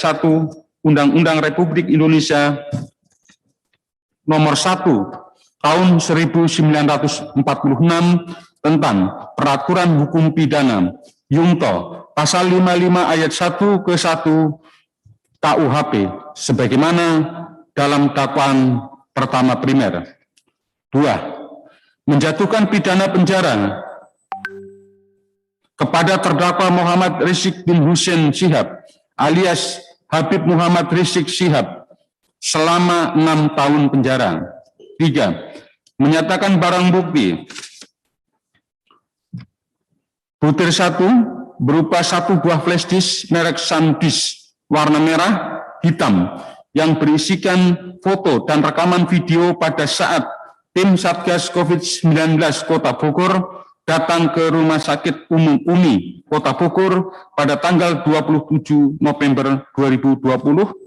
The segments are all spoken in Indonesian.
1 Undang-Undang Republik Indonesia Nomor 1 Tahun 1946 tentang Peraturan Hukum Pidana Yungto Pasal 55 ayat 1 ke 1 KUHP sebagaimana dalam dakwaan pertama primer. 2. Menjatuhkan pidana penjara kepada terdakwa Muhammad Rizik bin Hussein Shihab alias Habib Muhammad Rizik Shihab selama 6 tahun penjara. 3. Menyatakan barang bukti butir 1 berupa 1 buah flash disk merek SanDisk warna merah hitam yang berisikan foto dan rekaman video pada saat tim Satgas COVID-19 Kota Bogor datang ke Rumah Sakit Umum UMI Kota Bogor pada tanggal 27 November 2020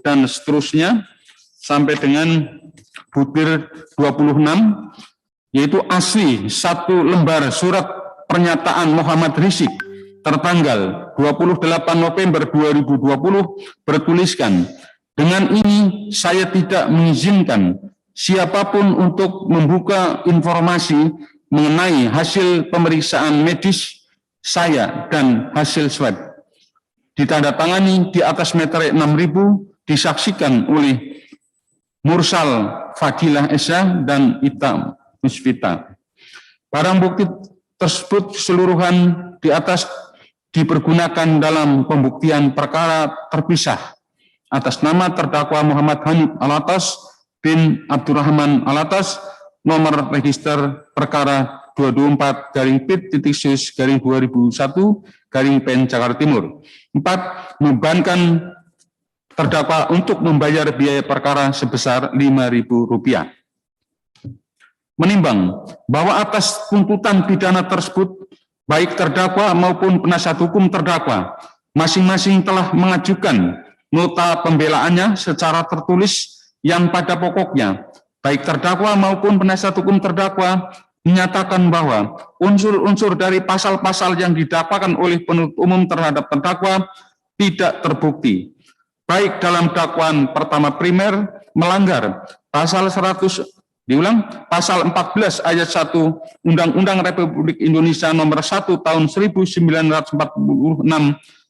dan seterusnya sampai dengan butir 26, yaitu asli 1 lembar surat pernyataan Muhammad Rizik tertanggal 28 November 2020 bertuliskan, dengan ini saya tidak mengizinkan siapapun untuk membuka informasi mengenai hasil pemeriksaan medis saya dan hasil swab. Ditandatangani di atas meterai 6.000 disaksikan oleh Mursal Fadilah Esa dan Ita Musfita. Barang bukti tersebut keseluruhan di atas dipergunakan dalam pembuktian perkara terpisah atas nama terdakwa Muhammad Hanif Alatas bin Abdurrahman Alatas, nomor register perkara 224-PIT-2001-PEN Jakarta Timur. 4. Membebankan terdakwa untuk membayar biaya perkara sebesar Rp5.000. Menimbang bahwa atas tuntutan pidana tersebut, baik terdakwa maupun penasihat hukum terdakwa masing-masing telah mengajukan nota pembelaannya secara tertulis yang pada pokoknya baik terdakwa maupun penasihat hukum terdakwa menyatakan bahwa unsur-unsur dari pasal-pasal yang didakwakan oleh penuntut umum terhadap terdakwa tidak terbukti, baik dalam dakwaan pertama primer melanggar pasal 14 ayat 1 Undang-Undang Republik Indonesia Nomor 1 Tahun 1946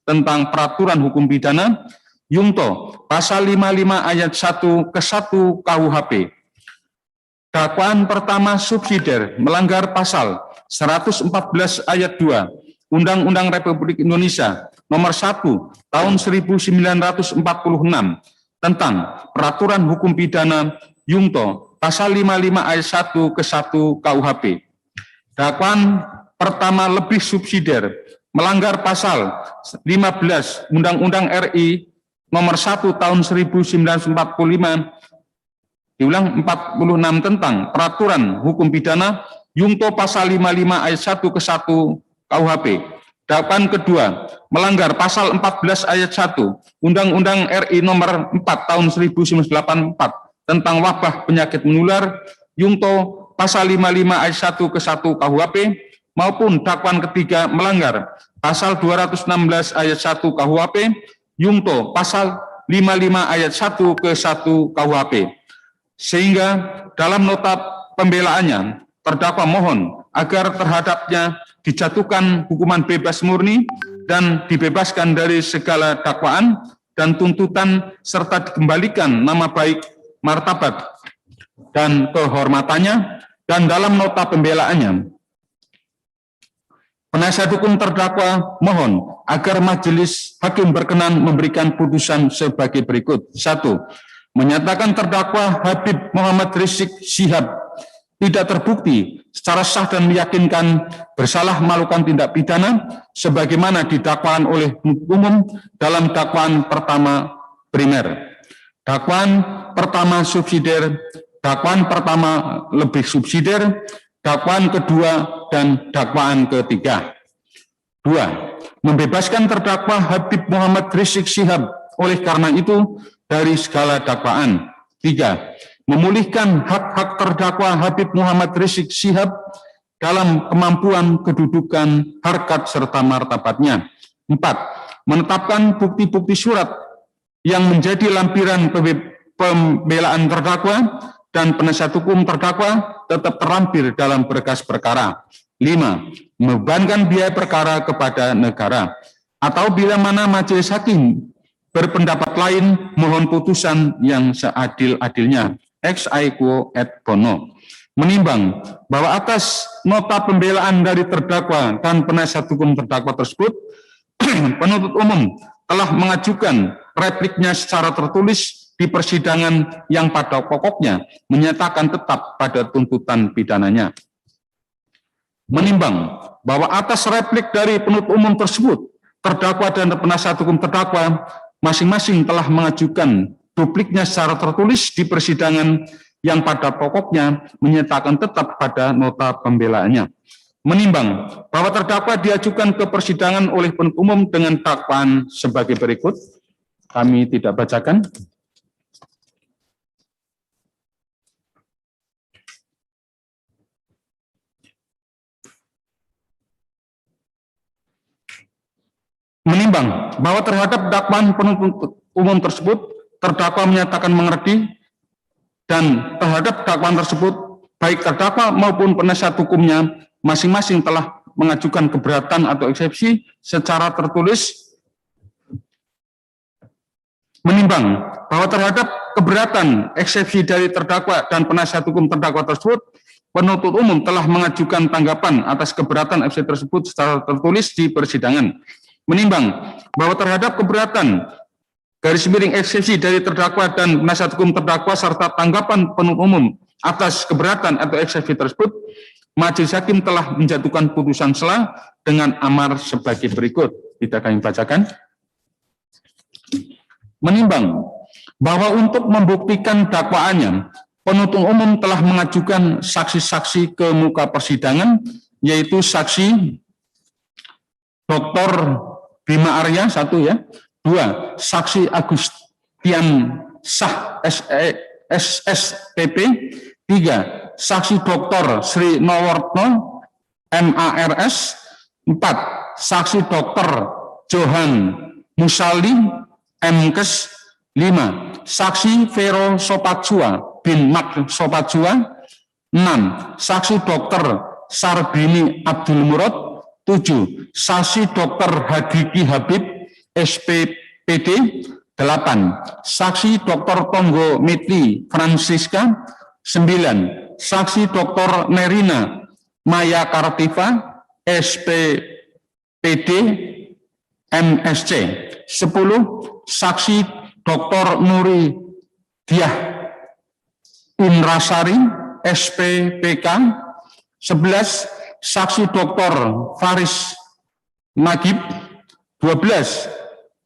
tentang Peraturan Hukum Pidana Yungto pasal 55 ayat 1 ke 1 KUHP. Dakwaan pertama subsidiar melanggar pasal 114 ayat 2 Undang-Undang Republik Indonesia Nomor 1 Tahun 1946 tentang Peraturan Hukum Pidana Yungto pasal 55 ayat 1 ke 1 KUHP. Dakwaan pertama lebih subsidiar melanggar pasal 15 Undang-Undang RI Nomor 1 Tahun 1945 46 tentang Peraturan Hukum Pidana Yungto pasal 55 ayat 1 ke 1 KUHP. Dakwaan kedua melanggar pasal 14 ayat 1 Undang-Undang RI Nomor 4 Tahun 1984 tentang wabah penyakit menular Yungto pasal 55 ayat 1 ke 1 KUHP, maupun dakwaan ketiga melanggar pasal 216 ayat 1 KUHP Yungto pasal 55 ayat 1 ke 1 KUHP. Sehingga dalam nota pembelaannya terdakwa mohon agar terhadapnya dijatuhkan hukuman bebas murni dan dibebaskan dari segala dakwaan dan tuntutan serta dikembalikan nama baik, martabat, dan kehormatannya. Dan dalam nota pembelaannya penasihat hukum terdakwa mohon agar majelis hakim berkenan memberikan putusan sebagai berikut. 1. Menyatakan terdakwa Habib Muhammad Rizik Shihab tidak terbukti secara sah dan meyakinkan bersalah melakukan tindak pidana sebagaimana didakwakan oleh umum dalam dakwaan pertama primer. Dakwaan pertama subsidiar, dakwaan pertama lebih subsidiar, dakwaan kedua, dan dakwaan ketiga. 2. Membebaskan terdakwa Habib Muhammad Rizik Shihab oleh karena itu dari segala dakwaan. 3. Memulihkan hak-hak terdakwa Habib Muhammad Rizik Shihab dalam kemampuan, kedudukan, harkat, serta martabatnya. 4. Menetapkan bukti-bukti surat yang menjadi lampiran pembelaan terdakwa dan penasihat hukum terdakwa tetap terampil dalam berkas perkara. 5. Membebankan biaya perkara kepada negara. Atau bila mana majelis hakim berpendapat lain, mohon putusan yang seadil-adilnya. Ex aequo et bono. Menimbang bahwa atas nota pembelaan dari terdakwa dan penasihat hukum terdakwa tersebut, penuntut umum telah mengajukan repliknya secara tertulis di persidangan yang pada pokoknya menyatakan tetap pada tuntutan pidananya. Menimbang bahwa atas replik dari penuntut umum tersebut, terdakwa dan penasihat hukum terdakwa masing-masing telah mengajukan dupliknya secara tertulis di persidangan yang pada pokoknya menyatakan tetap pada nota pembelaannya. Menimbang bahwa terdakwa diajukan ke persidangan oleh penuntut umum dengan dakwaan sebagai berikut. Kami tidak bacakan. Menimbang bahwa terhadap dakwaan penuntut umum tersebut, terdakwa menyatakan mengerti, dan terhadap dakwaan tersebut, baik terdakwa maupun penasihat hukumnya masing-masing telah mengajukan keberatan atau eksepsi secara tertulis. Menimbang bahwa terhadap keberatan eksepsi dari terdakwa dan penasihat hukum terdakwa tersebut, penuntut umum telah mengajukan tanggapan atas keberatan eksepsi tersebut secara tertulis di persidangan. Menimbang bahwa terhadap keberatan garis miring eksepsi dari terdakwa dan penasihat hukum terdakwa serta tanggapan penuntut umum atas keberatan atau eksepsi tersebut, majelis hakim telah menjatuhkan putusan sela dengan amar sebagai berikut. Tidak kami bacakan. Menimbang bahwa untuk membuktikan dakwaannya, penuntut umum telah mengajukan saksi-saksi ke muka persidangan, yaitu saksi Dr. Bima Arya, 1 ya. 2. Saksi Agustian Sah SSPP. 3. Saksi Dr. Sri Nowortno MARS. 4. Saksi Dr. Johan Musali MKes. 5. Saksi Vero Sopatsua bin Mak Sopatsua. 6. Saksi Dr. Sarbini Abdul Murad. 7. Saksi Dr. Hadiki Habib SPPD. 8. Saksi Dr. Tonggo Mitri Francisca. 9. Saksi Dr. Nerina Maya Kartiva SPPD MSC. 10. Saksi Dr. Nuri Diah Inrasari SPPK. 11. Saksi Dr. Faris Magib. 12.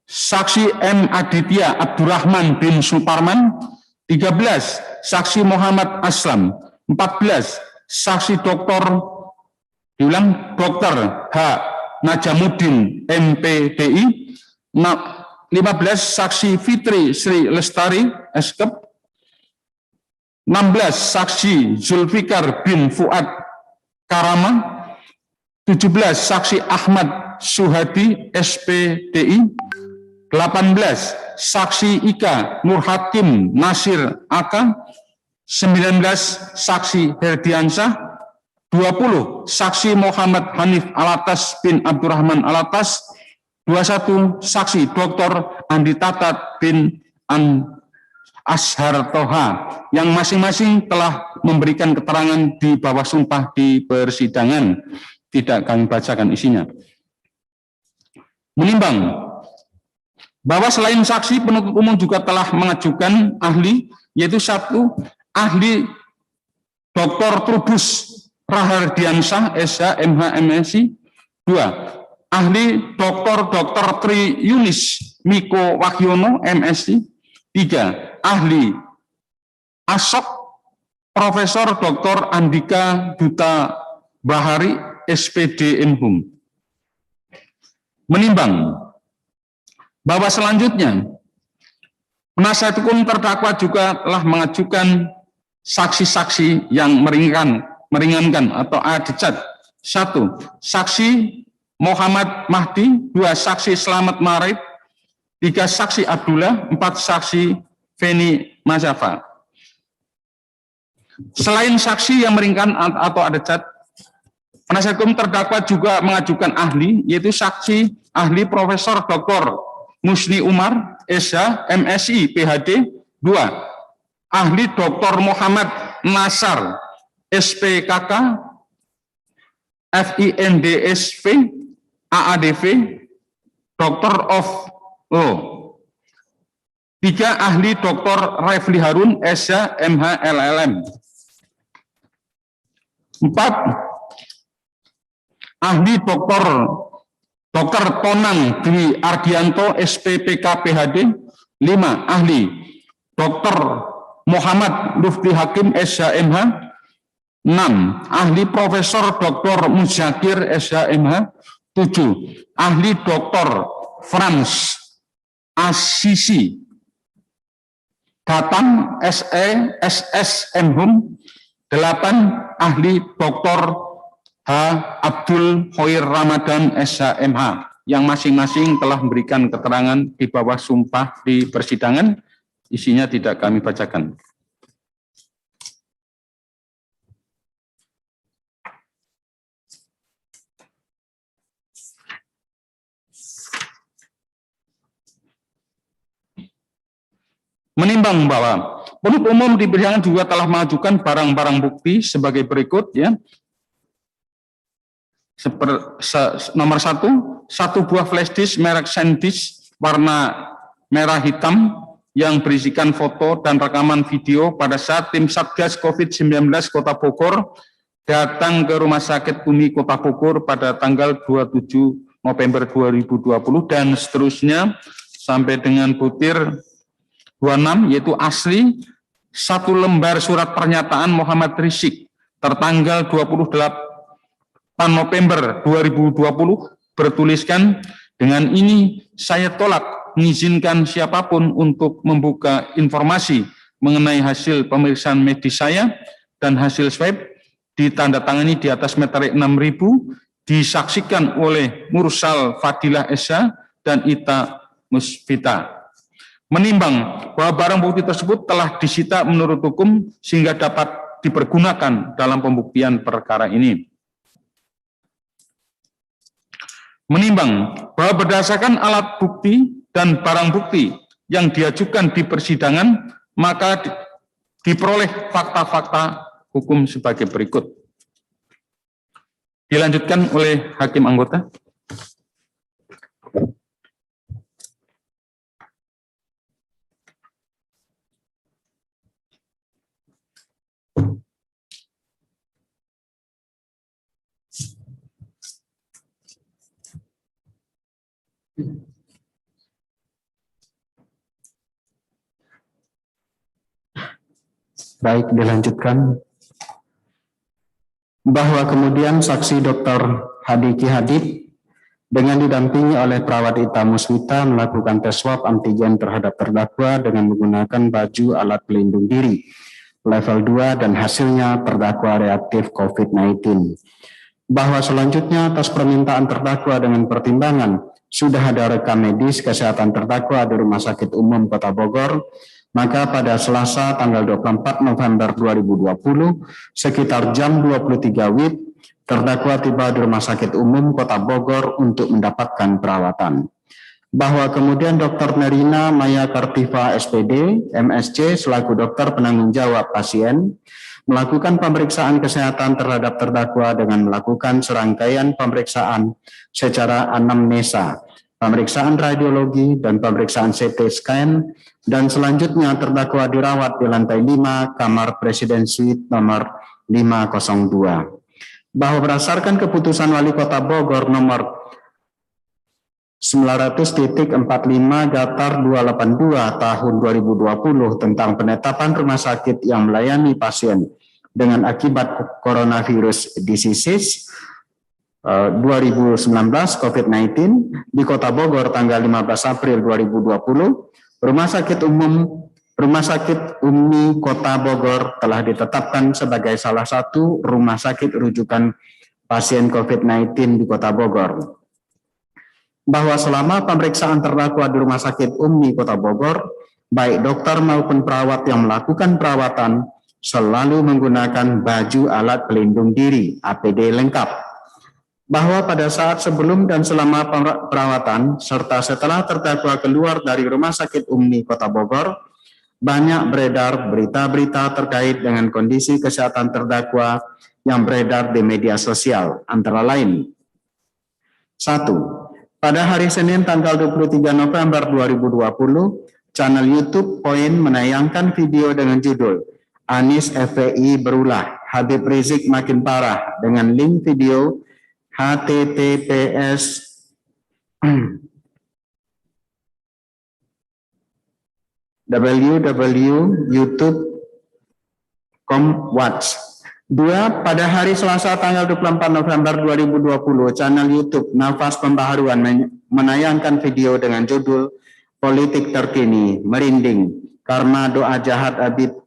Saksi M. Aditya Abdurrahman bin Suparman. 13. Saksi Muhammad Aslam. 14. Saksi Dr. H. Najamuddin MPDI. 15. Saksi Fitri Sri Lestari Eskep. 16. Saksi Zulfikar bin Fuad Karama. 17. Saksi Ahmad Suhadi SPDI. 18. Saksi Ika Nur Hakim Nasir AK. 19. Saksi Herdiansyah. 20. Saksi Muhammad Hanif Alatas bin Abdurrahman Alatas. 21. Saksi Dr. Andi Tatat bin Ashar Toha, yang masing-masing telah memberikan keterangan di bawah sumpah di persidangan. Tidak kami bacakan isinya. Menimbang bahwa selain saksi, penuntut umum juga telah mengajukan ahli, yaitu 1. Ahli Dr. Trubus Rahardiansyah SH MH MSI. 2. Ahli Dr. Tri Yunis Miko Wahyono MSI. 3. Ahli Asok Profesor Dr. Andika Duta Bahari SPD Inhum. Menimbang bahwa selanjutnya penasihat hukum terdakwa juga telah mengajukan saksi-saksi yang meringankan atau adicat. 1. Saksi Muhammad Mahdi. 2. Saksi Slamet Marif. 3 saksi Abdullah, 4 saksi Feni Masyafa. Selain saksi yang meringankan atau ada cat, penasihat hukum terdakwa juga mengajukan ahli, yaitu saksi ahli Profesor Dr. Musni Umar, SH, MSI, PhD, 2. Ahli Dr. Muhammad Nasar, SPKK, FINDSV, AADV, Doctor of Law. 3. Ahli Dr. Refli Harun, SH, MH, LLM. 4. Ahli Dr. Tonang Dwi Ardianto, SPPK, PhD. 5. Ahli Dr. Muhammad Lufti Hakim, SH, MH. 6. Ahli Profesor Dr. Muzakir, SH, MH. 7. Ahli Dr. Franz Assisi Datang, SE, SS, MHum. 8. Ahli Dr. H. Abdul Khair Ramadan, SH, MH, yang masing-masing telah memberikan keterangan di bawah sumpah di persidangan. Isinya tidak kami bacakan. Menimbang bahwa penuntut umum di persidangan juga telah mengajukan barang-barang bukti sebagai berikut, ya. Nomor 1, 1 buah flash disk merek SanDisk warna merah hitam yang berisikan foto dan rekaman video pada saat tim Satgas COVID-19 Kota Bogor datang ke Rumah Sakit Umi Kota Bogor pada tanggal 27 November 2020 dan seterusnya sampai dengan butir 26, yaitu asli 1 lembar surat pernyataan Muhammad Rizik tertanggal 28 November 2020 bertuliskan, dengan ini saya tolak mengizinkan siapapun untuk membuka informasi mengenai hasil pemeriksaan medis saya dan hasil swab ditandatangani di atas meterai 6.000 disaksikan oleh Mursal Fadilah SH dan Ita Musfita. Menimbang bahwa barang bukti tersebut telah disita menurut hukum sehingga dapat dipergunakan dalam pembuktian perkara ini. Menimbang bahwa berdasarkan alat bukti dan barang bukti yang diajukan di persidangan, maka diperoleh fakta-fakta hukum sebagai berikut. Dilanjutkan oleh hakim anggota. Baik, dilanjutkan. Bahwa kemudian saksi Dr. Hadiki Hadid dengan didampingi oleh perawat Ita Muswita melakukan tes swab antigen terhadap terdakwa dengan menggunakan baju alat pelindung diri level 2 dan hasilnya terdakwa reaktif COVID-19. Bahwa selanjutnya atas permintaan terdakwa dengan pertimbangan sudah ada rekam medis kesehatan terdakwa di Rumah Sakit Umum Kota Bogor, maka pada Selasa tanggal 24 November 2020 sekitar jam 23 WIB terdakwa tiba di Rumah Sakit Umum Kota Bogor untuk mendapatkan perawatan. Bahwa kemudian Dr. Nerina Maya Kartiva SPD, MSc selaku dokter penanggung jawab pasien melakukan pemeriksaan kesehatan terhadap terdakwa dengan melakukan serangkaian pemeriksaan secara anamnesa, pemeriksaan radiologi dan pemeriksaan CT scan, dan selanjutnya terdakwa dirawat di lantai 5 kamar Presiden Suite nomor 502. Bahwa berdasarkan keputusan Wali Kota Bogor nomor 900.45/282 tahun 2020 tentang penetapan rumah sakit yang melayani pasien dengan akibat coronavirus disease 2019 COVID-19 di Kota Bogor tanggal 15 April 2020, Rumah Sakit Umi Kota Bogor telah ditetapkan sebagai salah satu rumah sakit rujukan pasien COVID-19 di Kota Bogor. bahwa selama pemeriksaan terdakwa di Rumah Sakit Ummi Kota Bogor, baik dokter maupun perawat yang melakukan perawatan selalu menggunakan baju alat pelindung diri APD lengkap. Bahwa pada saat sebelum dan selama perawatan serta setelah terdakwa keluar dari Rumah Sakit Ummi Kota Bogor, banyak beredar berita-berita terkait dengan kondisi kesehatan terdakwa yang beredar di media sosial, antara lain. 1. Pada hari Senin tanggal 23 November 2020, channel YouTube Poin menayangkan video dengan judul Anies FPI berulah, Habib Rizik makin parah, dengan link video https www.youtube.com/watch. 2. Pada hari Selasa tanggal 24 November 2020, channel YouTube Nafas Pembaharuan menayangkan video dengan judul Politik Terkini Merinding karena doa jahat Habib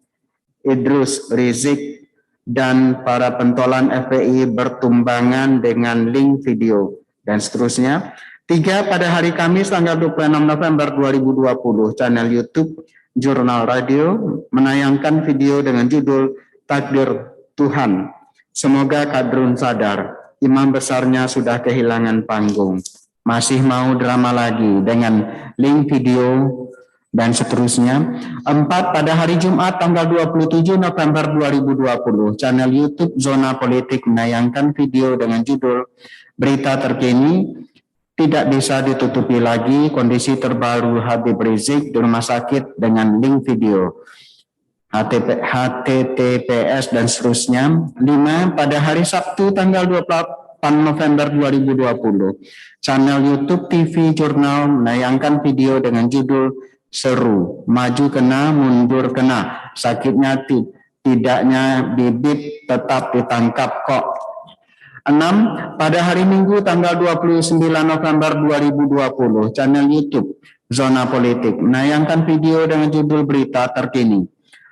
Idrus Rizik dan para pentolan FPI bertumbangan dengan link video dan seterusnya. 3. Pada hari Kamis tanggal 26 November 2020, channel YouTube Jurnal Radio menayangkan video dengan judul Takdir Tuhan. Semoga Kadrun sadar, imam besarnya sudah kehilangan panggung. Masih mau drama lagi dengan link video dan seterusnya. 4. Pada hari Jumat tanggal 27 November 2020, channel YouTube Zona Politik menayangkan video dengan judul Berita Terkini Tidak Bisa Ditutupi Lagi, Kondisi Terbaru Habib Rizik di Rumah Sakit dengan link video https dan seterusnya. 5. Pada hari Sabtu tanggal 28 November 2020, channel YouTube TV Jurnal menayangkan video dengan judul Seru, Maju Kena, Mundur Kena, Sakitnya Tidaknya Bibit Tetap Ditangkap Kok. 6. Pada hari Minggu tanggal 29 November 2020, channel YouTube Zona Politik menayangkan video dengan judul Berita Terkini.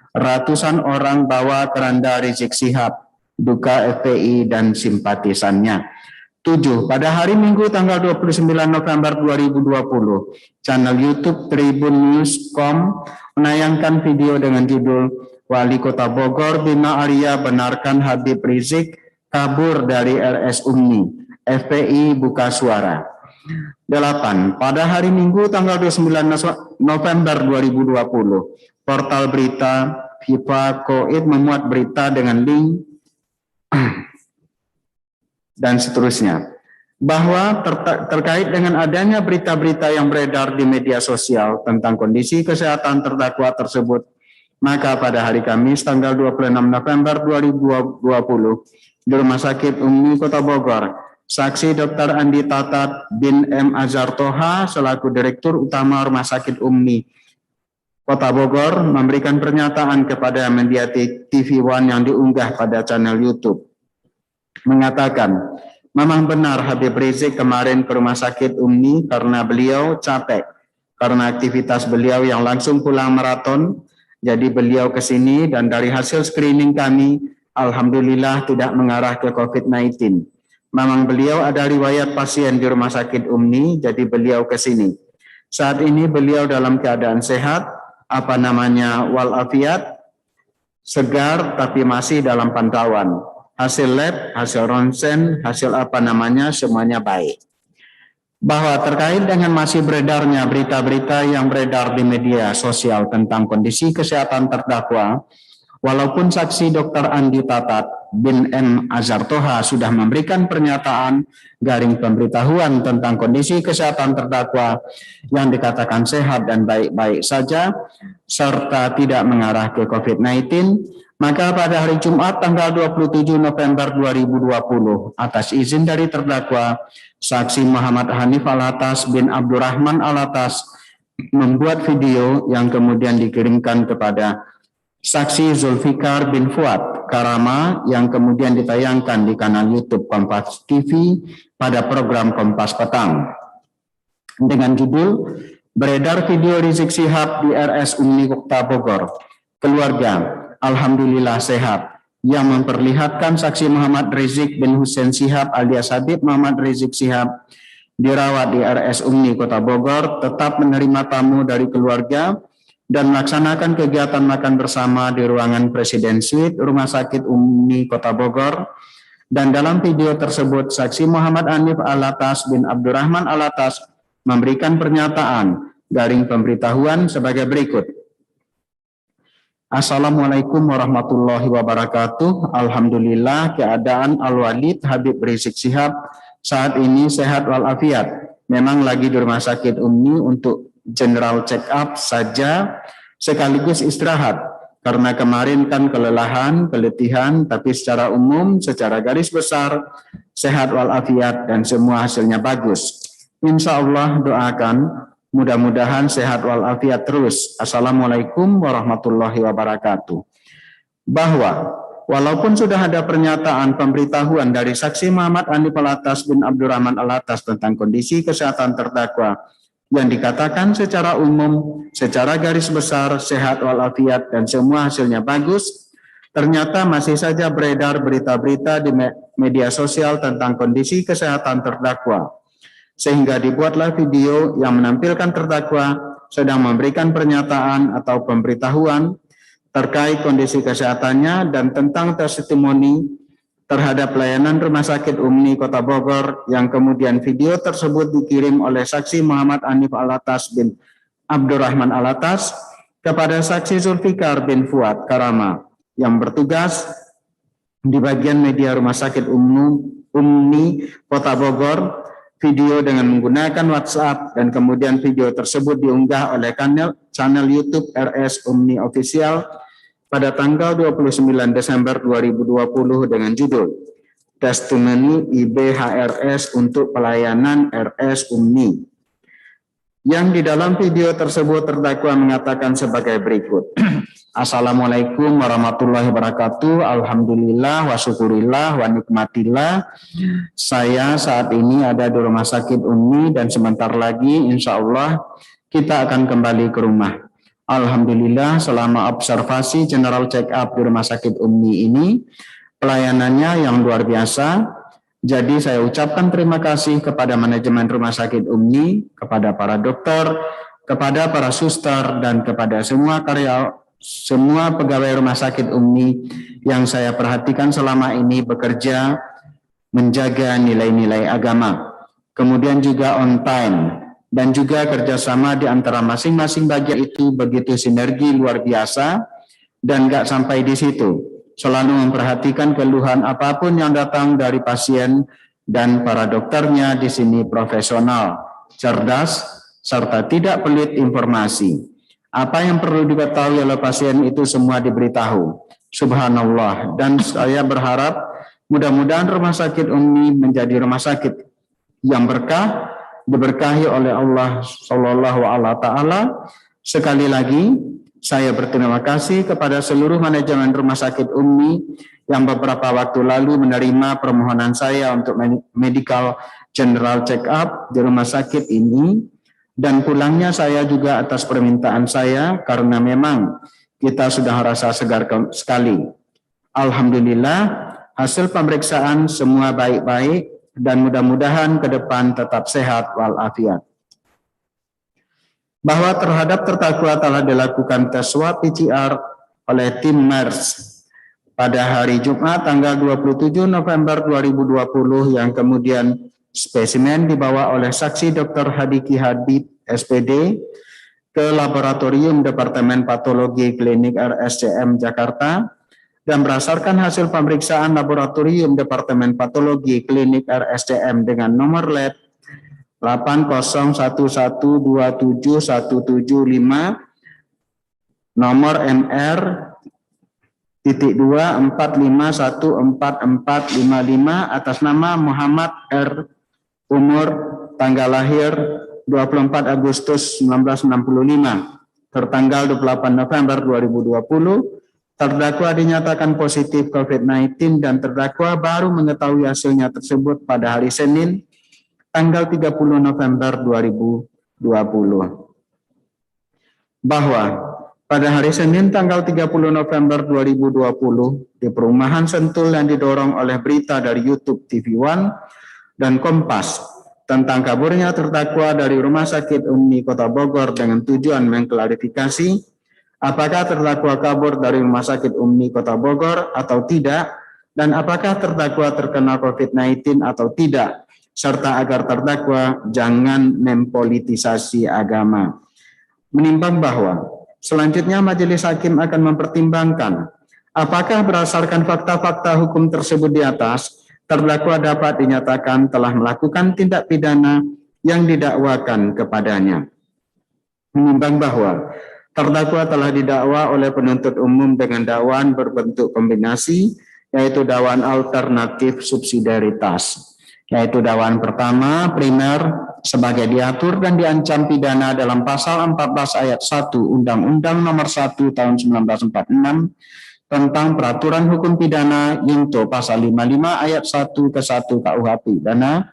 Ratusan orang bawa keranda Rizik Syihab, duka FPI dan simpatisannya. 7. Pada hari Minggu tanggal 29 November 2020, channel YouTube Tribun News.com menayangkan video dengan judul Wali Kota Bogor Bima Arya benarkan Habib Rizik kabur dari RS Ummi, FPI buka suara. 8. Pada hari Minggu tanggal 29 November 2020, portal berita FIFA Koid memuat berita dengan link dan seterusnya, bahwa terkait dengan adanya berita-berita yang beredar di media sosial tentang kondisi kesehatan terdakwa tersebut, maka pada hari Kamis tanggal 26 November 2020 di Rumah Sakit Ummi Kota Bogor, saksi Dr. Andi Tatat bin M. Azhar Toha selaku Direktur Utama Rumah Sakit Ummi Kota Bogor memberikan pernyataan kepada media TV One yang diunggah pada channel YouTube. Mengatakan, memang benar Habib Rizik kemarin ke Rumah Sakit Ummi karena beliau capek, karena aktivitas beliau yang langsung pulang maraton, jadi beliau ke sini dan dari hasil screening kami, alhamdulillah tidak mengarah ke COVID-19. Memang beliau ada riwayat pasien di Rumah Sakit Ummi, jadi beliau ke sini. Saat ini beliau dalam keadaan sehat, walafiat, segar tapi masih dalam pantauan. Hasil lab, hasil ronsen, hasil semuanya baik. Bahwa terkait dengan masih beredarnya berita-berita yang beredar di media sosial tentang kondisi kesehatan terdakwa, walaupun saksi Dr. Andi Tatat bin M. Azhar Toha sudah memberikan pernyataan garing pemberitahuan tentang kondisi kesehatan terdakwa yang dikatakan sehat dan baik-baik saja, serta tidak mengarah ke COVID-19, maka pada hari Jumat tanggal 27 November 2020, atas izin dari terdakwa, saksi Muhammad Hanif Alatas bin Abdurrahman Alatas membuat video yang kemudian dikirimkan kepada saksi Zulfikar bin Fuad Karama yang kemudian ditayangkan di kanal YouTube Kompas TV pada program Kompas Petang dengan judul Beredar Video Rizik Syihab di RS Ummi Kota Bogor, Keluarga Alhamdulillah Sehat, yang memperlihatkan saksi Muhammad Rizik bin Hussein Syihab alias Habib Muhammad Rizik Syihab dirawat di RS UMNI Kota Bogor, tetap menerima tamu dari keluarga dan melaksanakan kegiatan makan bersama di ruangan Presiden Suite Rumah Sakit UMNI Kota Bogor. Dan dalam video tersebut, saksi Muhammad Hanif Alatas bin Abdurrahman Alatas memberikan pernyataan garing pemberitahuan sebagai berikut. Assalamualaikum warahmatullahi wabarakatuh. Alhamdulillah, keadaan Al-Walid Habib Rizik Syihab saat ini sehat walafiat. Memang lagi di rumah sakit UMNI untuk general check up saja sekaligus istirahat. Karena kemarin kan kelelahan, keletihan, tapi secara umum, secara garis besar, sehat walafiat dan semua hasilnya bagus. Insya Allah doakan, mudah-mudahan sehat walafiat terus. Assalamualaikum warahmatullahi wabarakatuh. Bahwa walaupun sudah ada pernyataan pemberitahuan dari saksi Muhammad Hanif Alatas bin Abdurrahman Alatas tentang kondisi kesehatan terdakwa, yang dikatakan secara umum, secara garis besar, sehat walafiat dan semua hasilnya bagus, ternyata masih saja beredar berita-berita di media sosial tentang kondisi kesehatan terdakwa. Sehingga dibuatlah video yang menampilkan terdakwa sedang memberikan pernyataan atau pemberitahuan terkait kondisi kesehatannya dan tentang testimoni terhadap pelayanan Rumah Sakit UMNI Kota Bogor, yang kemudian video tersebut dikirim oleh saksi Muhammad Hanif Alatas bin Abdurrahman Alatas kepada saksi Zulfikar bin Fuad Karama yang bertugas di bagian media Rumah Sakit UMNI Kota Bogor, video dengan menggunakan WhatsApp, dan kemudian video tersebut diunggah oleh channel YouTube RS UMNI Official pada tanggal 29 Desember 2020 dengan judul Testimoni IBHRS untuk Pelayanan RS UMNI. Yang di dalam video tersebut terdakwa mengatakan sebagai berikut. Assalamualaikum warahmatullahi wabarakatuh. Alhamdulillah wa syukurillah wa nikmatillah. Saya saat ini ada di Rumah Sakit UMNI dan sebentar lagi insya Allah kita akan kembali ke rumah. Alhamdulillah, selama observasi general check up di Rumah Sakit UMNI ini, pelayanannya yang luar biasa. Jadi saya ucapkan terima kasih kepada manajemen Rumah Sakit UMNI, kepada para dokter, kepada para suster, dan kepada semua pegawai Rumah Sakit UMNI yang saya perhatikan selama ini bekerja menjaga nilai-nilai agama. Kemudian juga on time. Dan juga kerjasama di antara masing-masing bagian itu begitu sinergi luar biasa, dan nggak sampai di situ. Selalu memperhatikan keluhan apapun yang datang dari pasien, dan para dokternya di sini profesional, cerdas, serta tidak pelit informasi. Apa yang perlu diketahui oleh pasien itu semua diberitahu. Subhanallah. Dan saya berharap mudah-mudahan Rumah Sakit UMNI menjadi rumah sakit yang berkah, diberkahi oleh Allah Subhanahu wa Ta'ala. Sekali lagi, saya berterima kasih kepada seluruh manajemen Rumah Sakit UMNI yang beberapa waktu lalu menerima permohonan saya untuk medical general check up di rumah sakit ini, dan pulangnya saya juga atas permintaan saya karena memang kita sudah merasa segar sekali. Alhamdulillah, hasil pemeriksaan semua baik-baik, dan mudah-mudahan ke depan tetap sehat walafiat. Bahwa terhadap terdakwa telah dilakukan tes swab PCR oleh tim MERS pada hari Jumat tanggal 27 November 2020, yang kemudian spesimen dibawa oleh saksi Dr. Hadiki Hadid SPD ke Laboratorium Departemen Patologi Klinik RSCM Jakarta. Dan berdasarkan hasil pemeriksaan Laboratorium Departemen Patologi Klinik RSCM dengan nomor lab 801127175, nomor MR .245144455 atas nama Muhammad R. Umur tanggal lahir 24 Agustus 1965 tertanggal 28 November 2020. Terdakwa dinyatakan positif COVID-19 dan terdakwa baru mengetahui hasilnya tersebut pada hari Senin, tanggal 30 November 2020. Bahwa pada hari Senin, tanggal 30 November 2020, di Perumahan Sentul yang didorong oleh berita dari YouTube TV One dan Kompas, tentang kaburnya terdakwa dari Rumah Sakit Umi Kota Bogor dengan tujuan mengklarifikasi apakah terdakwa kabur dari Rumah Sakit Umi Kota Bogor atau tidak, dan apakah terdakwa terkena COVID-19 atau tidak, serta agar terdakwa jangan mempolitisasi agama. Menimbang bahwa selanjutnya majelis hakim akan mempertimbangkan apakah berdasarkan fakta-fakta hukum tersebut di atas, terdakwa dapat dinyatakan telah melakukan tindak pidana yang didakwakan kepadanya. Menimbang bahwa terdakwa telah didakwa oleh penuntut umum dengan dakwaan berbentuk kombinasi, yaitu dakwaan alternatif subsidiaritas, yaitu dakwaan pertama primer sebagai diatur dan diancam pidana dalam pasal 14 ayat 1 Undang-Undang Nomor 1 Tahun 1946 tentang peraturan hukum pidana yaitu pasal 55 ayat 1 ke 1 KUH pidana.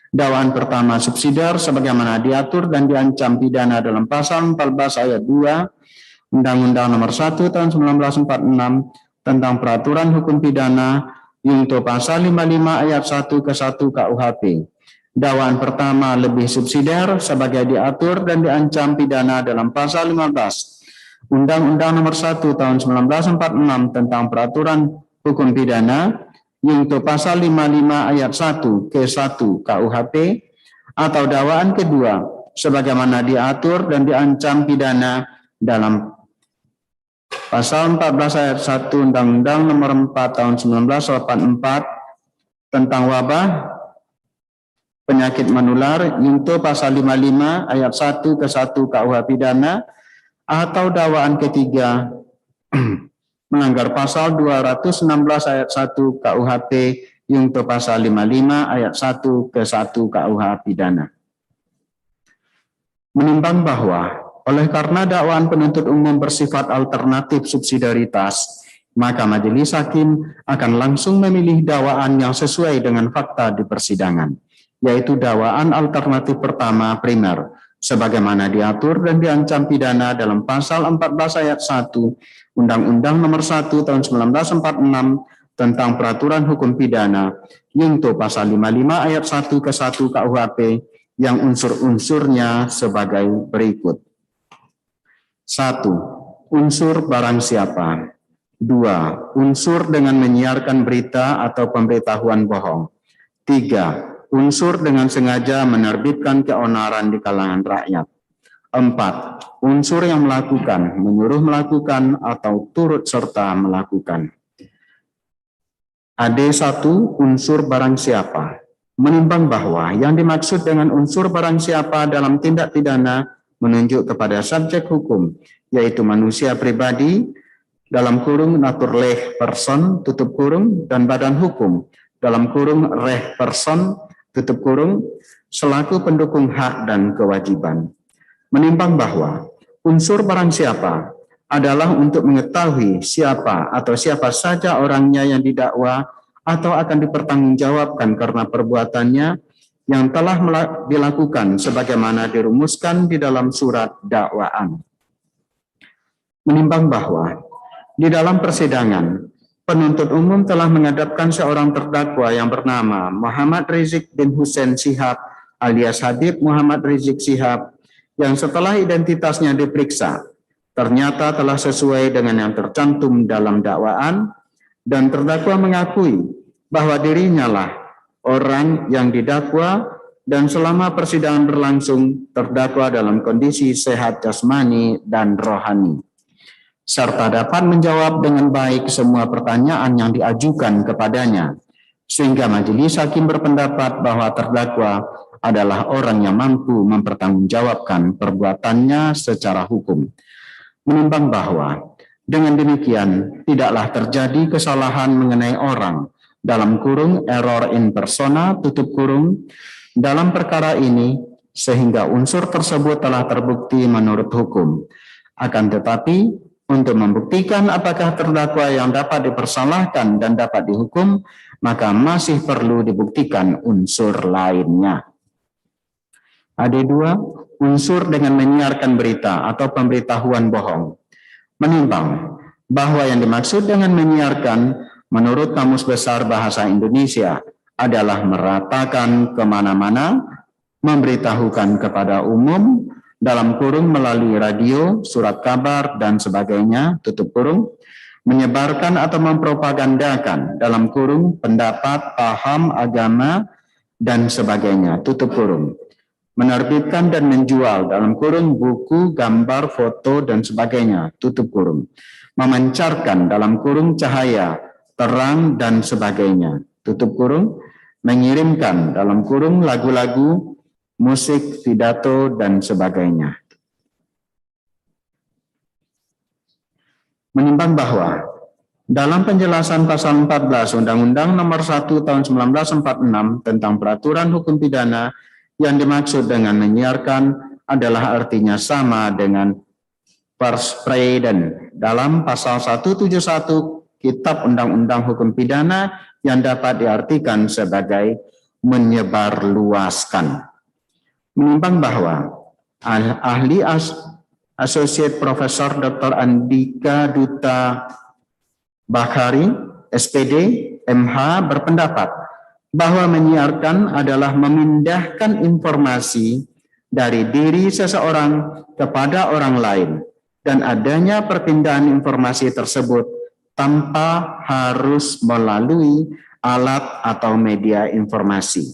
Dakwaan pertama subsidiar sebagaimana diatur dan diancam pidana dalam pasal 14 ayat 2 Undang-Undang Nomor 1 Tahun 1946 tentang peraturan hukum pidana yaitu pasal 55 ayat 1 ke 1 KUHP. Dakwaan pertama lebih subsidiar sebagai diatur dan diancam pidana dalam pasal 15 Undang-Undang Nomor 1 Tahun 1946 tentang peraturan hukum pidana yaitu pasal 55 ayat 1 ke 1 KUHP, atau dakwaan kedua sebagaimana diatur dan diancam pidana dalam pasal 14 ayat 1 Undang-Undang Nomor 4 Tahun 1984 tentang wabah penyakit menular yaitu pasal 55 ayat 1 ke 1 KUH pidana, atau dakwaan ketiga melanggar pasal 216 ayat 1 KUHP yaitu pasal 55 ayat 1 ke 1 KUH pidana. Menimbang bahwa oleh karena dakwaan penuntut umum bersifat alternatif subsidiaritas, maka majelis hakim akan langsung memilih dakwaan yang sesuai dengan fakta di persidangan, yaitu dakwaan alternatif pertama primer sebagaimana diatur dan diancam pidana dalam pasal 14 ayat 1 Undang-Undang Nomor 1 Tahun 1946 tentang peraturan hukum pidana yaitu pasal 55 ayat 1 ke 1 KUHP yang unsur-unsurnya sebagai berikut. 1. Unsur barang siapa. 2. Unsur dengan menyiarkan berita atau pemberitahuan bohong. 3. Unsur dengan sengaja menerbitkan keonaran di kalangan rakyat. 4. Unsur yang melakukan, menyuruh melakukan, atau turut serta melakukan. AD1. Unsur barang siapa. Menimbang bahwa yang dimaksud dengan unsur barang siapa dalam tindak pidana menunjuk kepada subjek hukum, yaitu manusia pribadi, dalam kurung naturleh person, tutup kurung, dan badan hukum, dalam kurung reh person, tutup kurung, selaku pendukung hak dan kewajiban. Menimbang bahwa unsur barang siapa adalah untuk mengetahui siapa atau siapa saja orangnya yang didakwa atau akan dipertanggungjawabkan karena perbuatannya yang telah dilakukan sebagaimana dirumuskan di dalam surat dakwaan. Menimbang bahwa di dalam persidangan penuntut umum telah menghadapkan seorang terdakwa yang bernama Muhammad Rizik bin Hussein Shihab alias Habib Muhammad Rizik Shihab yang setelah identitasnya diperiksa ternyata telah sesuai dengan yang tercantum dalam dakwaan, dan terdakwa mengakui bahwa dirinya lah orang yang didakwa dan selama persidangan berlangsung terdakwa dalam kondisi sehat jasmani dan rohani, serta dapat menjawab dengan baik semua pertanyaan yang diajukan kepadanya, sehingga majelis hakim berpendapat bahwa terdakwa adalah orang yang mampu mempertanggungjawabkan perbuatannya secara hukum. Menimbang bahwa dengan demikian tidaklah terjadi kesalahan mengenai orang dalam kurung error in persona tutup kurung dalam perkara ini, sehingga unsur tersebut telah terbukti menurut hukum. Akan tetapi untuk membuktikan apakah terdakwa yang dapat dipersalahkan dan dapat dihukum, maka masih perlu dibuktikan unsur lainnya. AD2, unsur dengan menyiarkan berita atau pemberitahuan bohong. Menimbang bahwa yang dimaksud dengan menyiarkan menurut Kamus Besar Bahasa Indonesia adalah meratakan kemana-mana, memberitahukan kepada umum dalam kurung melalui radio, surat kabar, dan sebagainya, tutup kurung, menyebarkan atau mempropagandakan dalam kurung pendapat, paham, agama, dan sebagainya, tutup kurung, menerbitkan dan menjual dalam kurung buku, gambar, foto, dan sebagainya, tutup kurung, memancarkan dalam kurung cahaya, terang, dan sebagainya, tutup kurung, mengirimkan dalam kurung lagu-lagu, musik, pidato, dan sebagainya. Menimbang bahwa dalam penjelasan pasal 14 Undang-Undang Nomor 1 Tahun 1946 tentang Peraturan Hukum Pidana, yang dimaksud dengan menyiarkan adalah artinya sama dengan perspreiden dalam pasal 171 Kitab Undang-Undang Hukum Pidana, yang dapat diartikan sebagai menyebarluaskan. Menimbang bahwa ahli Associate Profesor Dr. Andika Duta Bakhari, SPD, MH, berpendapat bahwa menyiarkan adalah memindahkan informasi dari diri seseorang kepada orang lain, dan adanya perpindahan informasi tersebut tanpa harus melalui alat atau media informasi.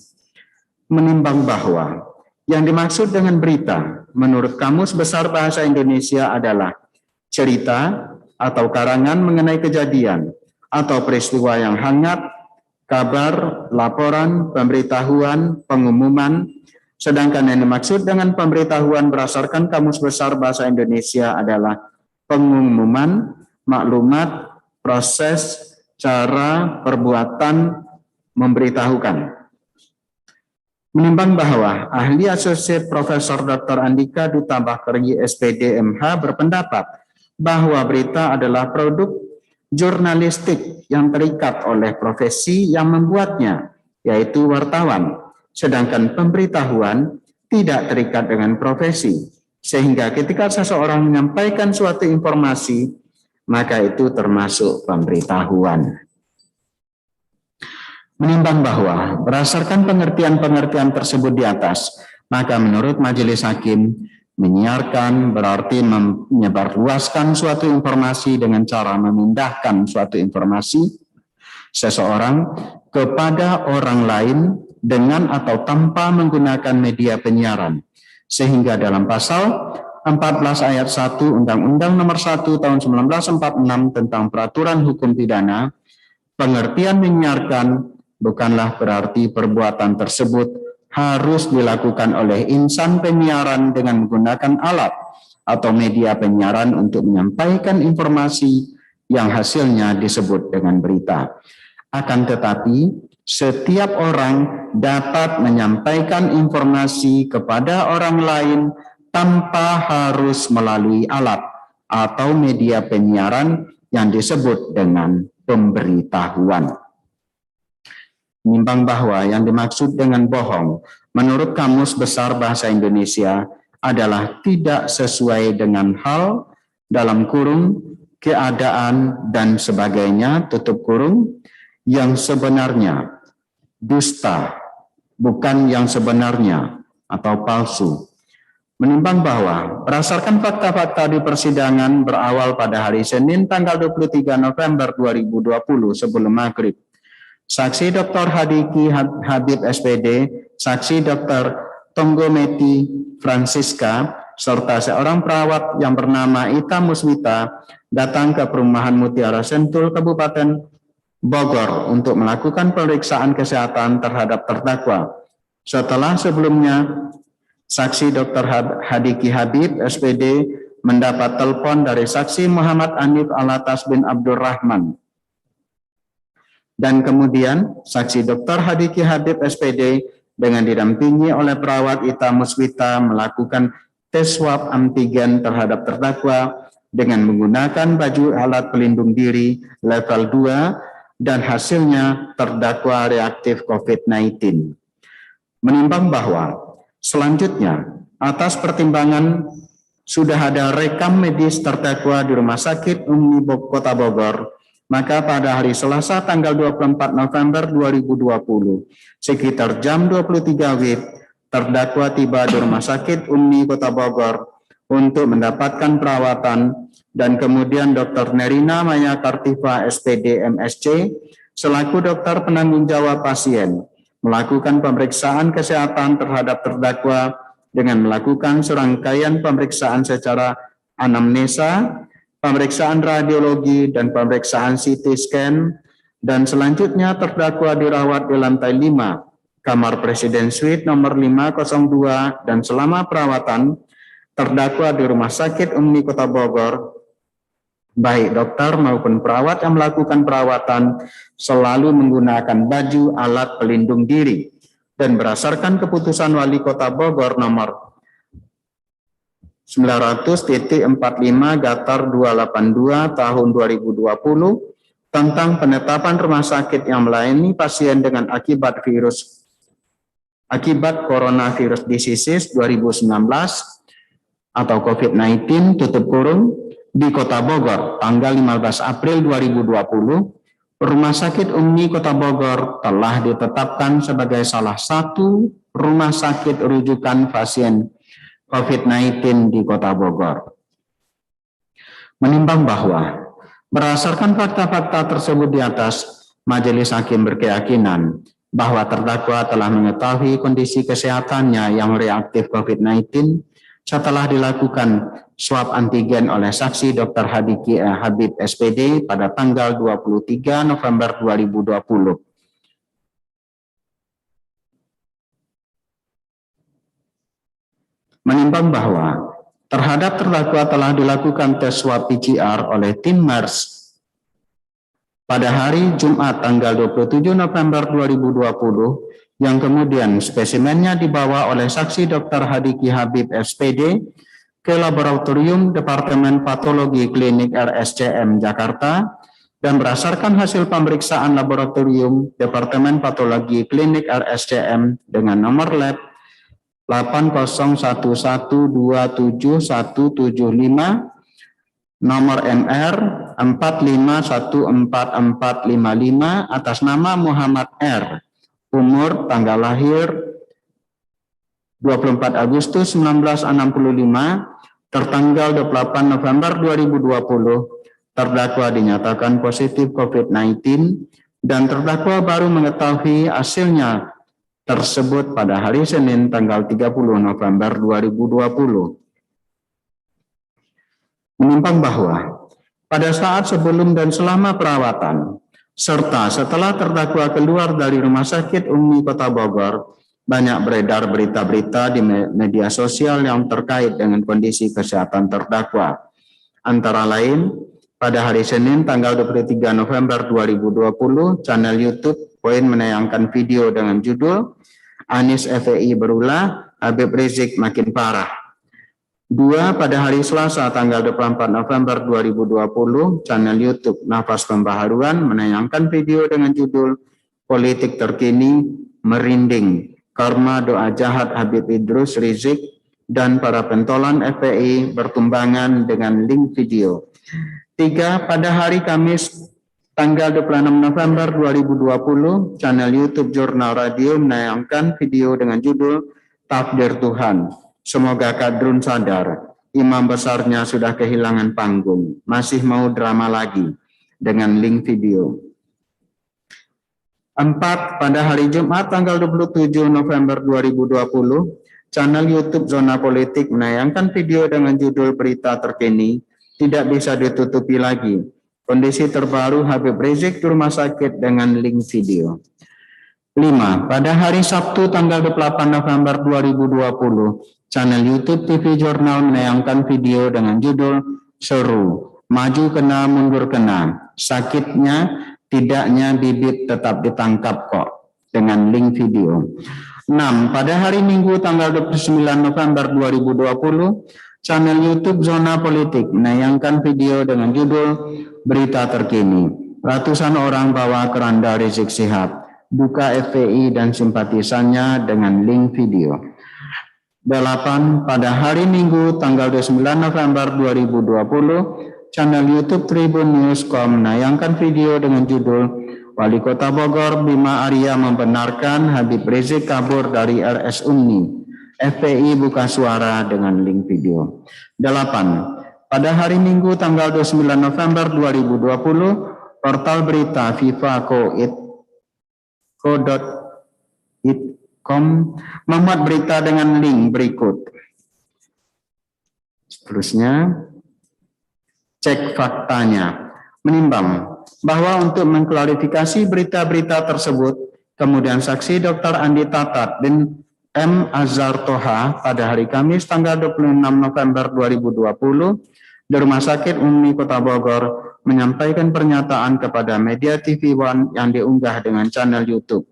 Menimbang bahwa yang dimaksud dengan berita menurut Kamus Besar Bahasa Indonesia adalah cerita atau karangan mengenai kejadian atau peristiwa yang hangat, kabar, laporan, pemberitahuan, pengumuman. Sedangkan yang dimaksud dengan pemberitahuan berdasarkan Kamus Besar Bahasa Indonesia adalah pengumuman, maklumat, proses, cara, perbuatan, memberitahukan. Menimbang bahwa ahli Associate Profesor Dr. Andika Duta Bakhari, SPD, MH, berpendapat bahwa berita adalah produk jurnalistik yang terikat oleh profesi yang membuatnya, yaitu wartawan, sedangkan pemberitahuan tidak terikat dengan profesi, sehingga ketika seseorang menyampaikan suatu informasi, maka itu termasuk pemberitahuan. Menimbang bahwa berdasarkan pengertian-pengertian tersebut di atas, maka menurut Majelis Hakim, menyiarkan berarti menyebarluaskan suatu informasi dengan cara memindahkan suatu informasi seseorang kepada orang lain dengan atau tanpa menggunakan media penyiaran. Sehingga dalam pasal 14 ayat 1 Undang-Undang Nomor 1 Tahun 1946 tentang Peraturan Hukum Pidana, pengertian menyiarkan bukanlah berarti perbuatan tersebut harus dilakukan oleh insan penyiaran dengan menggunakan alat atau media penyiaran untuk menyampaikan informasi yang hasilnya disebut dengan berita. Akan tetapi, setiap orang dapat menyampaikan informasi kepada orang lain tanpa harus melalui alat atau media penyiaran yang disebut dengan pemberitahuan. Menimbang bahwa yang dimaksud dengan bohong menurut Kamus Besar Bahasa Indonesia adalah tidak sesuai dengan hal dalam kurung keadaan dan sebagainya, tutup kurung, yang sebenarnya, dusta, bukan yang sebenarnya atau palsu. Menimbang bahwa berdasarkan fakta-fakta di persidangan berawal pada hari Senin tanggal 23 November 2020 sebelum maghrib, Saksi Dr. Hadiki Habib SPD, Saksi Dr. Tonggometi Francisca, serta seorang perawat yang bernama Ita Muswita datang ke perumahan Mutiara Sentul, Kabupaten Bogor untuk melakukan pemeriksaan kesehatan terhadap terdakwa. Setelah sebelumnya, Saksi Dr. Hadiki Habib SPD mendapat telepon dari Saksi Muhammad Anif Alatas bin Abdurrahman. Dan kemudian Saksi Dr. Hadiki Habib SPD dengan didampingi oleh perawat Ita Muswita melakukan tes swab antigen terhadap terdakwa dengan menggunakan baju alat pelindung diri level 2 dan hasilnya terdakwa reaktif COVID-19. Menimbang bahwa selanjutnya atas pertimbangan sudah ada rekam medis terdakwa di Rumah Sakit Umi Kota Bogor, maka pada hari Selasa tanggal 24 November 2020 sekitar jam 23 WIB terdakwa tiba di Rumah Sakit Umi Kota Bogor untuk mendapatkan perawatan, dan kemudian Dr. Nerina Maya Kartiva SPD MSc selaku dokter penanggung jawab pasien melakukan pemeriksaan kesehatan terhadap terdakwa dengan melakukan serangkaian pemeriksaan secara anamnesa, pemeriksaan radiologi, dan pemeriksaan CT scan, dan selanjutnya terdakwa dirawat di lantai 5 kamar Presiden Suite nomor 502, dan selama perawatan terdakwa di Rumah Sakit Umi Kota Bogor, baik dokter maupun perawat yang melakukan perawatan selalu menggunakan baju alat pelindung diri, dan berdasarkan keputusan Wali Kota Bogor nomor 900.45/282 tahun 2020 tentang penetapan rumah sakit yang melayani pasien dengan akibat coronavirus disease 2019 atau COVID-19 tutup kurung di Kota Bogor tanggal 15 April 2020, Rumah Sakit Umi Kota Bogor telah ditetapkan sebagai salah satu rumah sakit rujukan pasien COVID-19 di Kota Bogor. Menimbang bahwa berdasarkan fakta-fakta tersebut di atas, Majelis Hakim berkeyakinan bahwa terdakwa telah mengetahui kondisi kesehatannya yang reaktif COVID-19 setelah dilakukan swab antigen oleh saksi Dr. Habib SPD pada tanggal 23 November 2020. Menimbang bahwa terhadap terdakwa telah dilakukan tes swab PCR oleh tim MERS pada hari Jumat tanggal 27 November 2020, yang kemudian spesimennya dibawa oleh saksi Dr. Hadiki Habib SPD ke Laboratorium Departemen Patologi Klinik RSCM Jakarta, dan berdasarkan hasil pemeriksaan Laboratorium Departemen Patologi Klinik RSCM dengan nomor lab 801127175, nomor MR 45144555 atas nama Muhammad R, umur tanggal lahir 24 Agustus 1965, tertanggal 28 November 2020, terdakwa dinyatakan positif COVID-19, dan terdakwa baru mengetahui hasilnya tersebut pada hari Senin tanggal 30 November 2020. Menimbang bahwa pada saat sebelum dan selama perawatan, serta setelah terdakwa keluar dari Rumah Sakit Umi Kota Bogor, banyak beredar berita-berita di media sosial yang terkait dengan kondisi kesehatan terdakwa. Antara lain, pada hari Senin tanggal 23 November 2020, channel YouTube Poin menayangkan video dengan judul Anies FPI berulah, Habib Rizik makin parah. 2. Pada hari Selasa tanggal 24 November 2020, channel YouTube Nafas Pembaharuan menayangkan video dengan judul Politik Terkini Merinding, Karma Doa Jahat Habib Idrus Rizik dan para pentolan FPI bertumbangan dengan link video. 3. Pada hari Kamis tanggal 26 November 2020, channel YouTube Jurnal Radio menayangkan video dengan judul Takdir Tuhan. Semoga Kadrun sadar, imam besarnya sudah kehilangan panggung, masih mau drama lagi, dengan link video. 4. Pada hari Jumat tanggal 27 November 2020, channel YouTube Zona Politik menayangkan video dengan judul Berita Terkini, Tidak Bisa Ditutupi Lagi, kondisi terbaru Habib Rizik di rumah sakit dengan link video. 5. Pada hari Sabtu tanggal 28 November 2020, channel YouTube TV Jurnal menayangkan video dengan judul Seru, Maju Kena Mundur Kena, Sakitnya Tidaknya Bibit Tetap Ditangkap Kok, dengan link video. 6. Pada hari Minggu tanggal 29 November 2020, channel YouTube Zona Politik menayangkan video dengan judul Berita Terkini, Ratusan Orang Bawa Keranda Rizik Syihab, Duka FPI dan Simpatisannya, dengan link video. 8. Pada hari Minggu tanggal 29 November 2020, channel YouTube Tribun News.com menayangkan video dengan judul Wali Kota Bogor Bima Arya membenarkan Habib Rizik kabur dari RS Umi, FPI buka suara dengan link video. 8. Pada hari Minggu tanggal 29 November 2020, portal berita fifa.co.id.com memuat berita dengan link berikut. Seterusnya, cek faktanya. Menimbang bahwa untuk mengklarifikasi berita-berita tersebut, kemudian saksi Dr. Andi Tatat bin M. Azhar Toha pada hari Kamis tanggal 26 November 2020 di Rumah Sakit Umi Kota Bogor menyampaikan pernyataan kepada media TV One yang diunggah dengan channel YouTube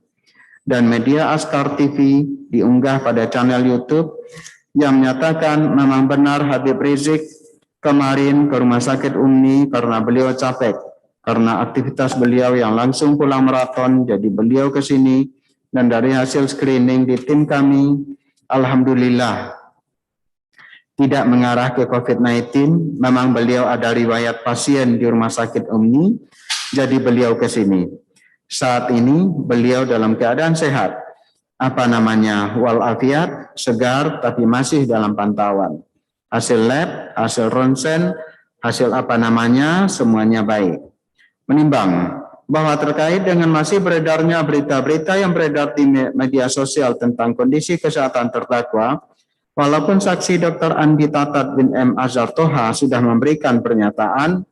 dan media Askar TV diunggah pada channel YouTube yang menyatakan memang benar Habib Rizik kemarin ke Rumah Sakit Umi karena beliau capek karena aktivitas beliau yang langsung pulang maraton, jadi beliau ke sini. Dan dari hasil screening di tim kami, alhamdulillah tidak mengarah ke COVID-19. Memang beliau ada riwayat pasien di Rumah Sakit Umi, jadi beliau ke sini. Saat ini beliau dalam keadaan sehat, walafiat, segar, tapi masih dalam pantauan. Hasil lab, hasil ronsen, hasil semuanya baik. Menimbang bahwa terkait dengan masih beredarnya berita-berita yang beredar di media sosial tentang kondisi kesehatan terdakwa, walaupun saksi Dr. Andi Tatat bin M. Azhar Toha sudah memberikan pernyataan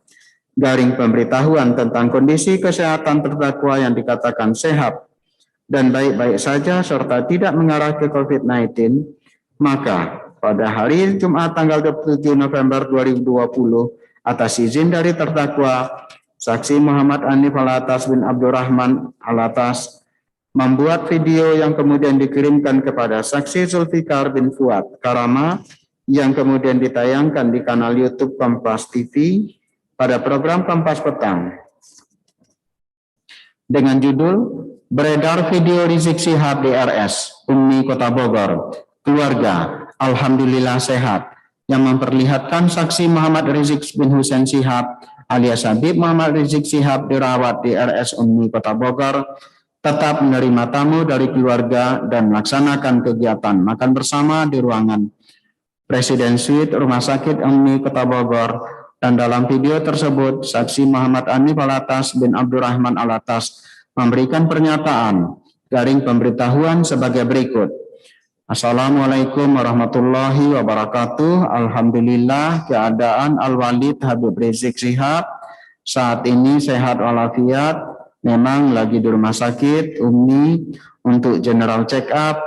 garing pemberitahuan tentang kondisi kesehatan terdakwa yang dikatakan sehat dan baik-baik saja serta tidak mengarah ke COVID-19, maka pada hari Jumat tanggal 27 November 2020 atas izin dari terdakwa, Saksi Muhammad Hanif Alatas bin Abdurrahman Alatas membuat video yang kemudian dikirimkan kepada Saksi Zulfikar bin Fuad Karama yang kemudian ditayangkan di kanal YouTube Kompas TV pada program Kompas Petang dengan judul Beredar Video Rizik Syihab di RS Umi Kota Bogor, Keluarga Alhamdulillah Sehat, yang memperlihatkan Saksi Muhammad Rizik bin Hussein Syihab alias Habib Muhammad Rizik Syihab dirawat di RS Umi Kota Bogor, tetap menerima tamu dari keluarga dan melaksanakan kegiatan makan bersama di ruangan Presiden Suite Rumah Sakit Umi Kota Bogor. Dan dalam video tersebut, Saksi Muhammad Hanif Alatas bin Abdurrahman Alatas memberikan pernyataan garing pemberitahuan sebagai berikut. Assalamualaikum warahmatullahi wabarakatuh. Alhamdulillah keadaan Al-Walid Habib Rizik Syihab saat ini sehat walafiat. Memang lagi di rumah sakit Umi untuk general check up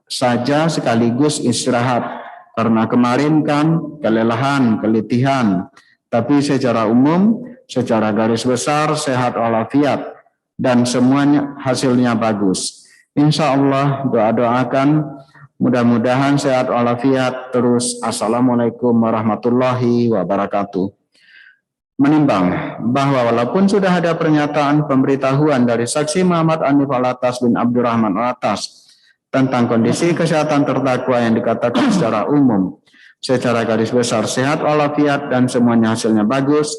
saja sekaligus istirahat. Karena kemarin kan kelelahan, keletihan. Tapi secara umum, secara garis besar sehat walafiat dan semuanya hasilnya bagus. Insya Allah doa-doakan mudah-mudahan sehat walafiat terus. Assalamualaikum warahmatullahi wabarakatuh. Menimbang bahwa walaupun sudah ada pernyataan pemberitahuan dari Saksi Muhammad Hanif Alatas bin Abdurrahman Alatas tentang kondisi kesehatan terdakwa yang dikatakan secara umum, secara garis besar sehat walafiat dan semuanya hasilnya bagus,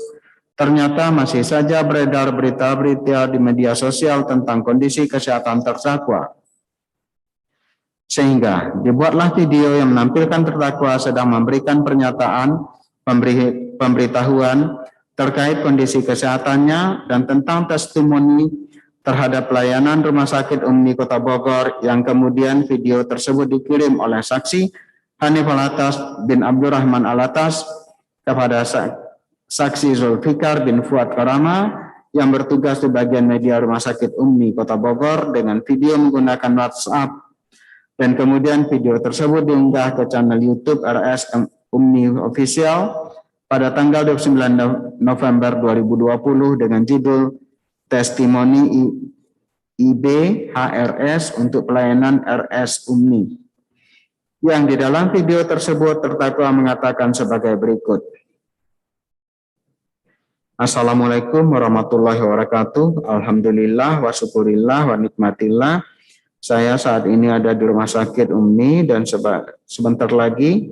ternyata masih saja beredar berita-berita di media sosial tentang kondisi kesehatan terdakwa. Sehingga dibuatlah video yang menampilkan terdakwa sedang memberikan pernyataan pemberitahuan terkait kondisi kesehatannya dan tentang testimoni terhadap pelayanan Rumah Sakit Umi Kota Bogor, yang kemudian video tersebut dikirim oleh Saksi Hanif Alatas bin Abdurrahman Alatas kepada Saksi Zulfikar bin Fuad Karama yang bertugas di bagian media Rumah Sakit Umi Kota Bogor dengan video menggunakan WhatsApp. Dan kemudian video tersebut diunggah ke channel YouTube RS Umi Official pada tanggal 29 November 2020 dengan judul Testimoni IB HRS untuk pelayanan RS Umi. Yang di dalam video tersebut terdakwa mengatakan sebagai berikut. Assalamualaikum warahmatullahi wabarakatuh. Alhamdulillah wa syukurillah wa nikmatillah. Saya saat ini ada di Rumah Sakit Umi dan sebentar lagi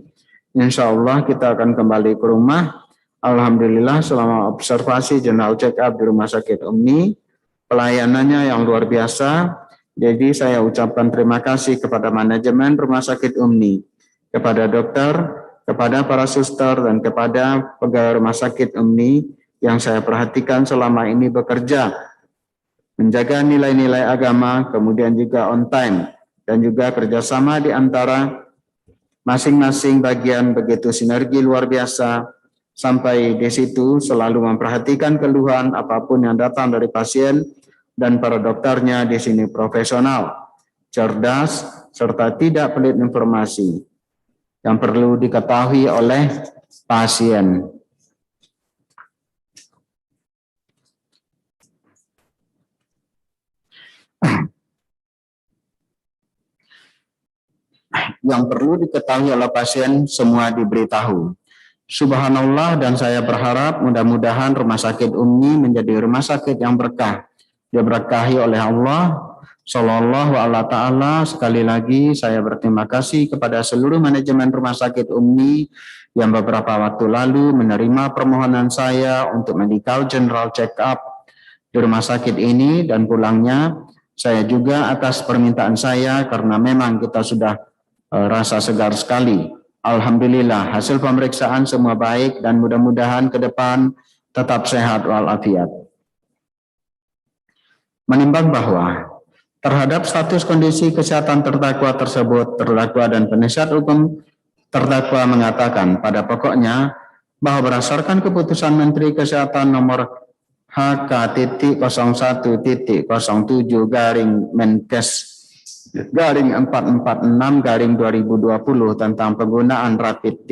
insya Allah kita akan kembali ke rumah. Alhamdulillah selama observasi general check up di Rumah Sakit Umi, pelayanannya yang luar biasa, Jadi saya ucapkan terima kasih kepada manajemen Rumah Sakit UMNI, kepada dokter, kepada para suster, dan kepada pegawai Rumah Sakit UMNI yang saya perhatikan selama ini bekerja menjaga nilai-nilai agama, kemudian juga on time, dan juga kerjasama di antara masing-masing bagian begitu sinergi luar biasa, sampai di situ selalu memperhatikan keluhan apapun yang datang dari pasien, dan para dokternya di sini profesional, cerdas, serta tidak pelit informasi yang perlu diketahui oleh pasien. Yang perlu diketahui oleh pasien semua diberitahu. Subhanallah, dan saya berharap mudah-mudahan Rumah Sakit UMNI menjadi rumah sakit yang berkah, diberkahi oleh Allah Shallallahu Alaihi Ta'ala. Sekali lagi saya berterima kasih kepada seluruh manajemen Rumah Sakit UMNI yang beberapa waktu lalu menerima permohonan saya untuk medical general check up di rumah sakit ini, dan pulangnya saya juga atas permintaan saya karena memang kita sudah rasa segar sekali. Alhamdulillah, hasil pemeriksaan semua baik dan mudah-mudahan ke depan tetap sehat walafiat. Menimbang bahwa terhadap status kondisi kesehatan terdakwa tersebut, terdakwa dan penasihat hukum terdakwa mengatakan pada pokoknya bahwa berdasarkan keputusan Menteri Kesehatan nomor HK.01-TT-446/2020 tentang penggunaan rapid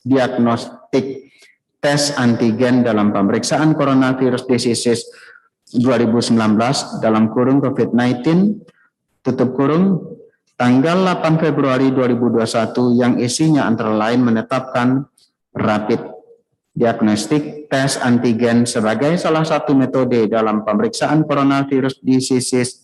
diagnostic tes antigen dalam pemeriksaan coronavirus disease 2019 dalam kurung COVID-19 tutup kurung tanggal 8 Februari 2021 yang isinya antara lain menetapkan rapid diagnostik tes antigen sebagai salah satu metode dalam pemeriksaan coronavirus disease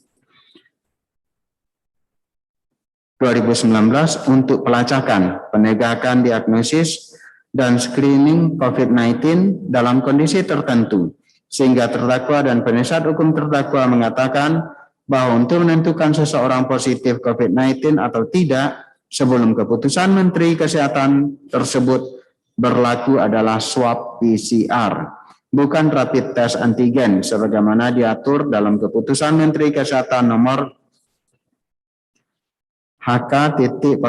2019 untuk pelacakan, penegakan diagnosis, dan screening COVID-19 dalam kondisi tertentu, sehingga terdakwa dan penasihat hukum terdakwa mengatakan bahwa untuk menentukan seseorang positif COVID-19 atau tidak sebelum keputusan Menteri Kesehatan tersebut berlaku adalah swab PCR, bukan rapid test antigen sebagaimana diatur dalam keputusan Menteri Kesehatan nomor HK.0107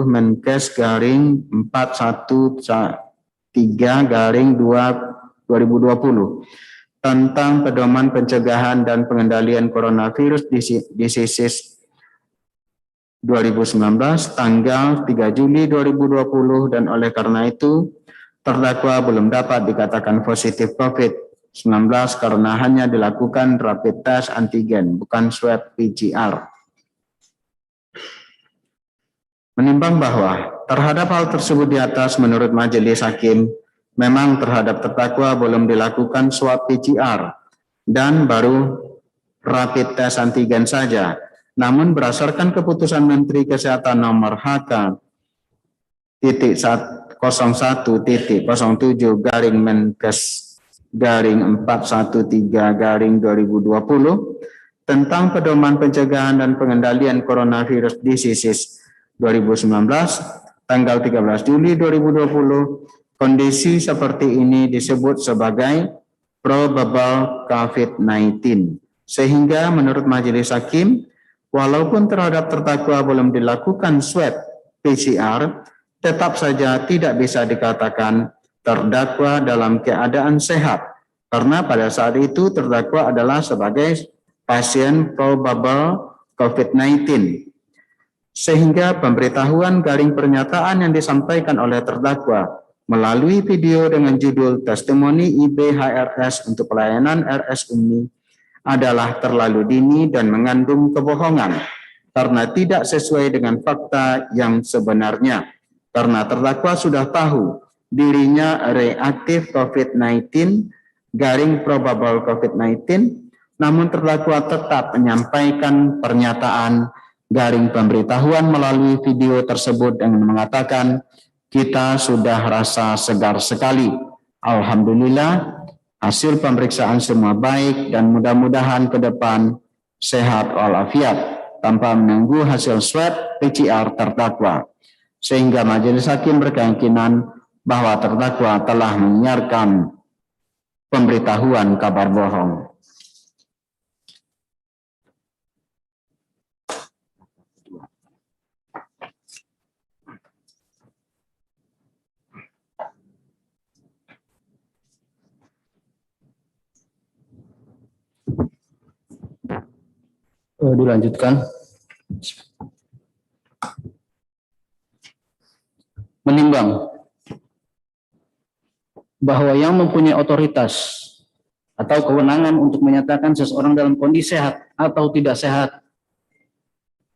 Menkes garing 413/2020 tentang pedoman pencegahan dan pengendalian coronavirus disease 2019 tanggal 3 Juli 2020, dan oleh karena itu terdakwa belum dapat dikatakan positif COVID-19 karena hanya dilakukan rapid test antigen, bukan swab PCR. Menimbang bahwa terhadap hal tersebut di atas, menurut majelis hakim, memang terhadap terdakwa belum dilakukan swab PCR dan baru rapid test antigen saja. Namun berdasarkan keputusan Menteri Kesehatan nomor HK.01-07 garing 413/2020 tentang pedoman pencegahan dan pengendalian coronavirus disease 2019 tanggal 13 Juli 2020, kondisi seperti ini disebut sebagai probable COVID-19. Sehingga menurut majelis hakim, walaupun terhadap terdakwa belum dilakukan swab PCR, tetap saja tidak bisa dikatakan terdakwa dalam keadaan sehat, karena pada saat itu terdakwa adalah sebagai pasien probable COVID-19. Sehingga pemberitahuan garing pernyataan yang disampaikan oleh terdakwa melalui video dengan judul Testimoni IBHRS untuk pelayanan RS UMNI adalah terlalu dini dan mengandung kebohongan karena tidak sesuai dengan fakta yang sebenarnya. Karena terdakwa sudah tahu dirinya reaktif COVID-19 garing probable COVID-19, namun terdakwa tetap menyampaikan pernyataan garing pemberitahuan melalui video tersebut dengan mengatakan, kita sudah rasa segar sekali. Alhamdulillah, hasil pemeriksaan semua baik dan mudah-mudahan ke depan sehat walafiat tanpa menunggu hasil swab PCR terdakwa, sehingga majelis hakim berkeyakinan bahwa terdakwa telah menyiarkan pemberitahuan kabar bohong. Dilanjutkan. Menimbang bahwa yang mempunyai otoritas atau kewenangan untuk menyatakan seseorang dalam kondisi sehat atau tidak sehat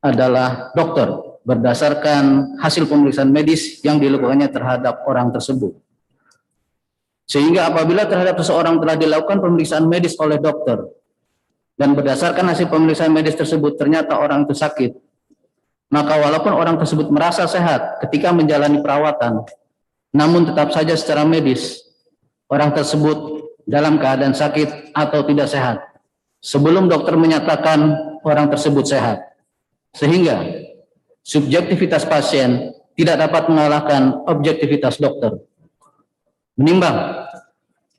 adalah dokter berdasarkan hasil pemeriksaan medis yang dilakukannya terhadap orang tersebut. Sehingga apabila terhadap seseorang telah dilakukan pemeriksaan medis oleh dokter dan berdasarkan hasil pemeriksaan medis tersebut ternyata orang itu sakit, maka walaupun orang tersebut merasa sehat ketika menjalani perawatan, namun tetap saja secara medis orang tersebut dalam keadaan sakit atau tidak sehat sebelum dokter menyatakan orang tersebut sehat, sehingga subjektivitas pasien tidak dapat mengalahkan objektivitas dokter. Menimbang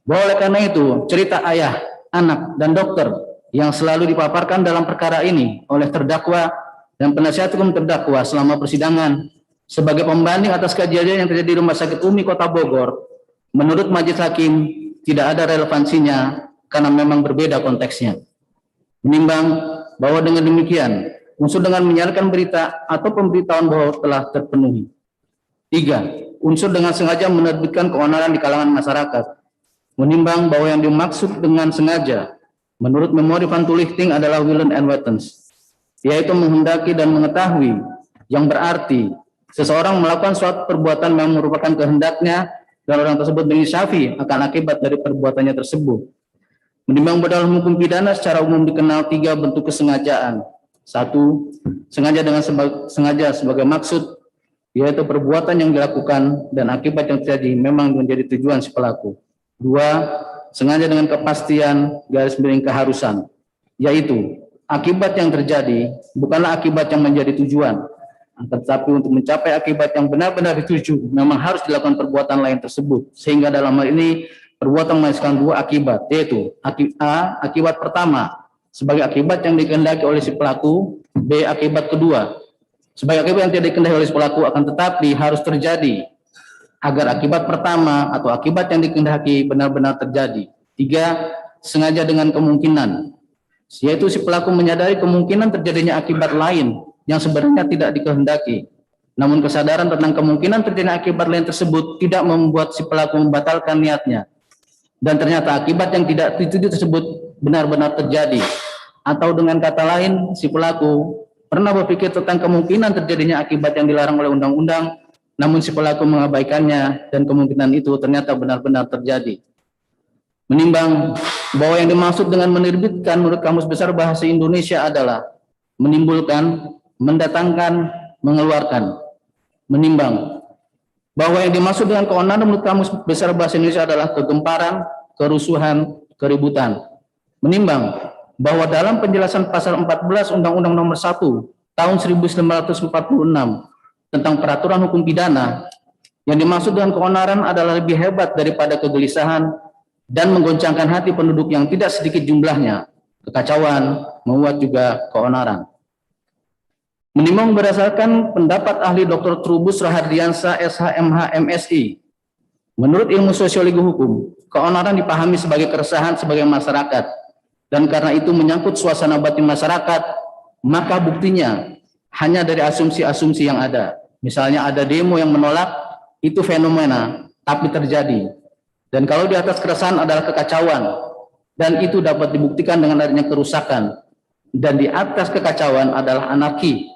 bahwa oleh karena itu cerita ayah, anak, dan dokter yang selalu dipaparkan dalam perkara ini oleh terdakwa dan penasihat hukum terdakwa selama persidangan sebagai pembanding atas kejadian yang terjadi di Rumah Sakit Umi Kota Bogor, menurut majelis hakim tidak ada relevansinya karena memang berbeda konteksnya. Menimbang bahwa dengan demikian unsur dengan menyiarkan berita atau pemberitahuan bohong telah terpenuhi. 3. Unsur dengan sengaja menerbitkan keonaran di kalangan masyarakat. Menimbang bahwa yang dimaksud dengan sengaja menurut memori Van Tulichting adalah willen and wettens, yaitu menghendaki dan mengetahui, yang berarti seseorang melakukan suatu perbuatan yang merupakan kehendaknya dan orang tersebut menginsyafi akan akibat dari perbuatannya tersebut. Menimbang bahwa dalam hukum pidana secara umum dikenal 3 bentuk kesengajaan. 1. Sengaja dengan sengaja sebagai maksud, yaitu perbuatan yang dilakukan dan akibat yang terjadi memang menjadi tujuan si pelaku. 2. Sengaja dengan kepastian garis miring keharusan, yaitu akibat yang terjadi bukanlah akibat yang menjadi tujuan, tetapi untuk mencapai akibat yang benar-benar dituju memang harus dilakukan perbuatan lain tersebut, sehingga dalam hal ini perbuatan menghasilkan 2 akibat, yaitu akibat pertama sebagai akibat yang dikehendaki oleh si pelaku, B. Akibat kedua sebagai akibat yang tidak dikehendaki oleh si pelaku akan tetapi harus terjadi agar akibat pertama atau akibat yang dikehendaki benar-benar terjadi. 3. Sengaja dengan kemungkinan, yaitu si pelaku menyadari kemungkinan terjadinya akibat lain yang sebenarnya tidak dikehendaki, namun kesadaran tentang kemungkinan terjadinya akibat lain tersebut tidak membuat si pelaku membatalkan niatnya, dan ternyata akibat yang tidak dituju tersebut benar-benar terjadi. Atau dengan kata lain, si pelaku pernah berpikir tentang kemungkinan terjadinya akibat yang dilarang oleh undang-undang, namun si pelaku mengabaikannya dan kemungkinan itu ternyata benar-benar terjadi. Menimbang bahwa yang dimaksud dengan menerbitkan menurut Kamus Besar Bahasa Indonesia adalah menimbulkan, mendatangkan, mengeluarkan. Menimbang bahwa yang dimaksud dengan keonaran menurut Kamus Besar Bahasa Indonesia adalah kegemparan, kerusuhan, keributan. Menimbang bahwa dalam penjelasan pasal 14 Undang-Undang Nomor 1 Tahun 1946 tentang peraturan hukum pidana, yang dimaksud dengan keonaran adalah lebih hebat daripada kegelisahan dan menggoncangkan hati penduduk yang tidak sedikit jumlahnya. Kekacauan membuat juga keonaran. Menimbang berdasarkan pendapat ahli Dr. Trubus Rahardiansa SHMH MSI, menurut ilmu sosiologi hukum, keonaran dipahami sebagai keresahan sebagai masyarakat, dan karena itu menyangkut suasana batin masyarakat, maka buktinya hanya dari asumsi-asumsi yang ada. Misalnya ada demo yang menolak, itu fenomena, tapi terjadi. Dan kalau di atas keresahan adalah kekacauan, dan itu dapat dibuktikan dengan adanya kerusakan. Dan di atas kekacauan adalah anarki,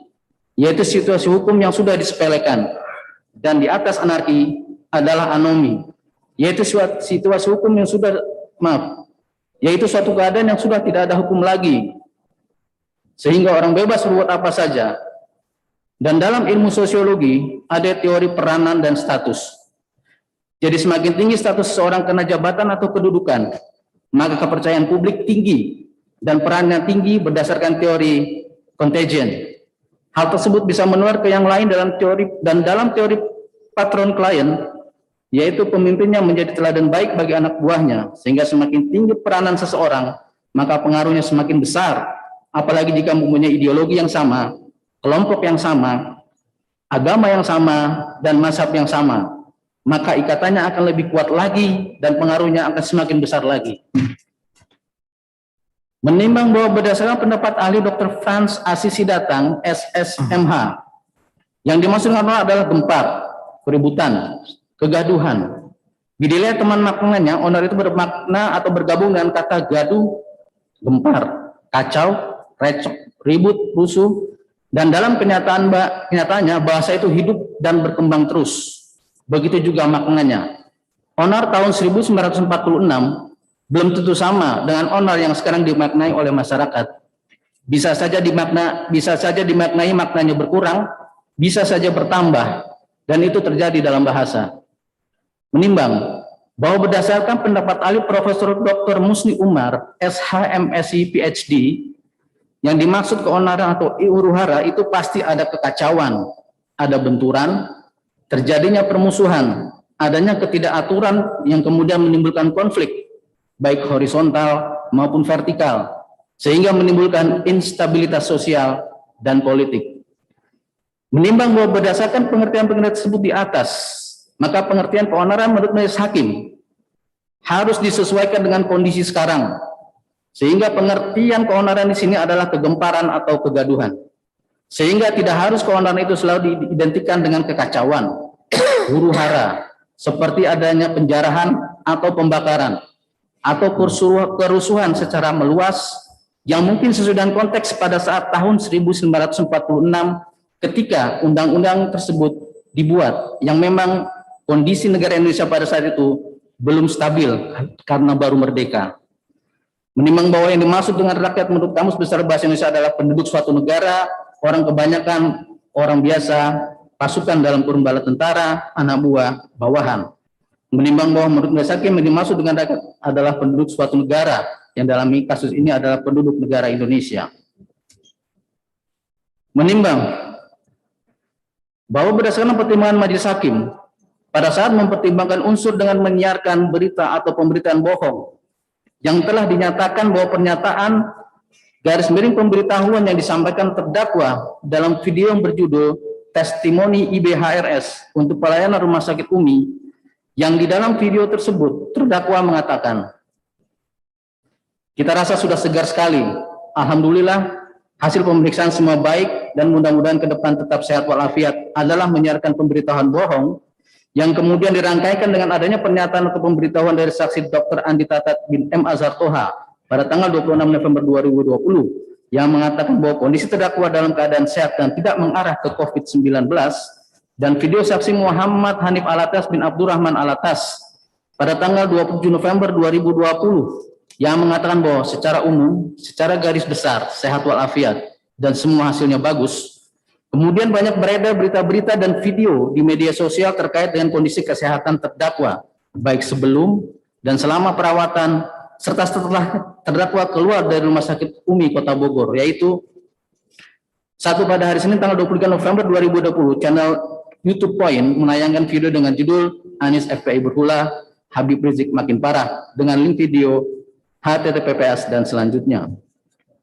yaitu situasi hukum yang sudah disepelekan. Dan di atas anarki adalah anomi, yaitu situasi hukum yang sudah, yaitu suatu keadaan yang sudah tidak ada hukum lagi, sehingga orang bebas berbuat apa saja. Dan dalam ilmu sosiologi ada teori peranan dan status. Jadi semakin tinggi status seseorang karena jabatan atau kedudukan, maka kepercayaan publik tinggi dan perannya tinggi berdasarkan teori contagion. Hal tersebut bisa menular ke yang lain dalam teori patron klien, yaitu pemimpinnya menjadi teladan baik bagi anak buahnya, sehingga semakin tinggi peranan seseorang, maka pengaruhnya semakin besar, apalagi jika mempunyai ideologi yang sama, kelompok yang sama, agama yang sama, dan mazhab yang sama, maka ikatannya akan lebih kuat lagi dan pengaruhnya akan semakin besar lagi. Menimbang bahwa berdasarkan pendapat ahli Dr. Franz Assisi Datang, SSMH, yang dimaksudkan adalah gempar, keributan, kegaduhan. Bidilnya teman maknanya, onar itu bermakna atau bergabung dengan kata gaduh, gempar, kacau, recok, ribut, rusuh, dan dalam kenyataannya bahasa itu hidup dan berkembang terus. Begitu juga maknanya. Onar tahun 1946 belum tentu sama dengan onar yang sekarang dimaknai oleh masyarakat. Bisa saja dimaknai maknanya berkurang, bisa saja bertambah, dan itu terjadi dalam bahasa. Menimbang bahwa berdasarkan pendapat ahli Profesor Dr. Musni Umar, SHMSI PhD, yang dimaksud keonaran atau huru-hara itu pasti ada kekacauan, ada benturan, terjadinya permusuhan, adanya ketidakaturan yang kemudian menimbulkan konflik, baik horizontal maupun vertikal, sehingga menimbulkan instabilitas sosial dan politik. Menimbang bahwa berdasarkan pengertian-pengertian tersebut di atas, maka pengertian keonaran menurut majelis hakim harus disesuaikan dengan kondisi sekarang, sehingga pengertian keonaran di sini adalah kegemparan atau kegaduhan, sehingga tidak harus keonaran itu selalu diidentikan dengan kekacauan, huru-hara, seperti adanya penjarahan atau pembakaran, atau kerusuhan secara meluas yang mungkin sesuai dengan konteks pada saat tahun 1946 ketika undang-undang tersebut dibuat, yang memang kondisi negara Indonesia pada saat itu belum stabil karena baru merdeka. Menimbang bahwa yang dimaksud dengan rakyat menurut Kamus Besar Bahasa Indonesia adalah penduduk suatu negara, orang kebanyakan, orang biasa, pasukan dalam kurung bala tentara, anak buah, bawahan. Menimbang bahwa menurut majelis hakim yang dimaksud dengan rakyat adalah penduduk suatu negara, yang dalam kasus ini adalah penduduk negara Indonesia. Menimbang bahwa berdasarkan pertimbangan majelis hakim, pada saat mempertimbangkan unsur dengan menyiarkan berita atau pemberitaan bohong, yang telah dinyatakan bahwa pernyataan garis miring pemberitahuan yang disampaikan terdakwa dalam video yang berjudul Testimoni IBHRS untuk pelayanan Rumah Sakit Umi, yang di dalam video tersebut terdakwa mengatakan, kita rasa sudah segar sekali, alhamdulillah hasil pemeriksaan semua baik dan mudah-mudahan ke depan tetap sehat walafiat, adalah menyiarkan pemberitahuan bohong yang kemudian dirangkaikan dengan adanya pernyataan atau pemberitahuan dari saksi Dr. Andi Tatat bin M. Azhar Toha pada tanggal 26 November 2020 yang mengatakan bahwa kondisi terdakwa dalam keadaan sehat dan tidak mengarah ke COVID-19, dan video saksi Muhammad Hanif Alatas bin Abdurrahman Alatas pada tanggal 27 November 2020 yang mengatakan bahwa secara umum, secara garis besar, sehat walafiat dan semua hasilnya bagus. Kemudian banyak beredar berita-berita dan video di media sosial terkait dengan kondisi kesehatan terdakwa, baik sebelum dan selama perawatan, serta setelah terdakwa keluar dari Rumah Sakit Umi Kota Bogor, yaitu satu pada hari Senin tanggal 23 November 2020, channel YouTube Point menayangkan video dengan judul Anies FPI Berhula, Habib Rizik Makin Parah, dengan link video HTTPS dan selanjutnya.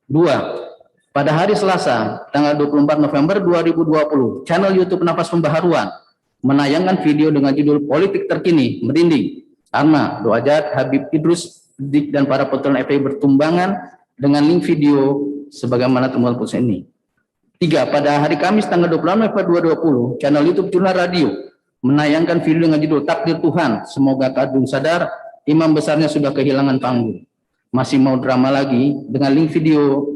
2. Pada hari Selasa, tanggal 24 November 2020, channel YouTube Nafas Pembaharuan menayangkan video dengan judul Politik Terkini Merinding, karena doa jahat Habib Idrus, Dik, dan para petualang FPI bertumbangan, dengan link video sebagaimana temuan putusan ini. 3. Pada hari Kamis tanggal 26 November 2020, channel YouTube Jurnal Radio menayangkan video dengan judul Takdir Tuhan, Semoga Kadung Sadar, Imam Besarnya Sudah Kehilangan Panggung. Masih mau drama lagi, dengan link video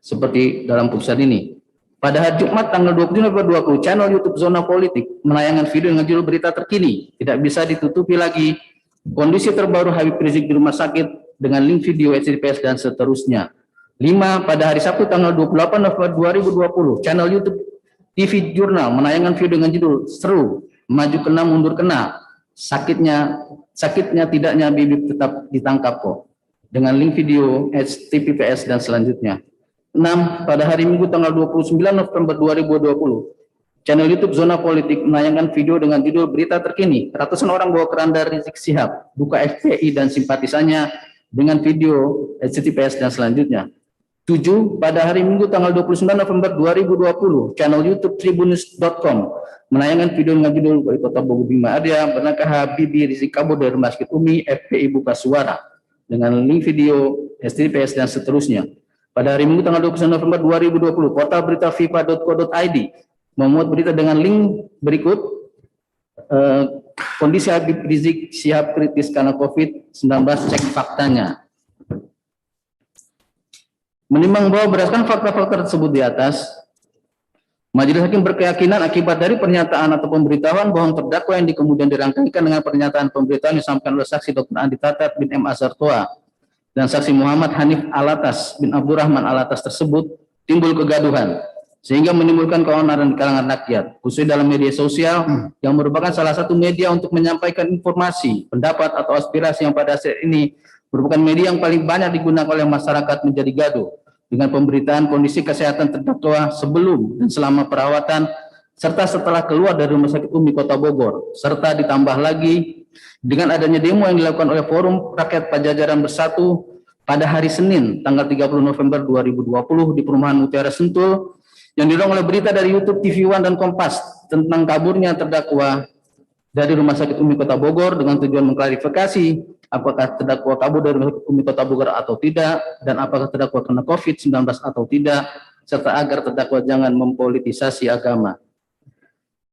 seperti dalam putusan ini. Pada hari Jumat tanggal 27 November 2020, channel YouTube Zona Politik menayangkan video dengan judul Berita Terkini, Tidak Bisa Ditutupi Lagi, Kondisi Terbaru Habib Rizik di Rumah Sakit, dengan link video HTTPS dan seterusnya. 5. Pada hari Sabtu tanggal 28 November 2020, channel YouTube TV Jurnal menayangkan video dengan judul Seru, Maju Kena Mundur Kena, sakitnya tidaknya Bibip tetap ditangkap kok. dengan link video HTTPS dan selanjutnya. 6. Pada hari Minggu tanggal 29 November 2020, channel YouTube Zona Politik menayangkan video dengan judul Berita Terkini, ratusan orang bawa keranda Rizik Syihab, duka FPI dan simpatisannya dengan video HTTPS dan selanjutnya. 7. Pada hari Minggu tanggal 29 November 2020, channel YouTube Tribunnews.com menayangkan video dengan judul Wali Kota Bogor Bima Arya Bernaka Habibie Rizik kabur dari Masjid Umi, FPI buka suara dengan link video HTTPS dan seterusnya. Pada hari Minggu tanggal 29 November 2020, portal berita fifa.co.id memuat berita dengan link berikut, kondisi Habib Rizik Syihab kritis karena COVID-19, cek faktanya. Menimbang bahwa berdasarkan fakta-fakta tersebut di atas, Majelis Hakim berkeyakinan akibat dari pernyataan atau pemberitahuan bohong terdakwa yang kemudian dirangkaikan dengan pernyataan pemberitahuan yang disampaikan oleh saksi Dr. Andi Tatat bin M. Azhar Toa dan saksi Muhammad Hanif Alatas bin Abdurrahman Alatas tersebut timbul kegaduhan sehingga menimbulkan keonaran di kalangan rakyat, khususnya dalam media sosial yang merupakan salah satu media untuk menyampaikan informasi, pendapat atau aspirasi yang pada saat ini merupakan media yang paling banyak digunakan oleh masyarakat menjadi gaduh dengan pemberitaan kondisi kesehatan terdakwa sebelum dan selama perawatan serta setelah keluar dari Rumah Sakit Umi Kota Bogor, serta ditambah lagi dengan adanya demo yang dilakukan oleh Forum Rakyat Pajajaran Bersatu pada hari Senin tanggal 30 November 2020 di Perumahan Mutiara Sentul yang didorong oleh berita dari YouTube TV One dan Kompas tentang kaburnya terdakwa dari Rumah Sakit Umi Kota Bogor dengan tujuan mengklarifikasi apakah terdakwa kabur dari Rumah Sakit Umi Kota Bogor atau tidak dan apakah terdakwa kena COVID-19 atau tidak, serta agar terdakwa jangan mempolitisasi agama.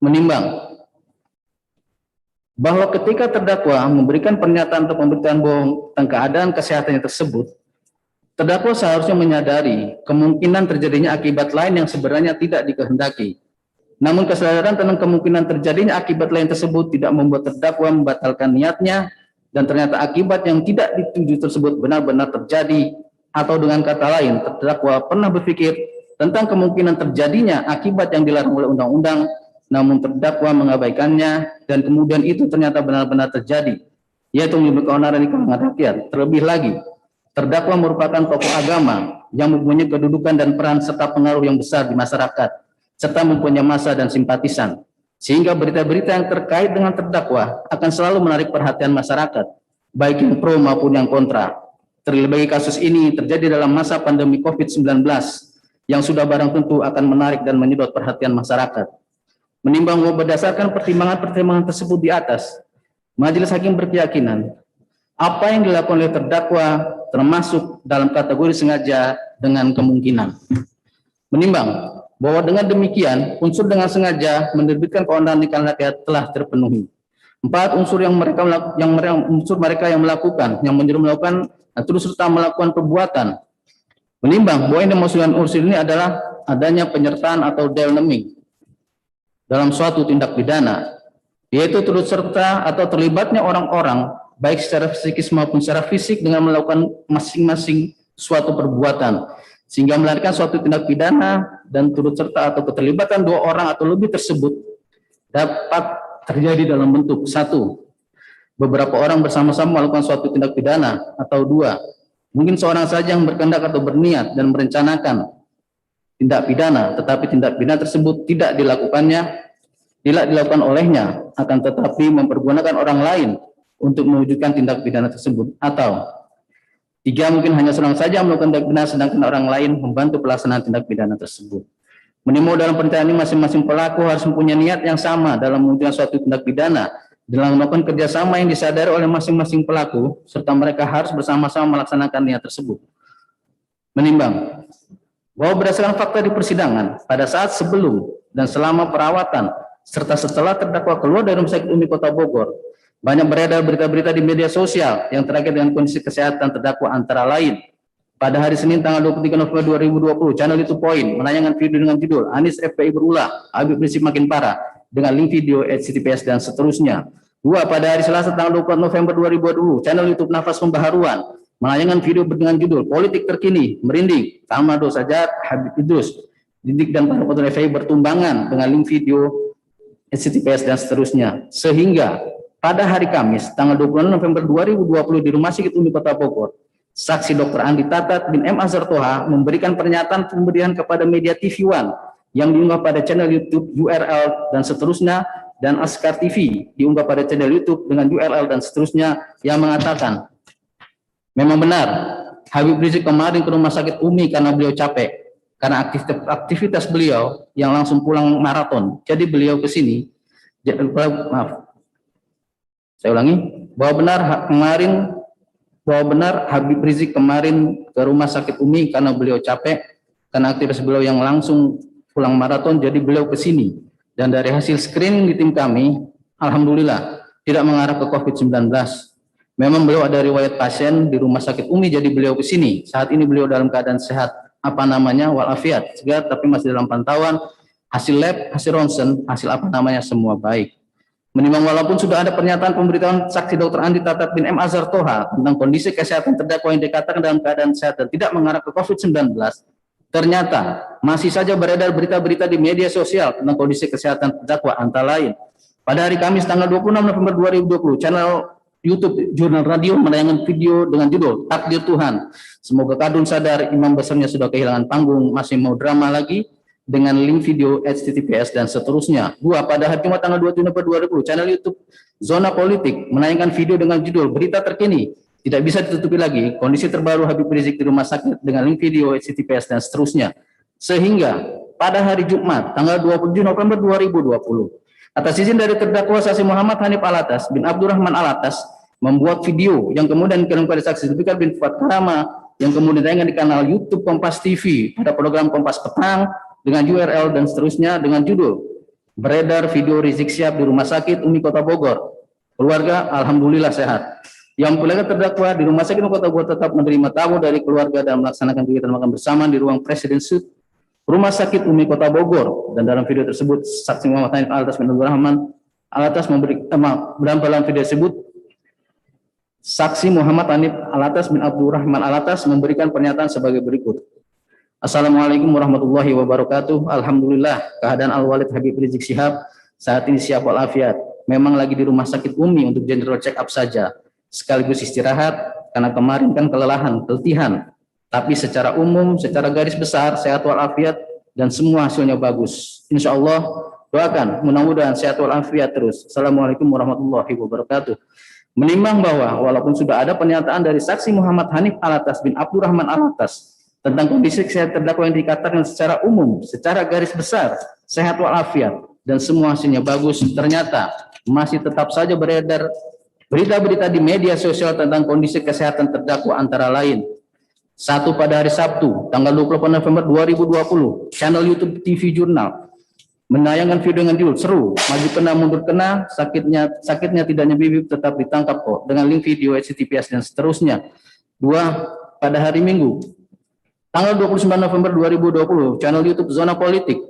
Menimbang bahwa ketika terdakwa memberikan pernyataan atau pemberitaan bohong tentang keadaan kesehatannya tersebut, terdakwa seharusnya menyadari kemungkinan terjadinya akibat lain yang sebenarnya tidak dikehendaki. Namun kesadaran tentang kemungkinan terjadinya akibat lain tersebut tidak membuat terdakwa membatalkan niatnya, dan ternyata akibat yang tidak dituju tersebut benar-benar terjadi, atau dengan kata lain, terdakwa pernah berpikir tentang kemungkinan terjadinya akibat yang dilarang oleh undang-undang, namun terdakwa mengabaikannya dan kemudian itu ternyata benar-benar terjadi, yaitu menimbulkan keonaran di kalangan rakyat. Terlebih lagi, terdakwa merupakan tokoh agama yang mempunyai kedudukan dan peran serta pengaruh yang besar di masyarakat, serta mempunyai massa dan simpatisan, sehingga berita-berita yang terkait dengan terdakwa akan selalu menarik perhatian masyarakat, baik yang pro maupun yang kontra. Terlebih kasus ini terjadi dalam masa pandemi COVID-19 yang sudah barang tentu akan menarik dan menyedot perhatian masyarakat. Menimbang bahwa berdasarkan pertimbangan-pertimbangan tersebut di atas, Majelis Hakim berkeyakinan apa yang dilakukan oleh terdakwa termasuk dalam kategori sengaja dengan kemungkinan. Menimbang bahwa dengan demikian unsur dengan sengaja menerbitkan keonaran di kalangan rakyat telah terpenuhi. 4 unsur yang mereka melakukan yang menyuruh melakukan terus serta melakukan perbuatan. Menimbang bahwa yang dimaksudkan unsur ini adalah adanya penyertaan atau dynamic dalam suatu tindak pidana, yaitu turut serta atau terlibatnya orang-orang baik secara psikis maupun secara fisik dengan melakukan masing-masing suatu perbuatan sehingga melahirkan suatu tindak pidana, dan turut serta atau keterlibatan 2 orang atau lebih tersebut dapat terjadi dalam bentuk 1. Beberapa orang bersama-sama melakukan suatu tindak pidana, atau 2. Mungkin seorang saja yang berkehendak atau berniat dan merencanakan tindak pidana, tetapi tindak pidana tersebut tidak dilakukan olehnya, akan tetapi mempergunakan orang lain untuk mewujudkan tindak pidana tersebut. Atau 3, mungkin hanya seorang saja melakukan tindak pidana sedangkan orang lain membantu pelaksanaan tindak pidana tersebut. Menimbang dalam pernyataan ini masing-masing pelaku harus mempunyai niat yang sama dalam mewujudkan suatu tindak pidana, dalam melakukan kerjasama yang disadari oleh masing-masing pelaku, serta mereka harus bersama-sama melaksanakan niat tersebut. Menimbang bahwa berdasarkan fakta di persidangan, pada saat sebelum dan selama perawatan, serta setelah terdakwa keluar dari Rumah Sakit Umi Kota Bogor, banyak beredar berita-berita di media sosial yang terkait dengan kondisi kesehatan terdakwa, antara lain pada hari Senin tanggal 23 November 2020, channel YouTube Point menayangkan video dengan judul Anies FPI berulah, Habib Rizik makin parah, dengan link video HTTPS dan seterusnya. 2, pada hari Selasa tanggal 24 November 2020, channel YouTube Nafas Pembaharuan menayangkan video dengan judul Politik Terkini Merinding, Tamadho Sajat, Habib Idrus, Didik dan para petugas FPI bertumbangan dengan link video HTTPS dan seterusnya. Sehingga pada hari Kamis tanggal 26 November 2020 di Rumah Sakit Umi Kota Bogor, Saksi Dr. Andi Tatat bin M. Azhar Toha memberikan pernyataan pemberian kepada media TV One yang diunggah pada channel YouTube URL dan seterusnya, dan Askar TV diunggah pada channel YouTube dengan URL dan seterusnya, yang mengatakan memang benar Habib Rizik kemarin ke rumah sakit Umi karena beliau capek karena aktivitas beliau yang langsung pulang maraton. Jadi beliau ke sini, saya ulangi, bahwa benar Habib Rizik kemarin ke rumah sakit Umi karena beliau capek karena aktivitas beliau yang langsung pulang maraton, jadi beliau ke sini. Dan dari hasil screening di tim kami, alhamdulillah tidak mengarah ke COVID-19. Memang beliau ada riwayat pasien di rumah sakit Umi, jadi beliau ke sini. Saat ini beliau dalam keadaan sehat, walafiat, segar, tapi masih dalam pantauan. Hasil lab, hasil ronsen, hasil semua baik. Menimbang walaupun sudah ada pernyataan pemberitahuan saksi Dr. Andi Tatat bin M. Azhar Toha tentang kondisi kesehatan terdakwa yang dikatakan dalam keadaan sehat dan tidak mengarah ke COVID-19, ternyata masih saja beredar berita-berita di media sosial tentang kondisi kesehatan terdakwa, antara lain pada hari Kamis tanggal 26 November 2020, channel YouTube Jurnal Radio menayangkan video dengan judul Takdir Tuhan, semoga kadun sadar imam besarnya sudah kehilangan panggung, masih mau drama lagi, dengan link video HTTPS dan seterusnya. Pada hari Jumat tanggal 27 November 2020, channel YouTube Zona Politik menayangkan video dengan judul Berita Terkini, tidak bisa ditutupi lagi, kondisi terbaru Habib Rizik di rumah sakit, dengan link video HTTPS dan seterusnya. Sehingga pada hari Jumat tanggal 27 November 2020, atas izin dari terdakwa saksi Muhammad Hanif Alatas bin Abdurrahman Alatas membuat video yang kemudian dikirim kepada saksi Zulfikar bin Fuad Karama yang kemudian ditayangkan di kanal YouTube Kompas TV pada program Kompas Petang dengan URL dan seterusnya dengan judul Beredar Video Rizik Syihab di Rumah Sakit Umi Kota Bogor. Keluarga alhamdulillah sehat. Yang keluarga terdakwa di Rumah Sakit Umi Kota Bogor tetap menerima tamu dari keluarga dan melaksanakan kegiatan makan bersama di ruang Presiden Suite Rumah Sakit Umi Kota Bogor. Dan dalam video tersebut saksi Muhammad Hanif Alatas bin Abdurrahman Alatas dalam video tersebut saksi Muhammad Hanif Alatas bin Abdurrahman Alatas memberikan pernyataan sebagai berikut. Assalamualaikum warahmatullahi wabarakatuh. Alhamdulillah keadaan Al-Walid Habib Rizik Syihab saat ini siap walafiat. Memang lagi di rumah sakit Umi untuk general check up saja, sekaligus istirahat karena kemarin kan keletihan. Tapi secara umum, secara garis besar, sehat walafiat dan semua hasilnya bagus. Insya Allah, doakan mudah-mudahan sehat walafiat terus. Assalamualaikum warahmatullahi wabarakatuh. Menimbang bahwa walaupun sudah ada pernyataan dari saksi Muhammad Hanif Alatas bin Abdurrahman Alatas tentang kondisi kesehatan terdakwa yang dikatakan secara umum, secara garis besar, sehat walafiat dan semua hasilnya bagus, ternyata masih tetap saja beredar berita-berita di media sosial tentang kondisi kesehatan terdakwa, antara lain. Satu, pada hari Sabtu, tanggal 28 November 2020, channel YouTube TV Jurnal menayangkan video dengan judul Seru, maju kena mundur kena, sakitnya tidaknya bibib tetap ditangkap kok, dengan link video HTTPS dan seterusnya. Dua, pada hari Minggu, tanggal 29 November 2020, channel YouTube Zona Politik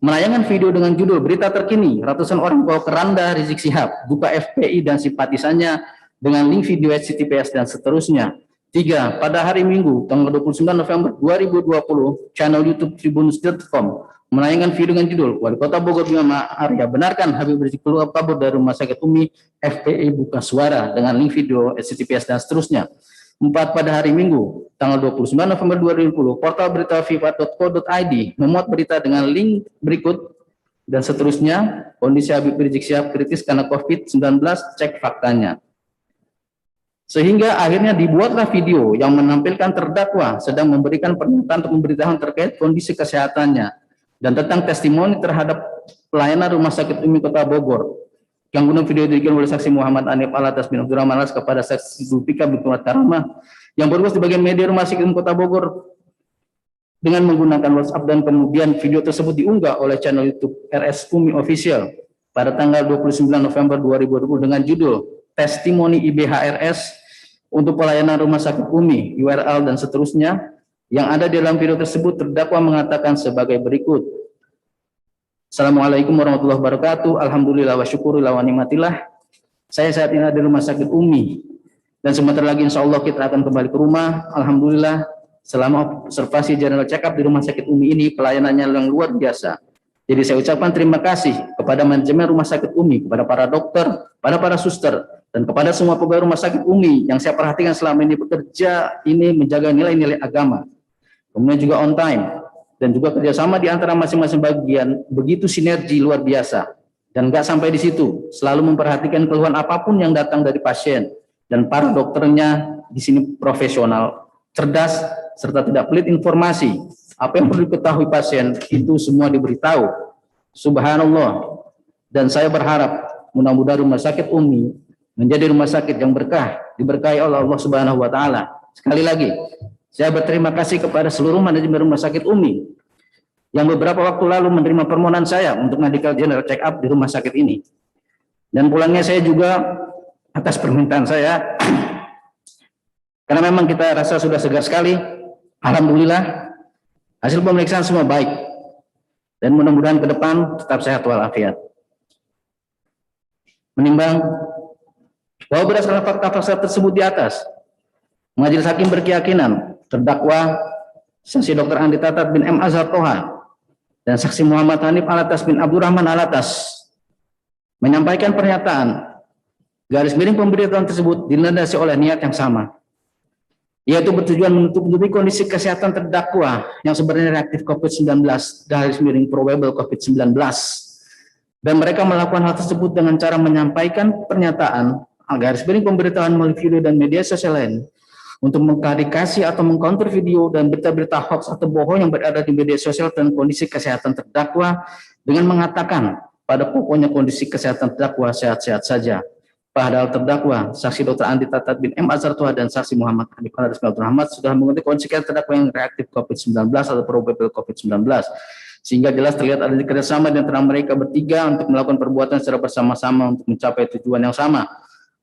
menayangkan video dengan judul Berita Terkini, ratusan orang bawa keranda Rizik Syihab, buka FPI dan simpatisannya, dengan link video HTTPS dan seterusnya. Tiga, pada hari Minggu, tanggal 29 November 2020, channel YouTube Tribunnews.com menayangkan video dengan judul Wali Kota Bogor Bima Arya benarkan Habib Rizik keluar kabur dari Rumah Sakit Umi, FPI buka suara, dengan link video HTTPS dan seterusnya. Empat, pada hari Minggu, tanggal 29 November 2020, portal berita viva.co.id memuat berita dengan link berikut dan seterusnya, kondisi Habib Rizik Syihab kritis karena COVID-19, cek faktanya. Sehingga akhirnya dibuatlah video yang menampilkan terdakwa sedang memberikan pernyataan atau pemberitahuan terkait kondisi kesehatannya dan tentang testimoni terhadap pelayanan Rumah Sakit Umi Kota Bogor. Yang kemudian video dikirim oleh saksi Muhammad Hanif Alatas bin Abdurrahman Alatas kepada saksi Zulfikar bin Fuad Karama yang bertugas di bagian media Rumah Sakit Umi Kota Bogor dengan menggunakan WhatsApp, dan kemudian video tersebut diunggah oleh channel YouTube RS Umi Official pada tanggal 29 November 2020 dengan judul Testimoni IBHRS untuk pelayanan Rumah Sakit Umi, URL dan seterusnya. Yang ada di dalam video tersebut, terdakwa mengatakan sebagai berikut. Assalamualaikum warahmatullahi wabarakatuh. Alhamdulillah wa syukurillah wa nikmatillah. Saya saat ini ada di Rumah Sakit Umi dan sebentar lagi insya Allah kita akan kembali ke rumah. Alhamdulillah selama observasi general check up di Rumah Sakit Umi ini pelayanannya yang luar biasa. Jadi saya ucapkan terima kasih kepada manajemen Rumah Sakit Umi, kepada para dokter, pada para suster, Dan kepada semua pegawai Rumah Sakit UMI yang saya perhatikan selama ini bekerja ini menjaga nilai-nilai agama, kemudian juga on time, dan juga kerjasama di antara masing-masing bagian begitu sinergi luar biasa. Dan nggak sampai di situ, selalu memperhatikan keluhan apapun yang datang dari pasien, dan para dokternya di sini profesional, cerdas, serta tidak pelit informasi. Apa yang perlu diketahui pasien itu semua diberitahu. Subhanallah. Dan saya berharap mudah-mudahan Rumah Sakit UMI menjadi rumah sakit yang berkah, diberkahi oleh Allah Subhanahu wa taala. Sekali lagi, saya berterima kasih kepada seluruh manajemen Rumah Sakit UMI yang beberapa waktu lalu menerima permohonan saya untuk medical general check up di rumah sakit ini. Dan pulangnya saya juga atas permintaan saya, karena memang kita rasa sudah segar sekali, alhamdulillah hasil pemeriksaan semua baik, dan mudah-mudahan ke depan tetap sehat walafiat. Menimbang bahwa berdasarkan fakta-fakta tersebut di atas, Majelis Hakim berkeyakinan terdakwa saksi Dr. Andi Tatat bin M. Azhar Toha dan saksi Muhammad Hanif Alatas bin Abdurrahman Alatas menyampaikan pernyataan garis miring pemberitaan tersebut dilandasi oleh niat yang sama, yaitu bertujuan menutup-nutupi kondisi kesehatan terdakwa yang sebenarnya reaktif COVID-19 garis miring probable COVID-19, dan mereka melakukan hal tersebut dengan cara menyampaikan pernyataan garis miring pemberitaan melalui video dan media sosial lain untuk mengklarifikasi atau mengcounter video dan berita-berita hoax atau bohong yang berada di media sosial tentang kondisi kesehatan terdakwa dengan mengatakan pada pokoknya kondisi kesehatan terdakwa sehat-sehat saja. Padahal terdakwa saksi Dr. Andi Tatat bin M. Azhar Toha dan saksi Muhammad Hanif Alatas bin Abdurrahman sudah mengetahui kondisi terdakwa yang reaktif COVID-19 atau probable COVID-19, sehingga jelas terlihat ada kerjasama di antara mereka bertiga untuk melakukan perbuatan secara bersama-sama untuk mencapai tujuan yang sama.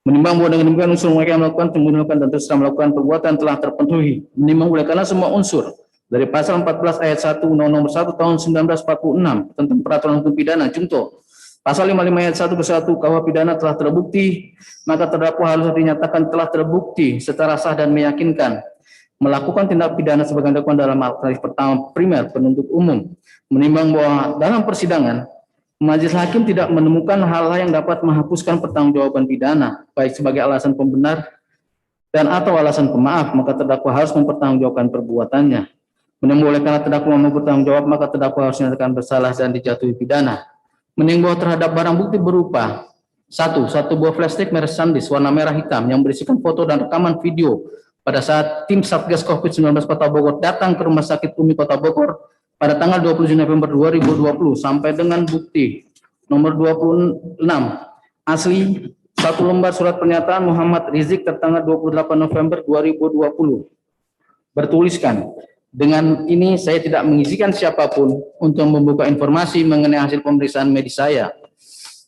Menimbang bahwa dengan demikian unsur mereka yang melakukan pembunuhan dan terus melakukan perbuatan telah terpenuhi. Menimbang oleh karena semua unsur dari pasal 14 ayat 1 Undang-Undang Nomor 1 Tahun 1946 tentang Peraturan Hukum Pidana Junto pasal 55 ayat 1 ke 1 KUH Pidana telah terbukti, maka terdakwa harus dinyatakan telah terbukti secara sah dan meyakinkan melakukan tindak pidana sebagai dakwaan dalam alternatif pertama primer penuntut umum. Menimbang bahwa dalam persidangan Majelis Hakim tidak menemukan hal-hal yang dapat menghapuskan pertanggungjawaban pidana, baik sebagai alasan pembenar dan atau alasan pemaaf, maka terdakwa harus mempertanggungjawabkan perbuatannya. Menimbang oleh karena terdakwa mau bertanggung jawab, maka terdakwa harus dinyatakan bersalah dan dijatuhi pidana. Menimbang terhadap barang bukti berupa satu buah flash stick merek SanDisk warna merah hitam yang berisikan foto dan rekaman video pada saat tim Satgas COVID-19 Kota Bogor datang ke Rumah Sakit UMI Kota Bogor pada tanggal 27 November 2020 sampai dengan bukti nomor 26 asli satu lembar surat pernyataan Muhammad Rizik tertanggal 28 November 2020 bertuliskan, dengan ini saya tidak mengizinkan siapapun untuk membuka informasi mengenai hasil pemeriksaan medis saya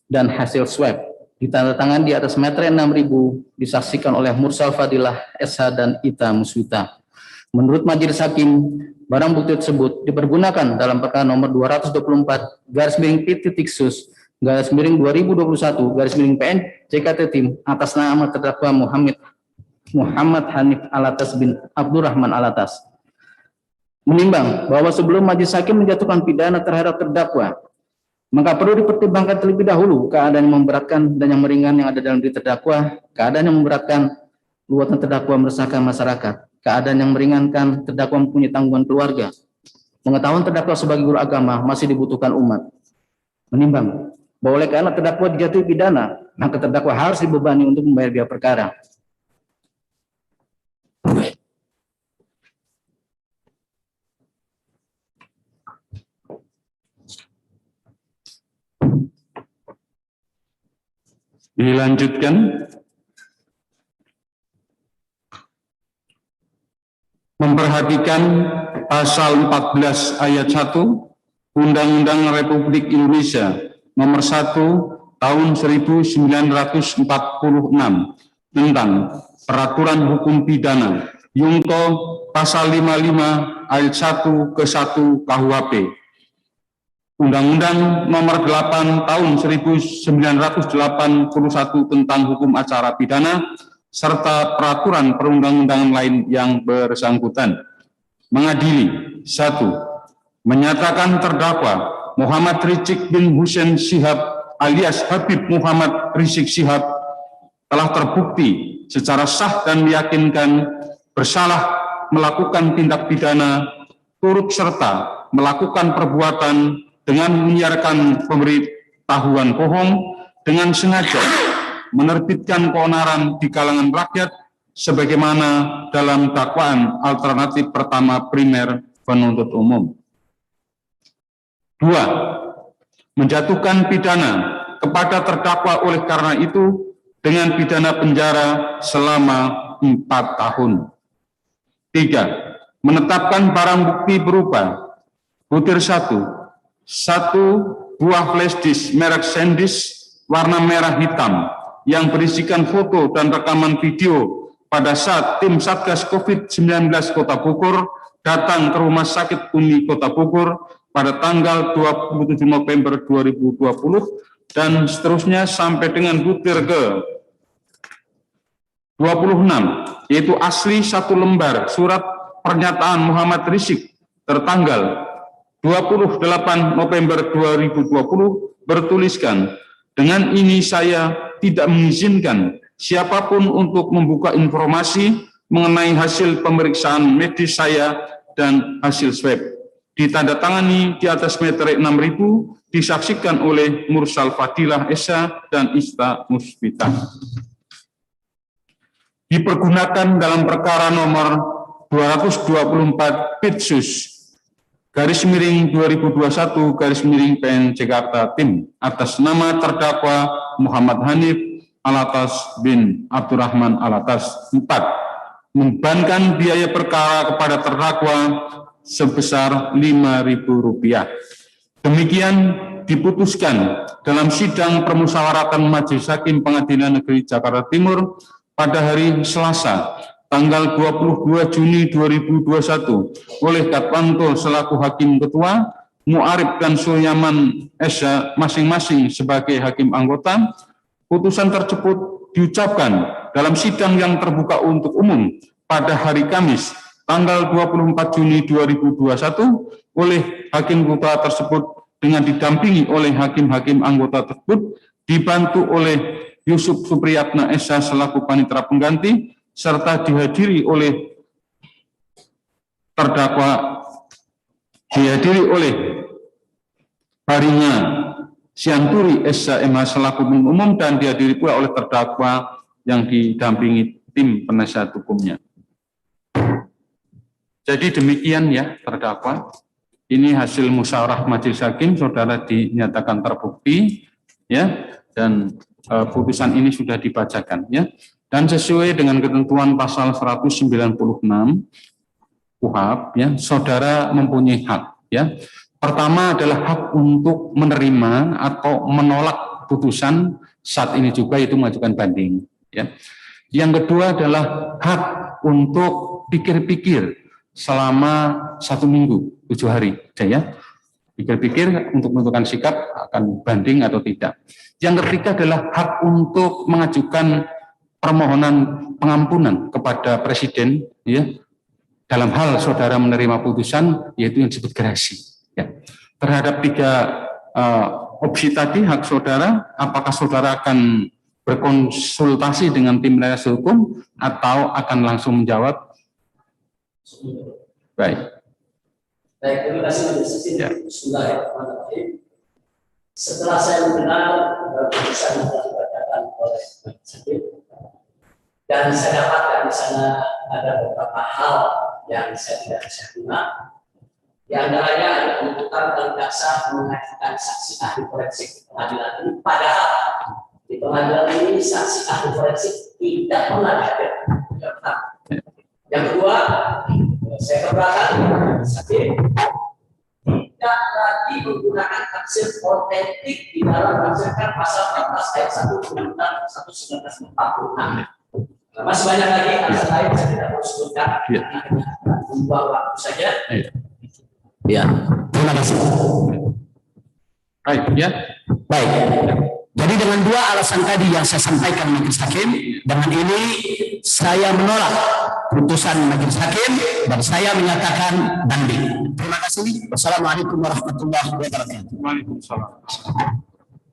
dan hasil swab ditandatangan di atas metre 6.000 disaksikan oleh Mursal Fadilah SH dan Ita Muswita. Menurut Majelis Hakim, barang bukti tersebut dipergunakan dalam perkara nomor 224 garis miring P.Sus garis miring 2021 garis miring PN JKT Tim atas nama terdakwa Muhammad Hanif Alatas bin Abdurrahman Alatas. Menimbang bahwa sebelum Majelis Hakim menjatuhkan pidana terhadap terdakwa, maka perlu dipertimbangkan terlebih dahulu keadaan yang memberatkan dan yang meringan yang ada dalam diri terdakwa. Keadaan yang memberatkan, perbuatan terdakwa meresahkan masyarakat. Keadaan yang meringankan, terdakwa mempunyai tanggungan keluarga. Pengetahuan terdakwa sebagai guru agama masih dibutuhkan umat. Menimbang bahwa oleh karena terdakwa dijatuhi pidana, maka terdakwa harus dibebani untuk membayar biaya perkara. Dilanjutkan. Memperhatikan pasal 14 ayat 1 Undang-Undang Republik Indonesia Nomor 1 Tahun 1946 tentang Peraturan Hukum Pidana Junto pasal 55 ayat 1 ke 1 KUHP. Undang-Undang Nomor 8 Tahun 1981 tentang Hukum Acara Pidana serta peraturan perundang-undangan lain yang bersangkutan. Mengadili. 1. Menyatakan terdakwa Muhammad Rizik bin Hussein Shihab alias Habib Muhammad Rizik Shihab telah terbukti secara sah dan meyakinkan bersalah melakukan tindak pidana turut serta melakukan perbuatan dengan menyiarkan pemberitahuan bohong dengan sengaja menerbitkan keonaran di kalangan rakyat sebagaimana dalam dakwaan alternatif pertama primer penuntut umum. 2. Menjatuhkan pidana kepada terdakwa oleh karena itu dengan pidana penjara selama 4 tahun. 3. Menetapkan barang bukti berupa butir 1 buah flash disk merek SanDisk warna merah hitam yang berisikan foto dan rekaman video pada saat tim Satgas COVID-19 Kota Bogor datang ke Rumah Sakit Umi Kota Bogor pada tanggal 27 November 2020 dan seterusnya sampai dengan butir ke 26, yaitu asli 1 lembar surat pernyataan Muhammad Rizik tertanggal 28 November 2020 bertuliskan, dengan ini saya tidak mengizinkan siapapun untuk membuka informasi mengenai hasil pemeriksaan medis saya dan hasil swab. Ditandatangani di atas meterai 6.000, disaksikan oleh Mursal Fadilah Esa dan Ista Musbita. Dipergunakan dalam perkara nomor 224 Pitsus /2021 PN Jakarta Tim atas nama terdakwa Muhammad Hanif Alatas bin Abdurrahman Alatas. 4. Membebankan biaya perkara kepada terdakwa sebesar Rp5.000. Demikian diputuskan dalam sidang permusyawaratan Majelis Hakim Pengadilan Negeri Jakarta Timur pada hari Selasa tanggal 22 Juni 2021 oleh Katwanto selaku Hakim Ketua, Mu'arif dan Sulyaman Esa masing-masing sebagai Hakim Anggota. Putusan tersebut diucapkan dalam sidang yang terbuka untuk umum pada hari Kamis tanggal 24 Juni 2021 oleh Hakim Ketua tersebut dengan didampingi oleh hakim-hakim anggota tersebut, dibantu oleh Yusuf Supriyatna Esa selaku panitera pengganti, serta dihadiri oleh terdakwa, dihadiri oleh Barinya Sianturi Esa MH selaku penuntut umum, dan dihadiri pula oleh terdakwa yang didampingi tim penasihat hukumnya. Jadi demikian ya terdakwa. Ini hasil musyawarah majelis hakim, saudara dinyatakan terbukti ya, dan putusan ini sudah dibacakan ya. Dan sesuai dengan ketentuan pasal 196 KUHP ya, saudara mempunyai hak ya. Pertama adalah hak untuk menerima atau menolak putusan, saat ini juga itu mengajukan banding ya. Yang kedua adalah hak untuk pikir-pikir selama 1 minggu 7 hari ya. Pikir-pikir untuk menentukan sikap akan banding atau tidak. Yang ketiga adalah hak untuk mengajukan permohonan pengampunan kepada Presiden ya, dalam hal saudara menerima putusan, yaitu yang disebut gerasi ya. Terhadap 3 opsi tadi hak saudara, apakah saudara akan berkonsultasi dengan tim penasihat hukum atau akan langsung menjawab? Baik. Baik, terima kasih ya. Bismillahirrahmanirrahim. Setelah saya mendengar putusan yang telah dibacakan oleh majelis hakim, dan saya dapatkan di sana ada beberapa hal yang saya tidak bisa terima. Di antaranya ada penuntutan kalau jaksa mengajukan saksi ahli forensik di pengadilan ini, padahal di pengadilan ini saksi ahli forensik tidak pernah hadir. Yang kedua, saya keberatan sakit tidak lagi menggunakan tafsir otentik di dalam menafsirkan pasal 14 ayat 1 Undang-Undang 1946. Masih banyak lagi alasan lain saya tidak mau sebutkan, membuang waktu saja. Ya, terima kasih. Baik, ya. Baik. Jadi dengan 2 alasan tadi yang saya sampaikan majelis hakim, dengan ini saya menolak putusan majelis hakim dan saya menyatakan banding. Terima kasih. Wassalamualaikum warahmatullahi wabarakatuh. Waalaikumsalam.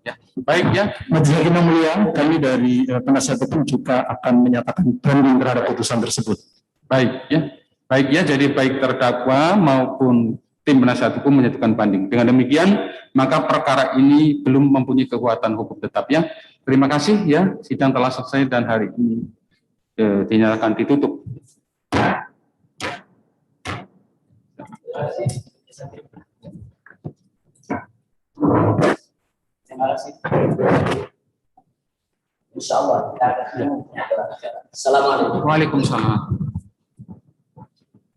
Ya, baik ya. Majelis Hakim yang mulia, kami dari penasihat hukum juga akan menyatakan banding terhadap putusan tersebut. Baik ya. Baik ya, jadi baik terdakwa maupun tim penasihat hukum menyatakan banding. Dengan demikian, maka perkara ini belum mempunyai kekuatan hukum tetap ya. Terima kasih ya, sidang telah selesai dan hari ini dinyatakan ditutup. Terima kasih. Insya Allah kita akan ketemu. Assalamualaikum. Waalaikumsalam.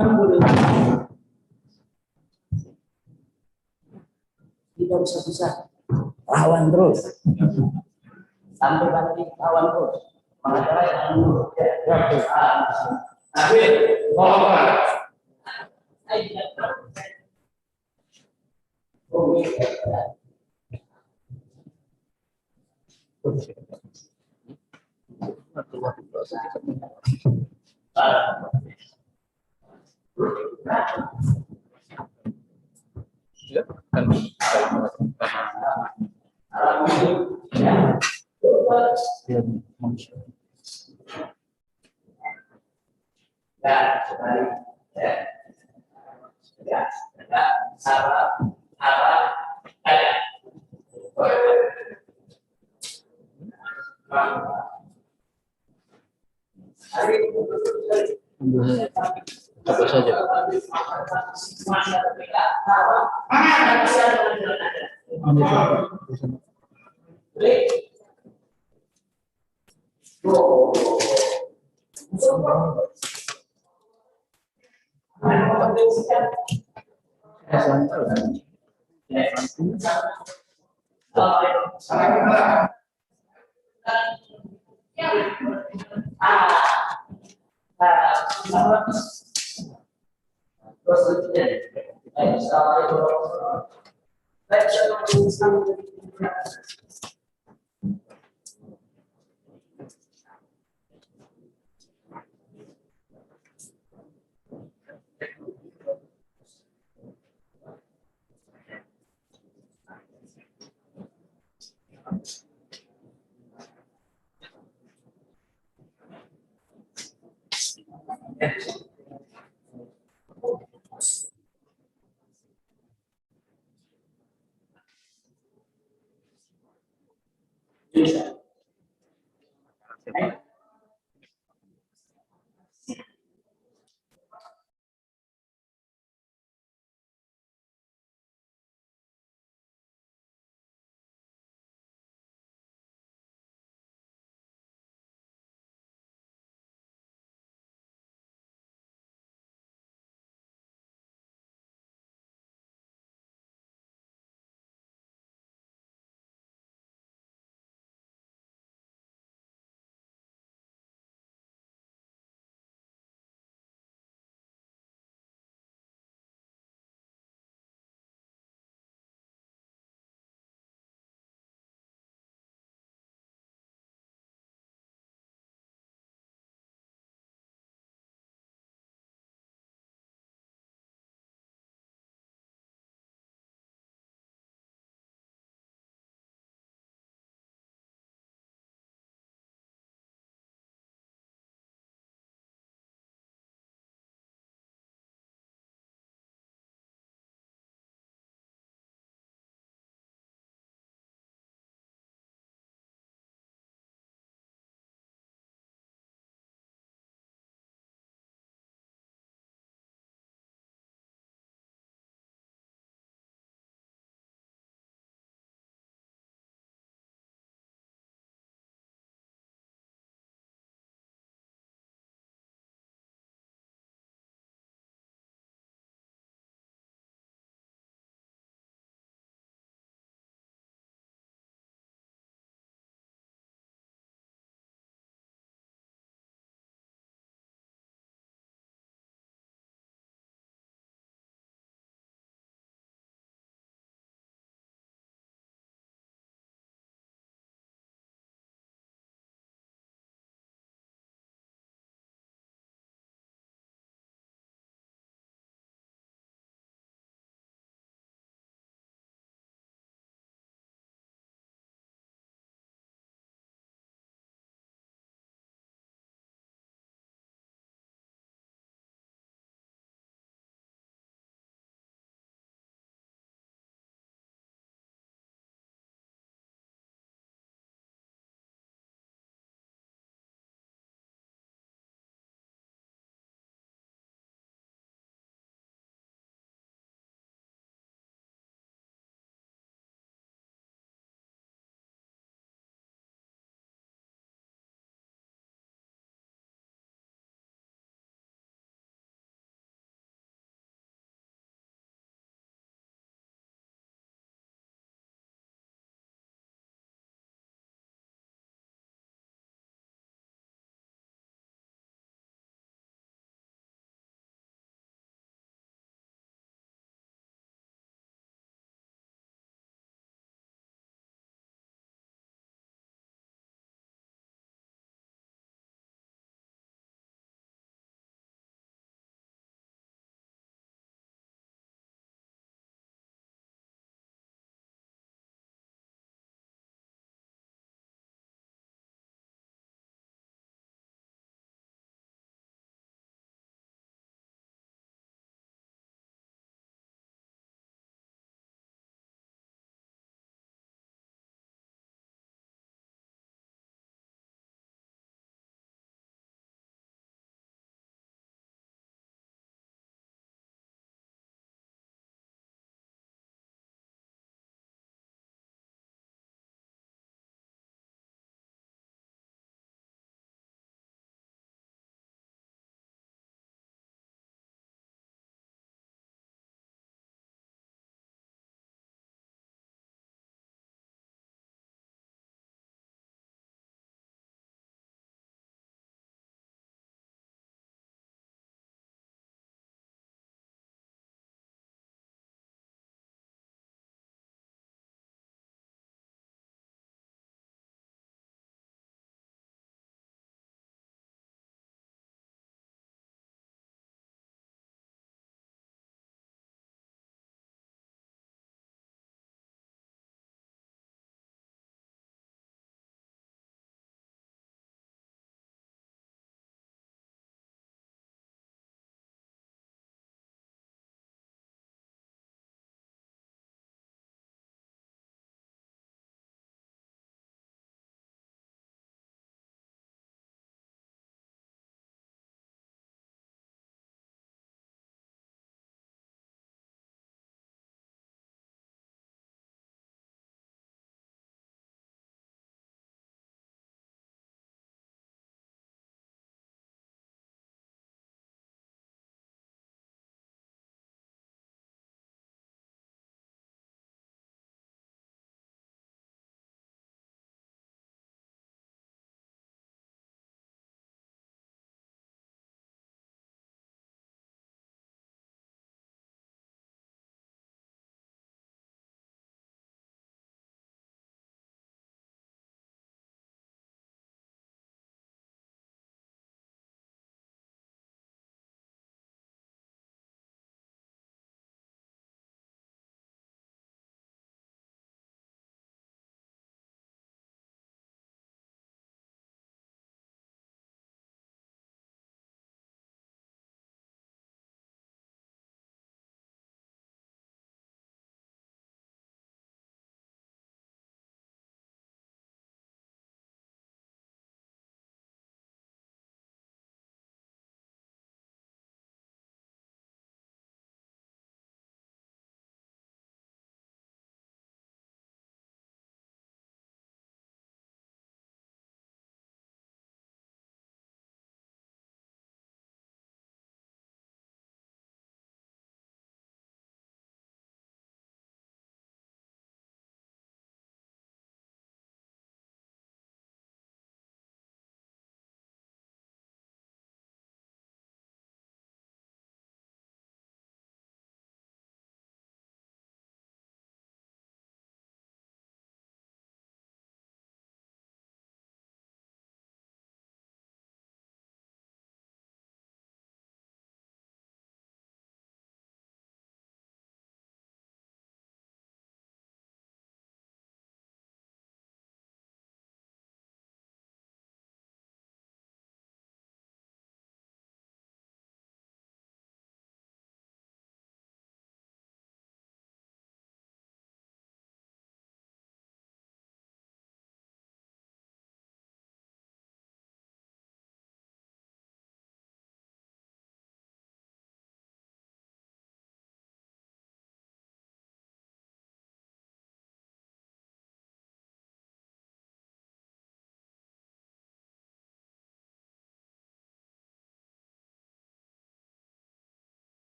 Alhamdulillah. Tidak usah lawan terus. Sampai nanti lawan terus. Mengacara yang menurut Akhir. Coba saja.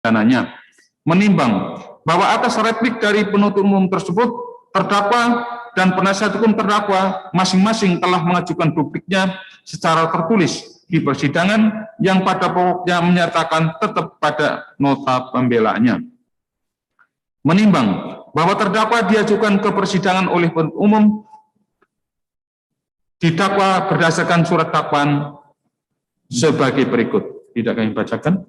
dananya. Menimbang bahwa atas replik dari penuntut umum tersebut, terdakwa dan penasihat hukum terdakwa masing-masing telah mengajukan dupliknya secara tertulis di persidangan yang pada pokoknya menyatakan tetap pada nota pembelaannya. Menimbang bahwa terdakwa diajukan ke persidangan oleh penuntut umum didakwa berdasarkan surat dakwaan sebagai berikut. Tidak kami bacakan.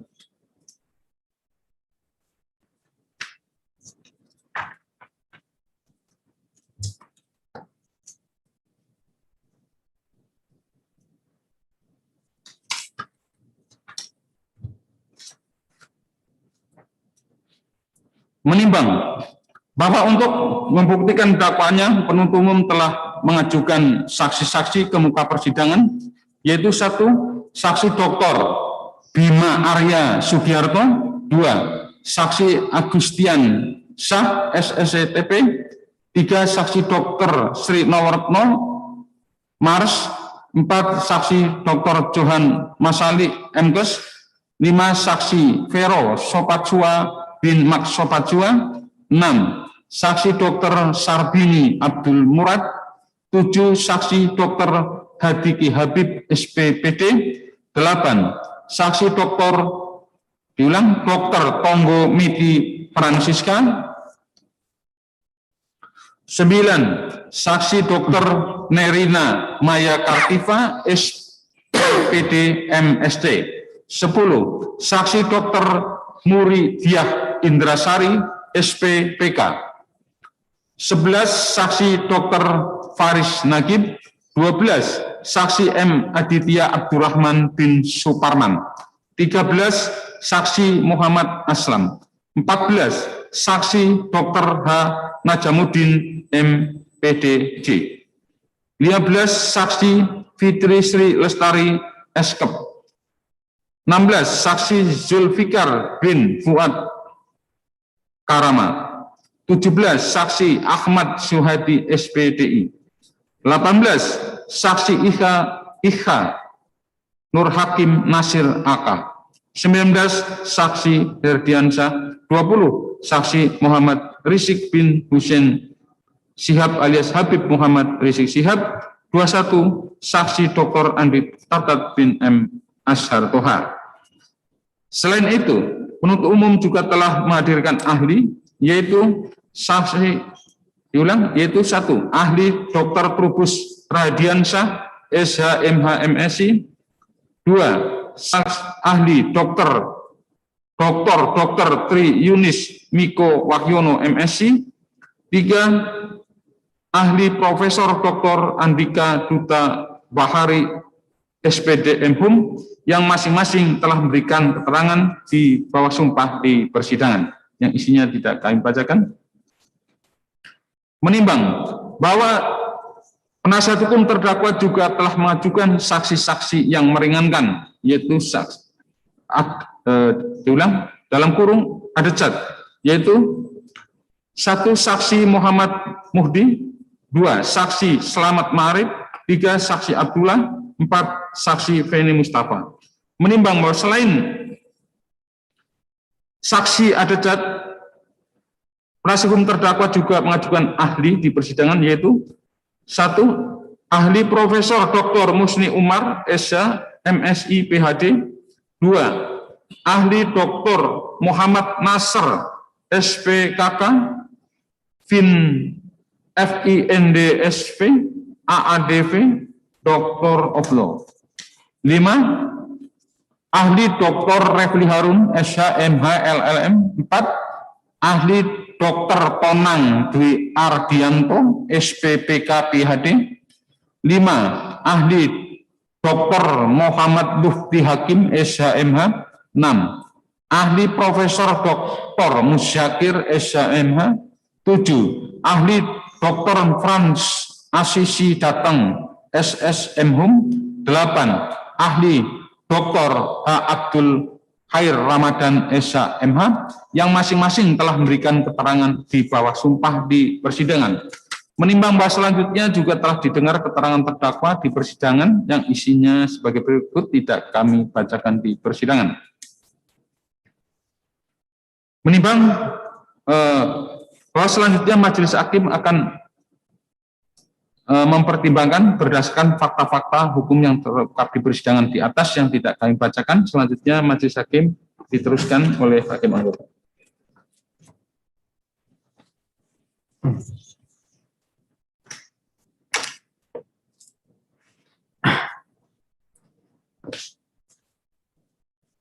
Menimbang bahwa untuk membuktikan dakwaannya, penuntut umum telah mengajukan saksi-saksi ke muka persidangan, yaitu 1. Saksi Dr. Bima Arya Sugiarto, 2. Saksi Agustian Syah SSCTP, 3. Saksi Dr. Sri Nowartno Mars, 4. Saksi Dr. Johan Masali MKes, 5. Saksi Vero Sopatsua bin Mak Sopatsua, 6. Saksi Dr. Sarbini Abdul Murad, 7. Saksi Dr. Hadiki Habib SPPD, 8. Saksi Dr. Tonggo Miti Francisca, 9. Saksi Dr. Nerina Maya Kartiva SPPD MST, 10. Saksi Dr. Muri Diah Indrasari SPPK, 11. Saksi Dr. Faris Nagib, 12. Saksi M. Aditya Abdurrahman bin Suparman, 13. Saksi Muhammad Aslam, 14. Saksi Dr. H. Najamuddin MPDJ, 15. Saksi Fitri Sri Lestari Eskep, 16. Saksi Zulfikar bin Fuad Karama, 17. Saksi Ahmad Suhadi SPDI, 18. Saksi Iha Nur Hakim Nasir AK, 19. Saksi Herdiansyah, 20. Saksi Muhammad Rizik bin Hussein Sihab alias Habib Muhammad Rizik Sihab, 21. Saksi Dr. Andi Tatat bin M. Ashar Toha. Selain itu, penuntut umum juga telah menghadirkan ahli, yaitu saksi, yaitu 1. Ahli Dr. Trubus Radiansyah SHMH-MSI, 2. Ahli Dr. Tri Yunis Miko Wahyono MSc, 3. Ahli Profesor Dr. Andika Duta Bahari SPD MHum, yang masing-masing telah memberikan keterangan di bawah sumpah di persidangan, yang isinya tidak kami bacakan. Menimbang bahwa penasihat hukum terdakwa juga telah mengajukan saksi-saksi yang meringankan, yaitu saksi dalam kurung ada cat, yaitu 1. Saksi Muhammad Muhdi, 2. Saksi Selamat Ma'arif, 3. Saksi Abdullah, 4. Saksi Feni Mustafa. Menimbang bahwa selain saksi ada cat, penasihat hukum terdakwa juga mengajukan ahli di persidangan, yaitu 1. Ahli Profesor Dr. Musni Umar SH MSI PhD, 2. Ahli Dr. Muhammad Nasr SPKK Fin FINDSV AADV Dr. of Law, 5. Ahli Dr. Refli Harun SH MH LLM, 4. Ahli Dr. Tonang Dwi Ardianto SPPK PhD, 5. Ahli Dr. Muhammad Lufti Hakim SHMH, 6. Ahli Profesor Dr. Musyakir SHMH, 7. Ahli Dr. Franz Asisi Datang SSMHum, 8. Ahli Dr. H. Abdul Khair Ramadan SHMH, yang masing-masing telah memberikan keterangan di bawah sumpah di persidangan. Menimbang bahwa selanjutnya juga telah didengar keterangan terdakwa di persidangan, yang isinya sebagai berikut, tidak kami bacakan di persidangan. Menimbang bahwa selanjutnya majelis hakim akan mempertimbangkan berdasarkan fakta-fakta hukum yang terungkap di persidangan di atas yang tidak kami bacakan. Selanjutnya majelis hakim diteruskan oleh hakim anggota.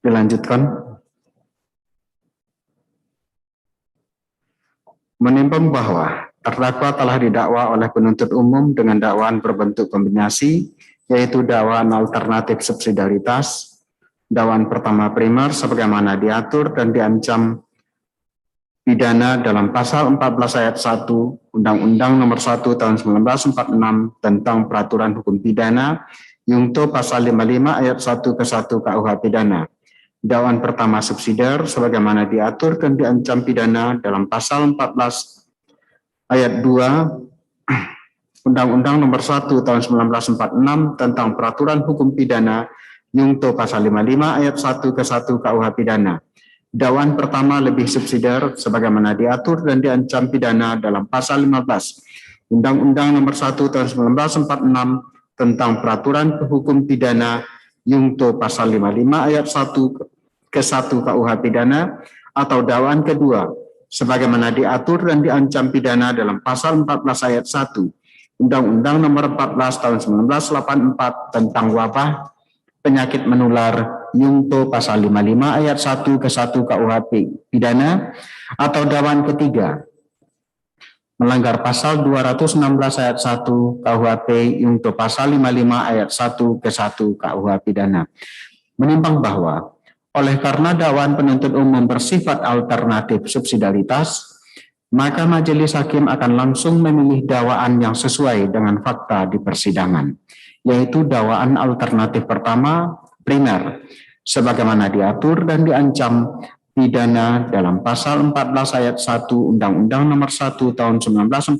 Dilanjutkan. Menimbang bahwa terdakwa telah didakwa oleh penuntut umum dengan dakwaan berbentuk kombinasi, yaitu dakwaan alternatif subsidiaritas, dakwaan pertama primer sebagaimana diatur dan diancam pidana dalam pasal 14 ayat 1 Undang-Undang Nomor 1 Tahun 1946 tentang Peraturan Hukum Pidana, Yungto pasal 55 ayat 1 ke 1 KUH Pidana. Dakwaan pertama subsidiar sebagaimana diatur dan diancam pidana dalam pasal 14 ayat 2 Undang-Undang Nomor 1 Tahun 1946 tentang Peraturan Hukum Pidana, Yungto pasal 55 ayat 1 ke 1 KUH Pidana. Dakwaan pertama lebih subsidiar sebagaimana diatur dan diancam pidana dalam pasal 15 Undang-Undang Nomor 1 Tahun 1946 tentang Peraturan Hukum Pidana, Yungto pasal 55 ayat 1 ke 1 KUH Pidana, atau dakwaan kedua sebagaimana diatur dan diancam pidana dalam pasal 14 ayat 1 Undang-Undang Nomor 14 Tahun 1984 tentang wabah penyakit menular, Yungto pasal 55 ayat 1 ke 1 KUH Pidana, atau dakwaan ketiga melanggar pasal 216 ayat 1 KUHP Yungto pasal 55 ayat 1 ke 1 KUH Pidana. Menimbang bahwa oleh karena dakwaan penuntut umum bersifat alternatif subsidiaritas, maka majelis hakim akan langsung memilih dakwaan yang sesuai dengan fakta di persidangan, yaitu dakwaan alternatif pertama primer sebagaimana diatur dan diancam pidana dalam pasal 14 ayat 1 Undang-Undang Nomor 1 Tahun 1946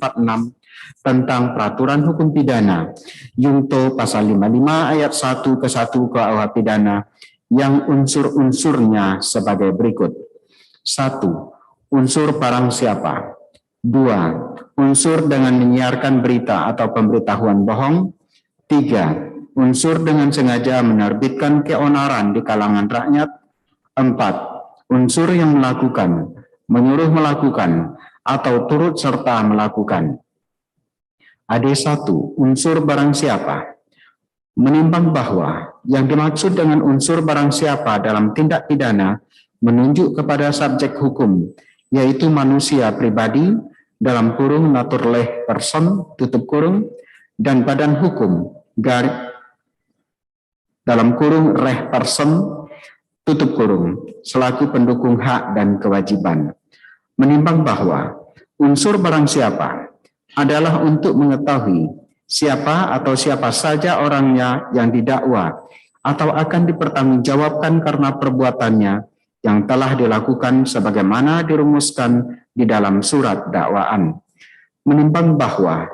tentang Peraturan Hukum Pidana, Yungto pasal 55 ayat 1 ke 1 KUH Pidana, yang unsur-unsurnya sebagai berikut. 1. Unsur barang siapa. 2. Unsur dengan menyiarkan berita atau pemberitahuan bohong. 3. Unsur dengan sengaja menerbitkan keonaran di kalangan rakyat. 4. Unsur yang melakukan, menyuruh melakukan, atau turut serta melakukan. AD1. Unsur barang siapa. Menimbang bahwa yang dimaksud dengan unsur barang siapa dalam tindak pidana menunjuk kepada subjek hukum, yaitu manusia pribadi, dalam kurung naturaleh person, tutup kurung, dan badan hukum, dalam kurung reh person, tutup kurung, selaku pendukung hak dan kewajiban. Menimbang bahwa unsur barang siapa adalah untuk mengetahui siapa atau siapa saja orangnya yang didakwa atau akan dipertanggungjawabkan karena perbuatannya yang telah dilakukan sebagaimana dirumuskan di dalam surat dakwaan. Menimbang bahwa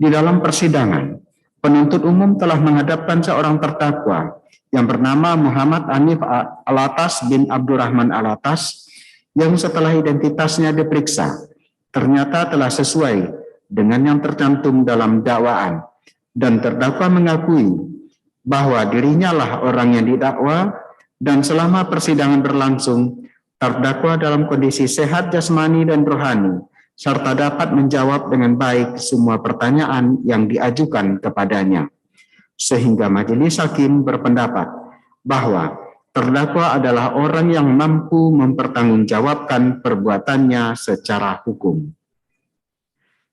di dalam persidangan penuntut umum telah menghadapkan seorang terdakwa yang bernama Muhammad Hanif Alatas bin Abdurrahman Alatas, yang setelah identitasnya diperiksa ternyata telah sesuai dengan yang tercantum dalam dakwaan, dan terdakwa mengakui bahwa dirinya lah orang yang didakwa, dan selama persidangan berlangsung terdakwa dalam kondisi sehat jasmani dan rohani serta dapat menjawab dengan baik semua pertanyaan yang diajukan kepadanya, sehingga majelis hakim berpendapat bahwa terdakwa adalah orang yang mampu mempertanggungjawabkan perbuatannya secara hukum.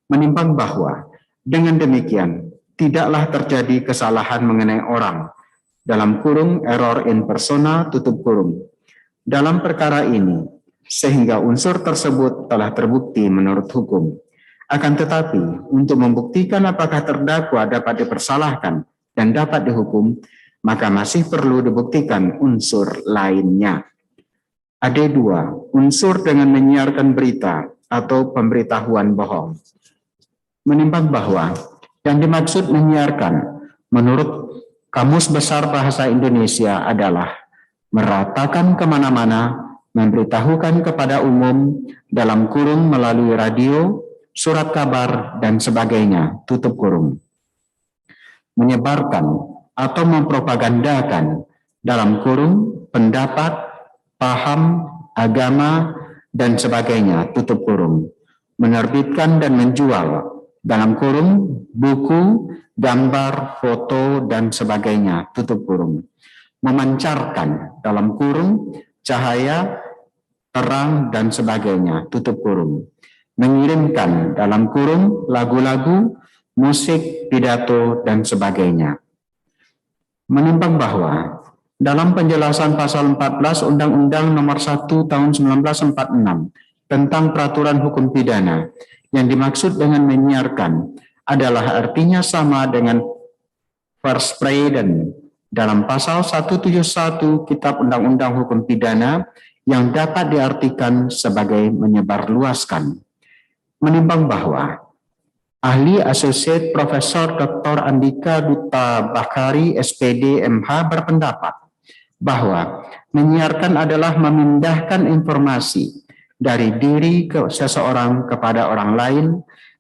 Menimbang bahwa dengan demikian tidaklah terjadi kesalahan mengenai orang, dalam kurung error in persona, tutup kurung, dalam perkara ini, sehingga unsur tersebut telah terbukti menurut hukum. Akan tetapi, untuk membuktikan apakah terdakwa dapat dipersalahkan dan dapat dihukum, maka masih perlu dibuktikan unsur lainnya. AD2, unsur dengan menyiarkan berita atau pemberitahuan bohong. Menimbang bahwa yang dimaksud menyiarkan menurut Kamus Besar Bahasa Indonesia adalah meratakan kemana-mana memberitahukan kepada umum dalam kurung melalui radio, surat kabar, dan sebagainya, tutup kurung. Menyebarkan atau mempropagandakan dalam kurung pendapat, paham, agama, dan sebagainya, tutup kurung. Menerbitkan dan menjual dalam kurung buku, gambar, foto, dan sebagainya, tutup kurung. Memancarkan dalam kurung cahaya, terang, dan sebagainya, tutup kurung. Mengirimkan dalam kurung lagu-lagu, musik, pidato, dan sebagainya. Menimbang bahwa dalam penjelasan pasal 14 Undang-Undang Nomor 1 Tahun 1946 tentang Peraturan Hukum Pidana, yang dimaksud dengan menyiarkan adalah artinya sama dengan first spray dan dalam pasal 171 Kitab Undang-Undang Hukum Pidana yang dapat diartikan sebagai menyebarluaskan. Menimbang bahwa ahli asosiat Profesor Dr. Andika Duta Bakari SPD MH berpendapat bahwa menyiarkan adalah memindahkan informasi dari diri ke seseorang kepada orang lain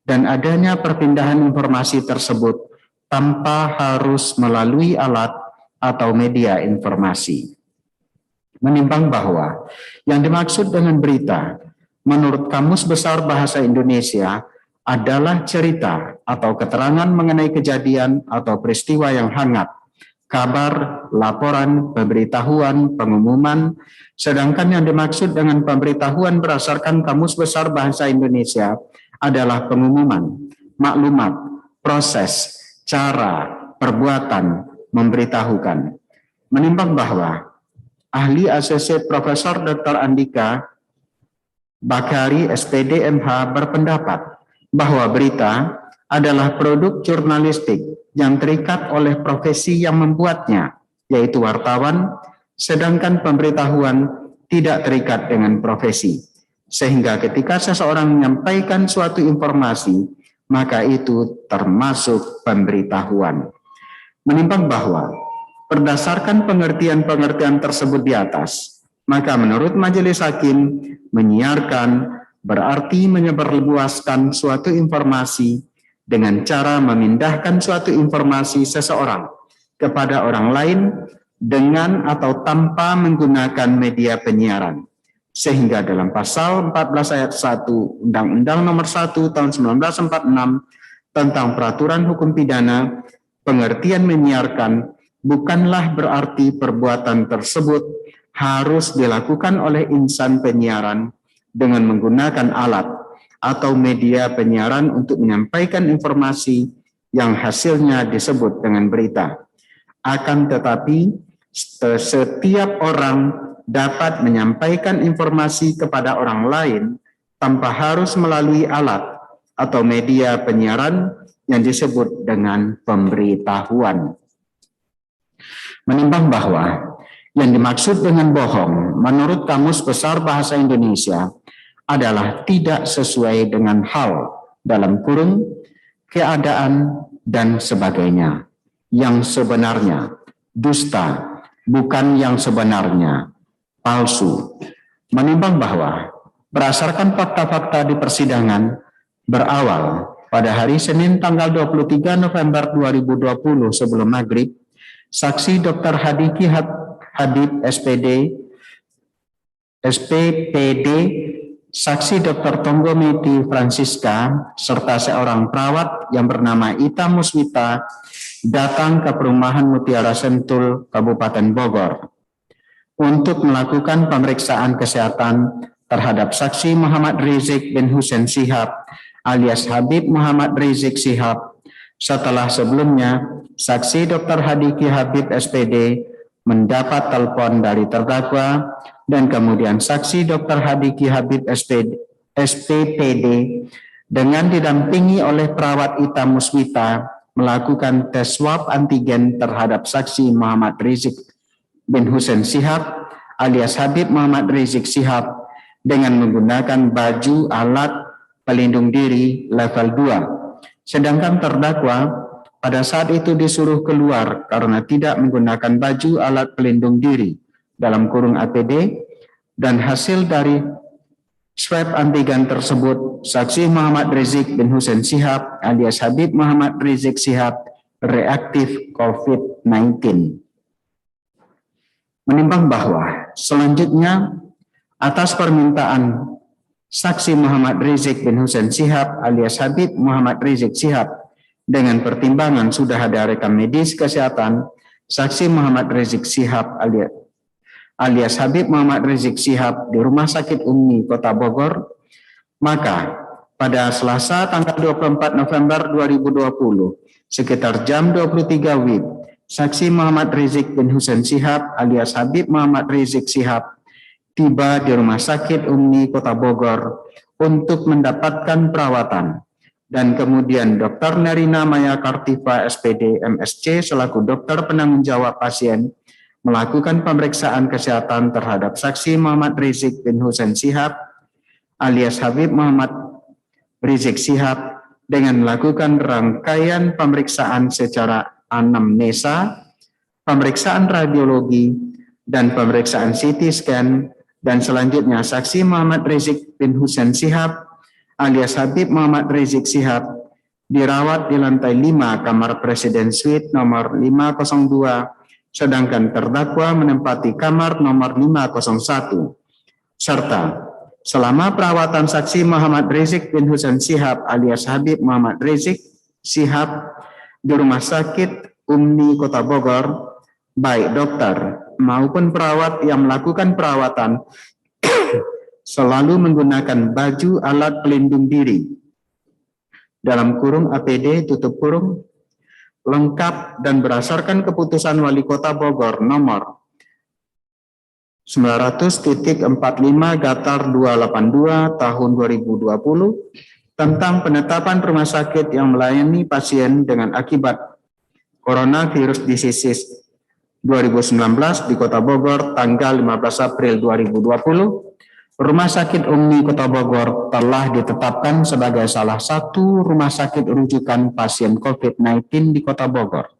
dan adanya perpindahan informasi tersebut tanpa harus melalui alat atau media informasi. Menimbang bahwa yang dimaksud dengan berita menurut Kamus Besar Bahasa Indonesia adalah cerita atau keterangan mengenai kejadian atau peristiwa yang hangat, kabar, laporan, pemberitahuan, pengumuman, sedangkan yang dimaksud dengan pemberitahuan berdasarkan Kamus Besar Bahasa Indonesia adalah pengumuman, maklumat, proses, cara, perbuatan, memberitahukan. Menimbang bahwa ahli asosiat Profesor Dr. Andika Bakari SPD MH berpendapat bahwa berita adalah produk jurnalistik yang terikat oleh profesi yang membuatnya, yaitu wartawan, sedangkan pemberitahuan tidak terikat dengan profesi. Sehingga ketika seseorang menyampaikan suatu informasi, maka itu termasuk pemberitahuan. Menimbang bahwa berdasarkan pengertian-pengertian tersebut di atas, maka menurut Majelis Hakim, menyiarkan berarti menyebarluaskan suatu informasi dengan cara memindahkan suatu informasi seseorang kepada orang lain dengan atau tanpa menggunakan media penyiaran. Sehingga dalam pasal 14 ayat 1 Undang-Undang Nomor 1 Tahun 1946 tentang Peraturan Hukum Pidana, pengertian menyiarkan bukanlah berarti perbuatan tersebut harus dilakukan oleh insan penyiaran dengan menggunakan alat atau media penyiaran untuk menyampaikan informasi yang hasilnya disebut dengan berita. Akan tetapi, setiap orang dapat menyampaikan informasi kepada orang lain tanpa harus melalui alat atau media penyiaran yang disebut dengan pemberitahuan. Menimbang bahwa yang dimaksud dengan bohong menurut Kamus Besar Bahasa Indonesia adalah tidak sesuai dengan hal dalam kurung, keadaan, dan sebagainya. Yang sebenarnya, dusta, bukan yang sebenarnya, palsu. Menimbang bahwa berdasarkan fakta-fakta di persidangan berawal pada hari Senin tanggal 23 November 2020 sebelum maghrib, saksi Dr. Hadiki Habib SPD, saksi Dr. Tonggometi Francisca, serta seorang perawat yang bernama Ita Muswita datang ke perumahan Mutiara Sentul, Kabupaten Bogor, untuk melakukan pemeriksaan kesehatan terhadap saksi Muhammad Rizik bin Hussein Shihab alias Habib Muhammad Rizik Shihab, setelah sebelumnya saksi Dr. Hadiki Habib SPD mendapat telepon dari terdakwa dan kemudian saksi Dr. Hadiki Habib SPPD dengan didampingi oleh perawat Ita Muswita melakukan tes swab antigen terhadap saksi Muhammad Rizik bin Hussein Shihab alias Habib Muhammad Rizik Shihab dengan menggunakan baju alat pelindung diri level 2. Sedangkan terdakwa pada saat itu disuruh keluar karena tidak menggunakan baju alat pelindung diri dalam kurung APD dan hasil dari swab antigen tersebut, saksi Muhammad Rizik bin Hussein Shihab alias Habib Muhammad Rizik Shihab reaktif COVID-19. Menimbang bahwa selanjutnya atas permintaan saksi Muhammad Rizik bin Hussein Shihab alias Habib Muhammad Rizik Shihab dengan pertimbangan sudah ada rekam medis kesehatan saksi Muhammad Rizik Shihab alias Habib Muhammad Rizik Shihab di Rumah Sakit Umi Kota Bogor, maka pada Selasa tanggal 24 November 2020 sekitar jam 23 WIB, saksi Muhammad Rizik bin Hussein Shihab alias Habib Muhammad Rizik Shihab tiba di Rumah Sakit Umi Kota Bogor untuk mendapatkan perawatan, dan kemudian Dr. Nerina Maya Kartiva SPD MSc selaku dokter penanggung jawab pasien melakukan pemeriksaan kesehatan terhadap saksi Muhammad Rizik bin Hussein Shihab alias Habib Muhammad Rizik Shihab dengan melakukan rangkaian pemeriksaan secara anamnesa, pemeriksaan radiologi, dan pemeriksaan CT scan, dan selanjutnya saksi Muhammad Rizik bin Hussein Shihab alias Habib Muhammad Rizik Shihab dirawat di lantai 5 kamar Presiden Suite nomor 502, sedangkan terdakwa menempati kamar nomor 501, serta selama perawatan saksi Muhammad Rizik bin Hussein Shihab alias Habib Muhammad Rizik Shihab di Rumah Sakit Umi Kota Bogor, baik dokter maupun perawat yang melakukan perawatan selalu menggunakan baju alat pelindung diri dalam kurung APD tutup kurung lengkap dan berdasarkan keputusan Wali Kota Bogor nomor 900.45/282 tahun 2020 tentang penetapan rumah sakit yang melayani pasien dengan akibat coronavirus disease 2019 di Kota Bogor tanggal 15 April 2020. Rumah Sakit Umi Kota Bogor telah ditetapkan sebagai salah satu rumah sakit rujukan pasien COVID-19 di Kota Bogor.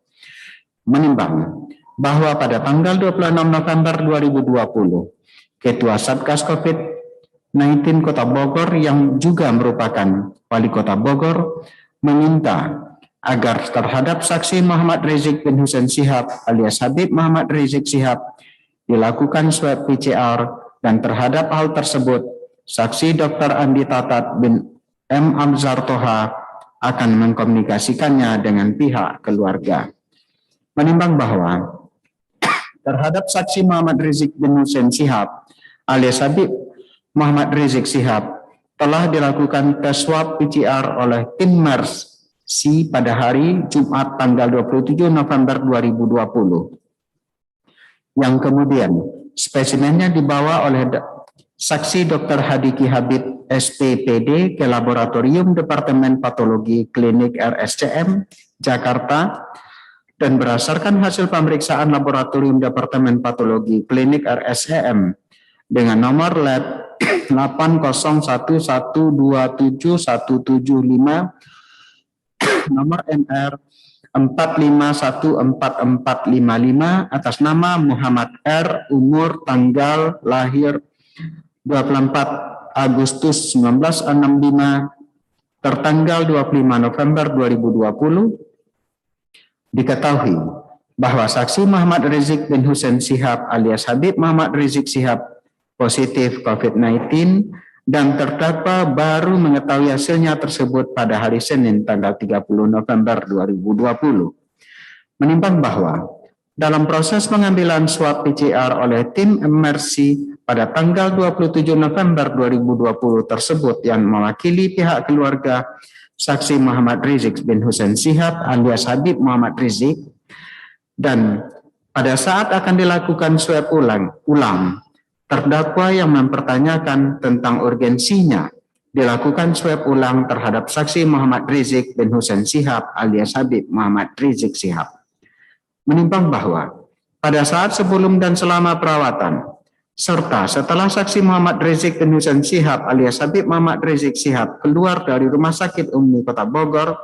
Menimbang bahwa pada tanggal 26 November 2020, Ketua Satgas COVID-19 Kota Bogor yang juga merupakan Wali Kota Bogor meminta agar terhadap saksi Muhammad Rizik bin Hussein Shihab alias Habib Muhammad Rizik Shihab dilakukan swab PCR, dan terhadap hal tersebut, saksi Dr. Andi Tatat bin M. Amzar Toha akan mengkomunikasikannya dengan pihak keluarga. Menimbang bahwa terhadap saksi Muhammad Rizik bin Hussein Shihab alias Habib Muhammad Rizik Shihab telah dilakukan tes swab PCR oleh tim Mersi pada hari Jumat tanggal 27 November 2020. Yang kemudian spesimennya dibawa oleh saksi Dr. Hadiki Habib SPPD ke Laboratorium Departemen Patologi Klinik RSCM Jakarta, dan berdasarkan hasil pemeriksaan Laboratorium Departemen Patologi Klinik RSCM dengan nomor lab 801127175 nomor NR 451445 atas nama Muhammad R, umur tanggal lahir 24 Agustus 1965 tertanggal 25 November 2020, diketahui bahwa saksi Muhammad Rizik bin Hussein Shihab alias Habib Muhammad Rizik Shihab positif COVID-19 dan terdakwa baru mengetahui hasilnya tersebut pada hari Senin tanggal 30 November 2020. Menimbang bahwa dalam proses pengambilan swab PCR oleh tim Mersi pada tanggal 27 November 2020 tersebut yang mewakili pihak keluarga saksi Muhammad Rizik bin Hussein Shihab alias Habib Muhammad Rizik, dan pada saat akan dilakukan swab ulang, terdakwa yang mempertanyakan tentang urgensinya dilakukan swab ulang terhadap saksi Muhammad Rizik bin Hussein Shihab alias Habib Muhammad Rizik Shihab. Menimbang bahwa pada saat sebelum dan selama perawatan, serta setelah saksi Muhammad Rizik bin Hussein Shihab alias Habib Muhammad Rizik Shihab keluar dari Rumah Sakit Umi Kota Bogor,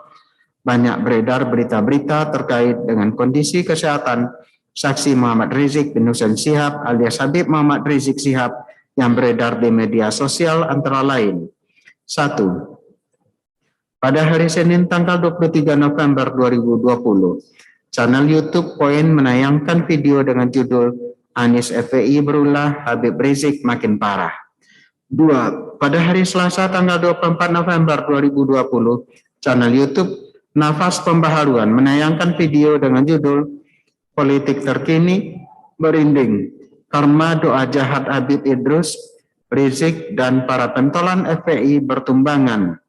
banyak beredar berita-berita terkait dengan kondisi kesehatan saksi Muhammad Rizik bin Hussein Shihab alias Habib Muhammad Rizik Shihab yang beredar di media sosial antara lain. 1. Pada hari Senin tanggal 23 November 2020, channel YouTube Poin menayangkan video dengan judul Anies FPI berulah, Habib Rizik makin parah. 2. Pada hari Selasa tanggal 24 November 2020, channel YouTube Nafas Pembaharuan menayangkan video dengan judul Politik Terkini Merinding Karma Doa Jahat Habib Idrus, Rizik, dan para pentolan FPI bertumbangan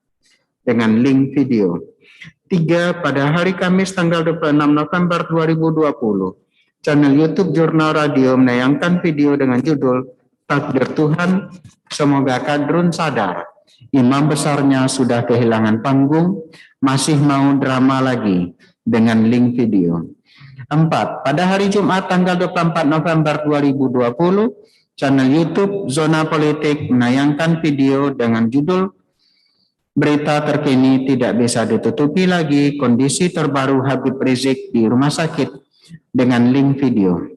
dengan link video. 3. Pada hari Kamis tanggal 26 November 2020, channel YouTube Jurnal Radio menayangkan video dengan judul Takdir Tuhan, Semoga Kadrun Sadar. Imam besarnya sudah kehilangan panggung, masih mau drama lagi, dengan link video. 4. Pada hari Jumat tanggal 24 November 2020, channel YouTube Zona Politik menayangkan video dengan judul Berita Terkini Tidak Bisa Ditutupi Lagi, Kondisi Terbaru Habib Rizik di Rumah Sakit, dengan link video.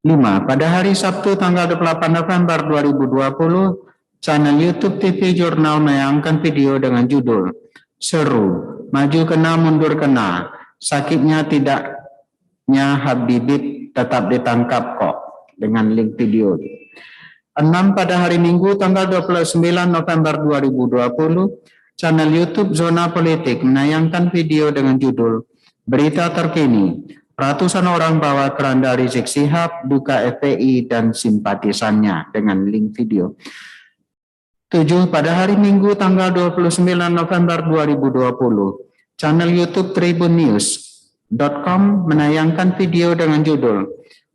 5. Pada hari Sabtu tanggal 28 November 2020, channel YouTube TV Jurnal menayangkan video dengan judul Seru, Maju Kena Mundur Kena, Sakitnya Tidaknya Habibie Tetap Ditangkap Kok, dengan link video. 6. Pada hari Minggu tanggal 29 November 2020, channel YouTube Zona Politik menayangkan video dengan judul Berita Terkini, Ratusan Orang Bawa Keranda Rizik Syihab, Duka FPI dan Simpatisannya, dengan link video. 7. Pada hari Minggu tanggal 29 November 2020, channel YouTube tribunnews.com menayangkan video dengan judul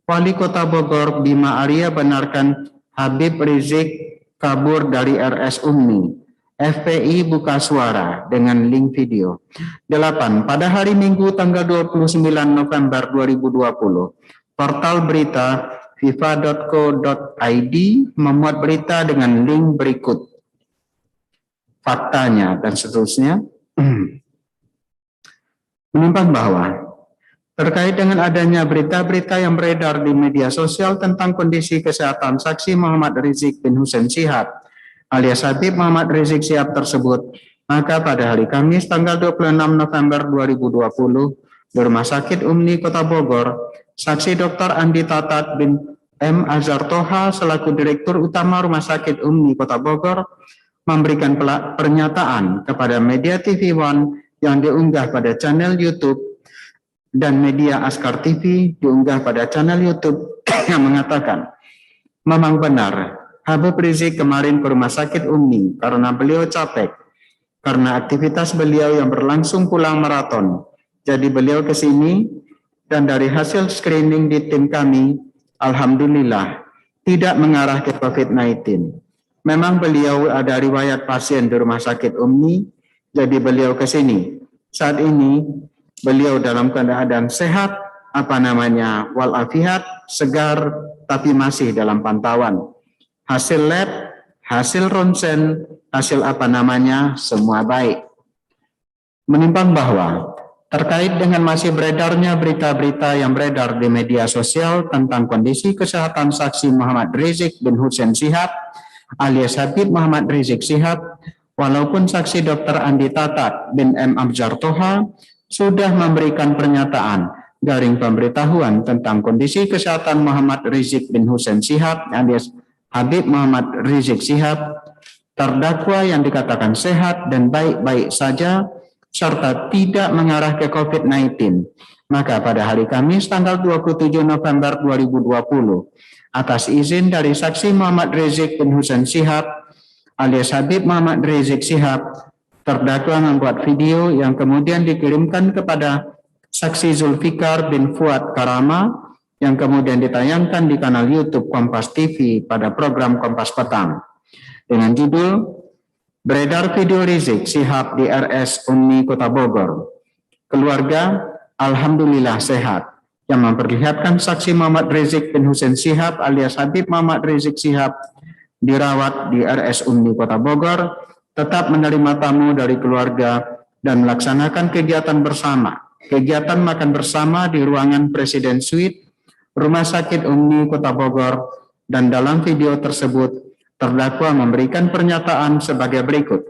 Wali Kota Bogor Bima Arya benarkan Habib Rizik kabur dari RS Umi, FPI buka suara, dengan link video. 8. Pada hari Minggu tanggal 29 November 2020, portal berita fifa.co.id memuat berita dengan link berikut. Faktanya dan seterusnya. Menimbang bahwa terkait dengan adanya berita-berita yang beredar di media sosial tentang kondisi kesehatan saksi Muhammad Rizik bin Hussein Syihab alias Habib Muhammad Rizik Syihab tersebut, maka pada hari Kamis tanggal 26 November 2020 di Rumah Sakit Umni Kota Bogor, saksi Dr. Andi Tatat bin M. Azhar Toha selaku Direktur Utama Rumah Sakit Umni Kota Bogor memberikan pernyataan kepada media TV One yang diunggah pada channel YouTube dan media Askar TV diunggah pada channel YouTube yang mengatakan, memang benar Habib Rizik kemarin ke Rumah Sakit Umni karena beliau capek, karena aktivitas beliau yang berlangsung pulang maraton. Jadi beliau ke sini dan dari hasil screening di tim kami, alhamdulillah tidak mengarah ke COVID-19. Memang beliau ada riwayat pasien di Rumah Sakit Umni, jadi beliau ke sini. Saat ini beliau dalam keadaan sehat, walafiat, segar, tapi masih dalam pantauan. Hasil lab, hasil ronsen, hasil semua baik. Menimbang bahwa terkait dengan masih beredarnya berita-berita yang beredar di media sosial tentang kondisi kesehatan saksi Muhammad Rizik bin Hussein Syihab alias Habib Muhammad Rizik Syihab, walaupun saksi Dr. Andi Tatat bin M. Azhar Toha sudah memberikan pernyataan garing pemberitahuan tentang kondisi kesehatan Muhammad Rizik bin Hussein Syihab alias Habib Muhammad Rizik Syihab, terdakwa yang dikatakan sehat dan baik-baik saja serta tidak mengarah ke COVID-19. Maka pada hari Kamis tanggal 27 November 2020, atas izin dari saksi Muhammad Rizik bin Hussein Syihab alias Habib Muhammad Rizik Syihab, terdakwa membuat video yang kemudian dikirimkan kepada saksi Zulfikar bin Fuad Karama yang kemudian ditayangkan di kanal YouTube Kompas TV pada program Kompas Petang dengan judul Beredar Video Rizik Syihab di RS Umi Kota Bogor. Keluarga alhamdulillah sehat, yang memperlihatkan saksi Muhammad Rizik bin Hussein Syihab alias Habib Muhammad Rizik Syihab dirawat di RS Umi Kota Bogor, tetap menerima tamu dari keluarga dan melaksanakan kegiatan bersama, kegiatan makan bersama di ruangan Presiden Suite, Rumah Sakit Umi Kota Bogor, dan dalam video tersebut terdakwa memberikan pernyataan sebagai berikut.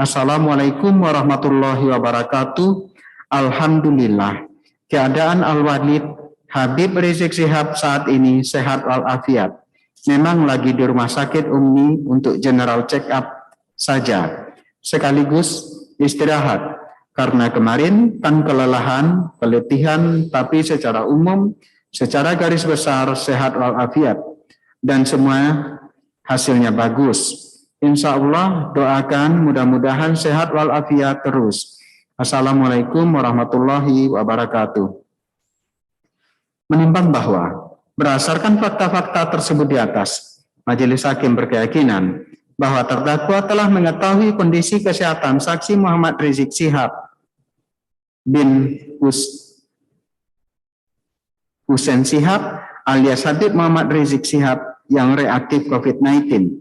Assalamualaikum warahmatullahi wabarakatuh. Alhamdulillah, keadaan Al-Walid Habib Rizik Syihab saat ini sehat walafiat. Memang lagi di Rumah Sakit Umi untuk general check up saja, sekaligus istirahat. Karena kemarin kan kelelahan, keletihan, tapi secara umum, secara garis besar sehat walafiat. Dan semua hasilnya bagus. Insya Allah doakan mudah-mudahan sehat walafiat terus. Assalamualaikum warahmatullahi wabarakatuh. Menimbang bahwa berdasarkan fakta-fakta tersebut di atas, Majelis Hakim berkeyakinan bahwa terdakwa telah mengetahui kondisi kesehatan saksi Muhammad Rizik Syihab bin Hussein Syihab alias Habib Muhammad Rizik Syihab yang reaktif COVID-19.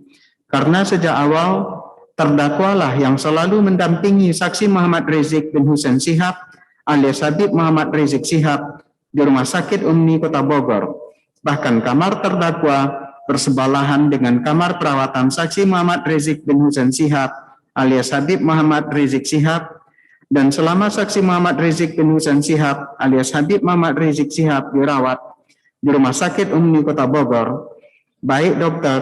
Karena sejak awal terdakwalah yang selalu mendampingi saksi Muhammad Rizik bin Hussein Syihab alias Habib Muhammad Rizik Syihab di Rumah Sakit Umi Kota Bogor. Bahkan kamar terdakwa bersebelahan dengan kamar perawatan saksi Muhammad Rizik bin Hussein Syihab alias Habib Muhammad Rizik Syihab, dan selama saksi Muhammad Rizik bin Hussein Syihab alias Habib Muhammad Rizik Syihab dirawat di Rumah Sakit Umi Kota Bogor, baik dokter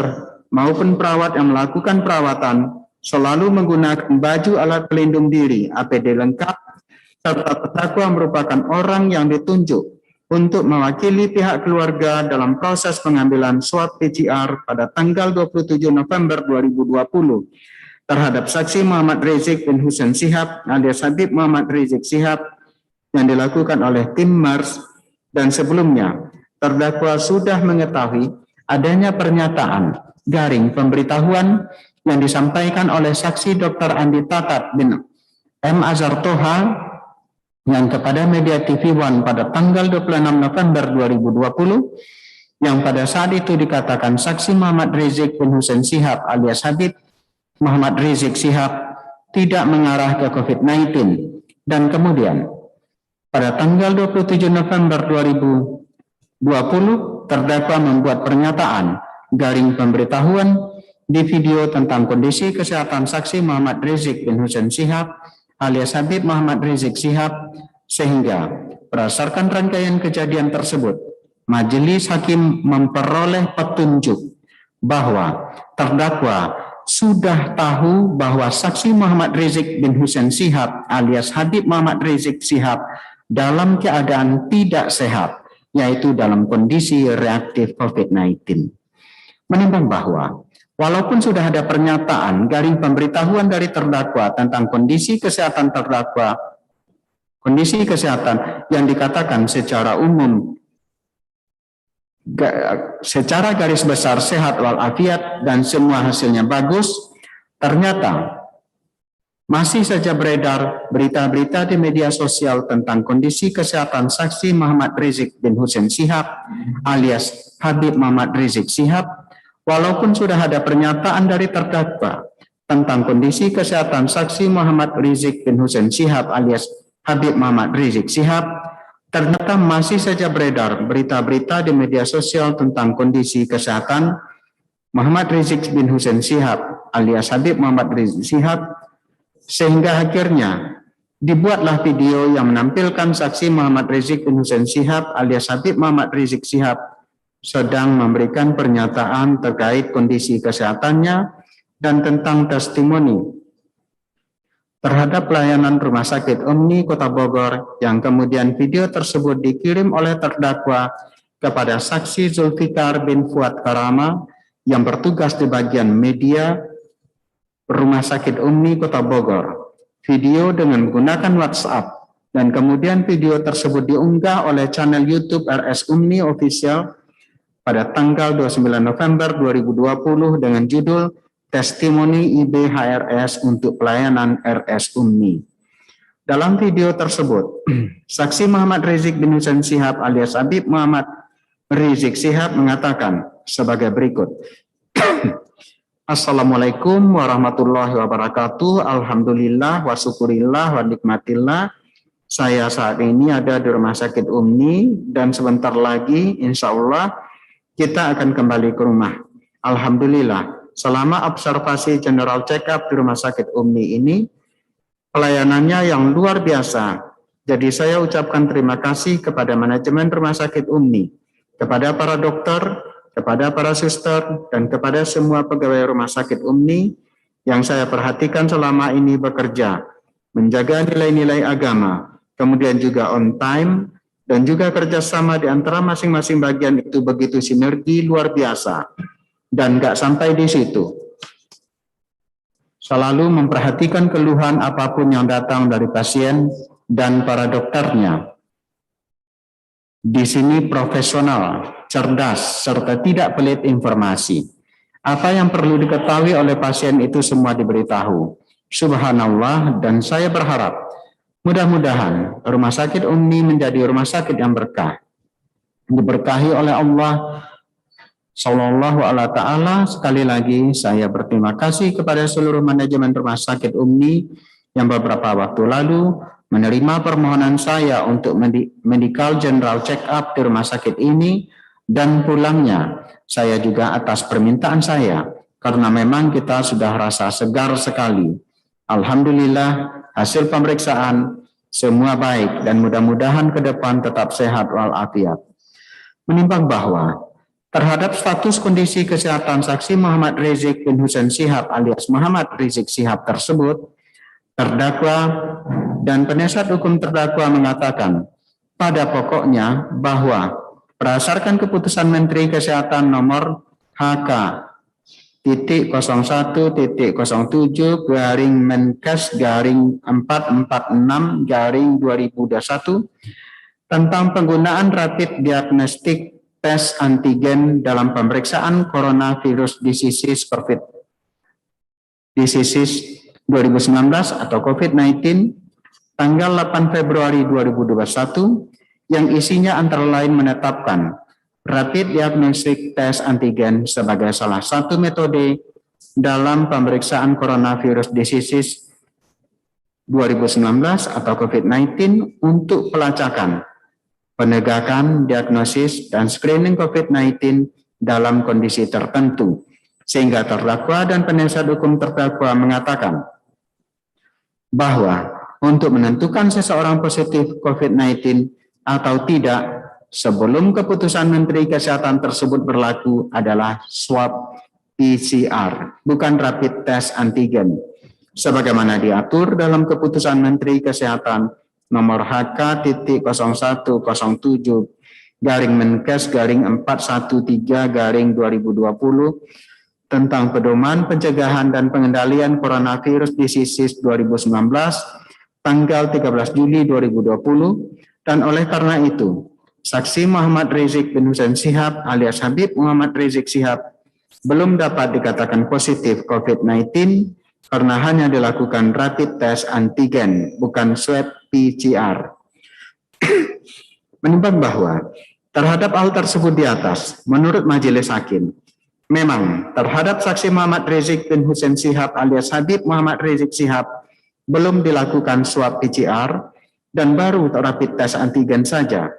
maupun perawat yang melakukan perawatan selalu menggunakan baju alat pelindung diri APD lengkap, serta terdakwa merupakan orang yang ditunjuk untuk mewakili pihak keluarga dalam proses pengambilan swab PCR pada tanggal 27 November 2020 terhadap saksi Muhammad Rizik bin Hussein Syihab alias Habib Muhammad Rizik Syihab yang dilakukan oleh tim MERS, dan sebelumnya terdakwa sudah mengetahui adanya pernyataan garing pemberitahuan yang disampaikan oleh saksi Dr. Andi Tatat bin M. Azhar Toha yang kepada media TV One pada tanggal 26 November 2020, yang pada saat itu dikatakan saksi Muhammad Rizik bin Hussein Syihab alias Habib Muhammad Rizik Syihab tidak mengarah ke COVID-19, dan kemudian pada tanggal 27 November 2020 terdakwa membuat pernyataan garing pemberitahuan di video tentang kondisi kesehatan saksi Muhammad Rizik bin Hussein Syihab alias Habib Muhammad Rizik Syihab, sehingga berdasarkan rangkaian kejadian tersebut, Majelis Hakim memperoleh petunjuk bahwa terdakwa sudah tahu bahwa saksi Muhammad Rizik bin Hussein Syihab alias Habib Muhammad Rizik Syihab dalam keadaan tidak sehat, yaitu dalam kondisi reaktif COVID-19. Menimbang bahwa walaupun sudah ada pernyataan garing pemberitahuan dari terdakwa tentang kondisi kesehatan terdakwa, kondisi kesehatan yang dikatakan secara umum, secara garis besar sehat walafiat dan semua hasilnya bagus, ternyata masih saja beredar berita-berita di media sosial tentang kondisi kesehatan saksi Muhammad Rizik bin Hussein Syihab alias Habib Muhammad Rizik Syihab. Walaupun sudah ada pernyataan dari terdakwa tentang kondisi kesehatan saksi Muhammad Rizik bin Hussein Syihab alias Habib Muhammad Rizik Syihab, ternyata masih saja beredar berita-berita di media sosial tentang kondisi kesehatan Muhammad Rizik bin Hussein Syihab alias Habib Muhammad Rizik Syihab, sehingga akhirnya dibuatlah video yang menampilkan saksi Muhammad Rizik bin Hussein Syihab alias Habib Muhammad Rizik Syihab sedang memberikan pernyataan terkait kondisi kesehatannya dan tentang testimoni terhadap pelayanan Rumah Sakit Umi Kota Bogor, yang kemudian video tersebut dikirim oleh terdakwa kepada saksi Zulfikar bin Fuad Karama yang bertugas di bagian media Rumah Sakit Umi Kota Bogor. Video dengan menggunakan WhatsApp, dan kemudian video tersebut diunggah oleh channel YouTube RS Umi Official pada tanggal 29 November 2020 dengan judul Testimoni IBHRS untuk Pelayanan RS Umi. Dalam video tersebut, saksi Muhammad Rizik bin Hussein Syihab alias Habib Muhammad Rizik Syihab mengatakan sebagai berikut. Assalamualaikum warahmatullahi wabarakatuh. Alhamdulillah wa syukurillah wa nikmatillah. saya saat ini ada di Rumah Sakit UMNI dan sebentar lagi insya Allah kita akan kembali ke rumah. Alhamdulillah, selama observasi general check up di Rumah Sakit UMNI ini, pelayanannya yang luar biasa. Jadi saya ucapkan terima kasih kepada manajemen Rumah Sakit UMNI, kepada para dokter, kepada para suster, dan kepada semua pegawai Rumah Sakit UMNI yang saya perhatikan selama ini bekerja, menjaga nilai-nilai agama, kemudian juga on time, dan juga kerjasama di antara masing-masing bagian itu begitu sinergi luar biasa. Dan nggak sampai di situ. Selalu memperhatikan keluhan apapun yang datang dari pasien dan para dokternya. Di sini profesional, cerdas, serta tidak pelit informasi. Apa yang perlu diketahui oleh pasien itu semua diberitahu. Subhanallah, dan saya berharap mudah-mudahan Rumah Sakit UMNI menjadi rumah sakit yang berkah. Diberkahi oleh Allah Sallallahu Alaihi Ta'ala. Sekali lagi saya berterima kasih kepada seluruh manajemen Rumah Sakit UMNI yang beberapa waktu lalu menerima permohonan saya untuk medical general check up di rumah sakit ini, dan pulangnya saya juga atas permintaan saya karena memang kita sudah rasa segar sekali. Alhamdulillah, hasil pemeriksaan semua baik dan mudah-mudahan ke depan tetap sehat walafiat. Menimbang bahwa terhadap status kondisi kesehatan saksi Muhammad Rizik bin Hussein Shihab alias Muhammad Rizik Shihab tersebut, terdakwa dan penasihat hukum terdakwa mengatakan pada pokoknya bahwa berdasarkan keputusan Menteri Kesehatan nomor HK.07-Menkes-446-2021 tentang penggunaan rapid diagnostic tes antigen dalam pemeriksaan coronavirus disease COVID-19 atau COVID-19 tanggal 8 Februari 2021 yang isinya antara lain menetapkan rapid diagnostic tes antigen sebagai salah satu metode dalam pemeriksaan coronavirus disease 2019 atau COVID-19 untuk pelacakan, penegakan diagnosis dan screening COVID-19 dalam kondisi tertentu, sehingga terdakwa dan penasihat hukum terdakwa mengatakan bahwa untuk menentukan seseorang positif COVID-19 atau tidak sebelum keputusan Menteri Kesehatan tersebut berlaku adalah swab PCR, bukan rapid test antigen, sebagaimana diatur dalam keputusan Menteri Kesehatan nomor HK.07-Menkes-413-2020 tentang pedoman pencegahan dan pengendalian coronavirus disease 2019 tanggal 13 Juli 2020, dan oleh karena itu saksi Muhammad Rizik bin Hussein Shihab alias Habib Muhammad Rizik Shihab belum dapat dikatakan positif COVID-19 karena hanya dilakukan rapid test antigen, bukan swab PCR. Menimbang bahwa terhadap hal tersebut di atas, menurut Majelis Hakim, memang terhadap saksi Muhammad Rizik bin Hussein Shihab alias Habib Muhammad Rizik Shihab belum dilakukan swab PCR dan baru rapid test antigen saja.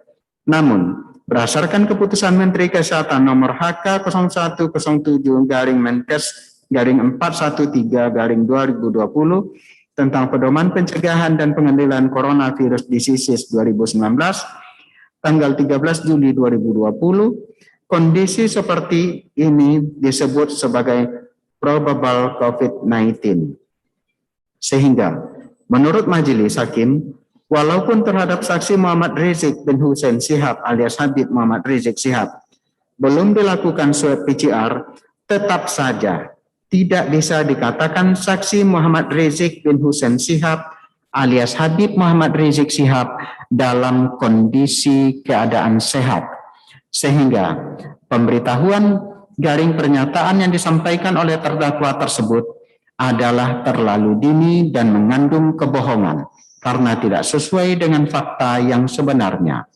Namun, berdasarkan keputusan Menteri Kesehatan nomor HK.01-Menkes-413-2020 tentang pedoman pencegahan dan pengendalian coronavirus disease 2019 tanggal 13 Juli 2020, kondisi seperti ini disebut sebagai probable COVID-19. Sehingga, menurut Majelis Hakim, walaupun terhadap saksi Muhammad Rizik bin Hussein Shihab alias Habib Muhammad Rizik Shihab belum dilakukan swab PCR, tetap saja tidak bisa dikatakan saksi Muhammad Rizik bin Hussein Shihab alias Habib Muhammad Rizik Shihab dalam kondisi keadaan sehat. Sehingga pemberitahuan garing pernyataan yang disampaikan oleh terdakwa tersebut adalah terlalu dini dan mengandung kebohongan karena tidak sesuai dengan fakta yang sebenarnya.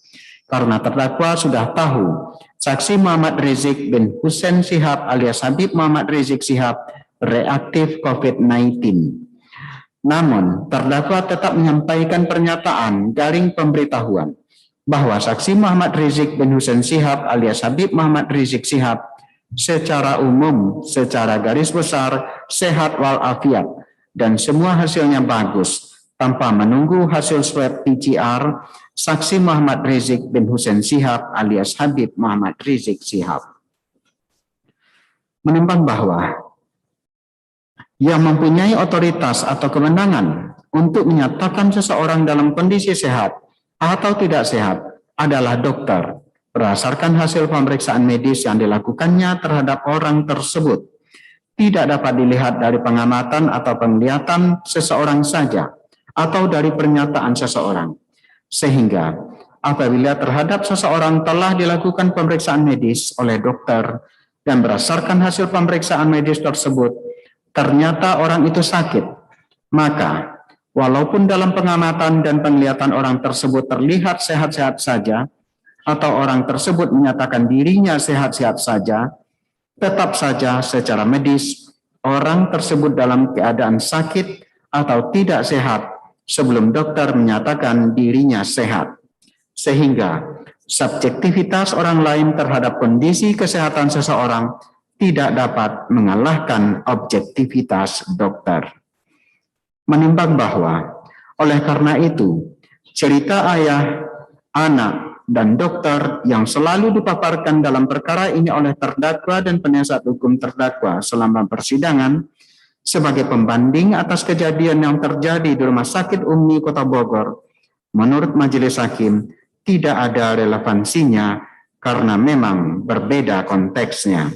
Karena terdakwa sudah tahu saksi Muhammad Rizik bin Hussein Shihab alias Habib Muhammad Rizik Shihab reaktif COVID-19. Namun, terdakwa tetap menyampaikan pernyataan garing pemberitahuan bahwa saksi Muhammad Rizik bin Hussein Shihab alias Habib Muhammad Rizik Shihab secara umum, secara garis besar, sehat walafiat dan semua hasilnya bagus tanpa menunggu hasil swab PCR saksi Muhammad Rizik bin Hussein Shihab alias Habib Muhammad Rizik Shihab. Menimbang bahwa yang mempunyai otoritas atau kewenangan untuk menyatakan seseorang dalam kondisi sehat atau tidak sehat adalah dokter berdasarkan hasil pemeriksaan medis yang dilakukannya terhadap orang tersebut tidak dapat dilihat dari pengamatan atau penglihatan seseorang saja atau dari pernyataan seseorang, sehingga apabila terhadap seseorang telah dilakukan pemeriksaan medis oleh dokter dan berdasarkan hasil pemeriksaan medis tersebut ternyata orang itu sakit, maka walaupun dalam pengamatan dan penglihatan orang tersebut terlihat sehat-sehat saja, atau orang tersebut menyatakan dirinya sehat-sehat saja, tetap saja secara medis orang tersebut dalam keadaan sakit atau tidak sehat sebelum dokter menyatakan dirinya sehat. Sehingga subjektivitas orang lain terhadap kondisi kesehatan seseorang tidak dapat mengalahkan objektivitas dokter. Menimbang bahwa oleh karena itu cerita ayah, anak, dan dokter yang selalu dipaparkan dalam perkara ini oleh terdakwa dan penasihat hukum terdakwa selama persidangan sebagai pembanding atas kejadian yang terjadi di Rumah Sakit Umi Kota Bogor, menurut majelis hakim tidak ada relevansinya karena memang berbeda konteksnya.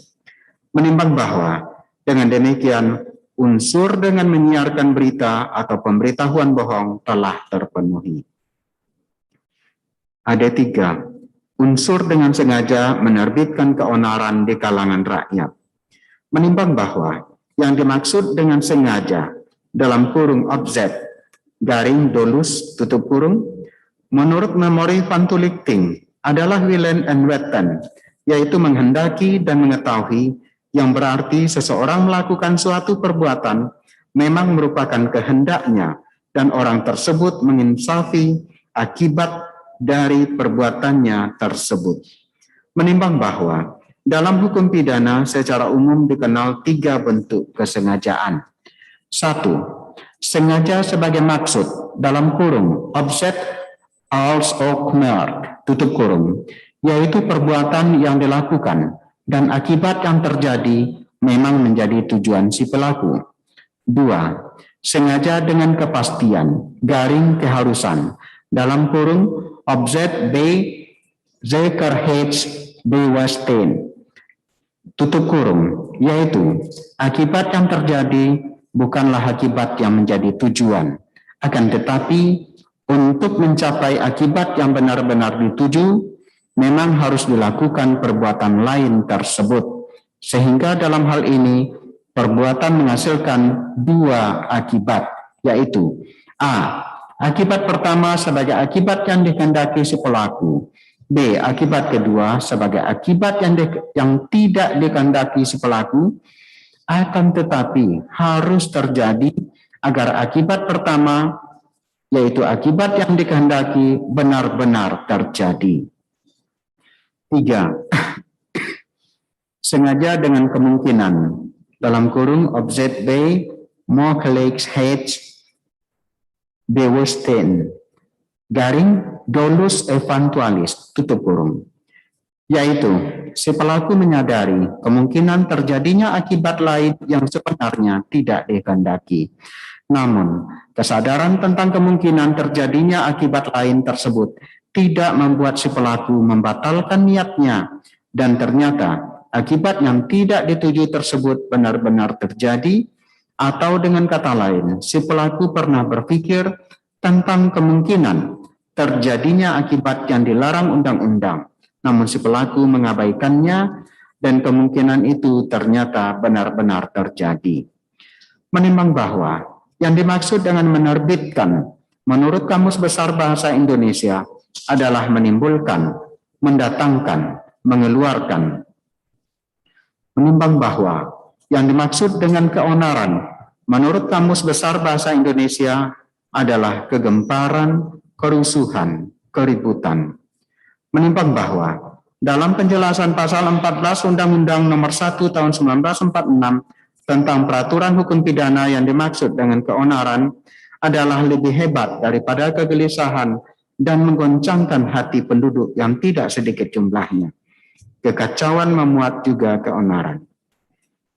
Menimbang bahwa dengan demikian unsur dengan menyiarkan berita atau pemberitahuan bohong telah terpenuhi. Ada 3, unsur dengan sengaja menerbitkan keonaran di kalangan rakyat. Menimbang bahwa yang dimaksud dengan sengaja dalam kurung objek garing dolus tutup kurung menurut memori Van Tulichting adalah willen and wetten, yaitu menghendaki dan mengetahui, yang berarti seseorang melakukan suatu perbuatan memang merupakan kehendaknya dan orang tersebut menginsafi akibat dari perbuatannya tersebut. Menimbang bahwa dalam hukum pidana secara umum dikenal 3 bentuk kesengajaan. 1. Sengaja sebagai maksud dalam kurung objek als oogmerk tutup kurung, yaitu perbuatan yang dilakukan dan akibat yang terjadi memang menjadi tujuan si pelaku. 2. Sengaja dengan kepastian garing keharusan dalam kurung objek B zekerheid bewasten tutup kurung, yaitu akibat yang terjadi bukanlah akibat yang menjadi tujuan, akan tetapi untuk mencapai akibat yang benar-benar dituju memang harus dilakukan perbuatan lain tersebut, sehingga dalam hal ini perbuatan menghasilkan 2 akibat, yaitu A. Akibat pertama sebagai akibat yang dikehendaki si pelaku, B. Akibat kedua sebagai akibat yang tidak dikehendaki si pelaku, akan tetapi harus terjadi agar akibat pertama, yaitu akibat yang dikehendaki, benar-benar terjadi. 3. Sengaja dengan kemungkinan dalam kurung objek B mogelijkheid bewasten garing dolus eventualis tutup kurung, yaitu si pelaku menyadari kemungkinan terjadinya akibat lain yang sebenarnya tidak dikehendaki. Namun, kesadaran tentang kemungkinan terjadinya akibat lain tersebut tidak membuat si pelaku membatalkan niatnya, dan ternyata akibat yang tidak dituju tersebut benar-benar terjadi, atau dengan kata lain, si pelaku pernah berpikir tentang kemungkinan terjadinya akibat yang dilarang undang-undang, namun si pelaku mengabaikannya dan kemungkinan itu ternyata benar-benar terjadi. Menimbang bahwa yang dimaksud dengan menerbitkan menurut Kamus Besar Bahasa Indonesia adalah menimbulkan, mendatangkan, mengeluarkan. Menimbang bahwa yang dimaksud dengan keonaran menurut Kamus Besar Bahasa Indonesia adalah kegemparan, kerusuhan, keributan. Menimbang bahwa dalam penjelasan pasal 14 Undang-Undang Nomor 1 Tahun 1946 tentang peraturan hukum pidana yang dimaksud dengan keonaran adalah lebih hebat daripada kegelisahan dan menggoncangkan hati penduduk yang tidak sedikit jumlahnya. Kekacauan memuat juga keonaran.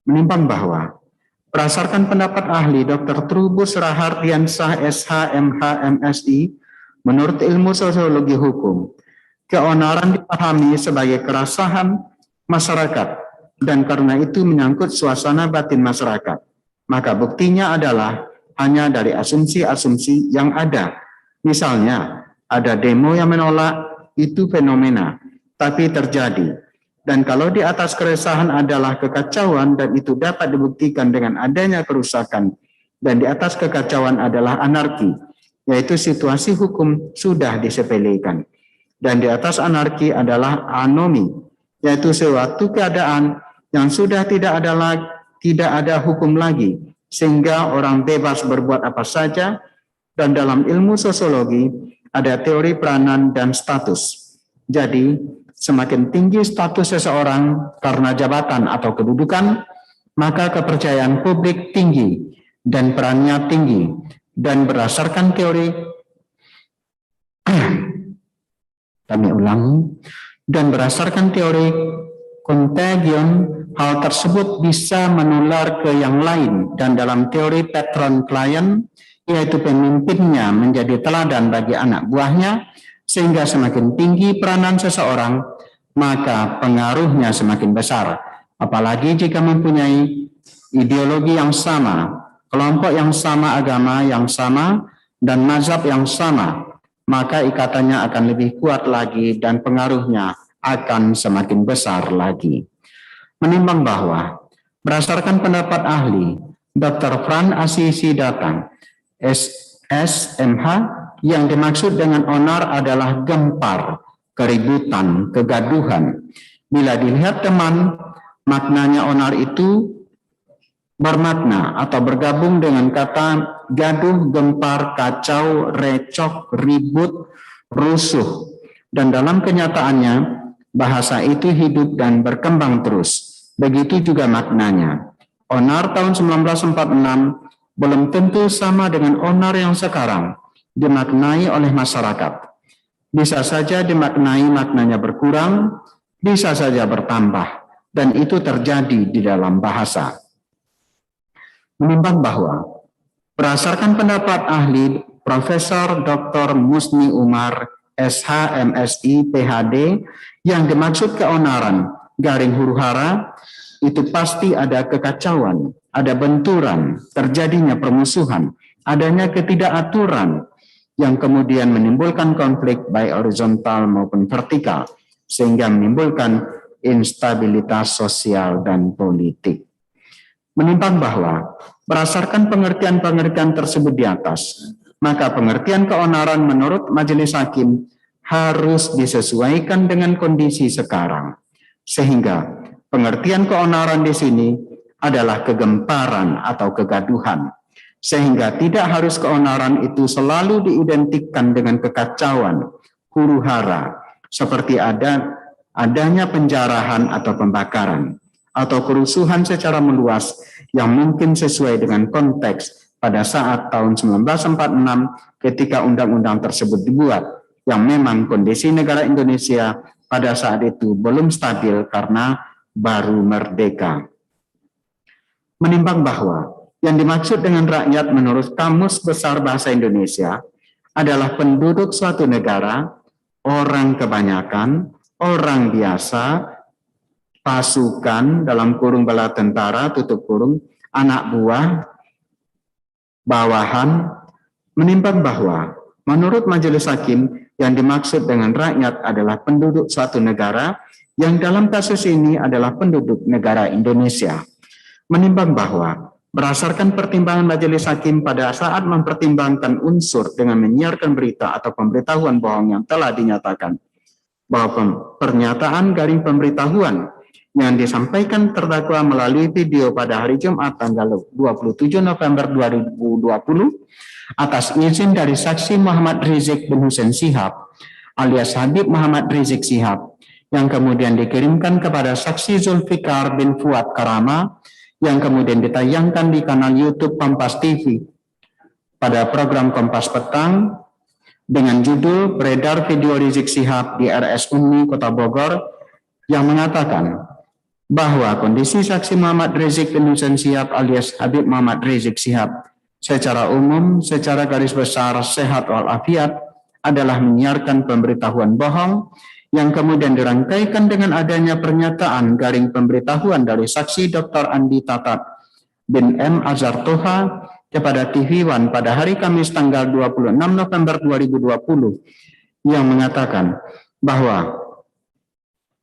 Menimbang bahwa berdasarkan pendapat ahli Dr. Trubus Rahardiansah SH MH MSI, menurut ilmu sosiologi hukum, keonaran dipahami sebagai keresahan masyarakat dan karena itu menyangkut suasana batin masyarakat. Maka buktinya adalah hanya dari asumsi-asumsi yang ada. Misalnya, ada demo yang menolak, itu fenomena, tapi terjadi. Dan kalau di atas keresahan adalah kekacauan dan itu dapat dibuktikan dengan adanya kerusakan, dan di atas kekacauan adalah anarki, yaitu situasi hukum sudah disepelekan. Dan di atas anarki adalah anomi, yaitu suatu keadaan yang sudah tidak ada hukum lagi, sehingga orang bebas berbuat apa saja. Dan dalam ilmu sosiologi ada teori peranan dan status. Jadi, semakin tinggi status seseorang karena jabatan atau kedudukan, maka kepercayaan publik tinggi dan perannya tinggi. Dan berdasarkan teori contagion, hal tersebut bisa menular ke yang lain, dan dalam teori patron-client, yaitu pemimpinnya menjadi teladan bagi anak buahnya, sehingga semakin tinggi peranan seseorang, maka pengaruhnya semakin besar. Apalagi jika mempunyai ideologi yang sama, kelompok yang sama, agama yang sama, dan mazhab yang sama, maka ikatannya akan lebih kuat lagi dan pengaruhnya akan semakin besar lagi. Menimbang bahwa berdasarkan pendapat ahli Dr. Fran Assisi datang, SMH, yang dimaksud dengan onar adalah gempar, keributan, kegaduhan. Bila dilihat teman, maknanya onar itu bermakna atau bergabung dengan kata gaduh, gempar, kacau, recok, ribut, rusuh. Dan dalam kenyataannya, bahasa itu hidup dan berkembang terus. Begitu juga maknanya. Onar tahun 1946 belum tentu sama dengan onar yang sekarang dimaknai oleh masyarakat. Bisa saja dimaknai maknanya berkurang, bisa saja bertambah, dan itu terjadi di dalam bahasa. Menimbang bahwa berdasarkan pendapat ahli Profesor Dr. Musni Umar SH MSI PhD, yang dimaksud keonaran garing huru-hara itu pasti ada kekacauan, ada benturan, terjadinya permusuhan, adanya ketidakaturan yang kemudian menimbulkan konflik baik horizontal maupun vertikal, sehingga menimbulkan instabilitas sosial dan politik. Menimbang bahwa berdasarkan pengertian-pengertian tersebut di atas, maka pengertian keonaran menurut Majelis Hakim harus disesuaikan dengan kondisi sekarang, sehingga pengertian keonaran di sini adalah kegemparan atau kegaduhan, sehingga tidak harus keonaran itu selalu diidentikan dengan kekacauan, huru-hara, seperti adanya penjarahan atau pembakaran, atau kerusuhan secara meluas yang mungkin sesuai dengan konteks pada saat tahun 1946 ketika undang-undang tersebut dibuat, yang memang kondisi negara Indonesia pada saat itu belum stabil karena baru merdeka. Menimbang bahwa yang dimaksud dengan rakyat menurut Kamus Besar Bahasa Indonesia adalah penduduk suatu negara, orang kebanyakan, orang biasa, pasukan dalam kurung bala tentara tutup kurung, anak buah, bawahan. Menimbang bahwa menurut Majelis Hakim yang dimaksud dengan rakyat adalah penduduk suatu negara, yang dalam kasus ini adalah penduduk negara Indonesia. Menimbang bahwa berdasarkan pertimbangan Majelis Hakim pada saat mempertimbangkan unsur dengan menyiarkan berita atau pemberitahuan bohong yang telah dinyatakan, bahwa pernyataan garing pemberitahuan yang disampaikan terdakwa melalui video pada hari Jumat tanggal 27 November 2020 atas izin dari saksi Muhammad Rizik bin Hussein Shihab alias Habib Muhammad Rizik Shihab yang kemudian dikirimkan kepada saksi Zulfikar bin Fuad Karama yang kemudian ditayangkan di kanal YouTube Kompas TV pada program Kompas Petang dengan judul beredar video Rizik Shihab di RS Umi Kota Bogor yang mengatakan bahwa kondisi saksi Muhammad Rizik bin Hussein Shihab alias Habib Muhammad Rizik Shihab secara umum, secara garis besar sehat walafiat adalah menyiarkan pemberitahuan bohong yang kemudian dirangkaikan dengan adanya pernyataan garing pemberitahuan dari saksi Dr. Andi Tatat bin M. Azhar Toha kepada TV One pada hari Kamis tanggal 26 November 2020 yang mengatakan bahwa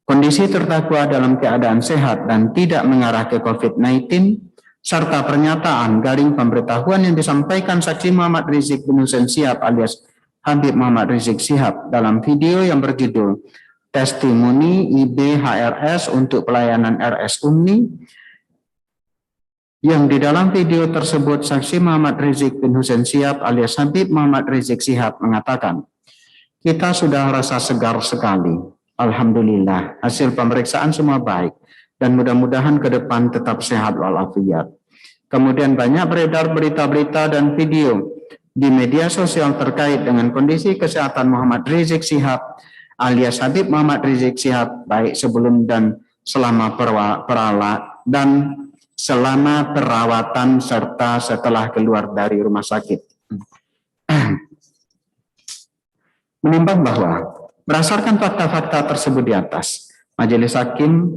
kondisi terdakwa dalam keadaan sehat dan tidak mengarah ke COVID-19, serta pernyataan garing pemberitahuan yang disampaikan saksi Muhammad Rizik bin Hussein Shihab alias Habib Muhammad Rizik Shihab dalam video yang berjudul Testimoni IBHRS untuk pelayanan RS Umi, yang di dalam video tersebut saksi Muhammad Rizik bin Hussein Shihab alias Habib Muhammad Rizik Shihab mengatakan, kita sudah rasa segar sekali. Alhamdulillah, hasil pemeriksaan semua baik dan mudah-mudahan ke depan tetap sehat walafiat. Kemudian banyak beredar berita-berita dan video di media sosial terkait dengan kondisi kesehatan Muhammad Rizik Shihab alias Habib Muhammad Rizik Shihab baik sebelum dan selama perawatan serta setelah keluar dari rumah sakit. Menimbang bahwa berdasarkan fakta-fakta tersebut di atas, Majelis Hakim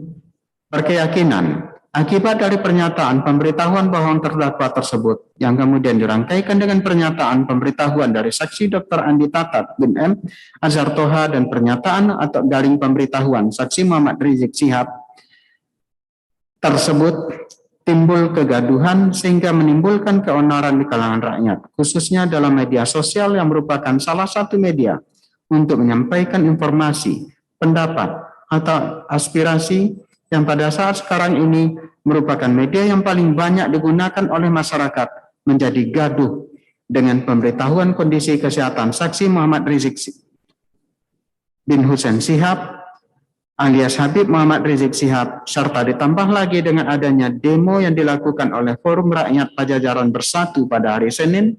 berkeyakinan akibat dari pernyataan pemberitahuan bohong terdakwa tersebut yang kemudian dirangkaikan dengan pernyataan pemberitahuan dari saksi Dr. Andi Tatat bin M. Azhar Toha dan pernyataan atau garing pemberitahuan saksi Muhammad Rizik Shihab tersebut timbul kegaduhan sehingga menimbulkan keonaran di kalangan rakyat, khususnya dalam media sosial yang merupakan salah satu media untuk menyampaikan informasi, pendapat, atau aspirasi yang pada saat sekarang ini merupakan media yang paling banyak digunakan oleh masyarakat menjadi gaduh dengan pemberitahuan kondisi kesehatan saksi Muhammad Rizik bin Hussein Shihab alias Habib Muhammad Rizik Shihab, serta ditambah lagi dengan adanya demo yang dilakukan oleh Forum Rakyat Pajajaran Bersatu pada hari Senin,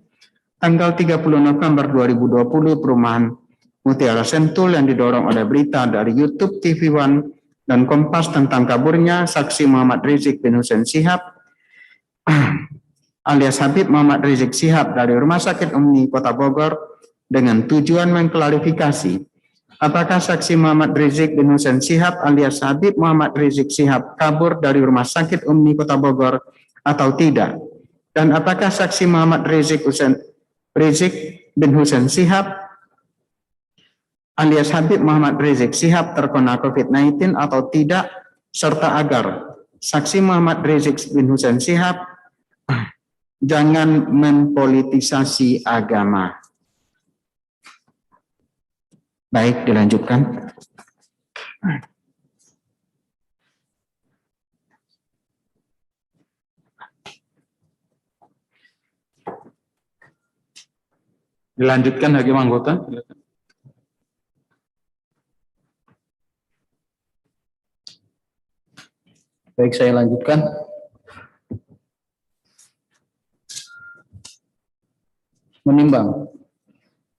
tanggal 30 November 2020 Perumahan Mutiara Sentul yang didorong oleh berita dari YouTube TV One dan Kompas tentang kaburnya saksi Muhammad Rizik bin Hussein Shihab alias Habib Muhammad Rizik Shihab dari Rumah Sakit Umi Kota Bogor dengan tujuan mengklarifikasi apakah saksi Muhammad Rizik bin Hussein Shihab alias Habib Muhammad Rizik Shihab kabur dari Rumah Sakit Umi Kota Bogor atau tidak, dan apakah saksi Muhammad Rizik bin Hussein Shihab alias Habib Muhammad Rizik Shihab terkena COVID-19 atau tidak, serta agar saksi Muhammad Rizik bin Hussein Shihab jangan mempolitisasi agama. Baik, dilanjutkan. Dilanjutkan hakim anggota. Baik, saya lanjutkan. Menimbang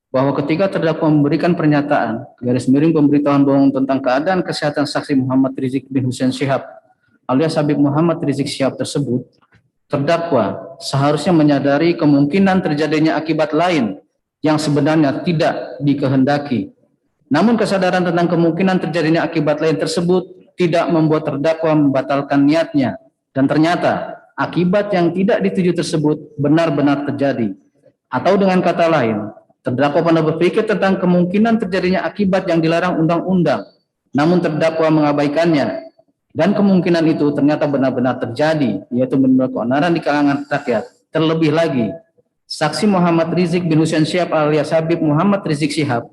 bahwa ketika terdakwa memberikan pernyataan garis miring pemberitahuan bohong tentang keadaan kesehatan saksi Muhammad Rizik bin Hussein Shihab alias Habib Muhammad Rizik Shihab tersebut, terdakwa seharusnya menyadari kemungkinan terjadinya akibat lain yang sebenarnya tidak dikehendaki. Namun kesadaran tentang kemungkinan terjadinya akibat lain tersebut tidak membuat terdakwa membatalkan niatnya, dan ternyata akibat yang tidak dituju tersebut benar-benar terjadi. Atau dengan kata lain, terdakwa pernah berpikir tentang kemungkinan terjadinya akibat yang dilarang undang-undang, namun terdakwa mengabaikannya, dan kemungkinan itu ternyata benar-benar terjadi, yaitu menimbulkan keonaran di kalangan rakyat. Terlebih lagi, saksi Muhammad Rizik bin Hussein Shihab alias Habib Muhammad Rizik Shihab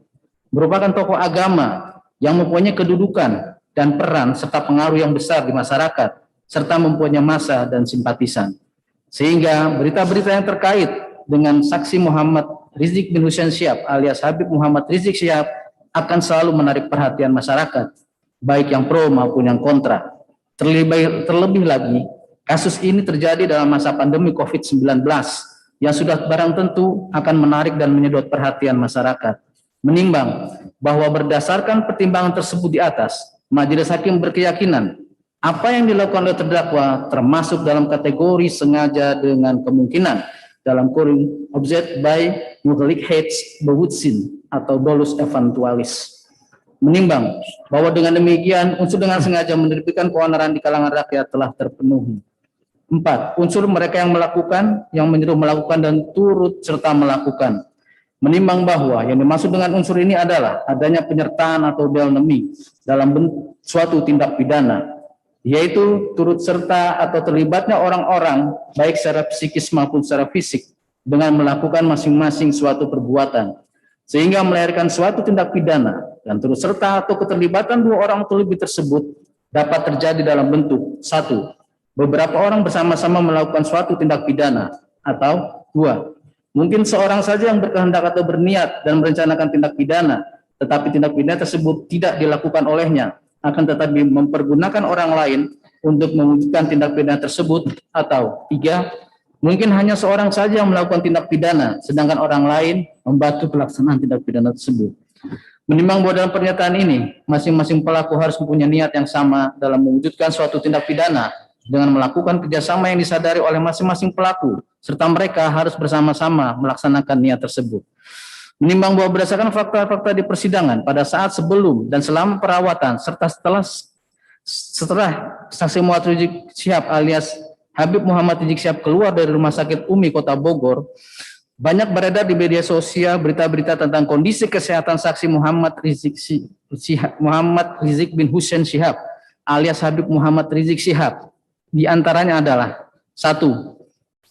merupakan tokoh agama yang mempunyai kedudukan dan peran serta pengaruh yang besar di masyarakat, serta mempunyai massa dan simpatisan. Sehingga berita-berita yang terkait dengan saksi Muhammad Rizik bin Hussein Syihab alias Habib Muhammad Rizik Syihab akan selalu menarik perhatian masyarakat, baik yang pro maupun yang kontra. Terlebih lagi, kasus ini terjadi dalam masa pandemi COVID-19 yang sudah barang tentu akan menarik dan menyedot perhatian masyarakat. Menimbang bahwa berdasarkan pertimbangan tersebut di atas, Majelis Hakim berkeyakinan apa yang dilakukan oleh terdakwa termasuk dalam kategori sengaja dengan kemungkinan dalam kurung object by mutlaq hates bewussin atau dolus eventualis. Menimbang bahwa dengan demikian unsur dengan sengaja menerbitkan keonaran di kalangan rakyat telah terpenuhi. 4. Unsur mereka yang melakukan, yang menyuruh melakukan dan turut serta melakukan. Menimbang bahwa yang dimaksud dengan unsur ini adalah adanya penyertaan atau belnemi dalam suatu tindak pidana, yaitu turut serta atau terlibatnya orang-orang baik secara psikis maupun secara fisik dengan melakukan masing-masing suatu perbuatan, sehingga melahirkan suatu tindak pidana, dan turut serta atau keterlibatan dua orang atau lebih tersebut dapat terjadi dalam bentuk 1. Beberapa orang bersama-sama melakukan suatu tindak pidana, atau 2. Mungkin seorang saja yang berkehendak atau berniat dan merencanakan tindak pidana, tetapi tindak pidana tersebut tidak dilakukan olehnya, akan tetapi mempergunakan orang lain untuk mewujudkan tindak pidana tersebut, atau 3. Mungkin hanya seorang saja yang melakukan tindak pidana, sedangkan orang lain membantu pelaksanaan tindak pidana tersebut. Menimbang bahwa dalam pernyataan ini, masing-masing pelaku harus mempunyai niat yang sama dalam mewujudkan suatu tindak pidana dengan melakukan kerjasama yang disadari oleh masing-masing pelaku, serta mereka harus bersama-sama melaksanakan niat tersebut. Menimbang bahwa berdasarkan fakta-fakta di persidangan pada saat sebelum dan selama perawatan, serta setelah saksi Muhammad Rizik Syihab alias Habib Muhammad Rizik Syihab keluar dari Rumah Sakit Umi Kota Bogor, banyak beredar di media sosial berita-berita tentang kondisi kesehatan saksi Muhammad Rizik bin Hussein Syihab alias Habib Muhammad Rizik Syihab. Di antaranya adalah 1.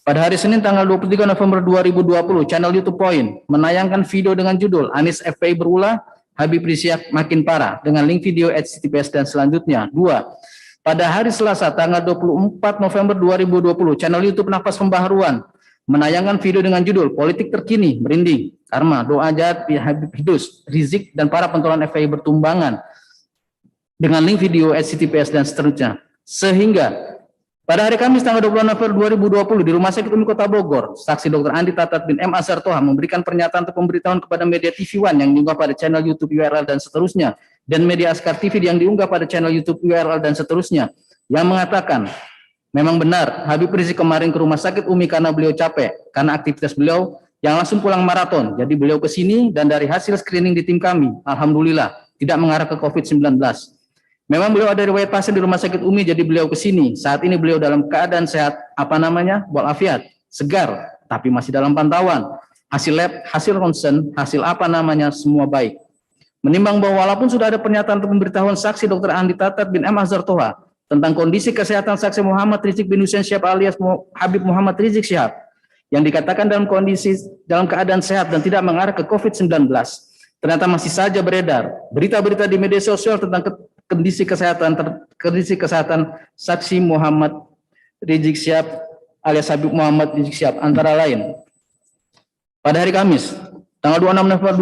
Pada hari Senin tanggal 23 November 2020, channel YouTube Point menayangkan video dengan judul Anies FPI berulah, Habib Rizik Syihab makin parah dengan link video HTTPS dan selanjutnya. 2. Pada hari Selasa tanggal 24 November 2020, channel YouTube Nafas Pembaharuan menayangkan video dengan judul Politik Terkini Merinding Karma Doa Jahat Habib Hidus, Rizik dan para pentolan FPI bertumbangan dengan link video HTTPS dan seterusnya. Sehingga pada hari Kamis tanggal 20 November 2020 di Rumah Sakit Umi Kota Bogor, saksi Dr. Andi Tatat bin M. Azhar Toha memberikan pernyataan atau pemberitahuan kepada media TV One yang diunggah pada channel YouTube URL dan seterusnya, dan media Askar TV yang diunggah pada channel YouTube URL dan seterusnya, yang mengatakan memang benar Habib Rizik kemarin ke Rumah Sakit Umi karena beliau capek, karena aktivitas beliau yang langsung pulang maraton. Jadi beliau ke sini dan dari hasil screening di tim kami, alhamdulillah tidak mengarah ke COVID-19. Memang beliau ada riwayat pasien di Rumah Sakit Umi, jadi beliau ke sini. Saat ini beliau dalam keadaan sehat, walafiat, segar, tapi masih dalam pantauan. Hasil lab, hasil ronsen, hasil semua baik. Menimbang bahwa walaupun sudah ada pernyataan atau pemberitahuan saksi Dr. Andi Tatat bin M. Azhar Toha tentang kondisi kesehatan saksi Muhammad Rizik bin Hussein Syihab alias Habib Muhammad Rizik Syihab yang dikatakan dalam keadaan sehat dan tidak mengarah ke COVID-19, ternyata masih saja beredar berita-berita di media sosial tentang kondisi kesehatan saksi Muhammad Rizik Syihab alias Habib Muhammad Rizik Syihab, antara lain pada hari Kamis tanggal 26 November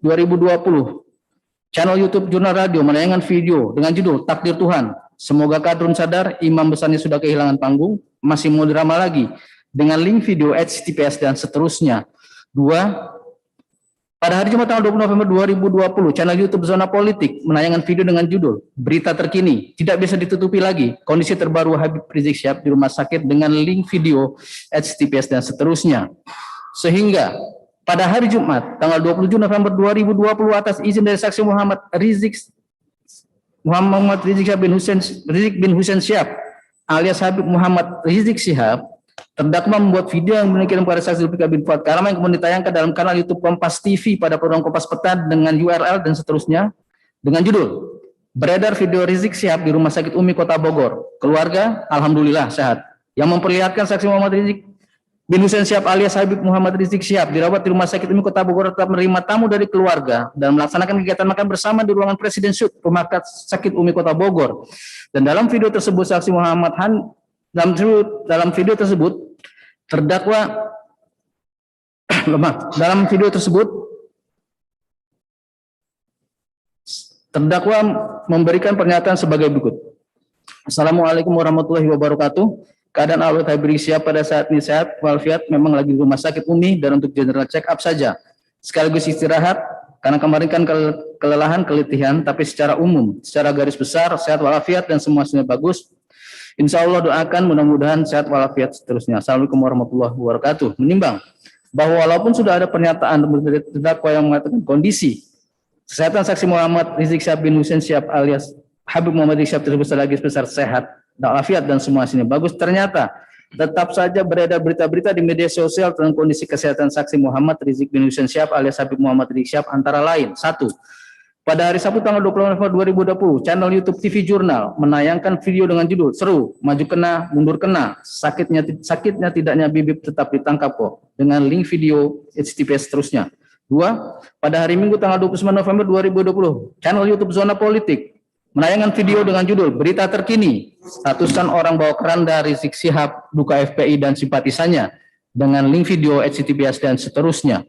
2020 channel YouTube Jurnal Radio menayangkan video dengan judul Takdir Tuhan, semoga kadrun sadar imam besarnya sudah kehilangan panggung, masih mau drama lagi, dengan link video HTTPS dan seterusnya. 2. Pada hari Jumat tanggal 20 November 2020, channel YouTube Zona Politik menayangkan video dengan judul Berita Terkini, tidak bisa ditutupi lagi, kondisi terbaru Habib Rizik Syihab di rumah sakit dengan link video HTTPS dan seterusnya. Sehingga pada hari Jumat tanggal 27 November 2020 atas izin dari saksi Muhammad Rizik bin Hussein Syihab alias Habib Muhammad Rizik Syihab, terdakwa membuat video yang dikirim kepada saksi Zulfikar bin Fuad Karam yang kemudian ditayangkan dalam kanal YouTube Kompas TV pada program Kompas Petang dengan URL dan seterusnya dengan judul Beredar Video Rizik Syihab di Rumah Sakit Umi Kota Bogor. Keluarga alhamdulillah sehat. Yang memperlihatkan saksi Muhammad Rizik bin Hussein Syihab alias Habib Muhammad Rizik Syihab dirawat di Rumah Sakit Umi Kota Bogor tetap menerima tamu dari keluarga dan melaksanakan kegiatan makan bersama di ruangan Presiden Suite Rumah Sakit Umi Kota Bogor. Dan dalam video tersebut saksi Muhammad dalam video tersebut terdakwa memberikan pernyataan sebagai berikut. Assalamualaikum warahmatullahi wabarakatuh. Keadaan Alwet Habib Rizik Syihab pada saat ini sehat walafiat, memang lagi di Rumah Sakit Umi dan untuk general check up saja. Sekaligus istirahat karena kemarin kan kelelahan, keletihan, tapi secara umum, secara garis besar sehat walafiat dan semuanya bagus. Insya Allah doakan mudah-mudahan sehat walafiat seterusnya. Assalamualaikum warahmatullahi wabarakatuh. Menimbang bahwa walaupun sudah ada pernyataan dari terdakwa yang mengatakan kondisi kesehatan saksi Muhammad Rizik Syihab bin Hussein Syihab alias Habib Muhammad Rizik Syihab tersebut selagi besar sehat, walafiat dan semua hasilnya bagus, ternyata tetap saja beredar berita-berita di media sosial tentang kondisi kesehatan saksi Muhammad Rizik bin Hussein Syihab alias Habib Muhammad Rizik Syihab antara lain. 1. Pada hari Sabtu tanggal 20 November 2020, channel YouTube TV Jurnal menayangkan video dengan judul "Seru, maju kena, mundur kena, sakitnya tidaknya bibib tetap ditangkap kok" dengan link video HTTPS seterusnya. 2. Pada hari Minggu tanggal 29 November 2020, channel YouTube Zona Politik menayangkan video dengan judul "Berita Terkini, Ratusan Orang Bawa Keranda Rizik Syihab Duka FPI dan Simpatisannya" dengan link video HTTPS dan seterusnya.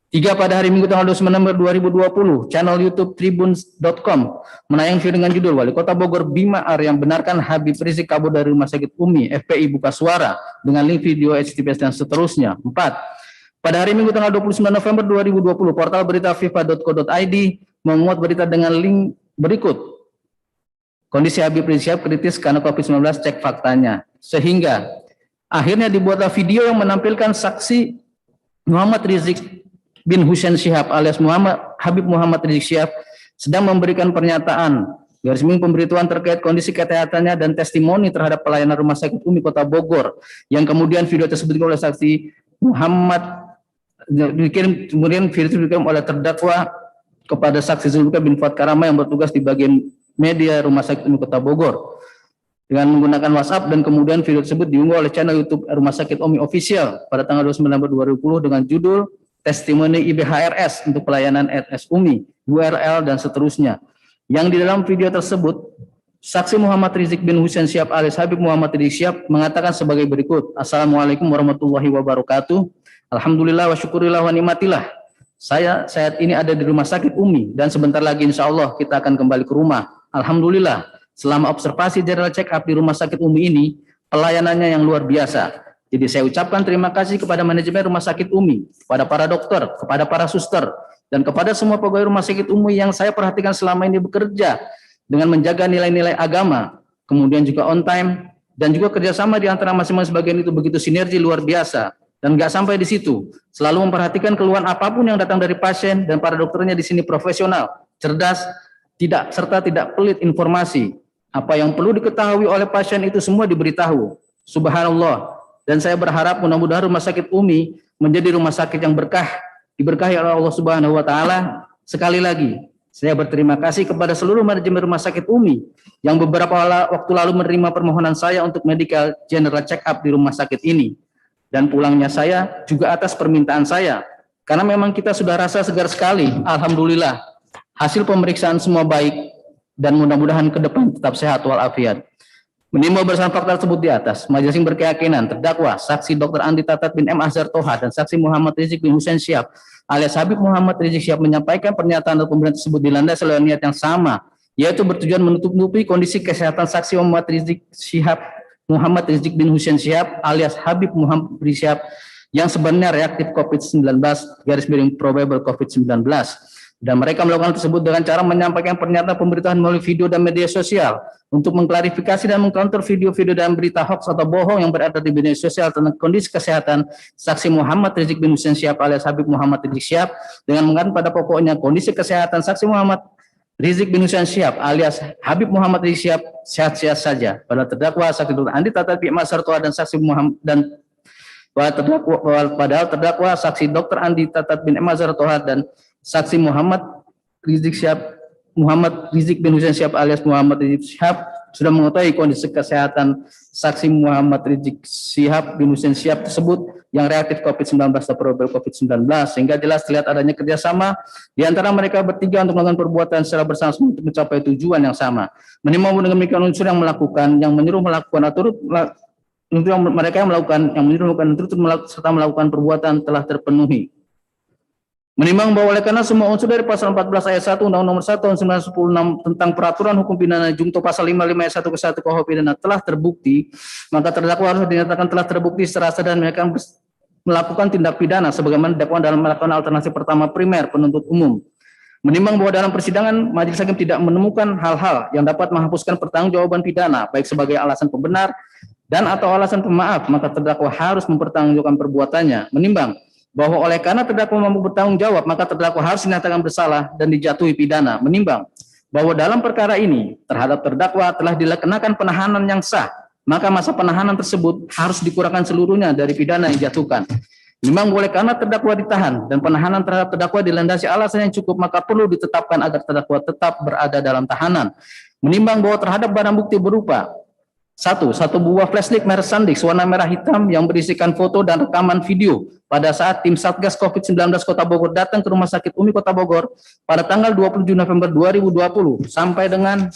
3. Pada hari Minggu tanggal 29 November 2020, channel YouTube Tribun.com menayangkan video dengan judul "Wali Kota Bogor Bima Arya benarkan Habib Rizik kabur dari Rumah Sakit Umi, FPI buka suara" dengan link video HTTPS dan seterusnya. 4. Pada hari Minggu tanggal 29 November 2020, portal berita fifa.co.id memuat berita dengan link berikut. Kondisi Habib Rizik Syihab kritis karena COVID-19, cek faktanya. Sehingga akhirnya dibuatlah video yang menampilkan saksi Muhammad Rizik bin Hussein Syihab alias Habib Muhammad Rizik Syihab sedang memberikan pernyataan garis miring pemberitahuan terkait kondisi kesehatannya dan testimoni terhadap pelayanan Rumah Sakit Umi Kota Bogor, yang kemudian video tersebut oleh saksi Muhammad kemudian video dikirim oleh terdakwa kepada saksi Zulfikar bin Fuad Karama yang bertugas di bagian media Rumah Sakit Umi Kota Bogor dengan menggunakan WhatsApp, dan kemudian video tersebut diunggah oleh channel YouTube Rumah Sakit Umi Official pada tanggal 29 November 2020 dengan judul "Testimoni IBHRS untuk pelayanan RS Umi, URL dan seterusnya." Yang di dalam video tersebut, saksi Muhammad Rizik bin Hussein Syihab alias Habib Muhammad Rizik Syihab mengatakan sebagai berikut. Assalamualaikum warahmatullahi wabarakatuh. Alhamdulillah wa syukurillah wa nikmatillah. Saya saat ini ada di Rumah Sakit Umi dan sebentar lagi insya Allah kita akan kembali ke rumah. Alhamdulillah, selama observasi general check up di Rumah Sakit Umi ini, pelayanannya yang luar biasa. Jadi saya ucapkan terima kasih kepada manajemen Rumah Sakit Umi, kepada para dokter, kepada para suster, dan kepada semua pegawai Rumah Sakit Umi yang saya perhatikan selama ini bekerja dengan menjaga nilai-nilai agama, kemudian juga on time, dan juga kerjasama di antara masing-masing bagian itu begitu sinergi luar biasa. Dan nggak sampai di situ, selalu memperhatikan keluhan apapun yang datang dari pasien, dan para dokternya di sini profesional, cerdas, serta tidak pelit informasi. Apa yang perlu diketahui oleh pasien itu semua diberitahu. Subhanallah. Dan saya berharap mudah-mudahan Rumah Sakit Umi menjadi rumah sakit yang diberkahi oleh Allah Subhanahu wa taala. Sekali lagi, saya berterima kasih kepada seluruh manajemen Rumah Sakit Umi yang beberapa waktu lalu menerima permohonan saya untuk medical general check up di rumah sakit ini. Dan pulangnya saya juga atas permintaan saya, karena memang kita sudah rasa segar sekali. Alhamdulillah, hasil pemeriksaan semua baik dan mudah-mudahan ke depan tetap sehat walafiat. Menimbang bersama fakta tersebut di atas, majelis yang berkeyakinan terdakwa saksi Dr. Andi Tatat bin M. Azhar Toha dan saksi Muhammad Rizik bin Hussein Syihab alias Habib Muhammad Rizik Syihab menyampaikan pernyataan atau pemberitaan tersebut dilandasi oleh niat yang sama, yaitu bertujuan menutup-nutupi kondisi kesehatan saksi Muhammad Rizik bin Hussein Syihab alias Habib Muhammad Rizik Syihab yang sebenarnya reaktif COVID-19 garis miring probable COVID-19. Dan mereka melakukan tersebut dengan cara menyampaikan pernyataan pemberitaan melalui video dan media sosial untuk mengklarifikasi dan mengcounter video-video dan berita hoax atau bohong yang beredar di media sosial tentang kondisi kesehatan saksi Muhammad Rizik bin Hussein Syihab alias Habib Muhammad Rizik Syihab dengan mengatakan pada pokoknya kondisi kesehatan saksi Muhammad Rizik bin Hussein Syihab alias Habib Muhammad Rizik Syihab sehat-sehat saja. Pada terdakwa saksi Dr. Andi Tatat bin M. Azhar Toha dan saksi Muhammad padahal terdakwa saksi Dr. Andi Tatat bin M. Azhar Toha dan saksi Muhammad Rizik bin Hussein Syihab alias Muhammad Rizik Syihab sudah mengetahui kondisi kesehatan saksi Muhammad Rizik Syihab bin Hussein Syihab tersebut yang reaktif COVID-19 atau probable COVID-19, sehingga jelas terlihat adanya kerjasama di antara mereka bertiga untuk melakukan perbuatan secara bersama-sama untuk mencapai tujuan yang sama. Menimbang dengan demikian unsur yang melakukan, yang menyuruh melakukan atau untuk mereka yang melakukan, yang menyuruh melakukan serta melakukan perbuatan telah terpenuhi. Menimbang bahwa oleh karena semua unsur dari pasal 14 ayat 1 Undang-Undang Nomor 1 Tahun 1996 tentang peraturan hukum pidana junto pasal 55 ayat 1 ke 1 KUH pidana telah terbukti, maka terdakwa harus dinyatakan telah terbukti secara sah dan mereka melakukan tindak pidana sebagaimana dakwaan dalam melakukan alternasi pertama primer penuntut umum. Menimbang bahwa dalam persidangan majelis hakim tidak menemukan hal-hal yang dapat menghapuskan pertanggungjawaban pidana baik sebagai alasan pembenar dan atau alasan pemaaf, maka terdakwa harus mempertanggungjawabkan perbuatannya. Menimbang bahwa oleh karena terdakwa mampu bertanggung jawab, maka terdakwa harus dinyatakan bersalah dan dijatuhi pidana. Menimbang bahwa dalam perkara ini terhadap terdakwa telah dikenakan penahanan yang sah, maka masa penahanan tersebut harus dikurangkan seluruhnya dari pidana yang dijatuhkan. Menimbang oleh karena terdakwa ditahan dan penahanan terhadap terdakwa dilandasi alasan yang cukup, maka perlu ditetapkan agar terdakwa tetap berada dalam tahanan. Menimbang bahwa terhadap barang bukti berupa satu buah flashlight merek Sandix warna merah hitam yang berisikan foto dan rekaman video pada saat tim Satgas COVID-19 Kota Bogor datang ke Rumah Sakit Umi Kota Bogor pada tanggal 27 November 2020 sampai dengan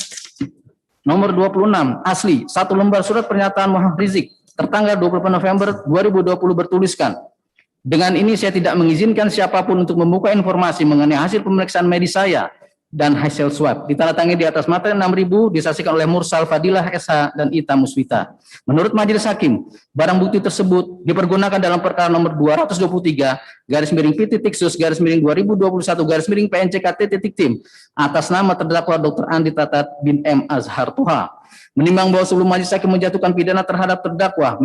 nomor 26 asli, 1 lembar surat pernyataan Muhammad Rizik tertanggal 28 November 2020 bertuliskan, dengan ini saya tidak mengizinkan siapapun untuk membuka informasi mengenai hasil pemeriksaan medis saya dan hasil swab. Ditandatangani di atas materi 6.000 disaksikan oleh Mursal Fadilah SH dan Ita Muswita. Menurut majelis hakim, barang bukti tersebut dipergunakan dalam perkara nomor 223/P-Sus/2021/PNCKT-Tim atas nama terdakwa Dr. Andi Tatat bin M. Azhar Tuha. Menimbang bahwa sebelum majelis hakim menjatuhkan pidana terhadap terdakwa,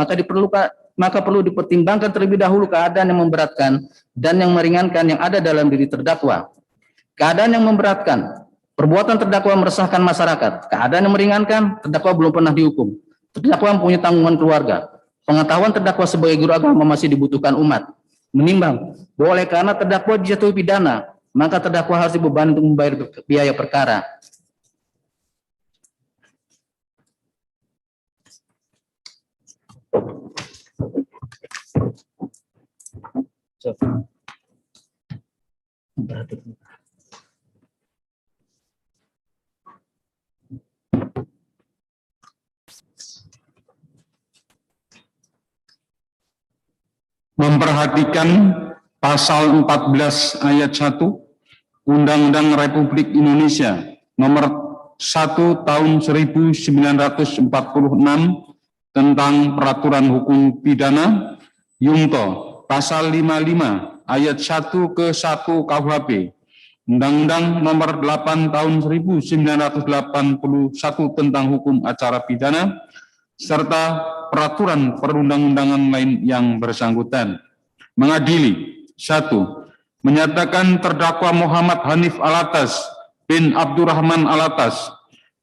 maka perlu dipertimbangkan terlebih dahulu keadaan yang memberatkan dan yang meringankan yang ada dalam diri terdakwa. Keadaan yang memberatkan, perbuatan terdakwa meresahkan masyarakat. Keadaan yang meringankan, terdakwa belum pernah dihukum. Terdakwa mempunyai tanggungan keluarga. Pengetahuan terdakwa sebagai guru agama masih dibutuhkan umat. Menimbang bahwa oleh karena terdakwa dijatuhi pidana, maka terdakwa harus dibebani untuk membayar biaya perkara. Memperhatikan pasal 14 ayat 1 Undang-Undang Republik Indonesia nomor 1 tahun 1946 tentang peraturan hukum pidana Yungto pasal 55 ayat 1 ke 1 KUHP, Undang-Undang nomor 8 tahun 1981 tentang hukum acara pidana, serta peraturan perundang-undangan lain yang bersangkutan. Mengadili. 1. Menyatakan terdakwa Muhammad Hanif Alatas bin Abdurrahman Alatas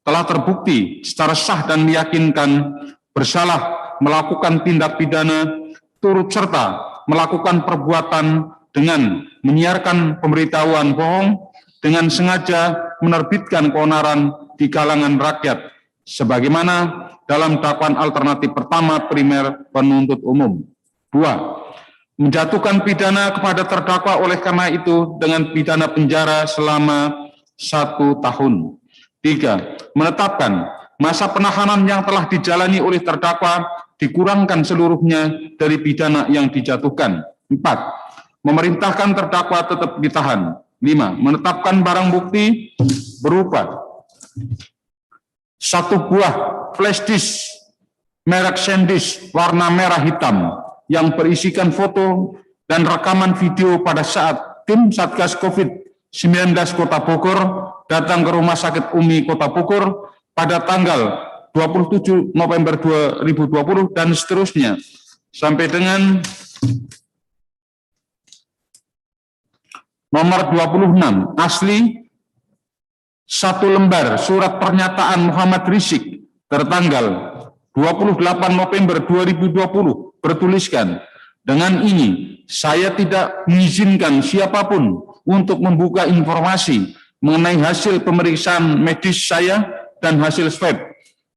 telah terbukti secara sah dan meyakinkan bersalah melakukan tindak pidana turut serta melakukan perbuatan dengan menyiarkan pemberitahuan bohong dengan sengaja menerbitkan keonaran di kalangan rakyat sebagaimana dalam dakwaan alternatif pertama primer penuntut umum. 2. Menjatuhkan pidana kepada terdakwa oleh karena itu dengan pidana penjara selama 1 tahun. 3. Menetapkan masa penahanan yang telah dijalani oleh terdakwa dikurangkan seluruhnya dari pidana yang dijatuhkan. 4. Memerintahkan terdakwa tetap ditahan. 5. Menetapkan barang bukti berupa 1 buah flash disk merek Sandix warna merah hitam yang berisikan foto dan rekaman video pada saat tim Satgas COVID-19 Kota Bogor datang ke Rumah Sakit Umi Kota Bogor pada tanggal 27 November 2020 dan seterusnya sampai dengan nomor 26 asli 1 lembar surat pernyataan Muhammad Rizik tertanggal 28 November 2020 bertuliskan, dengan ini saya tidak mengizinkan siapapun untuk membuka informasi mengenai hasil pemeriksaan medis saya dan hasil swab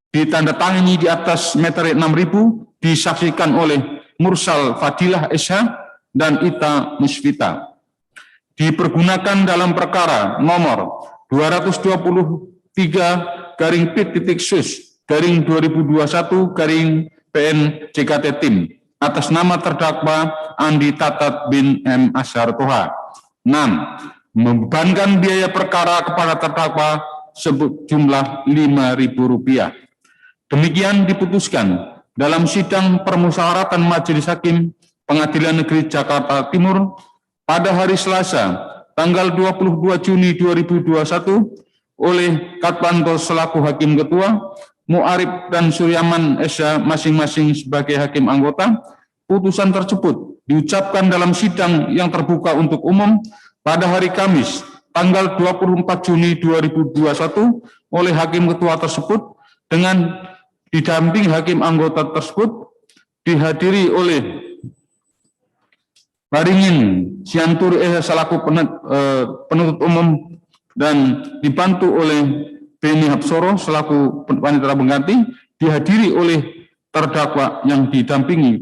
ditandatangani di atas meterai 6.000, disaksikan oleh Mursal Fadilah SH dan Ita Musfita. Dipergunakan dalam perkara nomor 223-Pit-Sus-2021-PN JKT atas nama terdakwa Andi Tatat bin M. Azhar Toha. 6. Membebankan biaya perkara kepada terdakwa sejumlah Rp5.000. Demikian diputuskan dalam sidang permusyawaratan Majelis Hakim Pengadilan Negeri Jakarta Timur pada hari Selasa, tanggal 22 Juni 2021 oleh Katlanto selaku Hakim Ketua, Mu'arif dan Suryaman SH masing-masing sebagai Hakim Anggota. Putusan tersebut diucapkan dalam sidang yang terbuka untuk umum pada hari Kamis, tanggal 24 Juni 2021 oleh Hakim Ketua tersebut dengan didamping Hakim Anggota tersebut dihadiri oleh Baringin Sianturi selaku penuntut umum dan dibantu oleh Beni Hapsoro selaku panitera pengganti, dihadiri oleh terdakwa yang didampingi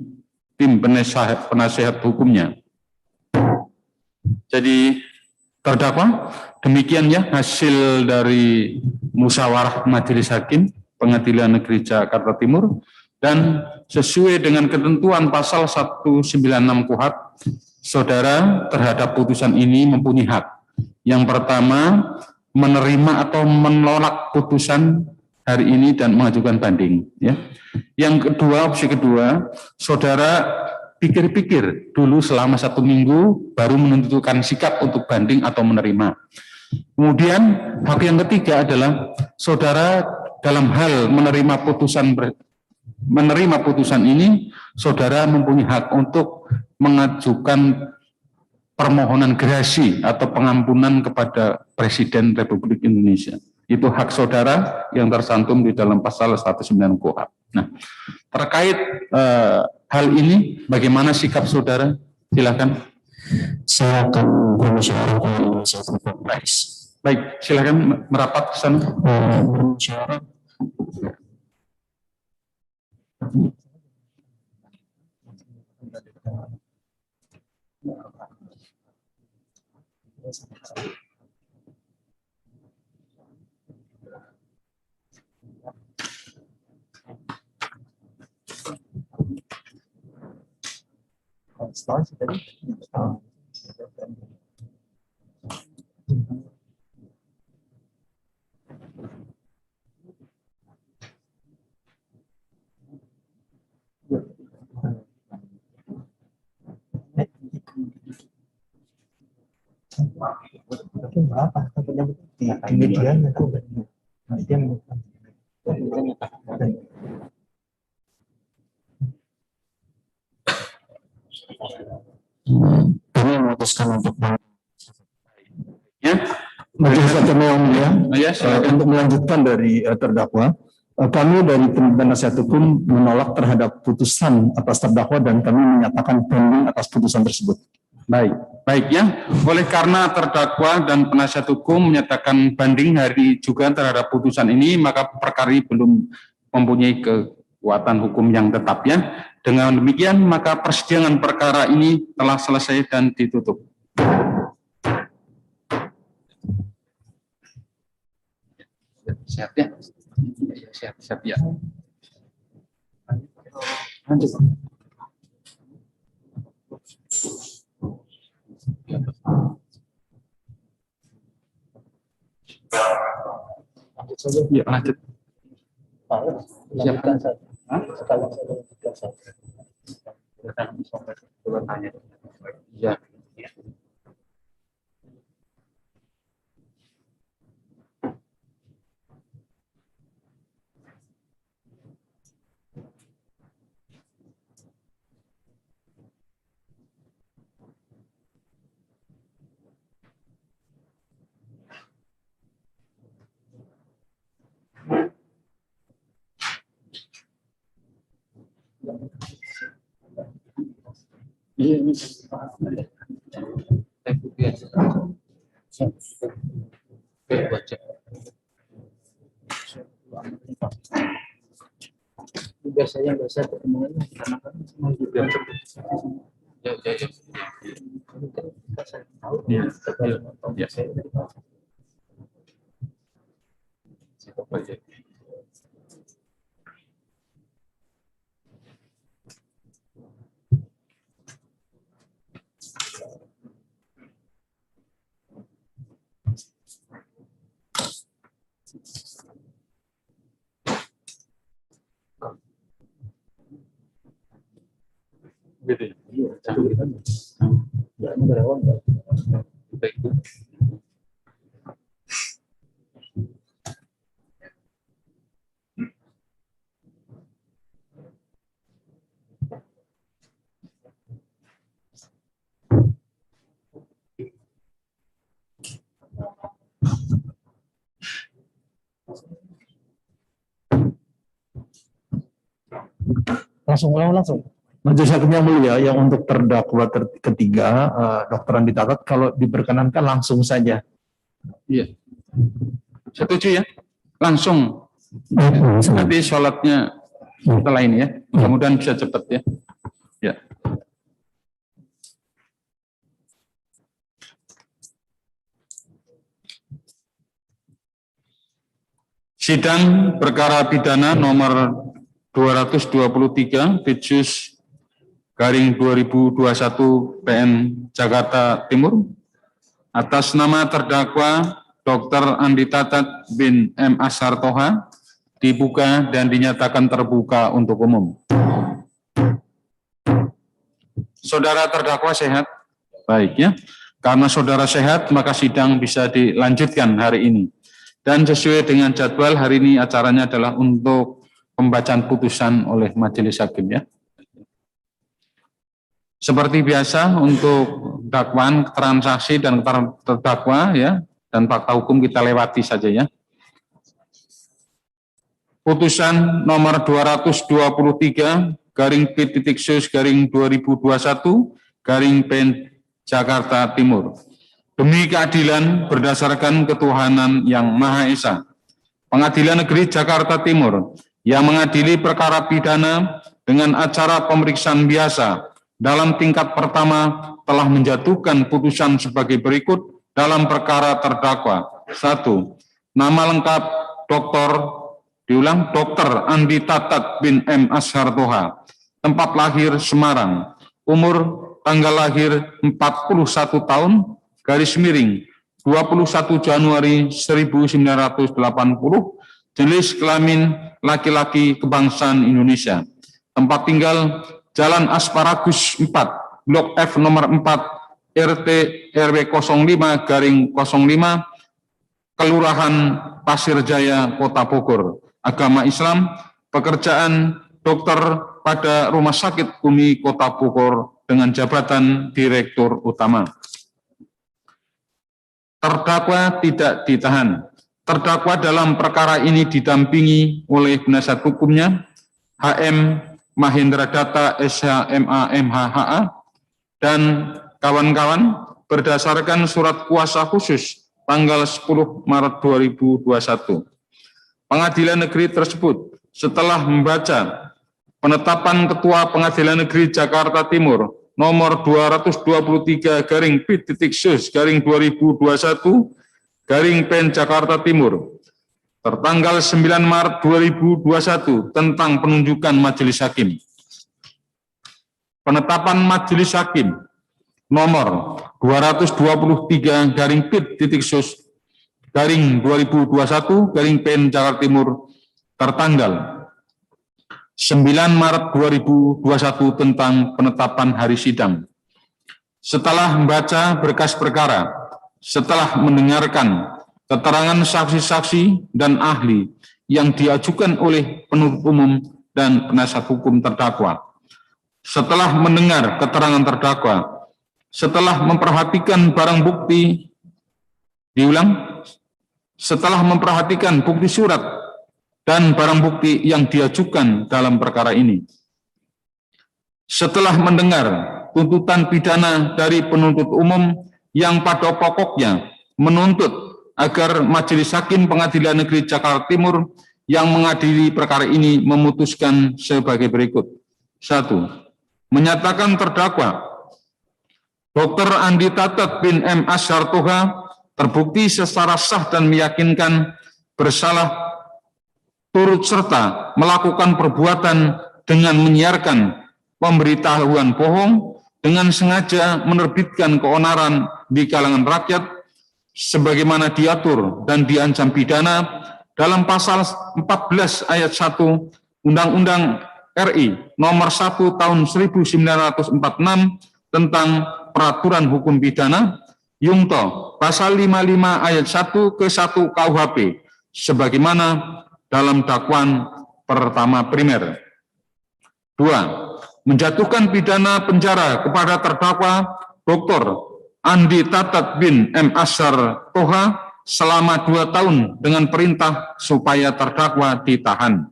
tim penasehat hukumnya. Jadi terdakwa, demikian ya hasil dari musyawarah Majelis Hakim Pengadilan Negeri Jakarta Timur, dan sesuai dengan ketentuan pasal 196 KUHP, saudara terhadap putusan ini mempunyai hak. Yang pertama, menerima atau menolak putusan hari ini dan mengajukan banding. Ya. Yang kedua, opsi kedua, saudara pikir-pikir dulu selama 1 minggu baru menentukan sikap untuk banding atau menerima. Kemudian hak yang ketiga adalah saudara dalam hal menerima putusan ini, saudara mempunyai hak untuk mengajukan permohonan gerasi atau pengampunan kepada Presiden Republik Indonesia. Itu hak saudara yang tercantum di dalam pasal 109 KUHP. Nah, terkait hal ini, bagaimana sikap saudara? Silakan. Saya akan bermusyawarah dengan Baik, silakan merapat ke sana. bermusyawarah. Kami memutuskan untuk Ya, Majelis Hakim yang mulia, ya, silakan. untuk melanjutkan dari terdakwa, kami dari penasihat hukum menolak terhadap putusan atas terdakwa dan kami menyatakan banding atas putusan tersebut. Baik ya. Oleh karena terdakwa dan penasihat hukum menyatakan banding hari juga terhadap putusan ini, maka perkara ini belum mempunyai kekuatan hukum yang tetap ya. Dengan demikian, maka persidangan perkara ini telah selesai dan ditutup. Sehat ya? Sehat ya. Lanjut. Ya, lanjut. Siapkan satu. Ya. biar saya nggak usah pertemuannya karena kan semua juga gitu ya. Langsung. Majelis Hakim yang mulia, yang untuk terdakwa ketiga, Dr. Andi Tatat, kalau diperkenankan langsung saja. Iya. Setuju ya? Langsung. Nanti sholatnya setelah ini ya. Mudah-mudahan bisa cepat ya. Ya. Sidang perkara pidana nomor 223 Pitsus garing 2021 PN Jakarta Timur atas nama terdakwa Dr. Andi Tatat bin M. Ashar Toha dibuka dan dinyatakan terbuka untuk umum. Saudara terdakwa sehat? Baik ya. Karena saudara sehat, maka sidang bisa dilanjutkan hari ini. Dan sesuai dengan jadwal hari ini acaranya adalah untuk pembacaan putusan oleh majelis hakim ya. Seperti biasa untuk dakwaan, transaksi dan terdakwa ya, dan fakta hukum kita lewati saja ya. Putusan nomor 223 garing P.Sus/2021 garing PN Jakarta Timur. Demi keadilan berdasarkan ketuhanan yang Maha Esa. Pengadilan Negeri Jakarta Timur yang mengadili perkara pidana dengan acara pemeriksaan biasa dalam tingkat pertama telah menjatuhkan putusan sebagai berikut dalam perkara terdakwa. 1. Nama lengkap Dr. Andi Tatat bin M. Ashar Toha. Tempat lahir Semarang. Umur tanggal lahir 41 tahun, garis miring 21 Januari 1980, jenis kelamin laki-laki, kebangsaan Indonesia. Tempat tinggal Jalan Asparagus 4, Blok F nomor 4, RT RW 05/05, Kelurahan Pasir Jaya, Kota Bogor. Agama Islam, pekerjaan dokter pada Rumah Sakit Umi Kota Bogor dengan jabatan Direktur Utama. Terdakwa tidak ditahan. Terdakwa dalam perkara ini didampingi oleh penasihat hukumnya, HM Mahendra Data SHMA MHHA dan kawan-kawan berdasarkan surat kuasa khusus tanggal 10 Maret 2021. Pengadilan negeri tersebut setelah membaca penetapan Ketua Pengadilan Negeri Jakarta Timur nomor 223 garing P.Sus garing 2021 garing PN Jakarta Timur tertanggal 9 Maret 2021 tentang penunjukan majelis hakim. Penetapan majelis hakim nomor 223 garing P.Sus garing 2021 garing PN Jakarta Timur tertanggal 9 Maret 2021 tentang penetapan hari sidang. Setelah membaca berkas perkara, setelah mendengarkan keterangan saksi-saksi dan ahli yang diajukan oleh penuntut umum dan penasihat hukum terdakwa. Setelah mendengar keterangan terdakwa, setelah memperhatikan barang bukti, setelah memperhatikan bukti surat dan barang bukti yang diajukan dalam perkara ini. Setelah mendengar tuntutan pidana dari penuntut umum yang pada pokoknya menuntut agar Majelis Hakim Pengadilan Negeri Jakarta Timur yang mengadili perkara ini memutuskan sebagai berikut. 1. Menyatakan terdakwa Dr. Andi Tatat bin M. Ashar Toha terbukti secara sah dan meyakinkan bersalah turut serta melakukan perbuatan dengan menyiarkan pemberitahuan bohong dengan sengaja menerbitkan keonaran di kalangan rakyat sebagaimana diatur dan diancam pidana dalam pasal 14 ayat 1 Undang-Undang RI nomor 1 tahun 1946 tentang peraturan hukum pidana Yungto pasal 55 ayat 1 ke 1 KUHP sebagaimana dalam dakwaan pertama primer. 2. Menjatuhkan pidana penjara kepada terdakwa Dr. Andi Tatat bin M. Ashar Toha selama 2 tahun dengan perintah supaya terdakwa ditahan.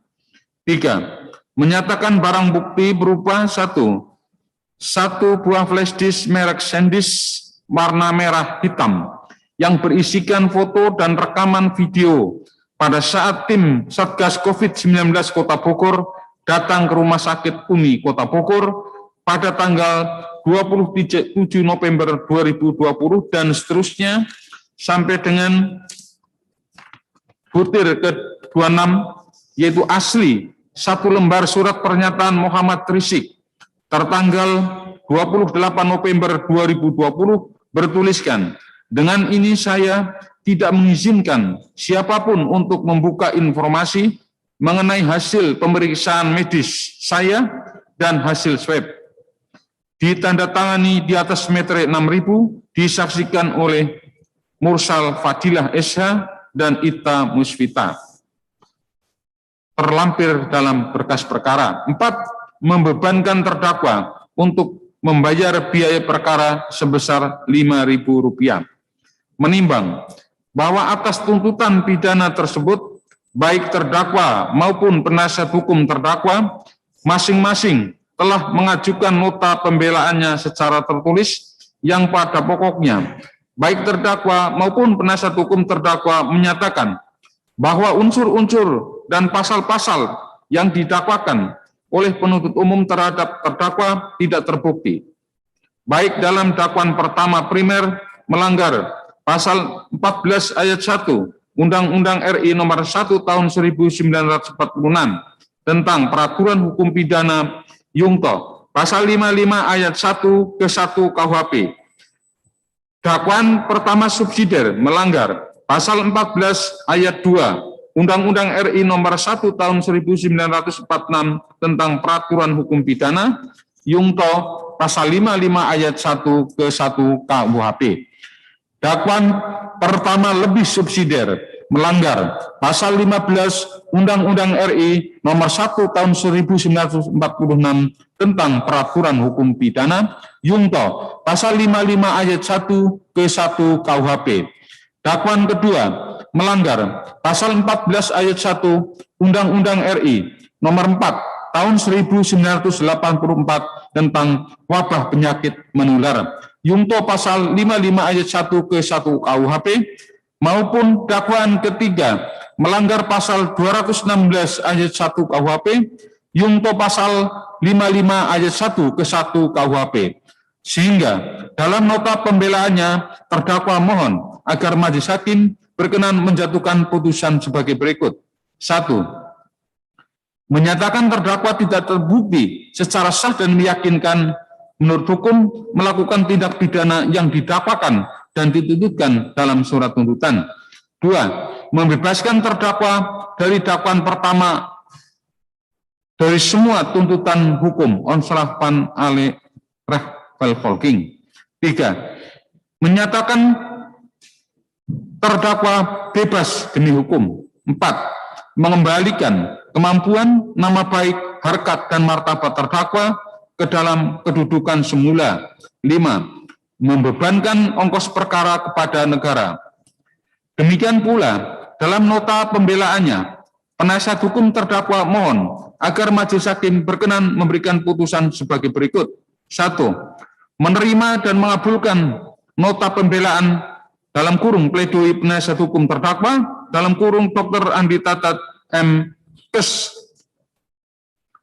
3. Menyatakan barang bukti berupa 1 buah flash disk merek SanDisk warna merah hitam yang berisikan foto dan rekaman video pada saat tim Satgas COVID-19 Kota Bogor datang ke Rumah Sakit Umi Kota Bogor pada tanggal 27 November 2020 dan seterusnya sampai dengan butir ke-26 yaitu asli 1 lembar surat pernyataan Muhammad Rizik tertanggal 28 November 2020 bertuliskan, dengan ini saya tidak mengizinkan siapapun untuk membuka informasi mengenai hasil pemeriksaan medis saya dan hasil swab. Ditandatangani di atas metre 6.000, disaksikan oleh Mursal Fadilah SH dan Ita Musfita. Terlampir dalam berkas perkara. 4. Membebankan terdakwa untuk membayar biaya perkara sebesar Rp5.000. Menimbang bahwa atas tuntutan pidana tersebut, baik terdakwa maupun penasihat hukum terdakwa, masing-masing telah mengajukan nota pembelaannya secara tertulis yang pada pokoknya, baik terdakwa maupun penasihat hukum terdakwa menyatakan bahwa unsur-unsur dan pasal-pasal yang didakwakan oleh penuntut umum terhadap terdakwa tidak terbukti. Baik dalam dakwaan pertama primer melanggar pasal 14 ayat 1 Undang-Undang RI nomor 1 tahun 1946 tentang peraturan hukum pidana Yungto, pasal 55 ayat 1 ke 1 KUHP. Dakwaan pertama subsidiar melanggar pasal 14 ayat 2 Undang-Undang RI nomor 1 tahun 1946 tentang peraturan hukum pidana Yungto pasal 55 ayat 1 ke 1 KUHP. Dakwaan pertama lebih subsidiar melanggar pasal 15 Undang-Undang RI nomor 1 tahun 1946 tentang peraturan hukum pidana Yungto pasal 55 ayat 1 ke 1 KUHP. Dakwaan kedua melanggar pasal 14 ayat 1 Undang-Undang RI nomor 4 tahun 1984 tentang wabah penyakit menular Yungto pasal 55 ayat 1 ke 1 KUHP maupun dakwaan ketiga melanggar pasal 216 ayat 1 KUHP Yungto pasal 55 ayat 1 ke 1 KUHP. Sehingga dalam nota pembelaannya terdakwa mohon agar majelis hakim berkenan menjatuhkan putusan sebagai berikut. 1. Menyatakan terdakwa tidak terbukti secara sah dan meyakinkan menurut hukum melakukan tindak pidana yang didakwakan dan dituntutkan dalam surat tuntutan. 2. Membebaskan terdakwa dari dakwaan pertama dari semua tuntutan hukum onslaught pan ale Volking. 3. Menyatakan terdakwa bebas demi hukum. 4. Mengembalikan kemampuan, nama baik, harkat, dan martabat terdakwa ke dalam kedudukan semula. 5. Membebankan ongkos perkara kepada negara. Demikian pula dalam nota pembelaannya, penasihat hukum terdakwa mohon agar majelis hakim berkenan memberikan putusan sebagai berikut. 1. Menerima dan mengabulkan nota pembelaan dalam kurung pledoi penasihat hukum terdakwa dalam kurung Dr. Andi Tatat M.Kes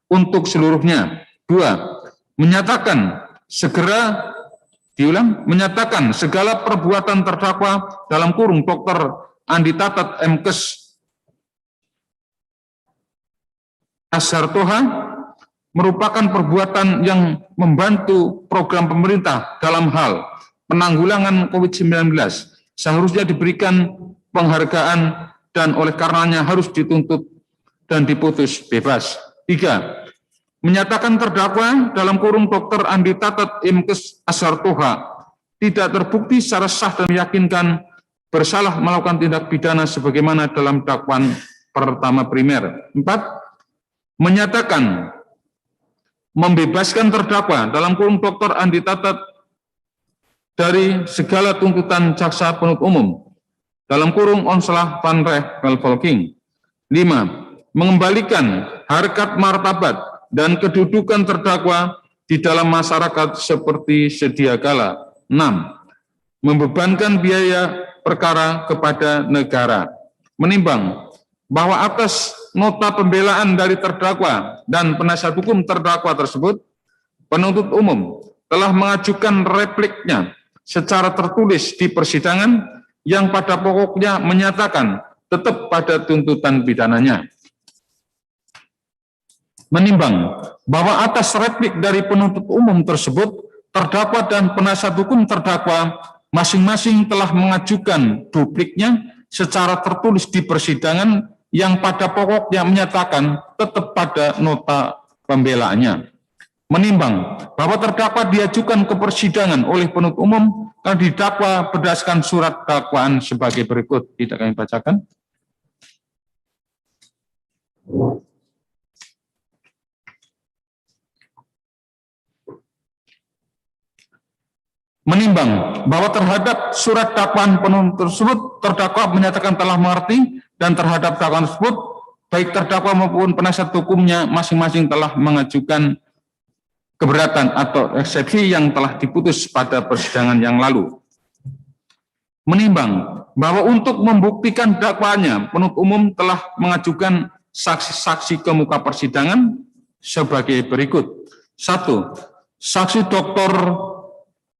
untuk seluruhnya. 2. Menyatakan segala perbuatan terdakwa dalam kurung Dr. Andi Tatat M.Kes Azhar Toha merupakan perbuatan yang membantu program pemerintah dalam hal penanggulangan COVID-19, seharusnya diberikan penghargaan dan oleh karenanya harus dituntut dan diputus bebas. 3. Menyatakan terdakwa dalam kurung Dr. Andi Tatat M.Kes Azhar Toha tidak terbukti secara sah dan meyakinkan bersalah melakukan tindak pidana sebagaimana dalam dakwaan pertama primer. 4. Menyatakan membebaskan terdakwa dalam kurung Dr. Andi Tatat dari segala tuntutan jaksa penuntut umum dalam kurung Onslah van Rechtvelvolking. 5. Mengembalikan harkat martabat dan kedudukan terdakwa di dalam masyarakat seperti sedia kala. 6. Membebankan biaya perkara kepada negara. Menimbang bahwa atas nota pembelaan dari terdakwa dan penasihat hukum terdakwa tersebut, penuntut umum telah mengajukan repliknya secara tertulis di persidangan yang pada pokoknya menyatakan tetap pada tuntutan pidananya. Menimbang bahwa atas replik dari penuntut umum tersebut, terdakwa dan penasihat hukum terdakwa masing-masing telah mengajukan dupliknya secara tertulis di persidangan yang pada pokoknya menyatakan tetap pada nota pembelaannya. Menimbang bahwa terdakwa diajukan ke persidangan oleh penuntut umum dan didakwa berdasarkan surat dakwaan sebagai berikut. Tidak kami bacakan. Menimbang bahwa terhadap surat dakwaan penuntut tersebut terdakwa menyatakan telah mengerti dan terhadap dakwaan tersebut baik terdakwa maupun penasihat hukumnya masing-masing telah mengajukan keberatan atau eksepsi yang telah diputus pada persidangan yang lalu. Menimbang bahwa untuk membuktikan dakwaannya penuntut umum telah mengajukan saksi-saksi ke muka persidangan sebagai berikut. 1. Saksi Dr.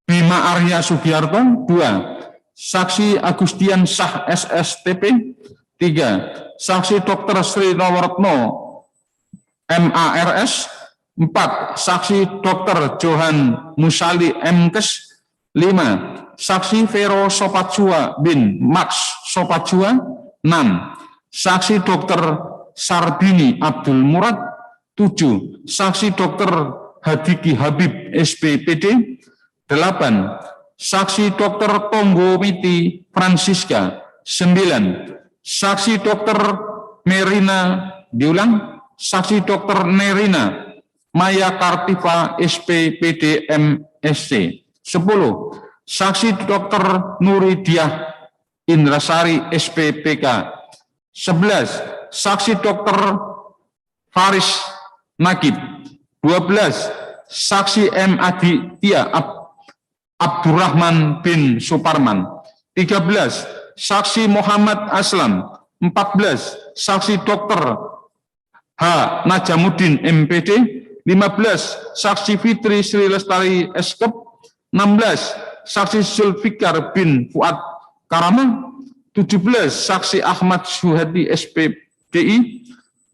Bima Arya Sugiarto. 2. Saksi Agustian Syah SSTP. 3. Saksi Dr. Sri Nowortno MARS. 4. Saksi Dr. Johan Musali M.Kes. 5. Saksi Vero Sopacua bin Max Sopacua. 6. Saksi Dr. Sarbini Abdul Murad. 7. Saksi Dr. Hadiki Habib SPPD. 8. Saksi Dr. Tonggo Miti Francisca. 9. Saksi Dr. Merina, Saksi Dr. Nerina Maya Kartiva SPPD MSC. 10. Saksi Dr. Nuridiah Indrasari SPPK. 11. Saksi Dr. Faris Nagib. 12. Saksi M. Aditya Abdurrahman bin Suparman. 13. Saksi Muhammad Aslam. 14. Saksi Dr. H. Najamuddin MPD. 15. Saksi Fitri Sri Lestari Eskep. 16. Saksi Zulfikar bin Fuad Karama. 17. Saksi Ahmad Suhadi SPDI.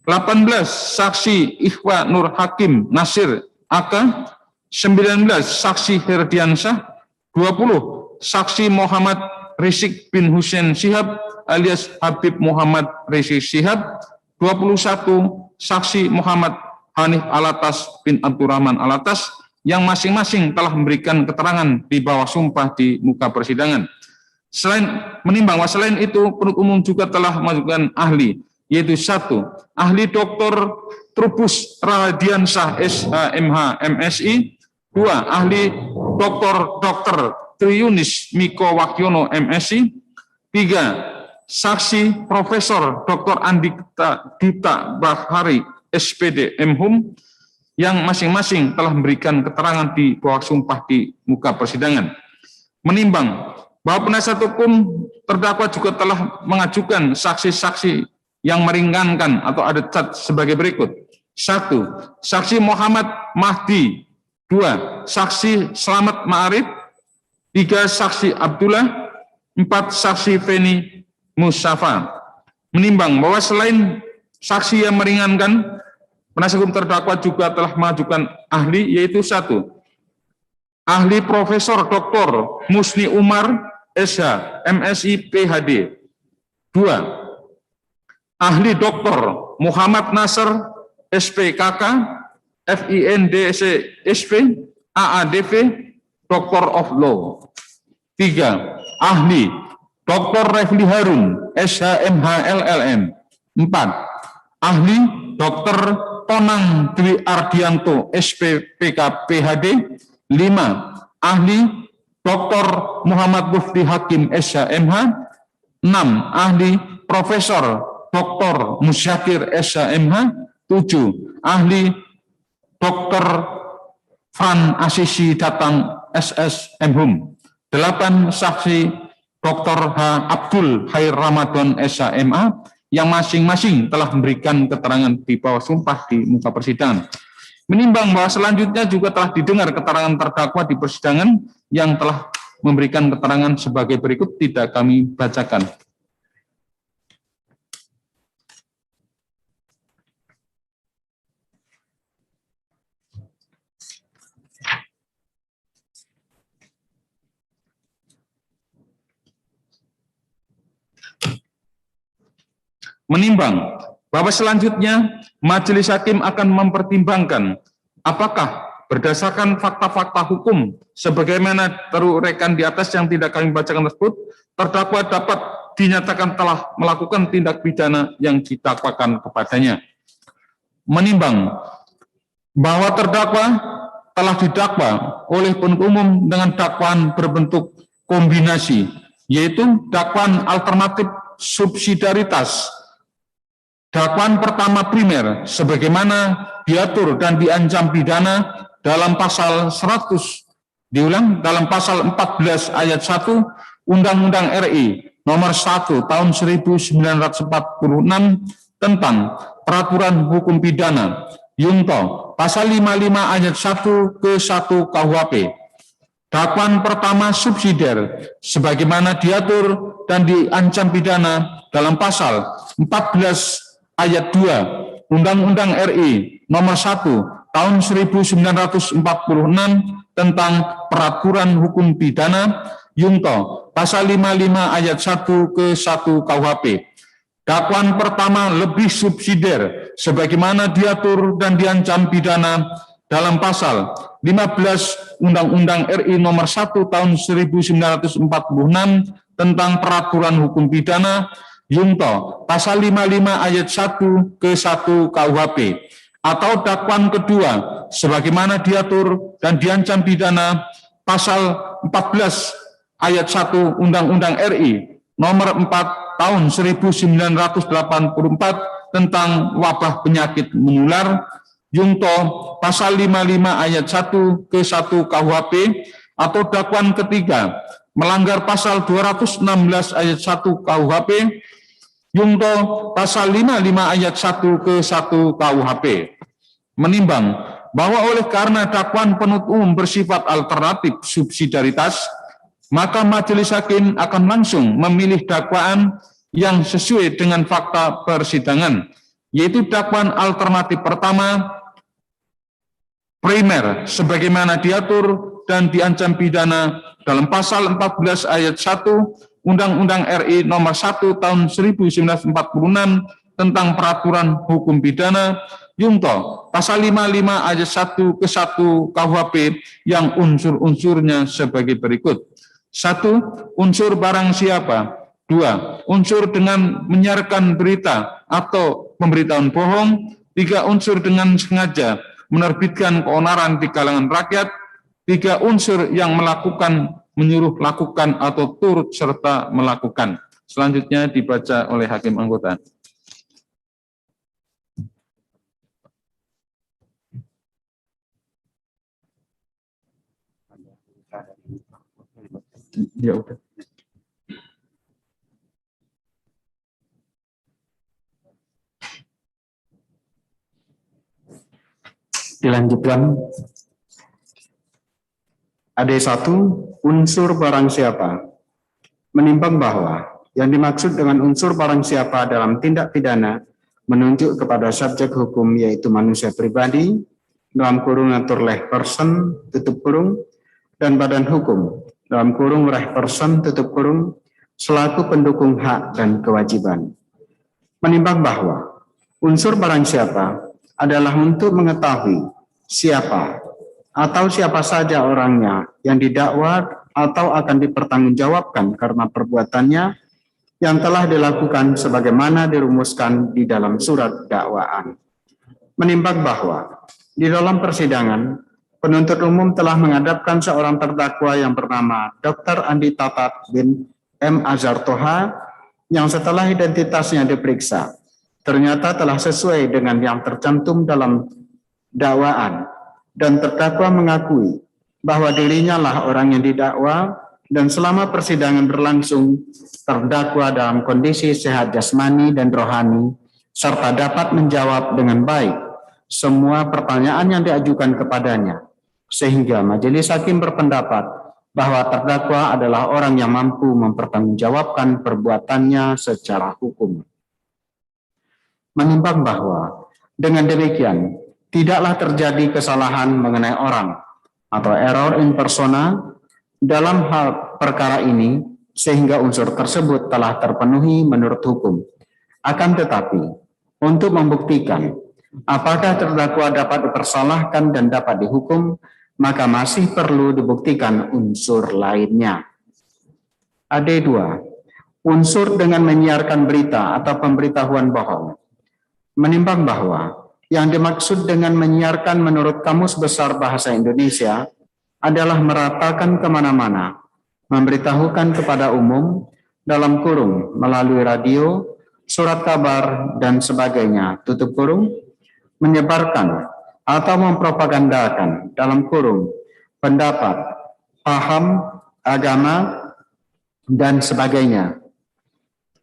18. Saksi Ikhwa Nur Hakim Nasir AK. 19. Saksi Herdiansyah. 20. Saksi Muhammad Rizik bin Hussein Shihab alias Habib Muhammad Rizik Shihab. 21. Saksi Muhammad Hanif Alatas bin Abdurrahman Alatas yang masing-masing telah memberikan keterangan di bawah sumpah di muka persidangan. Menimbang bahwa selain itu penuntut umum juga telah mengajukan ahli, yaitu 1. Ahli Dr. Trubus Radiansyah SHMH MSI. 2. Ahli Dr. Triunis Miko Wakyono MSI. 3. Saksi Profesor Dr. Andika Dita Bahari SPD MHum yang masing-masing telah memberikan keterangan di bawah sumpah di muka persidangan. Menimbang bahwa penasihat hukum terdakwa juga telah mengajukan saksi-saksi yang meringankan atau ada cat sebagai berikut. 1. Saksi Muhammad Mahdi. 2. Saksi Slamet Ma'arif. 3. Saksi Abdullah. 4. Saksi Feni Mustafa. Menimbang bahwa selain saksi yang meringankan, penasihat hukum terdakwa juga telah mengajukan ahli, yaitu 1. Ahli Profesor Dr. Musni Umar, SH, MSI, PhD. 2. Ahli Dr. Muhammad Nasr, SPKK, FINDC, SP, AADV, Doctor of Law. 3. Ahli Dr. Refli Harun, SHMH, LLM. 4. Ahli Dr. Tonang Dwi Ardianto, SPPK, PhD. 5. Ahli Dr. Muhammad Mufti Hakim, SHMH. 6. Ahli Profesor Dr. Musyakir, SHMH. 7. Ahli Dr. Fran Asisi Datang, SS Mhum. 8. Saksi Dr. H. Abdul Khair Ramadan, SHMA, yang masing-masing telah memberikan keterangan di bawah sumpah di muka persidangan. Menimbang bahwa selanjutnya juga telah didengar keterangan terdakwa di persidangan yang telah memberikan keterangan sebagai berikut, tidak kami bacakan. Menimbang bahwa selanjutnya majelis hakim akan mempertimbangkan apakah berdasarkan fakta-fakta hukum sebagaimana teruraikan di atas yang tidak kami bacakan tersebut, terdakwa dapat dinyatakan telah melakukan tindak pidana yang didakwakan kepadanya. Menimbang bahwa terdakwa telah didakwa oleh penuntut umum dengan dakwaan berbentuk kombinasi, yaitu dakwaan alternatif subsidiaritas. Dakwaan pertama primer sebagaimana diatur dan diancam pidana dalam pasal 14 ayat 1 Undang-Undang RI nomor 1 tahun 1946 tentang peraturan hukum pidana Yungto pasal 55 ayat 1 ke 1 KUHP. Dakwaan pertama subsidiar sebagaimana diatur dan diancam pidana dalam pasal 14 ayat 2 Undang-Undang RI nomor 1 tahun 1946 tentang peraturan hukum pidana Yungto pasal 55 ayat 1 ke 1 KUHP. Dakwaan pertama lebih subsidiar sebagaimana diatur dan diancam pidana dalam pasal 15 Undang-Undang RI nomor 1 tahun 1946 tentang peraturan hukum pidana Yungto pasal 55 ayat 1 ke 1 KUHP, atau dakwaan kedua sebagaimana diatur dan diancam pidana pasal 14 ayat 1 Undang-Undang RI nomor 4 tahun 1984 tentang wabah penyakit menular Yungto pasal 55 ayat 1 ke 1 KUHP, atau dakwaan ketiga melanggar pasal 216 ayat 1 KUHP Yungto pasal 55 ayat 1 ke 1 KUHP. Menimbang bahwa oleh karena dakwaan penuntut umum bersifat alternatif subsidiaritas, maka majelis hakim akan langsung memilih dakwaan yang sesuai dengan fakta persidangan, yaitu dakwaan alternatif pertama primer sebagaimana diatur dan diancam pidana dalam pasal 14 ayat 1 Undang-Undang RI nomor 1 tahun 1946 tentang peraturan hukum pidana Yungto pasal 55 ayat 1 ke 1 KUHP yang unsur-unsurnya sebagai berikut. 1. Unsur barang siapa. 2. Unsur dengan menyiarkan berita atau pemberitaan bohong. 3. Unsur dengan sengaja menerbitkan keonaran di kalangan rakyat. 3. Unsur yang melakukan, menyuruh lakukan atau turut serta melakukan. Selanjutnya dibaca oleh hakim anggota. Ya udah. Dilanjutkan. AD1, unsur barang siapa. Menimbang bahwa yang dimaksud dengan unsur barang siapa dalam tindak pidana menunjuk kepada subjek hukum yaitu manusia pribadi, dalam kurung atur leh person, tutup kurung, dan badan hukum, dalam kurung leh person, tutup kurung, selaku pendukung hak dan kewajiban. Menimbang bahwa unsur barang siapa adalah untuk mengetahui siapa atau siapa saja orangnya yang didakwa atau akan dipertanggungjawabkan karena perbuatannya yang telah dilakukan sebagaimana dirumuskan di dalam surat dakwaan. Menimbang bahwa di dalam persidangan, penuntut umum telah menghadapkan seorang terdakwa yang bernama Dr. Andi Tatat bin M. Azhar Toha yang setelah identitasnya diperiksa, ternyata telah sesuai dengan yang tercantum dalam dakwaan dan terdakwa mengakui bahwa dirinya lah orang yang didakwa dan selama persidangan berlangsung terdakwa dalam kondisi sehat jasmani dan rohani serta dapat menjawab dengan baik semua pertanyaan yang diajukan kepadanya sehingga majelis hakim berpendapat bahwa terdakwa adalah orang yang mampu mempertanggungjawabkan perbuatannya secara hukum. Menimbang bahwa dengan demikian tidaklah terjadi kesalahan mengenai orang atau error in persona dalam hal perkara ini sehingga unsur tersebut telah terpenuhi menurut hukum. Akan tetapi, untuk membuktikan apakah terdakwa dapat dipersalahkan dan dapat dihukum, maka masih perlu dibuktikan unsur lainnya. AD2, unsur dengan menyiarkan berita atau pemberitahuan bohong. Menimbang bahwa yang dimaksud dengan menyiarkan menurut Kamus Besar Bahasa Indonesia adalah meratakan kemana-mana, memberitahukan kepada umum, dalam kurung, melalui radio, surat kabar, dan sebagainya, tutup kurung, menyebarkan atau mempropagandakan, dalam kurung, pendapat, paham, agama, dan sebagainya,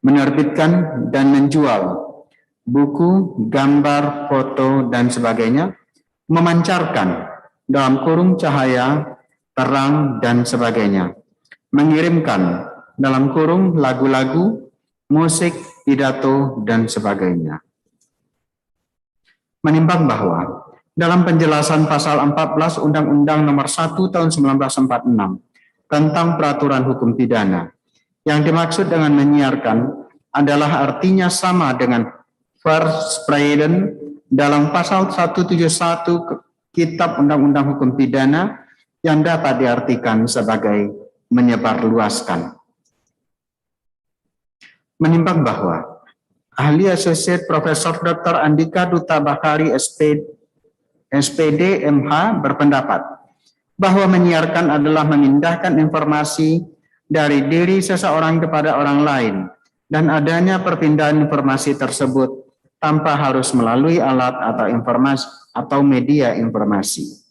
menerbitkan dan menjual buku, gambar, foto, dan sebagainya, memancarkan dalam kurung cahaya, terang, dan sebagainya, mengirimkan dalam kurung lagu-lagu, musik, pidato, dan sebagainya. Menimbang bahwa dalam penjelasan pasal 14 Undang-Undang Nomor 1 Tahun 1946 tentang Peraturan Hukum Pidana, yang dimaksud dengan menyiarkan adalah artinya sama dengan verspreiden dalam pasal 171 Kitab Undang-Undang Hukum Pidana yang dapat diartikan sebagai menyebarluaskan. Menimbang bahwa ahli asosiat Profesor Dr. Andika Duta Bakari SPD MH berpendapat bahwa menyiarkan adalah memindahkan informasi dari diri seseorang kepada orang lain dan adanya perpindahan informasi tersebut tanpa harus melalui alat atau informasi atau media informasi.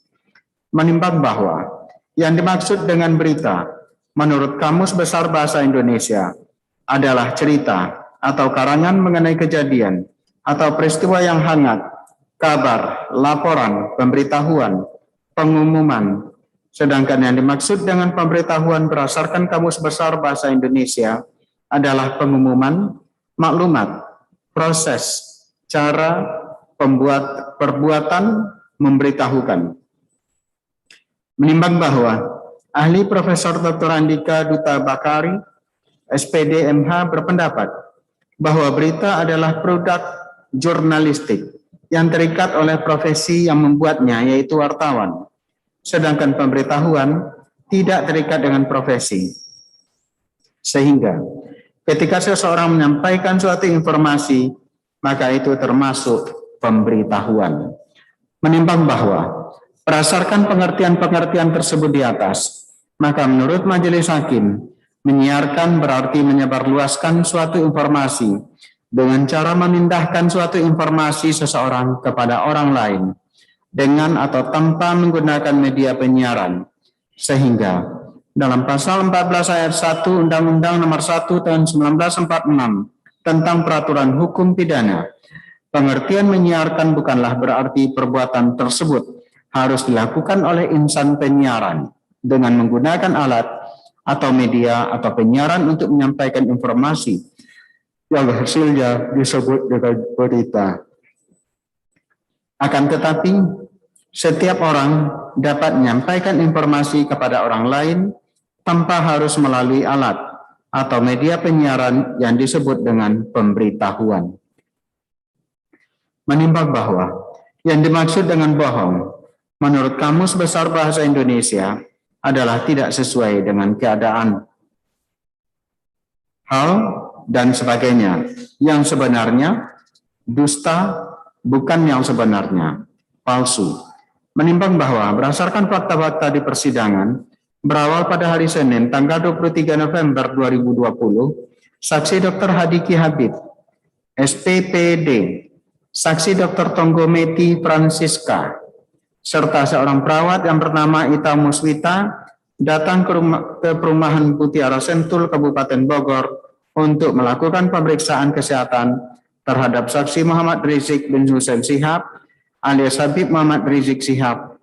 Menimbang bahwa yang dimaksud dengan berita menurut Kamus Besar Bahasa Indonesia adalah cerita atau karangan mengenai kejadian atau peristiwa yang hangat, kabar, laporan, pemberitahuan, pengumuman. Sedangkan yang dimaksud dengan pemberitahuan berdasarkan Kamus Besar Bahasa Indonesia adalah pengumuman, maklumat, proses, cara, perbuatan, memberitahukan. Menimbang bahwa ahli Profesor Dr. Andika Duta Bakari SPD MH berpendapat bahwa berita adalah produk jurnalistik yang terikat oleh profesi yang membuatnya, yaitu wartawan. Sedangkan pemberitahuan tidak terikat dengan profesi. Sehingga ketika seseorang menyampaikan suatu informasi, maka itu termasuk pemberitahuan. Menimbang bahwa berdasarkan pengertian-pengertian tersebut di atas, maka menurut majelis hakim, menyiarkan berarti menyebarluaskan suatu informasi dengan cara memindahkan suatu informasi seseorang kepada orang lain dengan atau tanpa menggunakan media penyiaran. Sehingga dalam pasal 14 ayat 1 Undang-Undang Nomor 1 Tahun 1946 tentang Peraturan Hukum Pidana, Pengertian menyiarkan bukanlah berarti perbuatan tersebut harus dilakukan oleh insan penyiaran dengan menggunakan alat atau media atau penyiaran untuk menyampaikan informasi yang hasilnya disebut dengan berita. Akan tetapi, setiap orang dapat menyampaikan informasi kepada orang lain tanpa harus melalui alat atau media penyiaran yang disebut dengan pemberitahuan. Menimbang bahwa yang dimaksud dengan bohong menurut Kamus Besar Bahasa Indonesia adalah tidak sesuai dengan keadaan, hal, dan sebagainya. Yang sebenarnya, dusta, bukan yang sebenarnya, palsu. Menimbang bahwa berdasarkan fakta-fakta di persidangan, berawal pada hari Senin, tanggal 23 November 2020, Saksi Dr. Hadiki Habib, SPPD, Saksi Dr. Tonggometi Francisca, serta seorang perawat yang bernama Ita Muswita datang ke perumahan Mutiara Sentul, Kabupaten Bogor untuk melakukan pemeriksaan kesehatan terhadap Saksi Muhammad Rizik bin Hussein Shihab alias Habib Muhammad Rizik Shihab.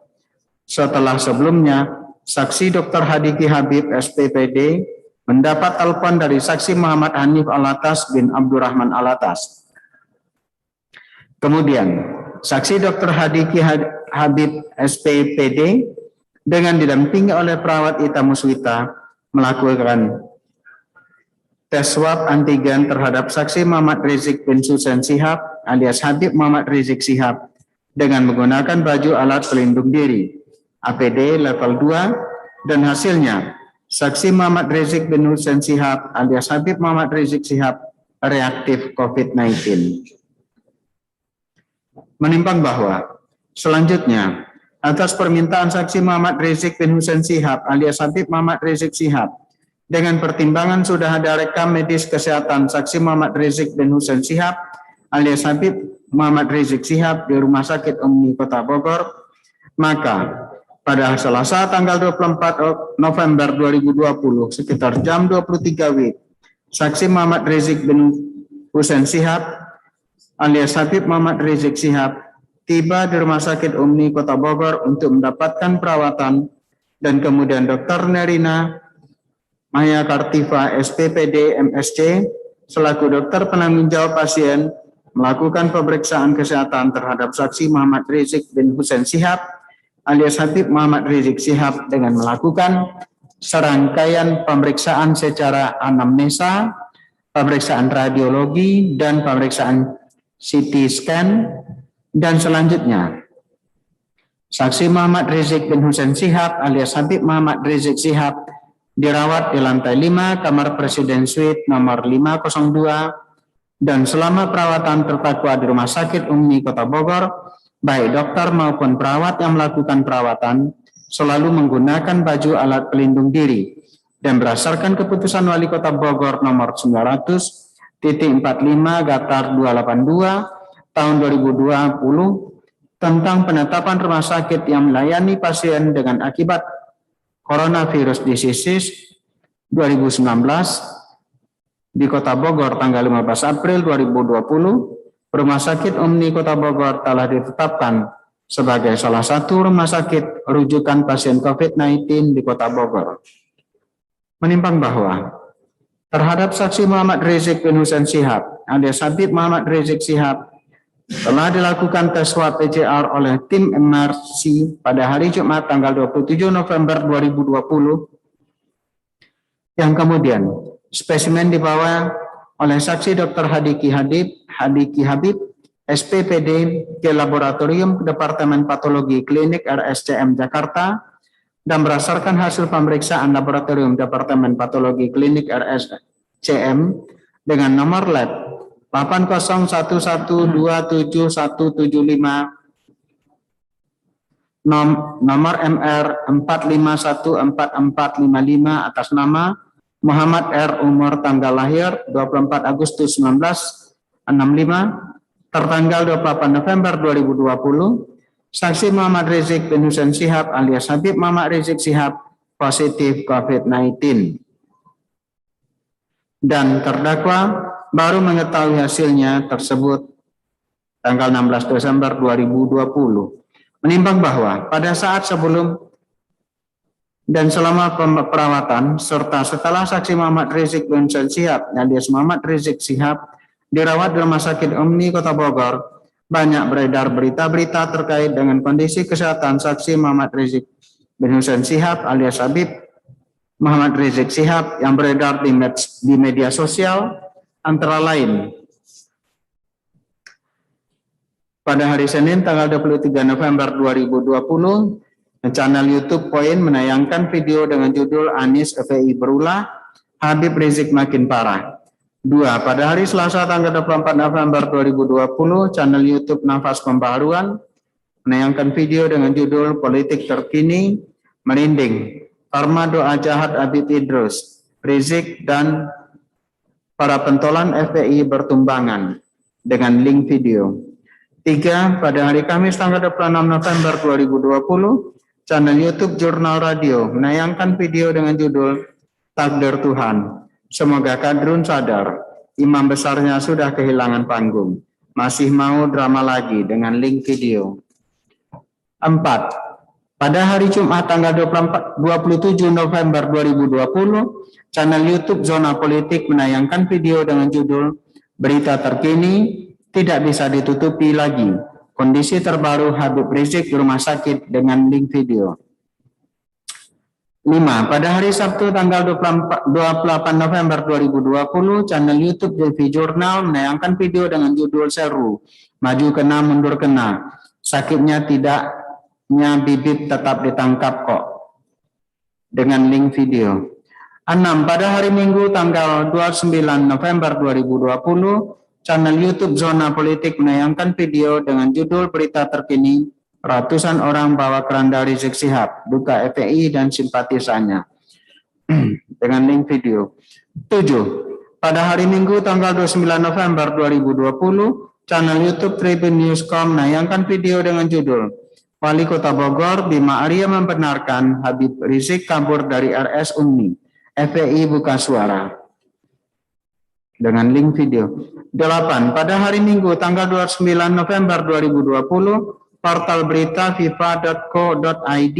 Setelah sebelumnya, Saksi Dr. Hadiki Habib SPPD mendapat telepon dari Saksi Muhammad Hanif Alatas bin Abdurrahman Alatas. Kemudian, Saksi Dr. Hadiki Habib SPPD dengan didampingi oleh perawat Ita Muswita melakukan tes swab antigen terhadap Saksi Muhammad Rizik bin Hussein Shihab alias Habib Muhammad Rizik Shihab dengan menggunakan baju alat pelindung diri APD level 2 dan hasilnya Saksi Muhammad Rizik bin Hussein Shihab alias Habib Muhammad Rizik Shihab reaktif COVID-19. Menimbang bahwa selanjutnya atas permintaan Saksi Muhammad Rizik bin Hussein Shihab alias Habib Muhammad Rizik Shihab dengan pertimbangan sudah ada rekam medis kesehatan Saksi Muhammad Rizik bin Hussein Shihab alias Habib Muhammad Rizik Shihab di Rumah Sakit Umi Kota Bogor, maka pada Selasa tanggal 24 November 2020 sekitar jam 23 WIB, Saksi Muhammad Rizik bin Hussein Shihab alias Habib Muhammad Rizik Shihab tiba di Rumah Sakit Umi Kota Bogor untuk mendapatkan perawatan dan kemudian Dr. Nerina Maya Kartiva SPPD MSC selaku dokter penanggung jawab pasien melakukan pemeriksaan kesehatan terhadap Saksi Muhammad Rizik bin Hussein Shihab alias Habib Muhammad Rizik Shihab dengan melakukan serangkaian pemeriksaan secara anamnesa, pemeriksaan radiologi, dan pemeriksaan CT scan, dan selanjutnya Saksi Muhammad Rizik bin Hussein Shihab alias Habib Muhammad Rizik Shihab dirawat di lantai 5 kamar Presiden Suite nomor 502 dan selama perawatan terdakwa di Rumah Sakit Umi Kota Bogor, baik dokter maupun perawat yang melakukan perawatan selalu menggunakan baju alat pelindung diri dan berdasarkan keputusan Wali Kota Bogor nomor 900.45/282 tahun 2020 tentang penetapan rumah sakit yang melayani pasien dengan akibat Coronavirus Disease 2019 di Kota Bogor tanggal 15 April 2020, Rumah Sakit Umi Kota Bogor telah ditetapkan sebagai salah satu rumah sakit rujukan pasien COVID-19 di Kota Bogor. Menimbang bahwa terhadap Saksi Muhammad Rizik bin Hussein Shihab alias Habib Muhammad Rizik Shihab telah dilakukan tes swab PCR oleh tim MRC pada hari Jumat tanggal 27 November 2020 yang kemudian spesimen dibawa oleh Saksi Dr. Hadiki Habib SPPD ke Laboratorium Departemen Patologi Klinik RSCM Jakarta dan berdasarkan hasil pemeriksaan Laboratorium Departemen Patologi Klinik RSCM dengan nomor lab 801127175 nomor MR 4514455 atas nama Muhammad R. umur tanggal lahir 24 Agustus 1965 tertanggal 28 November 2020 Saksi Muhammad Rizik bin Hussein Shihab alias Habib Muhammad Rizik Shihab positif COVID-19 dan terdakwa baru mengetahui hasilnya tersebut tanggal 16 Desember 2020. Menimbang bahwa pada saat sebelum dan selama perawatan serta setelah saksi Muhammad Rizik bin Hussein Shihab alias Muhammad Rizik Shihab dirawat di Rumah Sakit Umni Kota Bogor, banyak beredar berita-berita terkait dengan kondisi kesehatan saksi Muhammad Rizik bin Hussein Shihab alias Habib Muhammad Rizik Shihab yang beredar di media sosial, antara lain pada hari Senin tanggal 23 November 2020, channel YouTube Poin menayangkan video dengan judul Anies FPI berulah, Habib Rizik makin parah. 2. Pada hari Selasa tanggal 24 November 2020, channel YouTube Nafas Pembaharuan menayangkan video dengan judul Politik Terkini Merinding, Karma Doa Jahat Habib Idrus, Rizik dan para pentolan FPI bertumbangan dengan link video. 3. Pada hari Kamis tanggal 26 November 2020, channel YouTube Jurnal Radio menayangkan video dengan judul Takdir Tuhan. Semoga Kadrun sadar, imam besarnya sudah kehilangan panggung. Masih mau drama lagi dengan link video. 4. Pada hari Jumat tanggal 27 November 2020, channel YouTube Zona Politik menayangkan video dengan judul Berita Terkini Tidak Bisa Ditutupi Lagi, Kondisi Terbaru Habib Rizik di Rumah Sakit dengan link video. 5. Pada hari Sabtu tanggal 28 November 2020, channel YouTube JV Jurnal menayangkan video dengan judul Seru, Maju Kena Mundur Kena, Sakitnya Tidaknya Bibit Tetap Ditangkap Kok, dengan link video. 6. Pada hari Minggu tanggal 29 November 2020, channel YouTube Zona Politik menayangkan video dengan judul Berita Terkini, Ratusan Orang Bawa Keranda Rizik Shihab, Duka FPI dan Simpatisannya, dengan link video. 7. Pada hari Minggu tanggal 29 November 2020, channel YouTube Tribun Newscom menayangkan video dengan judul Wali Kota Bogor Bima Arya membenarkan Habib Rizik kabur dari RS Umi, FPI buka suara, dengan link video. 8. Pada hari Minggu tanggal 29 November 2020, portal berita fifa.co.id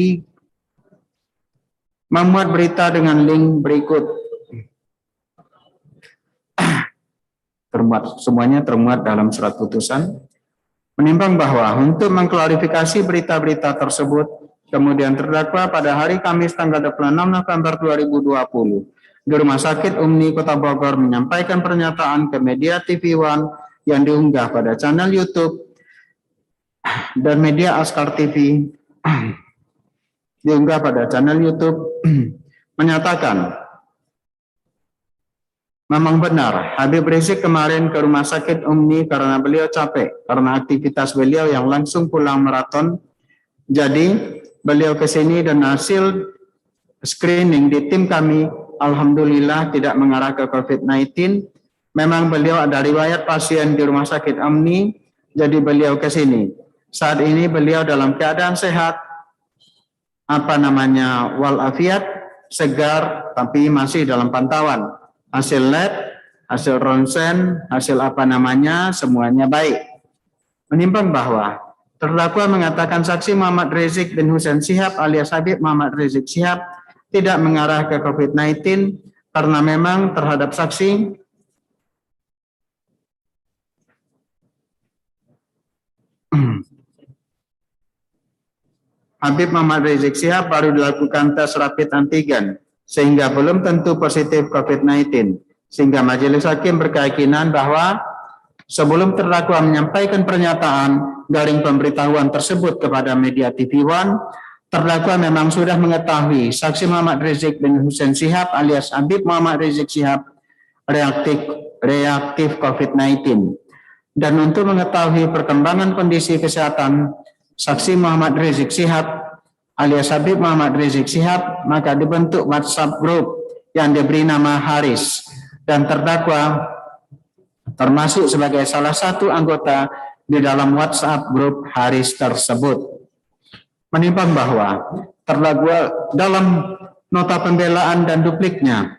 memuat berita dengan link berikut. Semuanya termuat dalam surat putusan. Menimbang bahwa untuk mengklarifikasi berita-berita tersebut, kemudian terdakwa pada hari Kamis tanggal 26 November 2020 di Rumah Sakit Umni Kota Bogor menyampaikan pernyataan ke media TV One yang diunggah pada channel YouTube dan media Askar TV diunggah pada channel YouTube menyatakan memang benar Habib Rizik kemarin ke Rumah Sakit Umni karena beliau capek karena aktivitas beliau yang langsung pulang maraton. Jadi beliau ke sini dan hasil screening di tim kami alhamdulillah tidak mengarah ke COVID-19. Memang beliau ada riwayat pasien di Rumah Sakit Umni, jadi beliau ke sini. Saat ini beliau dalam keadaan sehat, walafiat, segar, tapi masih dalam pantauan. Hasil lab, hasil ronsen, hasil semuanya baik. Menimbang bahwa terdakwa mengatakan saksi Muhammad Rizik bin Hussein Shihab alias Habib Muhammad Rizik Shihab tidak mengarah ke COVID-19 karena memang terhadap saksi Habib Muhammad Rizik Shihab baru dilakukan tes rapid antigen sehingga belum tentu positif COVID-19, sehingga majelis hakim berkeyakinan bahwa sebelum terdakwa menyampaikan pernyataan garing pemberitahuan tersebut kepada media TV One, terdakwa memang sudah mengetahui saksi Muhammad Rizik bin Hussein Shihab alias Habib Muhammad Rizik Shihab reaktif COVID-19. Dan untuk mengetahui perkembangan kondisi kesehatan saksi Muhammad Rizik Shihab alias Habib Muhammad Rizik Shihab, maka dibentuk WhatsApp group yang diberi nama Haris, dan terdakwa termasuk sebagai salah satu anggota di dalam WhatsApp group Haris tersebut. Menimbang bahwa terdakwa dalam nota pembelaan dan dupliknya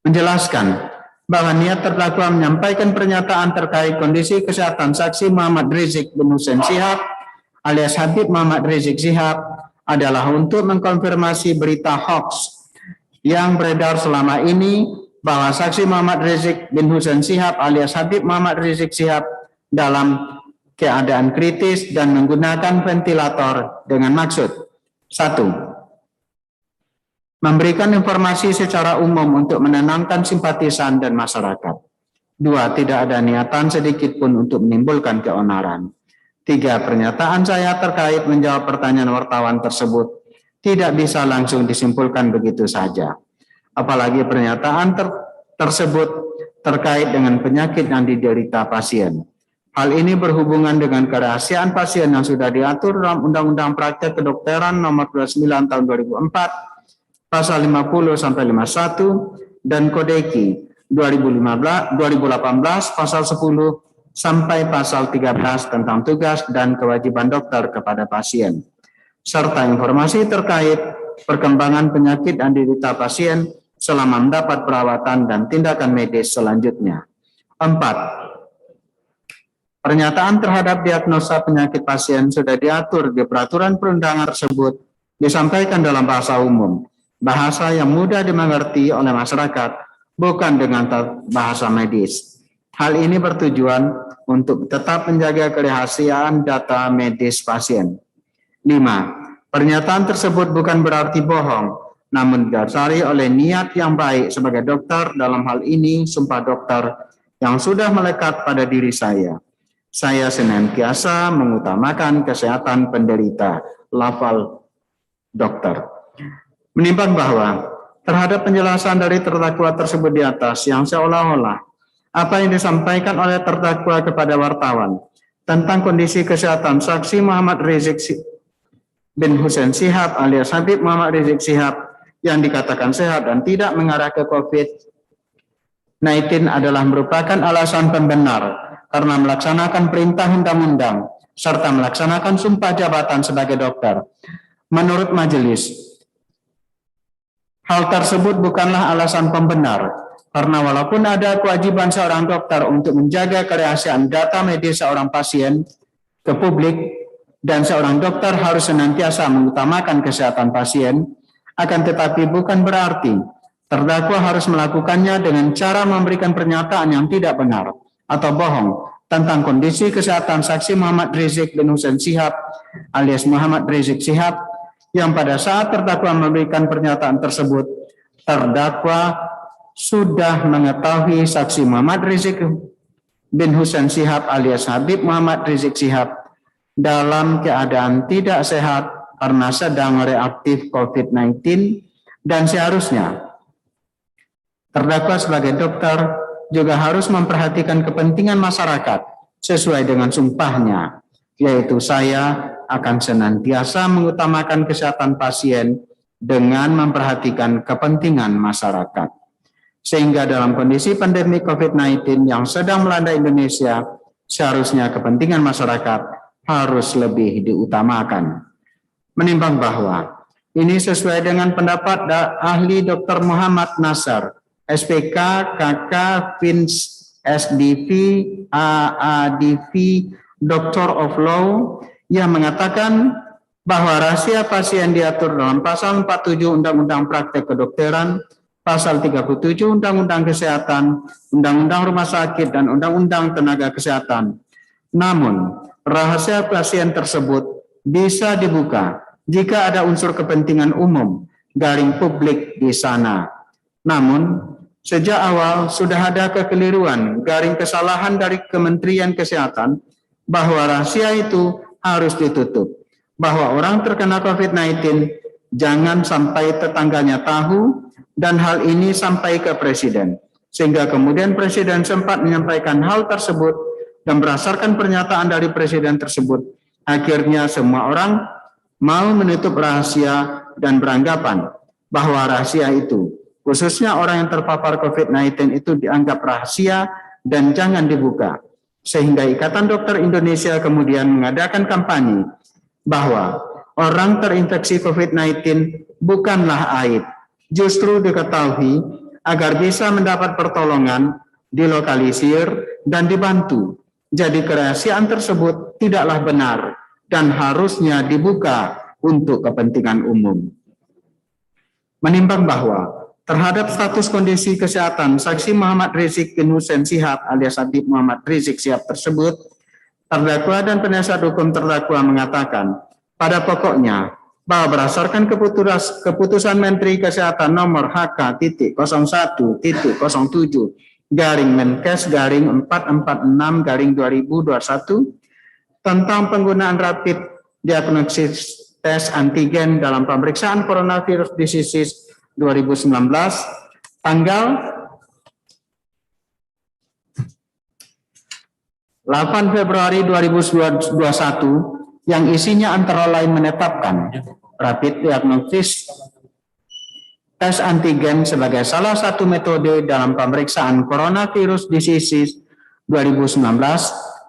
menjelaskan bahwa niat terdakwa menyampaikan pernyataan terkait kondisi kesehatan saksi Muhammad Rizik bin Hussein Shihab alias Habib Muhammad Rizik Shihab adalah untuk mengkonfirmasi berita hoax yang beredar selama ini bahwa saksi Muhammad Rizik bin Hussein Shihab alias Habib Muhammad Rizik Shihab dalam keadaan kritis dan menggunakan ventilator dengan maksud: 1. Memberikan informasi secara umum untuk menenangkan simpatisan dan masyarakat. 2. Tidak ada niatan sedikit pun untuk menimbulkan keonaran. 3. Pernyataan saya terkait menjawab pertanyaan wartawan tersebut tidak bisa langsung disimpulkan begitu saja. Apalagi pernyataan tersebut terkait dengan penyakit yang diderita pasien. Hal ini berhubungan dengan kerahasiaan pasien yang sudah diatur dalam Undang-Undang Praktek Kedokteran Nomor 29 Tahun 2004, Pasal 50 sampai 51 dan Kodeki 2018 Pasal 10 sampai Pasal 13 tentang tugas dan kewajiban dokter kepada pasien, serta informasi terkait perkembangan penyakit yang diderita pasien selama mendapat perawatan dan tindakan medis selanjutnya. 4. Pernyataan terhadap diagnosa penyakit pasien sudah diatur di peraturan perundangan tersebut disampaikan dalam bahasa umum, bahasa yang mudah dimengerti oleh masyarakat, bukan dengan bahasa medis. Hal ini bertujuan untuk tetap menjaga kerahasiaan data medis pasien. 5. Pernyataan tersebut bukan berarti bohong, namun didasari oleh niat yang baik sebagai dokter, dalam hal ini sumpah dokter yang sudah melekat pada diri saya. Saya senantiasa mengutamakan kesehatan penderita, lafal dokter. Menimbang bahwa terhadap penjelasan dari terdakwa tersebut di atas yang seolah-olah apa yang disampaikan oleh terdakwa kepada wartawan tentang kondisi kesehatan saksi Muhammad Rizik bin Hussein Shihab alias Habib Muhammad Rizik Shihab yang dikatakan sehat dan tidak mengarah ke COVID-19 adalah merupakan alasan pembenar karena melaksanakan perintah undang-undang serta melaksanakan sumpah jabatan sebagai dokter. Menurut majelis, hal tersebut bukanlah alasan pembenar, karena walaupun ada kewajiban seorang dokter untuk menjaga kerahasiaan data medis seorang pasien ke publik, dan seorang dokter harus senantiasa mengutamakan kesehatan pasien, akan tetapi bukan berarti terdakwa harus melakukannya dengan cara memberikan pernyataan yang tidak benar atau bohong tentang kondisi kesehatan saksi Muhammad Rizik bin Hussein Shihab alias Muhammad Rizik Shihab, yang pada saat terdakwa memberikan pernyataan tersebut, terdakwa sudah mengetahui saksi Muhammad Rizik bin Hussein Shihab alias Habib Muhammad Rizik Shihab dalam keadaan tidak sehat karena sedang reaktif COVID-19, dan seharusnya terdakwa sebagai dokter juga harus memperhatikan kepentingan masyarakat sesuai dengan sumpahnya, yaitu saya akan senantiasa mengutamakan kesehatan pasien dengan memperhatikan kepentingan masyarakat. Sehingga dalam kondisi pandemi COVID-19 yang sedang melanda Indonesia, seharusnya kepentingan masyarakat harus lebih diutamakan. Menimbang bahwa ini sesuai dengan pendapat ahli Dr. Muhammad Nasar, SPK, KK, Fins, SDV, AADV, Doctor of Law, yang mengatakan bahwa rahasia pasien diatur dalam Pasal 47 Undang-Undang Praktek Kedokteran, Pasal 37 Undang-Undang Kesehatan, Undang-Undang Rumah Sakit, dan Undang-Undang Tenaga Kesehatan. Namun, rahasia pasien tersebut bisa dibuka jika ada unsur kepentingan umum garing publik di sana. Namun, sejak awal sudah ada kekeliruan garing kesalahan dari Kementerian Kesehatan bahwa rahasia itu harus ditutup, bahwa orang terkena COVID-19 jangan sampai tetangganya tahu, dan hal ini sampai ke Presiden. Sehingga kemudian Presiden sempat menyampaikan hal tersebut, dan berdasarkan pernyataan dari Presiden tersebut, akhirnya semua orang mau menutup rahasia dan beranggapan bahwa rahasia itu, khususnya orang yang terpapar COVID-19 itu dianggap rahasia dan jangan dibuka. Sehingga Ikatan Dokter Indonesia kemudian mengadakan kampanye bahwa orang terinfeksi COVID-19 bukanlah aib. Justru diketahui agar bisa mendapat pertolongan, dilokalisir, dan dibantu. Jadi kerahasiaan tersebut tidaklah benar dan harusnya dibuka untuk kepentingan umum. Menimbang bahwa terhadap status kondisi kesehatan saksi Muhammad Rizik bin Hussein Shihab alias Habib Muhammad Rizik Shihab tersebut, terdakwa dan penasihat hukum terdakwa mengatakan pada pokoknya bahwa berdasarkan keputusan Menteri Kesehatan nomor HK.01.017/Menkes/446/2021 tentang penggunaan rapid diagnosis tes antigen dalam pemeriksaan coronavirus disease 2019 tanggal 8 Februari 2021 yang isinya antara lain menetapkan rapid diagnosis tes antigen sebagai salah satu metode dalam pemeriksaan coronavirus disease 2019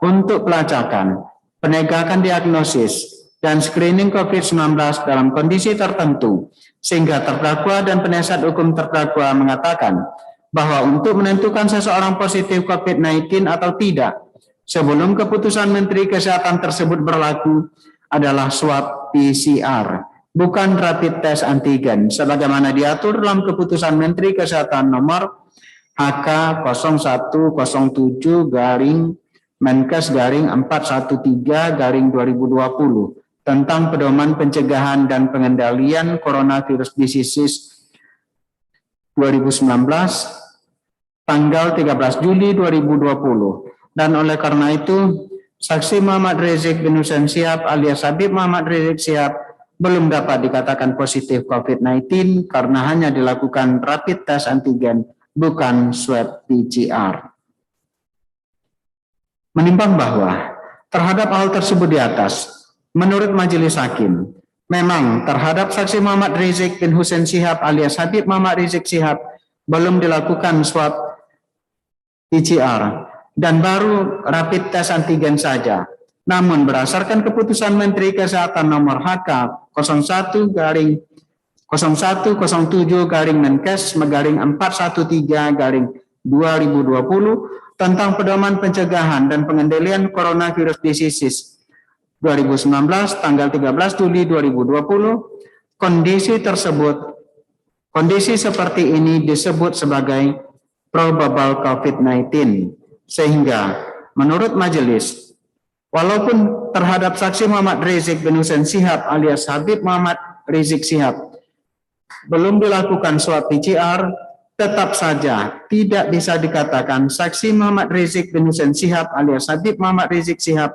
untuk pelacakan, penegakan diagnosis, dan screening COVID-19 dalam kondisi tertentu, sehingga terdakwa dan penasihat hukum terdakwa mengatakan bahwa untuk menentukan seseorang positif COVID-19 atau tidak, sebelum keputusan Menteri Kesehatan tersebut berlaku adalah swab PCR, bukan rapid test antigen, sebagaimana diatur dalam keputusan Menteri Kesehatan nomor HK.01.7/Menkes/413/2020 tentang pedoman pencegahan dan pengendalian coronavirus disease 2019 tanggal 13 Juli 2020. Dan oleh karena itu, saksi Muhammad Rizik bin Hussein Shihab alias Habib Muhammad Rizik Shihab belum dapat dikatakan positif COVID-19 karena hanya dilakukan rapid test antigen, bukan swab PCR. Menimbang bahwa terhadap hal tersebut di atas, menurut Majelis Hakim, memang terhadap saksi Muhammad Rizik bin Hussein Shihab alias Habib Muhammad Rizik Shihab belum dilakukan swab PCR dan baru rapid test antigen saja. Namun berdasarkan keputusan Menteri Kesehatan nomor HK.01.017/Menkes/413/2020 tentang pedoman pencegahan dan pengendalian coronavirus disease 2019 tanggal 13 Juli 2020, kondisi seperti ini disebut sebagai probable COVID-19, sehingga menurut majelis, walaupun terhadap saksi Muhammad Rizik bin Hussein Shihab alias Habib Muhammad Rizik Shihab belum dilakukan swab PCR, tetap saja tidak bisa dikatakan saksi Muhammad Rizik bin Hussein Shihab alias Habib Muhammad Rizik Shihab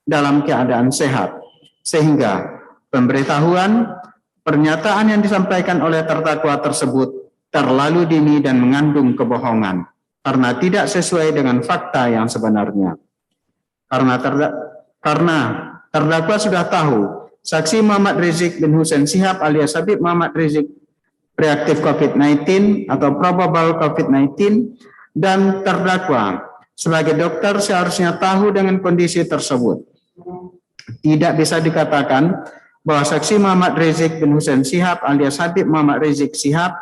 dalam keadaan sehat, sehingga pemberitahuan pernyataan yang disampaikan oleh terdakwa tersebut terlalu dini dan mengandung kebohongan karena tidak sesuai dengan fakta yang sebenarnya. Karena terdakwa sudah tahu saksi Muhammad Rizik bin Hussein Shihab alias Habib Muhammad Rizik reaktif COVID-19 atau probable COVID-19, dan terdakwa sebagai dokter seharusnya tahu dengan kondisi tersebut. Tidak bisa dikatakan bahwa saksi Muhammad Rizik bin Hussein Shihab alias Habib Muhammad Rizik Shihab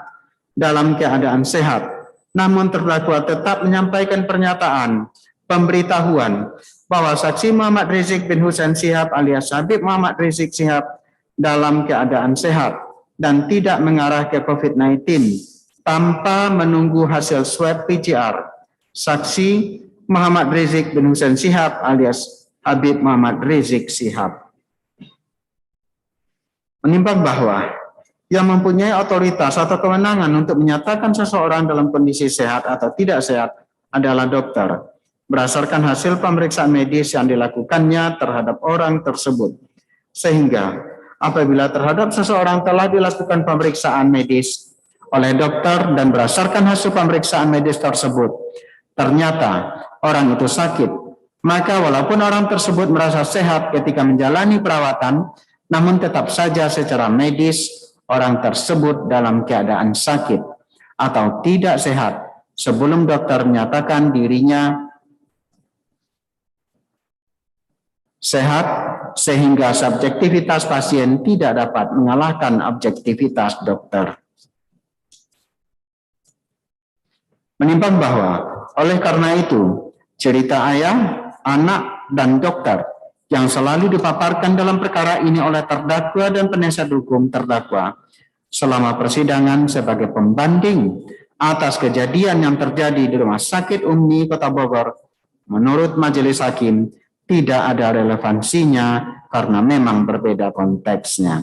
dalam keadaan sehat, namun terdakwa tetap menyampaikan pernyataan pemberitahuan bahwa saksi Muhammad Rizik bin Hussein Shihab alias Habib Muhammad Rizik Shihab dalam keadaan sehat dan tidak mengarah ke COVID-19 tanpa menunggu hasil swab PCR. Saksi Muhammad Rizik bin Hussein Shihab alias Habib Muhammad Rizik Shihab menimbang bahwa yang mempunyai otoritas atau kewenangan untuk menyatakan seseorang dalam kondisi sehat atau tidak sehat adalah dokter, berdasarkan hasil pemeriksaan medis yang dilakukannya terhadap orang tersebut. Sehingga apabila terhadap seseorang telah dilakukan pemeriksaan medis oleh dokter dan berdasarkan hasil pemeriksaan medis tersebut ternyata orang itu sakit, maka walaupun orang tersebut merasa sehat ketika menjalani perawatan, namun tetap saja secara medis orang tersebut dalam keadaan sakit atau tidak sehat sebelum dokter menyatakan dirinya sehat, sehingga subjektivitas pasien tidak dapat mengalahkan objektivitas dokter. Menimbang bahwa oleh karena itu cerita ayah, anak, dan dokter yang selalu dipaparkan dalam perkara ini oleh terdakwa dan penasihat hukum terdakwa selama persidangan sebagai pembanding atas kejadian yang terjadi di Rumah Sakit Umi Kota Bogor, menurut majelis hakim tidak ada relevansinya karena memang berbeda konteksnya.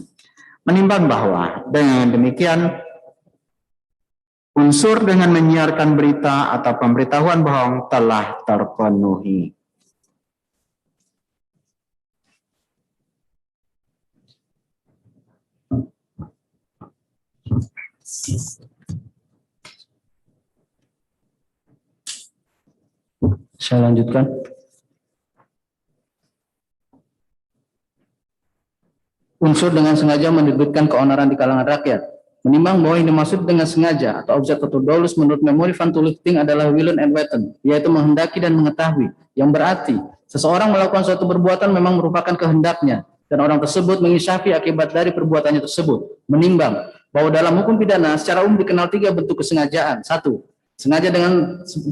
Menimbang bahwa dengan demikian unsur dengan menyiarkan berita atau pemberitahuan bohong telah terpenuhi. Saya lanjutkan. Unsur dengan sengaja menerbitkan keonaran di kalangan rakyat. Menimbang bahwa yang dimaksud dengan sengaja atau objek atau dolus menurut memori van Tullichting adalah willen and wetten, yaitu menghendaki dan mengetahui, yang berarti seseorang melakukan suatu perbuatan memang merupakan kehendaknya dan orang tersebut menginsyafi akibat dari perbuatannya tersebut. Menimbang bahwa dalam hukum pidana secara umum dikenal 3 bentuk kesengajaan. 1.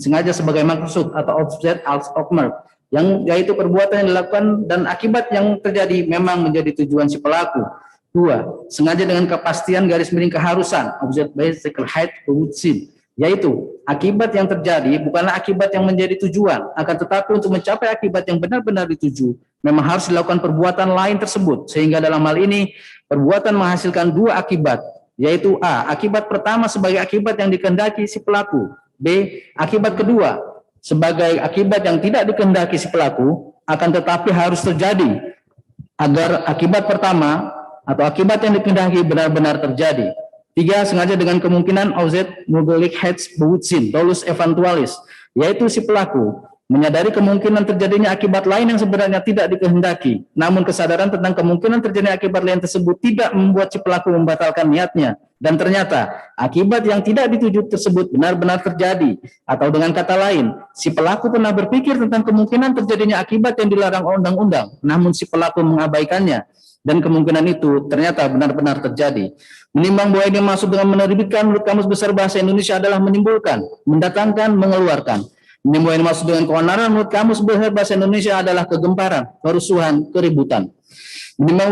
Sengaja sebagai maksud atau object of mark, yang yaitu perbuatan yang dilakukan dan akibat yang terjadi memang menjadi tujuan si pelaku. 2. Sengaja dengan kepastian garis miring keharusan, object based height sin, yaitu akibat yang terjadi bukanlah akibat yang menjadi tujuan, akan tetapi untuk mencapai akibat yang benar-benar dituju memang harus dilakukan perbuatan lain tersebut, sehingga dalam hal ini perbuatan menghasilkan 2 akibat, yaitu A. Akibat pertama sebagai akibat yang dikehendaki si pelaku, B. Akibat kedua sebagai akibat yang tidak dikehendaki si pelaku, akan tetapi harus terjadi agar akibat pertama atau akibat yang dikehendaki benar-benar terjadi. 3. Sengaja dengan kemungkinan object mobilik heads bewutzin dolus eventualis, yaitu si pelaku menyadari kemungkinan terjadinya akibat lain yang sebenarnya tidak dikehendaki, namun kesadaran tentang kemungkinan terjadinya akibat lain tersebut tidak membuat si pelaku membatalkan niatnya, dan ternyata akibat yang tidak dituju tersebut benar-benar terjadi. Atau dengan kata lain, si pelaku pernah berpikir tentang kemungkinan terjadinya akibat yang dilarang undang-undang, namun si pelaku mengabaikannya, dan kemungkinan itu ternyata benar-benar terjadi. Menimbang bahwa ini masuk dengan menerbitkan menurut Kamus Besar Bahasa Indonesia adalah menimbulkan, mendatangkan, mengeluarkan. Menimbang yang masuk dengan keonaran menurut Kamus Besar Bahasa Indonesia adalah kegemparan, kerusuhan, keributan. Menimbang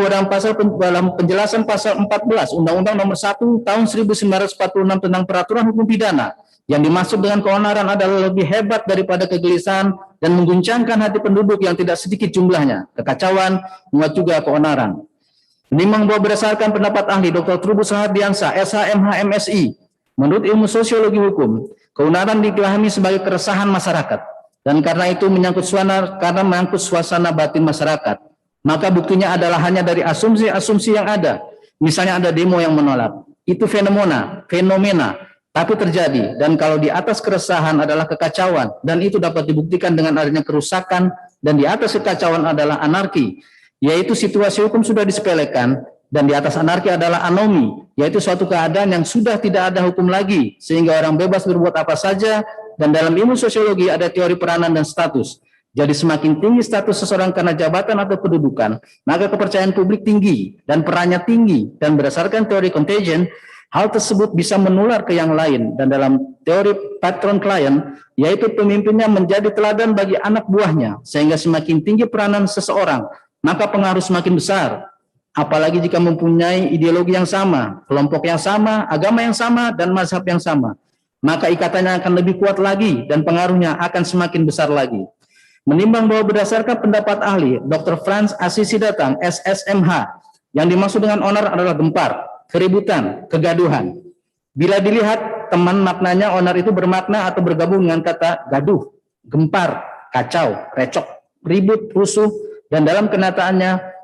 dalam penjelasan pasal 14 Undang-Undang Nomor 1 Tahun 1946 tentang Peraturan Hukum Pidana, yang dimaksud dengan keonaran adalah lebih hebat daripada kegelisahan dan mengguncangkan hati penduduk yang tidak sedikit jumlahnya. Kekacauan muat juga keonaran. Menimbang bahwa berdasarkan pendapat ahli Dr. Trubus Hardiansyah, SHMH MSI, menurut ilmu sosiologi hukum, keonaran dipahami sebagai keresahan masyarakat, dan karena itu menyangkut suasana batin masyarakat. Maka buktinya adalah hanya dari asumsi-asumsi yang ada. Misalnya ada demo yang menolak, itu fenomena, tapi terjadi. Dan kalau di atas keresahan adalah kekacauan, dan itu dapat dibuktikan dengan adanya kerusakan, dan di atas kekacauan adalah anarki, yaitu situasi hukum sudah disepelekan, dan di atas anarki adalah anomi, yaitu suatu keadaan yang sudah tidak ada hukum lagi, sehingga orang bebas berbuat apa saja, dan dalam ilmu sosiologi ada teori peranan dan status. Jadi semakin tinggi status seseorang karena jabatan atau kedudukan, maka kepercayaan publik tinggi, dan perannya tinggi, dan berdasarkan teori contagion, hal tersebut bisa menular ke yang lain, dan dalam teori patron client, yaitu pemimpinnya menjadi teladan bagi anak buahnya, sehingga semakin tinggi peranan seseorang, maka pengaruh semakin besar. Apalagi jika mempunyai ideologi yang sama, kelompok yang sama, agama yang sama, dan mazhab yang sama, maka ikatannya akan lebih kuat lagi, dan pengaruhnya akan semakin besar lagi. Menimbang bahwa berdasarkan pendapat ahli Dr. Franz Assisi Datang, SSMH, yang dimaksud dengan onar adalah gempar, keributan, kegaduhan. Bila dilihat teman maknanya, onar itu bermakna atau bergabung dengan kata gaduh, gempar, kacau, recok, ribut, rusuh, dan dalam kenyataannya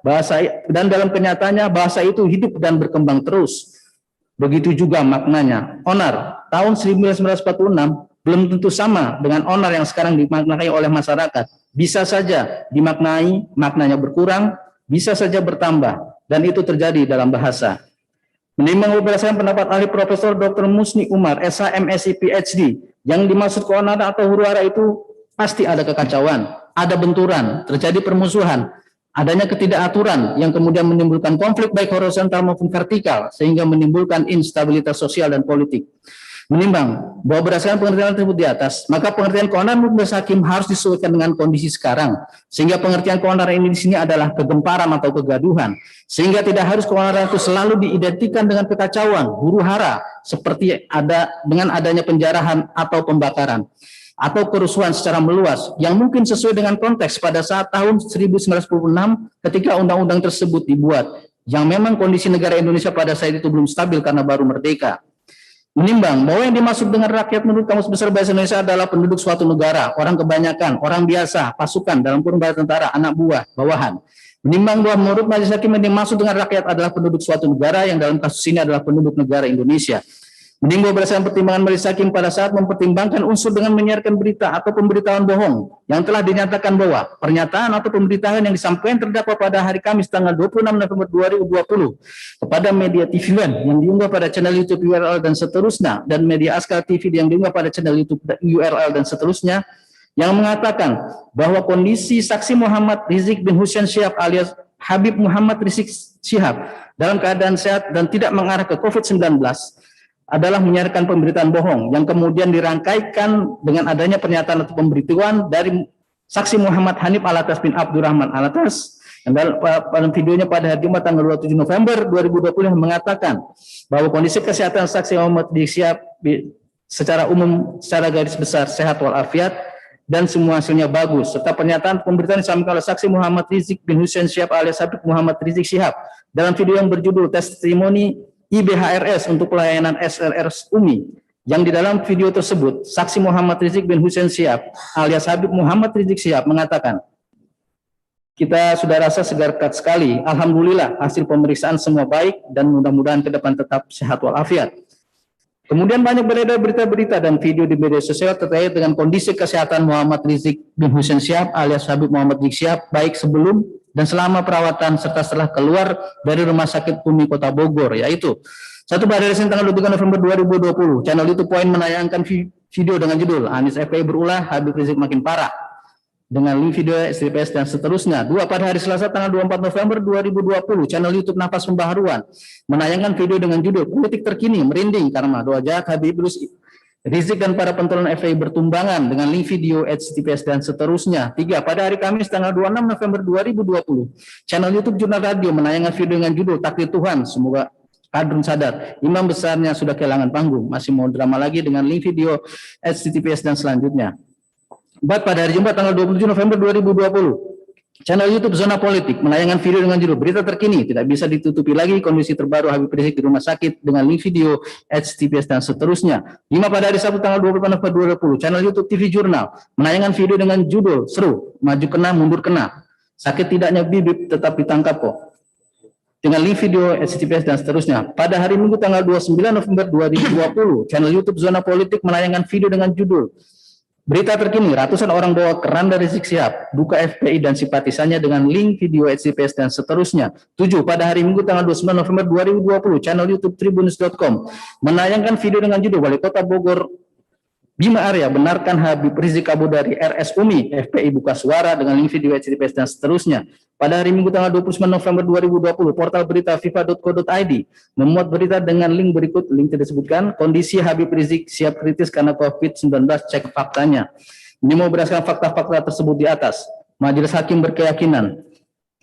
bahasa itu hidup dan berkembang terus. Begitu juga maknanya. Onar tahun 1946 belum tentu sama dengan onar yang sekarang dimaknai oleh masyarakat. Bisa saja dimaknai, maknanya berkurang, bisa saja bertambah, dan itu terjadi dalam bahasa. Menimbang berdasarkan pendapat ahli Profesor Dr. Musni Umar, SH, MSc, PhD, yang dimaksud keonaran atau huru-hara itu pasti ada kekacauan, ada benturan, terjadi permusuhan, adanya ketidakaturan yang kemudian menimbulkan konflik baik horizontal maupun vertikal, sehingga menimbulkan instabilitas sosial dan politik. Menimbang bahwa berdasarkan pengertian tersebut di atas, maka pengertian keonaran menurut majelis hakim harus disesuaikan dengan kondisi sekarang, sehingga pengertian keonaran ini di sini adalah kegemparan atau kegaduhan, sehingga tidak harus keonaran itu selalu diidentikan dengan kekacauan, huru-hara, seperti dengan adanya penjarahan atau pembakaran, atau kerusuhan secara meluas, yang mungkin sesuai dengan konteks pada saat tahun 1946 ketika undang-undang tersebut dibuat, yang memang kondisi negara Indonesia pada saat itu belum stabil karena baru merdeka. Menimbang bahwa yang dimaksud dengan rakyat menurut Kamus Besar Bahasa Indonesia adalah penduduk suatu negara, orang kebanyakan, orang biasa, pasukan, dalam kurung bala tentara, anak buah, bawahan. Menimbang bahwa menurut majelis hakim yang dimaksud dengan rakyat adalah penduduk suatu negara, yang dalam kasus ini adalah penduduk negara Indonesia. Menimbang berdasarkan pertimbangan majelis hakim pada saat mempertimbangkan unsur dengan menyiarkan berita atau pemberitahuan bohong yang telah dinyatakan bahwa pernyataan atau pemberitahuan yang disampaikan terdakwa pada hari Kamis tanggal 26 November 2020 kepada media TV One yang diunggah pada channel YouTube URL dan seterusnya, dan media Askal TV yang diunggah pada channel YouTube URL dan seterusnya, yang mengatakan bahwa kondisi saksi Muhammad Rizik bin Hussein Syihab alias Habib Muhammad Rizik Syihab dalam keadaan sehat dan tidak mengarah ke COVID-19 adalah menyiarkan pemberitaan bohong yang kemudian dirangkaikan dengan adanya pernyataan atau pemberitahuan dari saksi Muhammad Hanif Alatas bin Abdurrahman Alatas yang dalam videonya pada hari Jumat tanggal 27 November 2020 mengatakan bahwa kondisi kesehatan saksi Muhammad Rizik Syihab secara umum secara garis besar sehat walafiat dan semua hasilnya bagus, serta pernyataan pemberitaan disampaikan oleh saksi Muhammad Rizik bin Hussein Syihab alias Habib Muhammad Rizik Syihab dalam video yang berjudul Testimoni IBHRS untuk pelayanan SRR UMI, yang di dalam video tersebut saksi Muhammad Rizik bin Hussein Syihab alias Habib Muhammad Rizik Syihab mengatakan, kita sudah rasa segar sekali, alhamdulillah hasil pemeriksaan semua baik dan mudah-mudahan ke depan tetap sehat walafiat. Kemudian banyak beredar berita-berita dan video di media sosial terkait dengan kondisi kesehatan Muhammad Rizik bin Hussein Syihab alias Habib Muhammad Rizik Syihab baik sebelum dan selama perawatan serta setelah keluar dari Rumah Sakit UMI Kota Bogor, yaitu satu pada hari Senin tanggal 23 November 2020, channel YouTube Point menayangkan video dengan judul Anies FPI berulah, Habib Rizik makin parah, dengan link video STPS dan seterusnya. Dua pada hari Selasa tanggal 24 November 2020, channel YouTube Nafas Pembaharuan menayangkan video dengan judul Politik Terkini Merinding karena doa jahat Habib Rizik dan para pentolan FPI bertumbangan, dengan link video HTTPS dan seterusnya. Tiga pada hari Kamis tanggal 26 November 2020, channel YouTube Jurnal Radio menayangkan video dengan judul Takdir Tuhan, semoga kadrun sadar, imam besarnya sudah kehilangan panggung, masih mau drama lagi, dengan link video HTTPS dan selanjutnya. Empat pada hari Jumat tanggal 27 November 2020, channel YouTube Zona Politik menayangkan video dengan judul Berita Terkini tidak bisa ditutupi lagi, kondisi terbaru Habib Rizik di rumah sakit, dengan link video HTTPS dan seterusnya. 5 pada hari Sabtu tanggal 20 November 2020, channel YouTube TV Jurnal menayangkan video dengan judul Seru, maju kena mundur kena, sakit tidaknya bibit tetap ditangkap kok, dengan link video HTTPS dan seterusnya. Pada hari Minggu tanggal 29 November 2020, channel YouTube Zona Politik menayangkan video dengan judul Berita Terkini, ratusan orang bawa keranda Rizik Syihab, duka FPI dan simpatisannya, dengan link video HTTPS dan seterusnya. 7 pada hari Minggu tanggal 29 November 2020, channel YouTube Tribunnews.com menayangkan video dengan judul Wali Kota Bogor Bima Arya benarkan Habib Rizik kabur dari RS UMI, FPI buka suara, dengan link video HTTPS dan seterusnya. Pada hari Minggu tanggal 29 November 2020, portal berita fifa.co.id memuat berita dengan link berikut, link tidak disebutkan, kondisi Habib Rizik Syihab kritis karena COVID-19, cek faktanya. Ini mau berdasarkan fakta-fakta tersebut di atas, majelis hakim berkeyakinan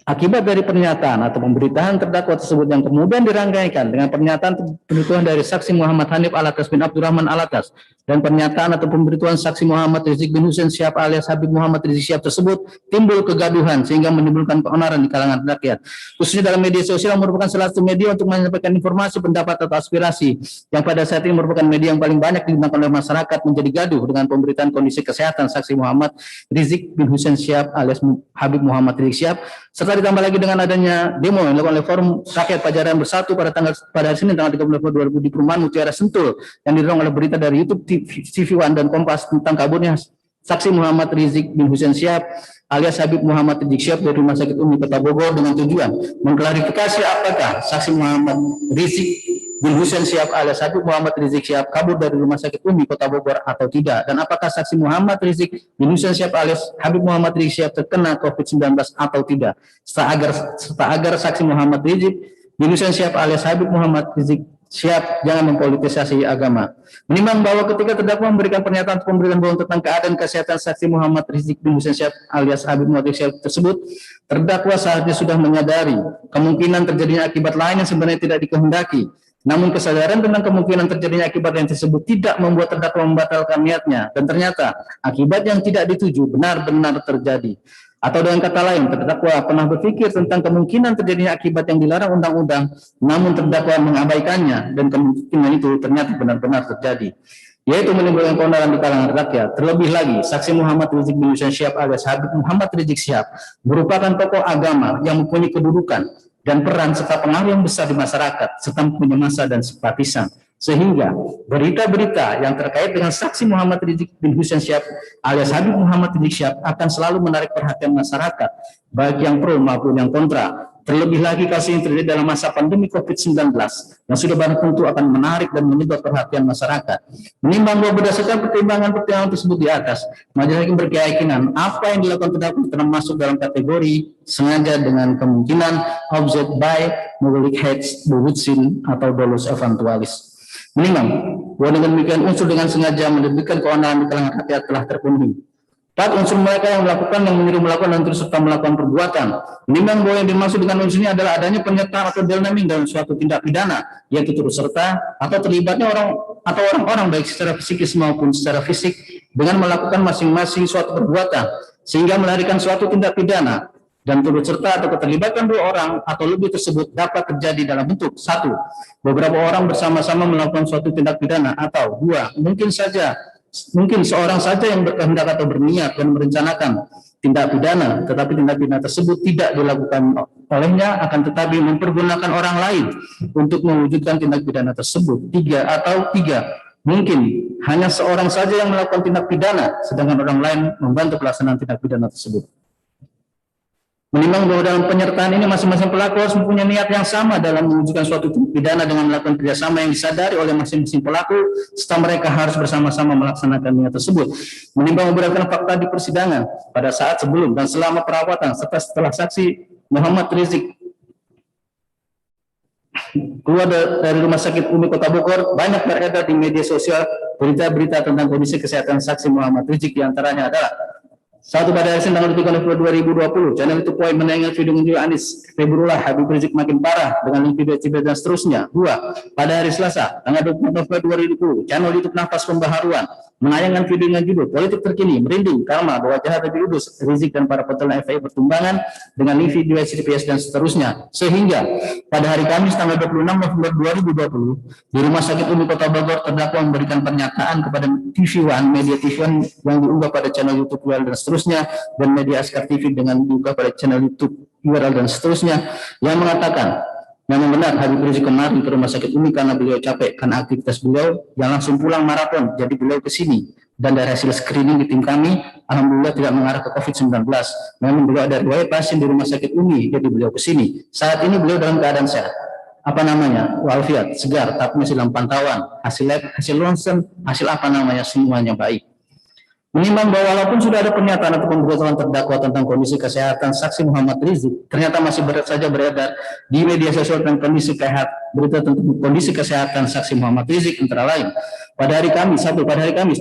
akibat dari pernyataan atau pemberitaan terdakwa tersebut yang kemudian dirangkaikan dengan pernyataan pemberitahuan dari saksi Muhammad Hanif Alatas bin Abdurrahman Alatas dan pernyataan atau pemberitahuan saksi Muhammad Rizik bin Hussein Syihab alias Habib Muhammad Rizik Syihab tersebut timbul kegaduhan sehingga menimbulkan keonaran di kalangan rakyat, khususnya dalam media sosial yang merupakan salah satu media untuk menyampaikan informasi, pendapat atau aspirasi yang pada saat ini merupakan media yang paling banyak digunakan oleh masyarakat, menjadi gaduh dengan pemberitaan kondisi kesehatan saksi Muhammad Rizik bin Hussein Syihab alias Habib Muhammad Rizik Syihab, serta ditambah lagi dengan adanya demo yang dilakukan oleh Forum Rakyat Pajajaran Bersatu pada hari Senin tanggal 30 November 2000 di Perumahan Mutiara Sentul yang didorong oleh berita dari YouTube TV One dan Kompas tentang kaburnya saksi Muhammad Rizik bin Hussein Syihab alias Habib Muhammad Rizik Syihab dari Rumah Sakit UMI Kota Bogor, dengan tujuan mengklarifikasi apakah saksi Muhammad Rizik bin Hussein Syihab alias Habib Muhammad Rizik Syihab kabur dari Rumah Sakit UMI Kota Bogor atau tidak, dan apakah saksi Muhammad Rizik bin Hussein Syihab alias Habib Muhammad Rizik Syihab terkena COVID-19 atau tidak, serta agar saksi Muhammad Rizik bin Hussein Syihab alias Habib Muhammad Rizik siap jangan mempolitisasi agama. Menimbang bahwa ketika terdakwa memberikan pernyataan pemberian bohong tentang keadaan kesehatan saksi Muhammad Rizik bin Hussein Syihab alias Habib Muhammad Rizik Syihab tersebut, terdakwa seharusnya sudah menyadari kemungkinan terjadinya akibat lain yang sebenarnya tidak dikehendaki. Namun kesadaran tentang kemungkinan terjadinya akibat yang tersebut tidak membuat terdakwa membatalkan niatnya, dan ternyata akibat yang tidak dituju benar-benar terjadi. Atau dengan kata lain, terdakwa pernah berpikir tentang kemungkinan terjadinya akibat yang dilarang undang-undang, namun terdakwa mengabaikannya, dan kemungkinan itu ternyata benar-benar terjadi, yaitu menimbulkan keonaran di kalangan rakyat. Terlebih lagi, saksi Muhammad Rizik bin Hussein Syihab alias Habib Muhammad Rizik Syihab merupakan tokoh agama yang mempunyai kedudukan dan peran serta pengaruh yang besar di masyarakat, serta mempunyai massa dan simpatisan. Sehingga berita-berita yang terkait dengan saksi Muhammad Rizik bin Hussein Syihab alias Habib Muhammad Rizik Syihab akan selalu menarik perhatian masyarakat, baik yang pro maupun yang kontra. Terlebih lagi kasus yang terjadi dalam masa pandemi COVID-19 yang sudah barang tentu akan menarik dan menyedot perhatian masyarakat. Menimbang bahwa berdasarkan pertimbangan-pertimbangan tersebut di atas, majelis hakim berkeyakinan apa yang dilakukan terdakwa termasuk dalam kategori sengaja dengan kemungkinan object by mobilik heads, buhutsin atau dolus eventualis. Menimbang bahwa dengan demikian unsur dengan sengaja menerbitkan keonaran di kalangan rakyat telah terpenuhi. Saat unsur mereka yang melakukan, yang meniru melakukan, dan terus serta melakukan perbuatan. Menimbang bahwa yang dimaksud dengan unsur ini adalah adanya penyertaan atau delnaming dalam suatu tindak pidana, yaitu turut serta atau terlibatnya orang-orang baik secara psikis maupun secara fisik dengan melakukan masing-masing suatu perbuatan sehingga melarikan suatu tindak pidana, dan turut serta atau keterlibatan dua orang atau lebih tersebut dapat terjadi dalam bentuk: 1. Beberapa orang bersama-sama melakukan suatu tindak pidana, atau 2. Mungkin seorang saja yang berkehendak atau berniat dan merencanakan tindak pidana, tetapi tindak pidana tersebut tidak dilakukan olehnya, akan tetapi mempergunakan orang lain untuk mewujudkan tindak pidana tersebut. 3. Mungkin hanya seorang saja yang melakukan tindak pidana, sedangkan orang lain membantu pelaksanaan tindak pidana tersebut. Menimbang bahwa dalam penyertaan ini masing-masing pelaku harus mempunyai niat yang sama dalam mewujudkan suatu tindak pidana dengan melakukan kerjasama yang disadari oleh masing-masing pelaku, serta mereka harus bersama-sama melaksanakan niat tersebut. Menimbang beberapa fakta di persidangan pada saat sebelum dan selama perawatan serta setelah saksi Muhammad Rizik keluar dari Rumah Sakit Umi Kota Bogor, banyak beredar di media sosial berita-berita tentang kondisi kesehatan saksi Muhammad Rizik. Diantaranya adalah: 1. Pada hari Senin tanggal 3 November 2020, channel YouTube Point menayangkan video menunjuk Anies Februlah Habib Rizik makin parah dengan link video cibet dan seterusnya. 2. Pada hari Selasa tanggal 24 November 2020, channel YouTube Nafas Pembaharuan menayangkan video dengan judul Politik Terkini Merinding Karma Bahwa Jahat Habib Rizik dan para petualang FPI Pertumbangan dengan link video CPS dan seterusnya. Sehingga pada hari Kamis tanggal 26 November 2020 di Rumah Sakit Umi Kota Bogor, terdakwa memberikan pernyataan kepada TV One, media TV One yang diunggah pada channel YouTube URL dan seterusnya, dan media Askar TV dengan diunggah pada channel YouTube URL dan seterusnya, yang mengatakan memang benar Habib Rizik kemarin ke Rumah Sakit Umi karena beliau capek karena aktivitas beliau yang langsung pulang maraton, jadi beliau ke sini. Dan dari hasil screening di tim kami, alhamdulillah tidak mengarah ke COVID-19. Memang beliau ada riwayat pasien di Rumah Sakit Umi, jadi beliau ke sini. Saat ini beliau dalam keadaan sehat. Walafiat, segar, tapi masih dalam pantauan. Hasil lab, hasil ronsen, hasil semuanya baik. Menimbang bahwa walaupun sudah ada pernyataan atau pemberitahuan terdakwa tentang kondisi kesehatan saksi Muhammad Rizik, ternyata masih beredar di media sosial tentang kondisi berita tentang kondisi kesehatan saksi Muhammad Rizik, antara lain pada hari Kamis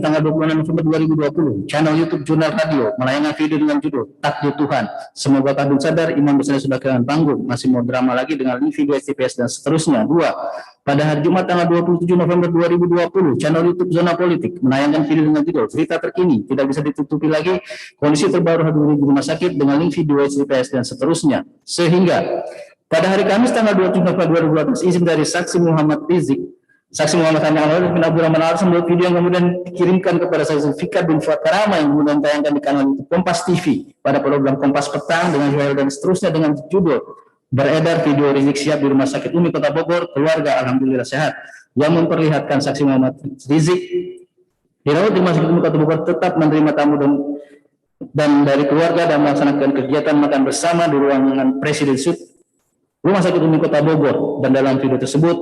tanggal 26 November 2020, channel YouTube Jurnal Radio menayangkan video dengan judul Takdir Tuhan, Semoga Kadung Sadar, Imam Besar Sudah Kehilangan Panggung, masih mau drama lagi dengan link video CPS dan seterusnya. 2. Pada hari Jumat tanggal 27 November 2020, channel YouTube Zona Politik menayangkan video dengan judul Cerita Terkini, Tidak Bisa Ditutupi Lagi, Kondisi Terbaru Habib Rizik di Rumah Sakit dengan link video CPS dan seterusnya. Sehingga pada hari Kamis tanggal 27 November 2012, izin dari saksi Muhammad Rizik, saksi Muhammad Hani bin Abdurrahman Al membuat video yang kemudian dikirimkan kepada saksi Fikar bin Fuad Karama yang kemudian tayangkan di kanal YouTube Kompas TV pada program Kompas Petang dengan URL dan seterusnya dengan judul Beredar Video Rizik Syihab di Rumah Sakit Umi Kota Bogor, Keluarga Alhamdulillah Sehat, yang memperlihatkan saksi Muhammad Rizik dirawat di Rumah Sakit Umi Kota Bogor tetap menerima tamu dan dari keluarga dan melaksanakan kegiatan makan bersama di ruangan Presiden Suite Rumah Sakit Umi Kota Bogor. Dan dalam video tersebut,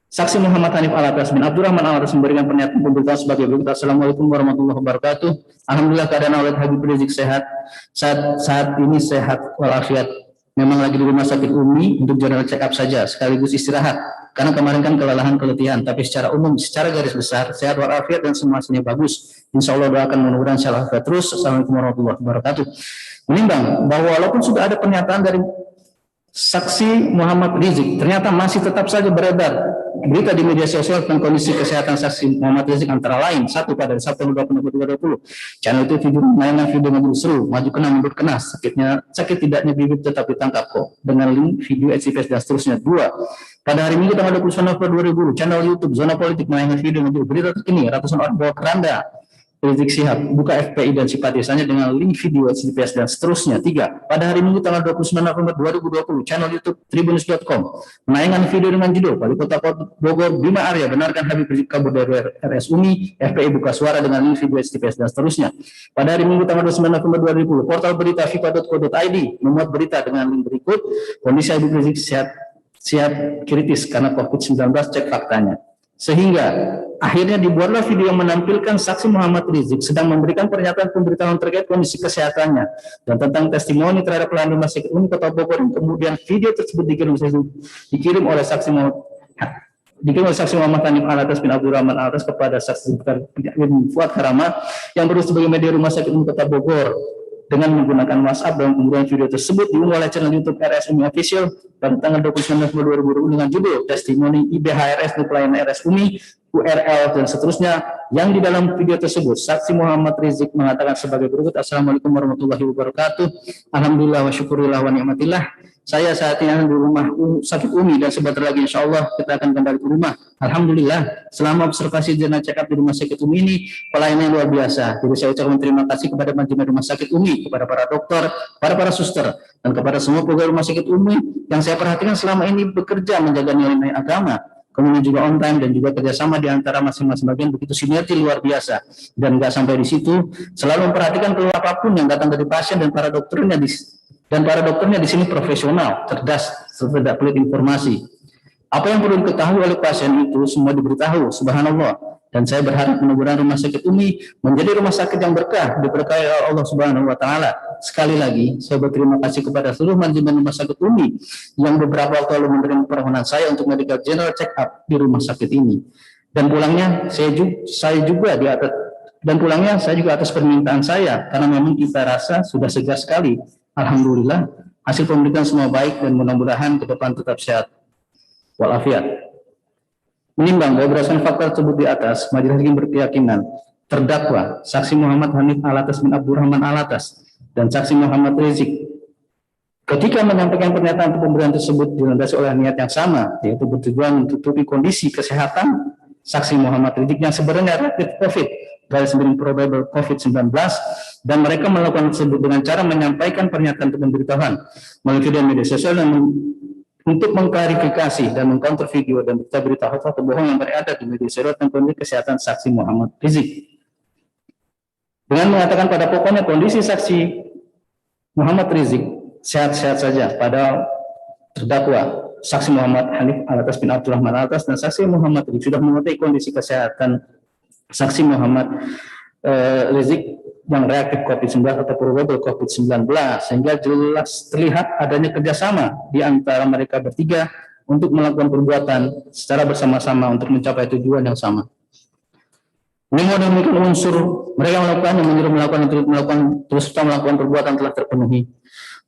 saksi Muhammad Hanif Alatas bin Abdurrahman Alatas memberikan pernyataan pemberitahuan sebagai berikut. Assalamualaikum warahmatullahi wabarakatuh. Alhamdulillah keadaan awal Habib Rizik sehat. Saat ini sehat walafiat. Memang lagi di Rumah Sakit Umi untuk general check up saja sekaligus istirahat. karena kemarin kan kelelahan keletihan, tapi secara umum, secara garis besar, sehat walafiat dan semuanya bagus. Insya Allah doakan mudah-mudahan sehat terus. Assalamualaikum warahmatullahi wabarakatuh. Menimbang bahwa walaupun sudah ada pernyataan dari saksi Muhammad Rizik, ternyata masih tetap saja beredar berita di media sosial tentang kondisi kesehatan saksi Muhammad Rizik, antara lain, satu, pada Sabtu 2020, channel itu video menayangan video majelis seru, maju kena mundur kena, sakit tidaknya bibir tetap ditangkap kok, dengan link video HCPS dan seterusnya. Dua, pada hari Minggu tanggal 29 November 2020, channel YouTube Zona Politik menayangan video majelis berita terkini, ratusan orang bawa keranda Rizik Syihab buka FPI dan simpatisannya dengan link video HCPS dan seterusnya. Tiga, pada hari Minggu tanggal 29 November 2020, channel YouTube Tribunnews.com menayangkan video dengan judul Wali Kota Bogor Bima Arya benarkan Habib Rizik kabur dari RS UMI, FPI buka suara dengan link video HCPS dan seterusnya. Pada hari Minggu tanggal 29 November 2020, portal berita fifa.co.id memuat berita dengan link berikut, kondisi Habib Rizik siap kritis karena COVID-19, cek faktanya. Sehingga akhirnya dibuatlah video yang menampilkan saksi Muhammad Rizik sedang memberikan pernyataan pemberitahuan terkait kondisi kesehatannya dan tentang testimoni terhadap pelayanan Rumah Sakit Umi Kota Bogor. Kemudian video tersebut dikirim oleh saksi Muhammad Hanif Alatas bin Abdurrahman Alatas kepada saksi Fuad Harama yang berusaha sebagai media Rumah Sakit Umi Kota Bogor dengan menggunakan WhatsApp, dan kemudian video tersebut diunggah oleh channel YouTube RS UMI Official pada tanggal 29 November 2020 dengan judul Testimoni IBHRS di Pelayanan RS UMI, URL dan seterusnya. Yang di dalam video tersebut saksi Muhammad Rizik mengatakan sebagai berikut. Assalamualaikum warahmatullahi wabarakatuh. Alhamdulillah wa syukurillah wa ni'matillah. Saya saat ini di rumah sakit UMI dan sebentar lagi insya Allah kita akan kembali ke rumah. Alhamdulillah, selama observasi dan check up di rumah sakit UMI ini pelayanannya luar biasa. Jadi saya ucapkan terima kasih kepada manajemen rumah sakit UMI, kepada para dokter, para suster, dan kepada semua pegawai rumah sakit UMI yang saya perhatikan selama ini bekerja menjaga nilai-nilai agama, kemudian juga on time dan juga kerjasama di antara masing-masing bagian begitu sinergi luar biasa. Dan nggak sampai di situ, selalu memperhatikan keluar apapun yang datang dari pasien dan para dokternya di sini profesional, cerdas, serta pelit informasi. Apa yang perlu diketahui oleh pasien itu semua diberitahu, subhanallah. Dan saya berharap mudah-mudahan rumah sakit UMI menjadi rumah sakit yang berkah, diberkahi oleh Allah Subhanahu wa taala. Sekali lagi saya berterima kasih kepada seluruh manajemen rumah sakit UMI yang beberapa waktu lalu menerima permohonan saya untuk medical general check up di rumah sakit ini. Dan pulangnya saya juga atas permintaan saya, karena memang kita rasa sudah segar sekali. Alhamdulillah, hasil pemeriksaan semua baik dan mudah-mudahan ke depan tetap sehat walafiat. Menimbang bahwa berdasarkan fakta tersebut di atas, majelis hakim berkeyakinan terdakwa saksi Muhammad Hanif Alatas bin Abdurrahman Alatas dan saksi Muhammad Rizik ketika menyampaikan pernyataan pemberian tersebut dilandasi oleh niat yang sama, yaitu bertujuan menutupi kondisi kesehatan saksi Muhammad Rizik yang sebenarnya rapid COVID, garis miring probable COVID-19, dan mereka melakukan tersebut dengan cara menyampaikan pernyataan pemberitahuan melalui video media sosial dan untuk mengklarifikasi dan mengcounter video dan berita hoax atau bohong yang beredar di media sosial tentang kondisi kesehatan saksi Muhammad Rizik. Dengan mengatakan pada pokoknya kondisi saksi Muhammad Rizik sehat-sehat saja, padahal terdakwa saksi Muhammad Hanif Alatas bin Abdurrahman Alatas dan saksi Muhammad Rizik sudah mengetahui kondisi kesehatan saksi Muhammad Rizik yang reaktif COVID-19 atau probable COVID-19, sehingga jelas terlihat adanya kerjasama di antara mereka bertiga untuk melakukan perbuatan secara bersama-sama untuk mencapai tujuan yang sama. Ini demikian unsur mereka melakukan yang menyuruh melakukan perbuatan telah terpenuhi.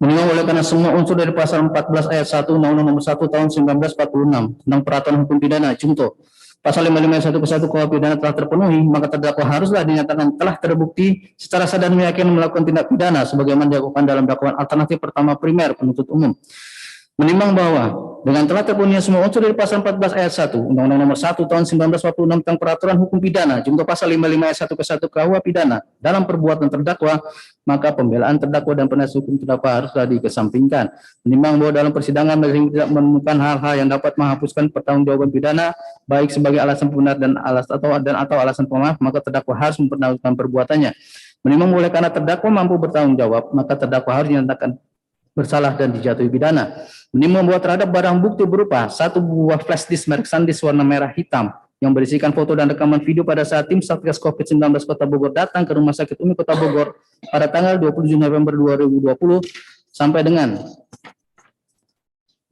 Menimang oleh karena semua unsur dari pasal 14 ayat 1 Undang-Undang Nomor 1 Tahun 1946 tentang peraturan hukum pidana contoh pasal 551 ke 1 KUH pidana telah terpenuhi, maka terdakwa haruslah dinyatakan telah terbukti secara sadar meyakinkan melakukan tindak pidana sebagaimana dilakukan dalam dakwaan alternatif pertama primer penuntut umum. Menimbang bahwa dengan telah terpenuhi semua unsur dari pasal 14 ayat 1 Undang-Undang Nomor 1 Tahun 1946 tentang peraturan hukum pidana contoh pasal 55 ayat 1 ke 1 KUH pidana dalam perbuatan terdakwa, maka pembelaan terdakwa dan penasihat hukum terdakwa haruslah dikesampingkan. Menimbang bahwa dalam persidangan majelis tidak menemukan hal-hal yang dapat menghapuskan pertanggungjawaban pidana baik sebagai alasan pembenar dan atau alasan pemaaf, maka terdakwa harus mempertanggungjawabkan perbuatannya. Menimbang oleh karena terdakwa mampu bertanggung jawab, maka terdakwa harus dinyatakan bersalah dan dijatuhi pidana. Menimbang bahwa terhadap barang bukti berupa satu buah flash disk merek SanDisk warna merah hitam yang berisikan foto dan rekaman video pada saat tim Satgas COVID-19 Kota Bogor datang ke Rumah Sakit UMI Kota Bogor pada tanggal 27 November 2020 sampai dengan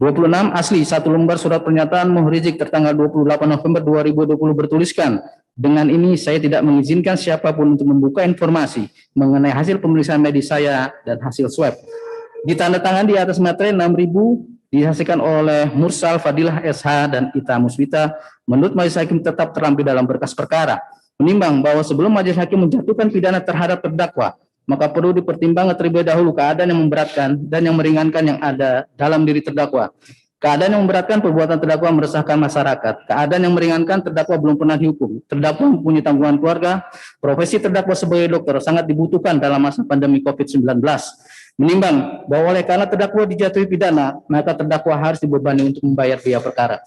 26 asli 1 lembar surat pernyataan muhrizik tertanggal 28 November 2020 bertuliskan, dengan ini saya tidak mengizinkan siapapun untuk membuka informasi mengenai hasil pemeriksaan medis saya dan hasil swab. Ditandatangani di atas materai 6.000 dihasilkan oleh Mursal Fadilah SH dan Ita Muswita. Menurut majelis hakim tetap terlampir dalam berkas perkara. Menimbang bahwa sebelum majelis hakim menjatuhkan pidana terhadap terdakwa, maka perlu dipertimbangkan terlebih dahulu keadaan yang memberatkan dan yang meringankan yang ada dalam diri terdakwa. Keadaan yang memberatkan perbuatan terdakwa meresahkan masyarakat. Keadaan yang meringankan terdakwa belum pernah dihukum. Terdakwa mempunyai tanggungan keluarga. Profesi terdakwa sebagai dokter sangat dibutuhkan dalam masa pandemi COVID-19. Menimbang bahwa oleh karena terdakwa dijatuhi pidana, maka terdakwa harus dibebani untuk membayar biaya perkara.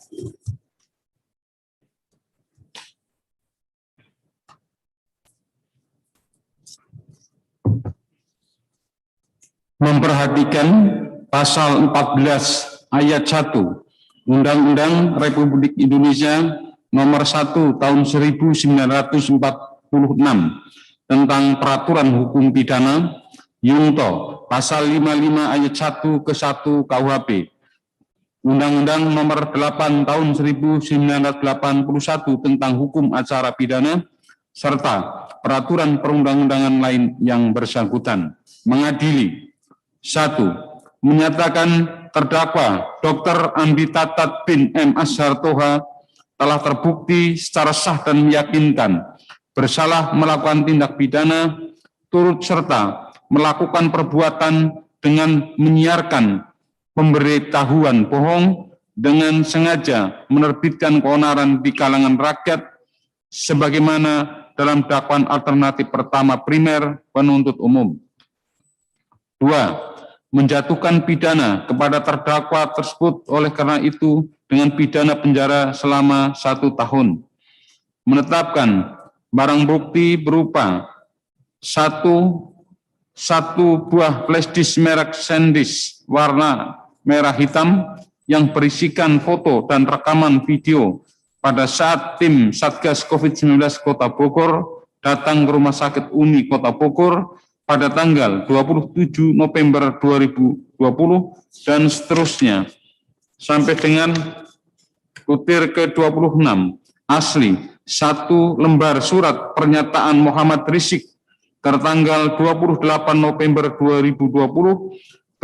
Memperhatikan pasal 14 ayat 1 Undang-Undang Republik Indonesia nomor 1 tahun 1946 tentang peraturan hukum pidana Yungto pasal 55 ayat 1 ke 1 KUHP, Undang-Undang nomor 8 tahun 1981 tentang hukum acara pidana, serta peraturan perundang-undangan lain yang bersangkutan. Mengadili: 1. Menyatakan terdakwa Dr. Andi Tatat bin M. Azhar Toha telah terbukti secara sah dan meyakinkan bersalah melakukan tindak pidana turut serta melakukan perbuatan dengan menyiarkan pemberitahuan bohong dengan sengaja menerbitkan keonaran di kalangan rakyat sebagaimana dalam dakwaan alternatif pertama primer penuntut umum. 2. Menjatuhkan pidana kepada terdakwa tersebut oleh karena itu dengan pidana penjara selama 1 tahun. Menetapkan barang bukti berupa 1 buah flash disk merek SanDisk warna merah hitam yang berisikan foto dan rekaman video pada saat tim Satgas COVID-19 Kota Bogor datang ke Rumah Sakit Umi Kota Bogor pada tanggal 27 November 2020 dan seterusnya sampai dengan butir ke-26 asli 1 lembar surat pernyataan Muhammad Rizik tertanggal 28 November 2020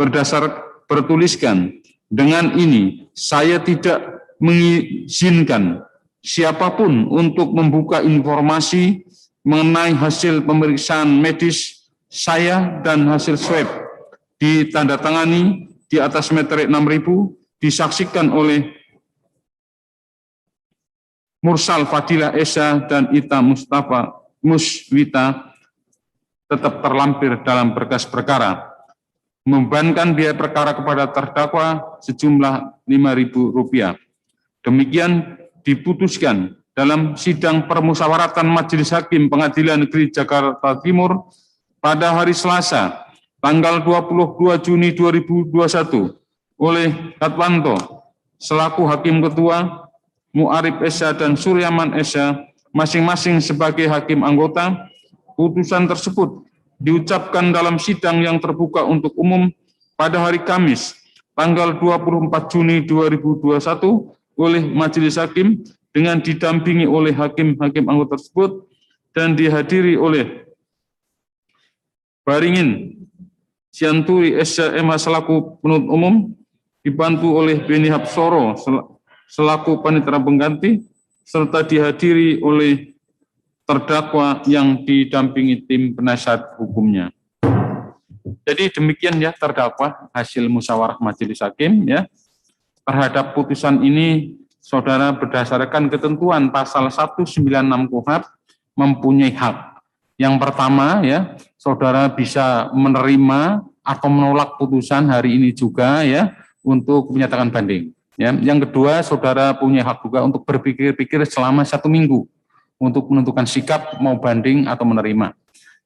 bertuliskan, dengan ini saya tidak mengizinkan siapapun untuk membuka informasi mengenai hasil pemeriksaan medis saya dan hasil swab, ditandatangani di atas materai 6.000, disaksikan oleh Mursal Fadilah Esa dan Ita Muswita, tetap terlampir dalam berkas perkara. Membebankan biaya perkara kepada terdakwa sejumlah Rp5.000. Demikian diputuskan dalam sidang permusyawaratan Majelis Hakim Pengadilan Negeri Jakarta Timur pada hari Selasa, tanggal 22 Juni 2021 oleh Katwanto selaku Hakim Ketua, Mu'arif Esa dan Suryaman Esa masing-masing sebagai Hakim Anggota. Putusan tersebut diucapkan dalam sidang yang terbuka untuk umum pada hari Kamis, tanggal 24 Juni 2021 oleh Majelis Hakim dengan didampingi oleh hakim-hakim anggota tersebut dan dihadiri oleh Baringin Sianturi SMH selaku penuntut umum, dibantu oleh Beni Hapsoro selaku panitera pengganti, serta dihadiri oleh terdakwa yang didampingi tim penasihat hukumnya. Jadi demikian ya terdakwa hasil musyawarah majelis hakim ya. Terhadap putusan ini saudara berdasarkan ketentuan pasal 196 KUHP mempunyai hak. Yang pertama ya, saudara bisa menerima atau menolak putusan hari ini juga ya untuk menyatakan banding. Ya. Yang kedua, saudara punya hak juga untuk berpikir-pikir selama 1 minggu untuk menentukan sikap mau banding atau menerima.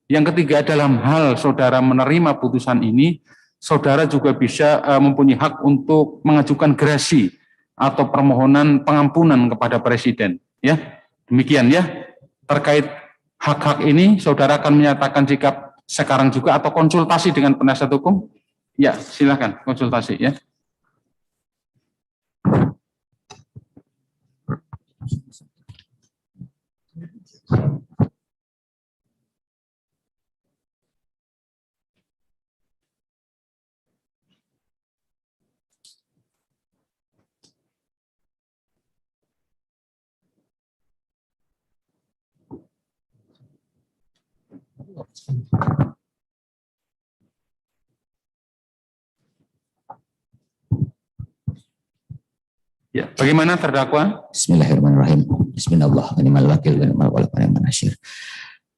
Yang ketiga, dalam hal saudara menerima putusan ini, saudara juga bisa mempunyai hak untuk mengajukan gerasi atau permohonan pengampunan kepada Presiden. Ya, demikian ya. Terkait hak-hak ini, saudara akan menyatakan sikap sekarang juga atau konsultasi dengan penasihat hukum? Ya, silakan konsultasi ya. Ya, bagaimana terdakwa? Bismillahirrahmanirrahim. Bismillah. Ni'mal wakil wa ni'mal wala wa ni'mal nasyir.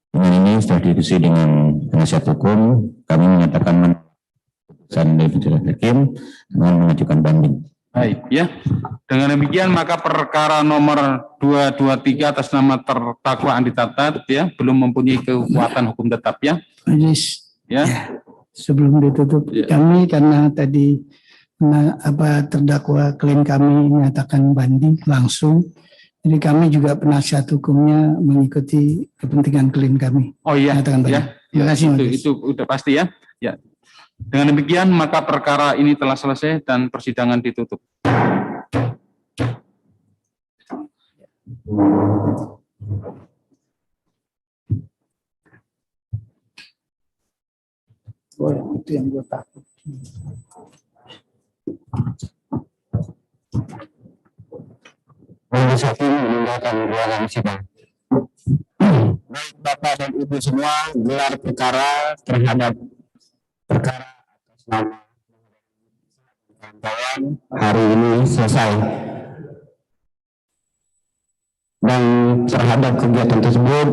Dengan ini sudah diikuti dengan penasihat hukum, kami menyatakan keputusan dari majelis hakim dengan mengajukan banding. Baik, ya. Dengan demikian maka perkara nomor 223 atas nama terdakwa Andi Tatat ya belum mempunyai kekuatan hukum tetap ya. Majelis, Ya. sebelum ditutup, kami karena tadi terdakwa klien kami menyatakan banding langsung, jadi kami juga penasihat hukumnya mengikuti kepentingan klien kami. Oh iya, Menyatakan banding. ya. Terima kasih, Majelis. Itu udah pasti ya. Ya. Dengan demikian maka perkara ini telah selesai dan persidangan ditutup. Oh, itu yang gue takut. Majelis hakim meninggalkan ruangan sidang. Baik Bapak dan Ibu semua, gelar perkara terhadap perkara atas nama kawan hari ini selesai. Dan terhadap kegiatan tersebut,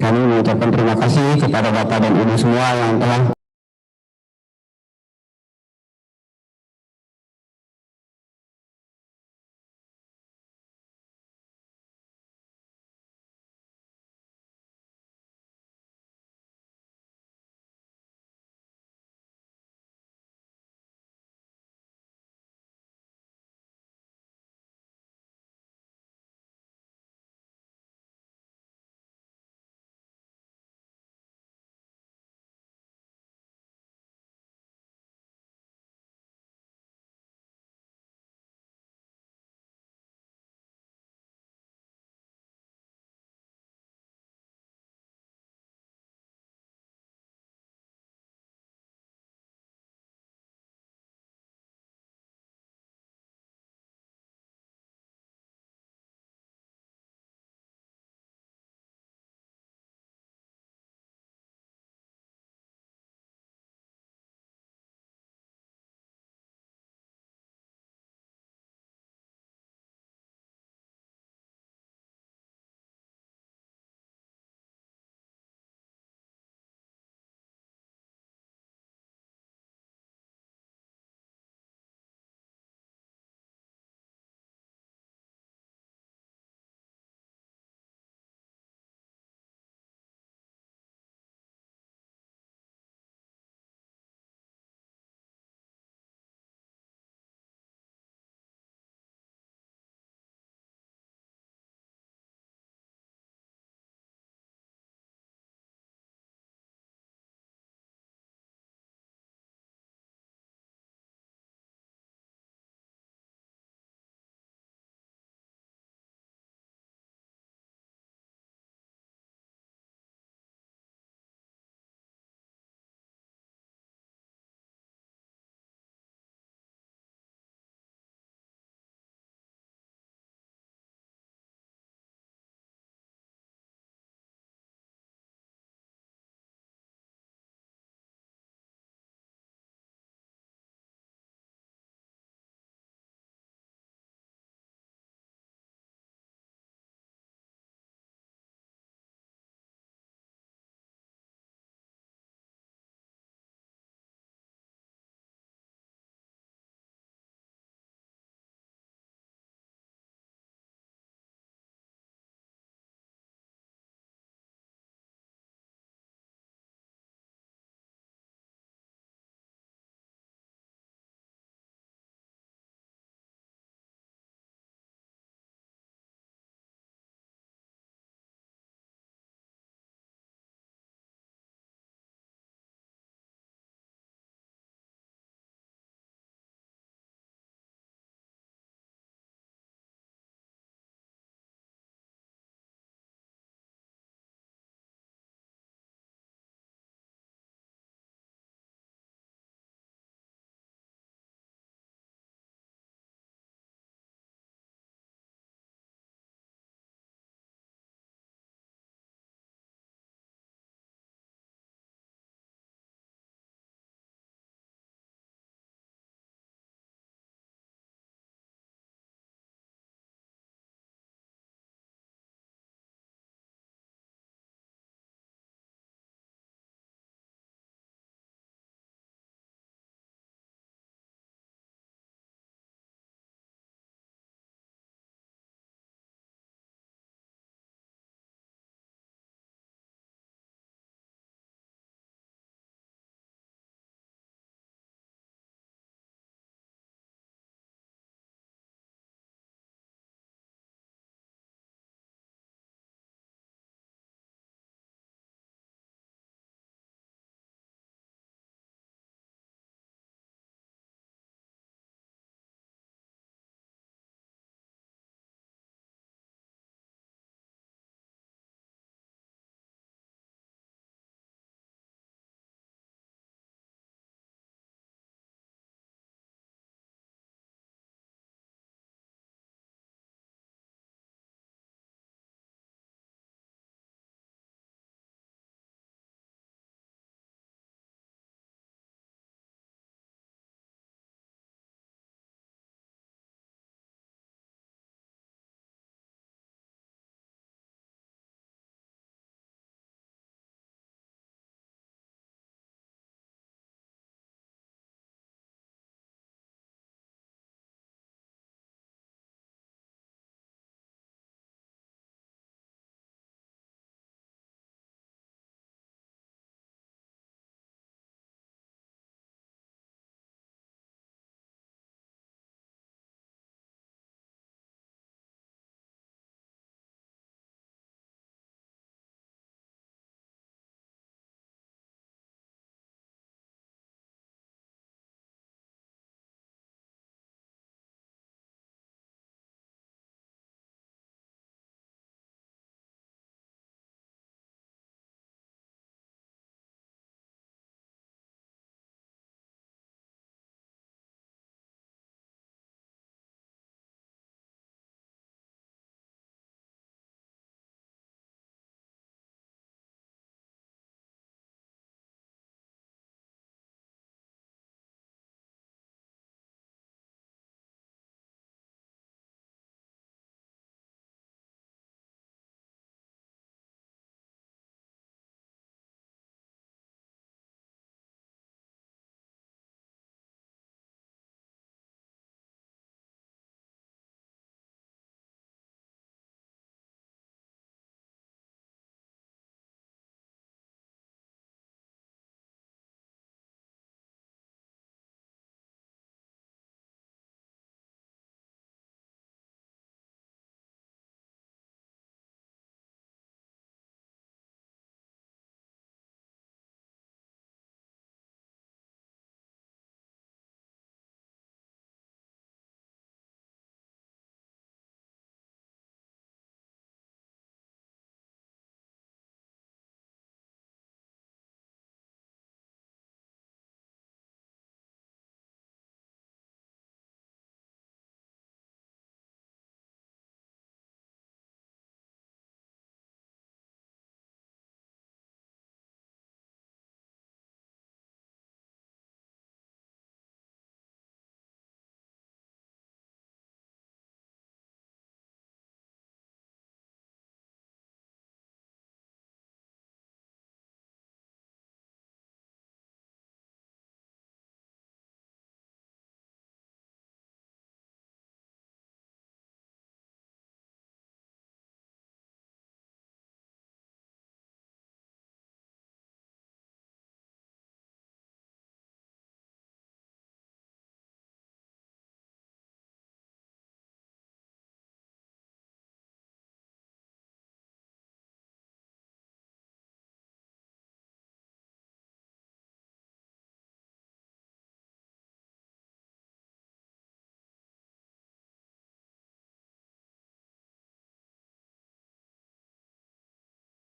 kami mengucapkan terima kasih kepada Bapak dan Ibu semua yang telah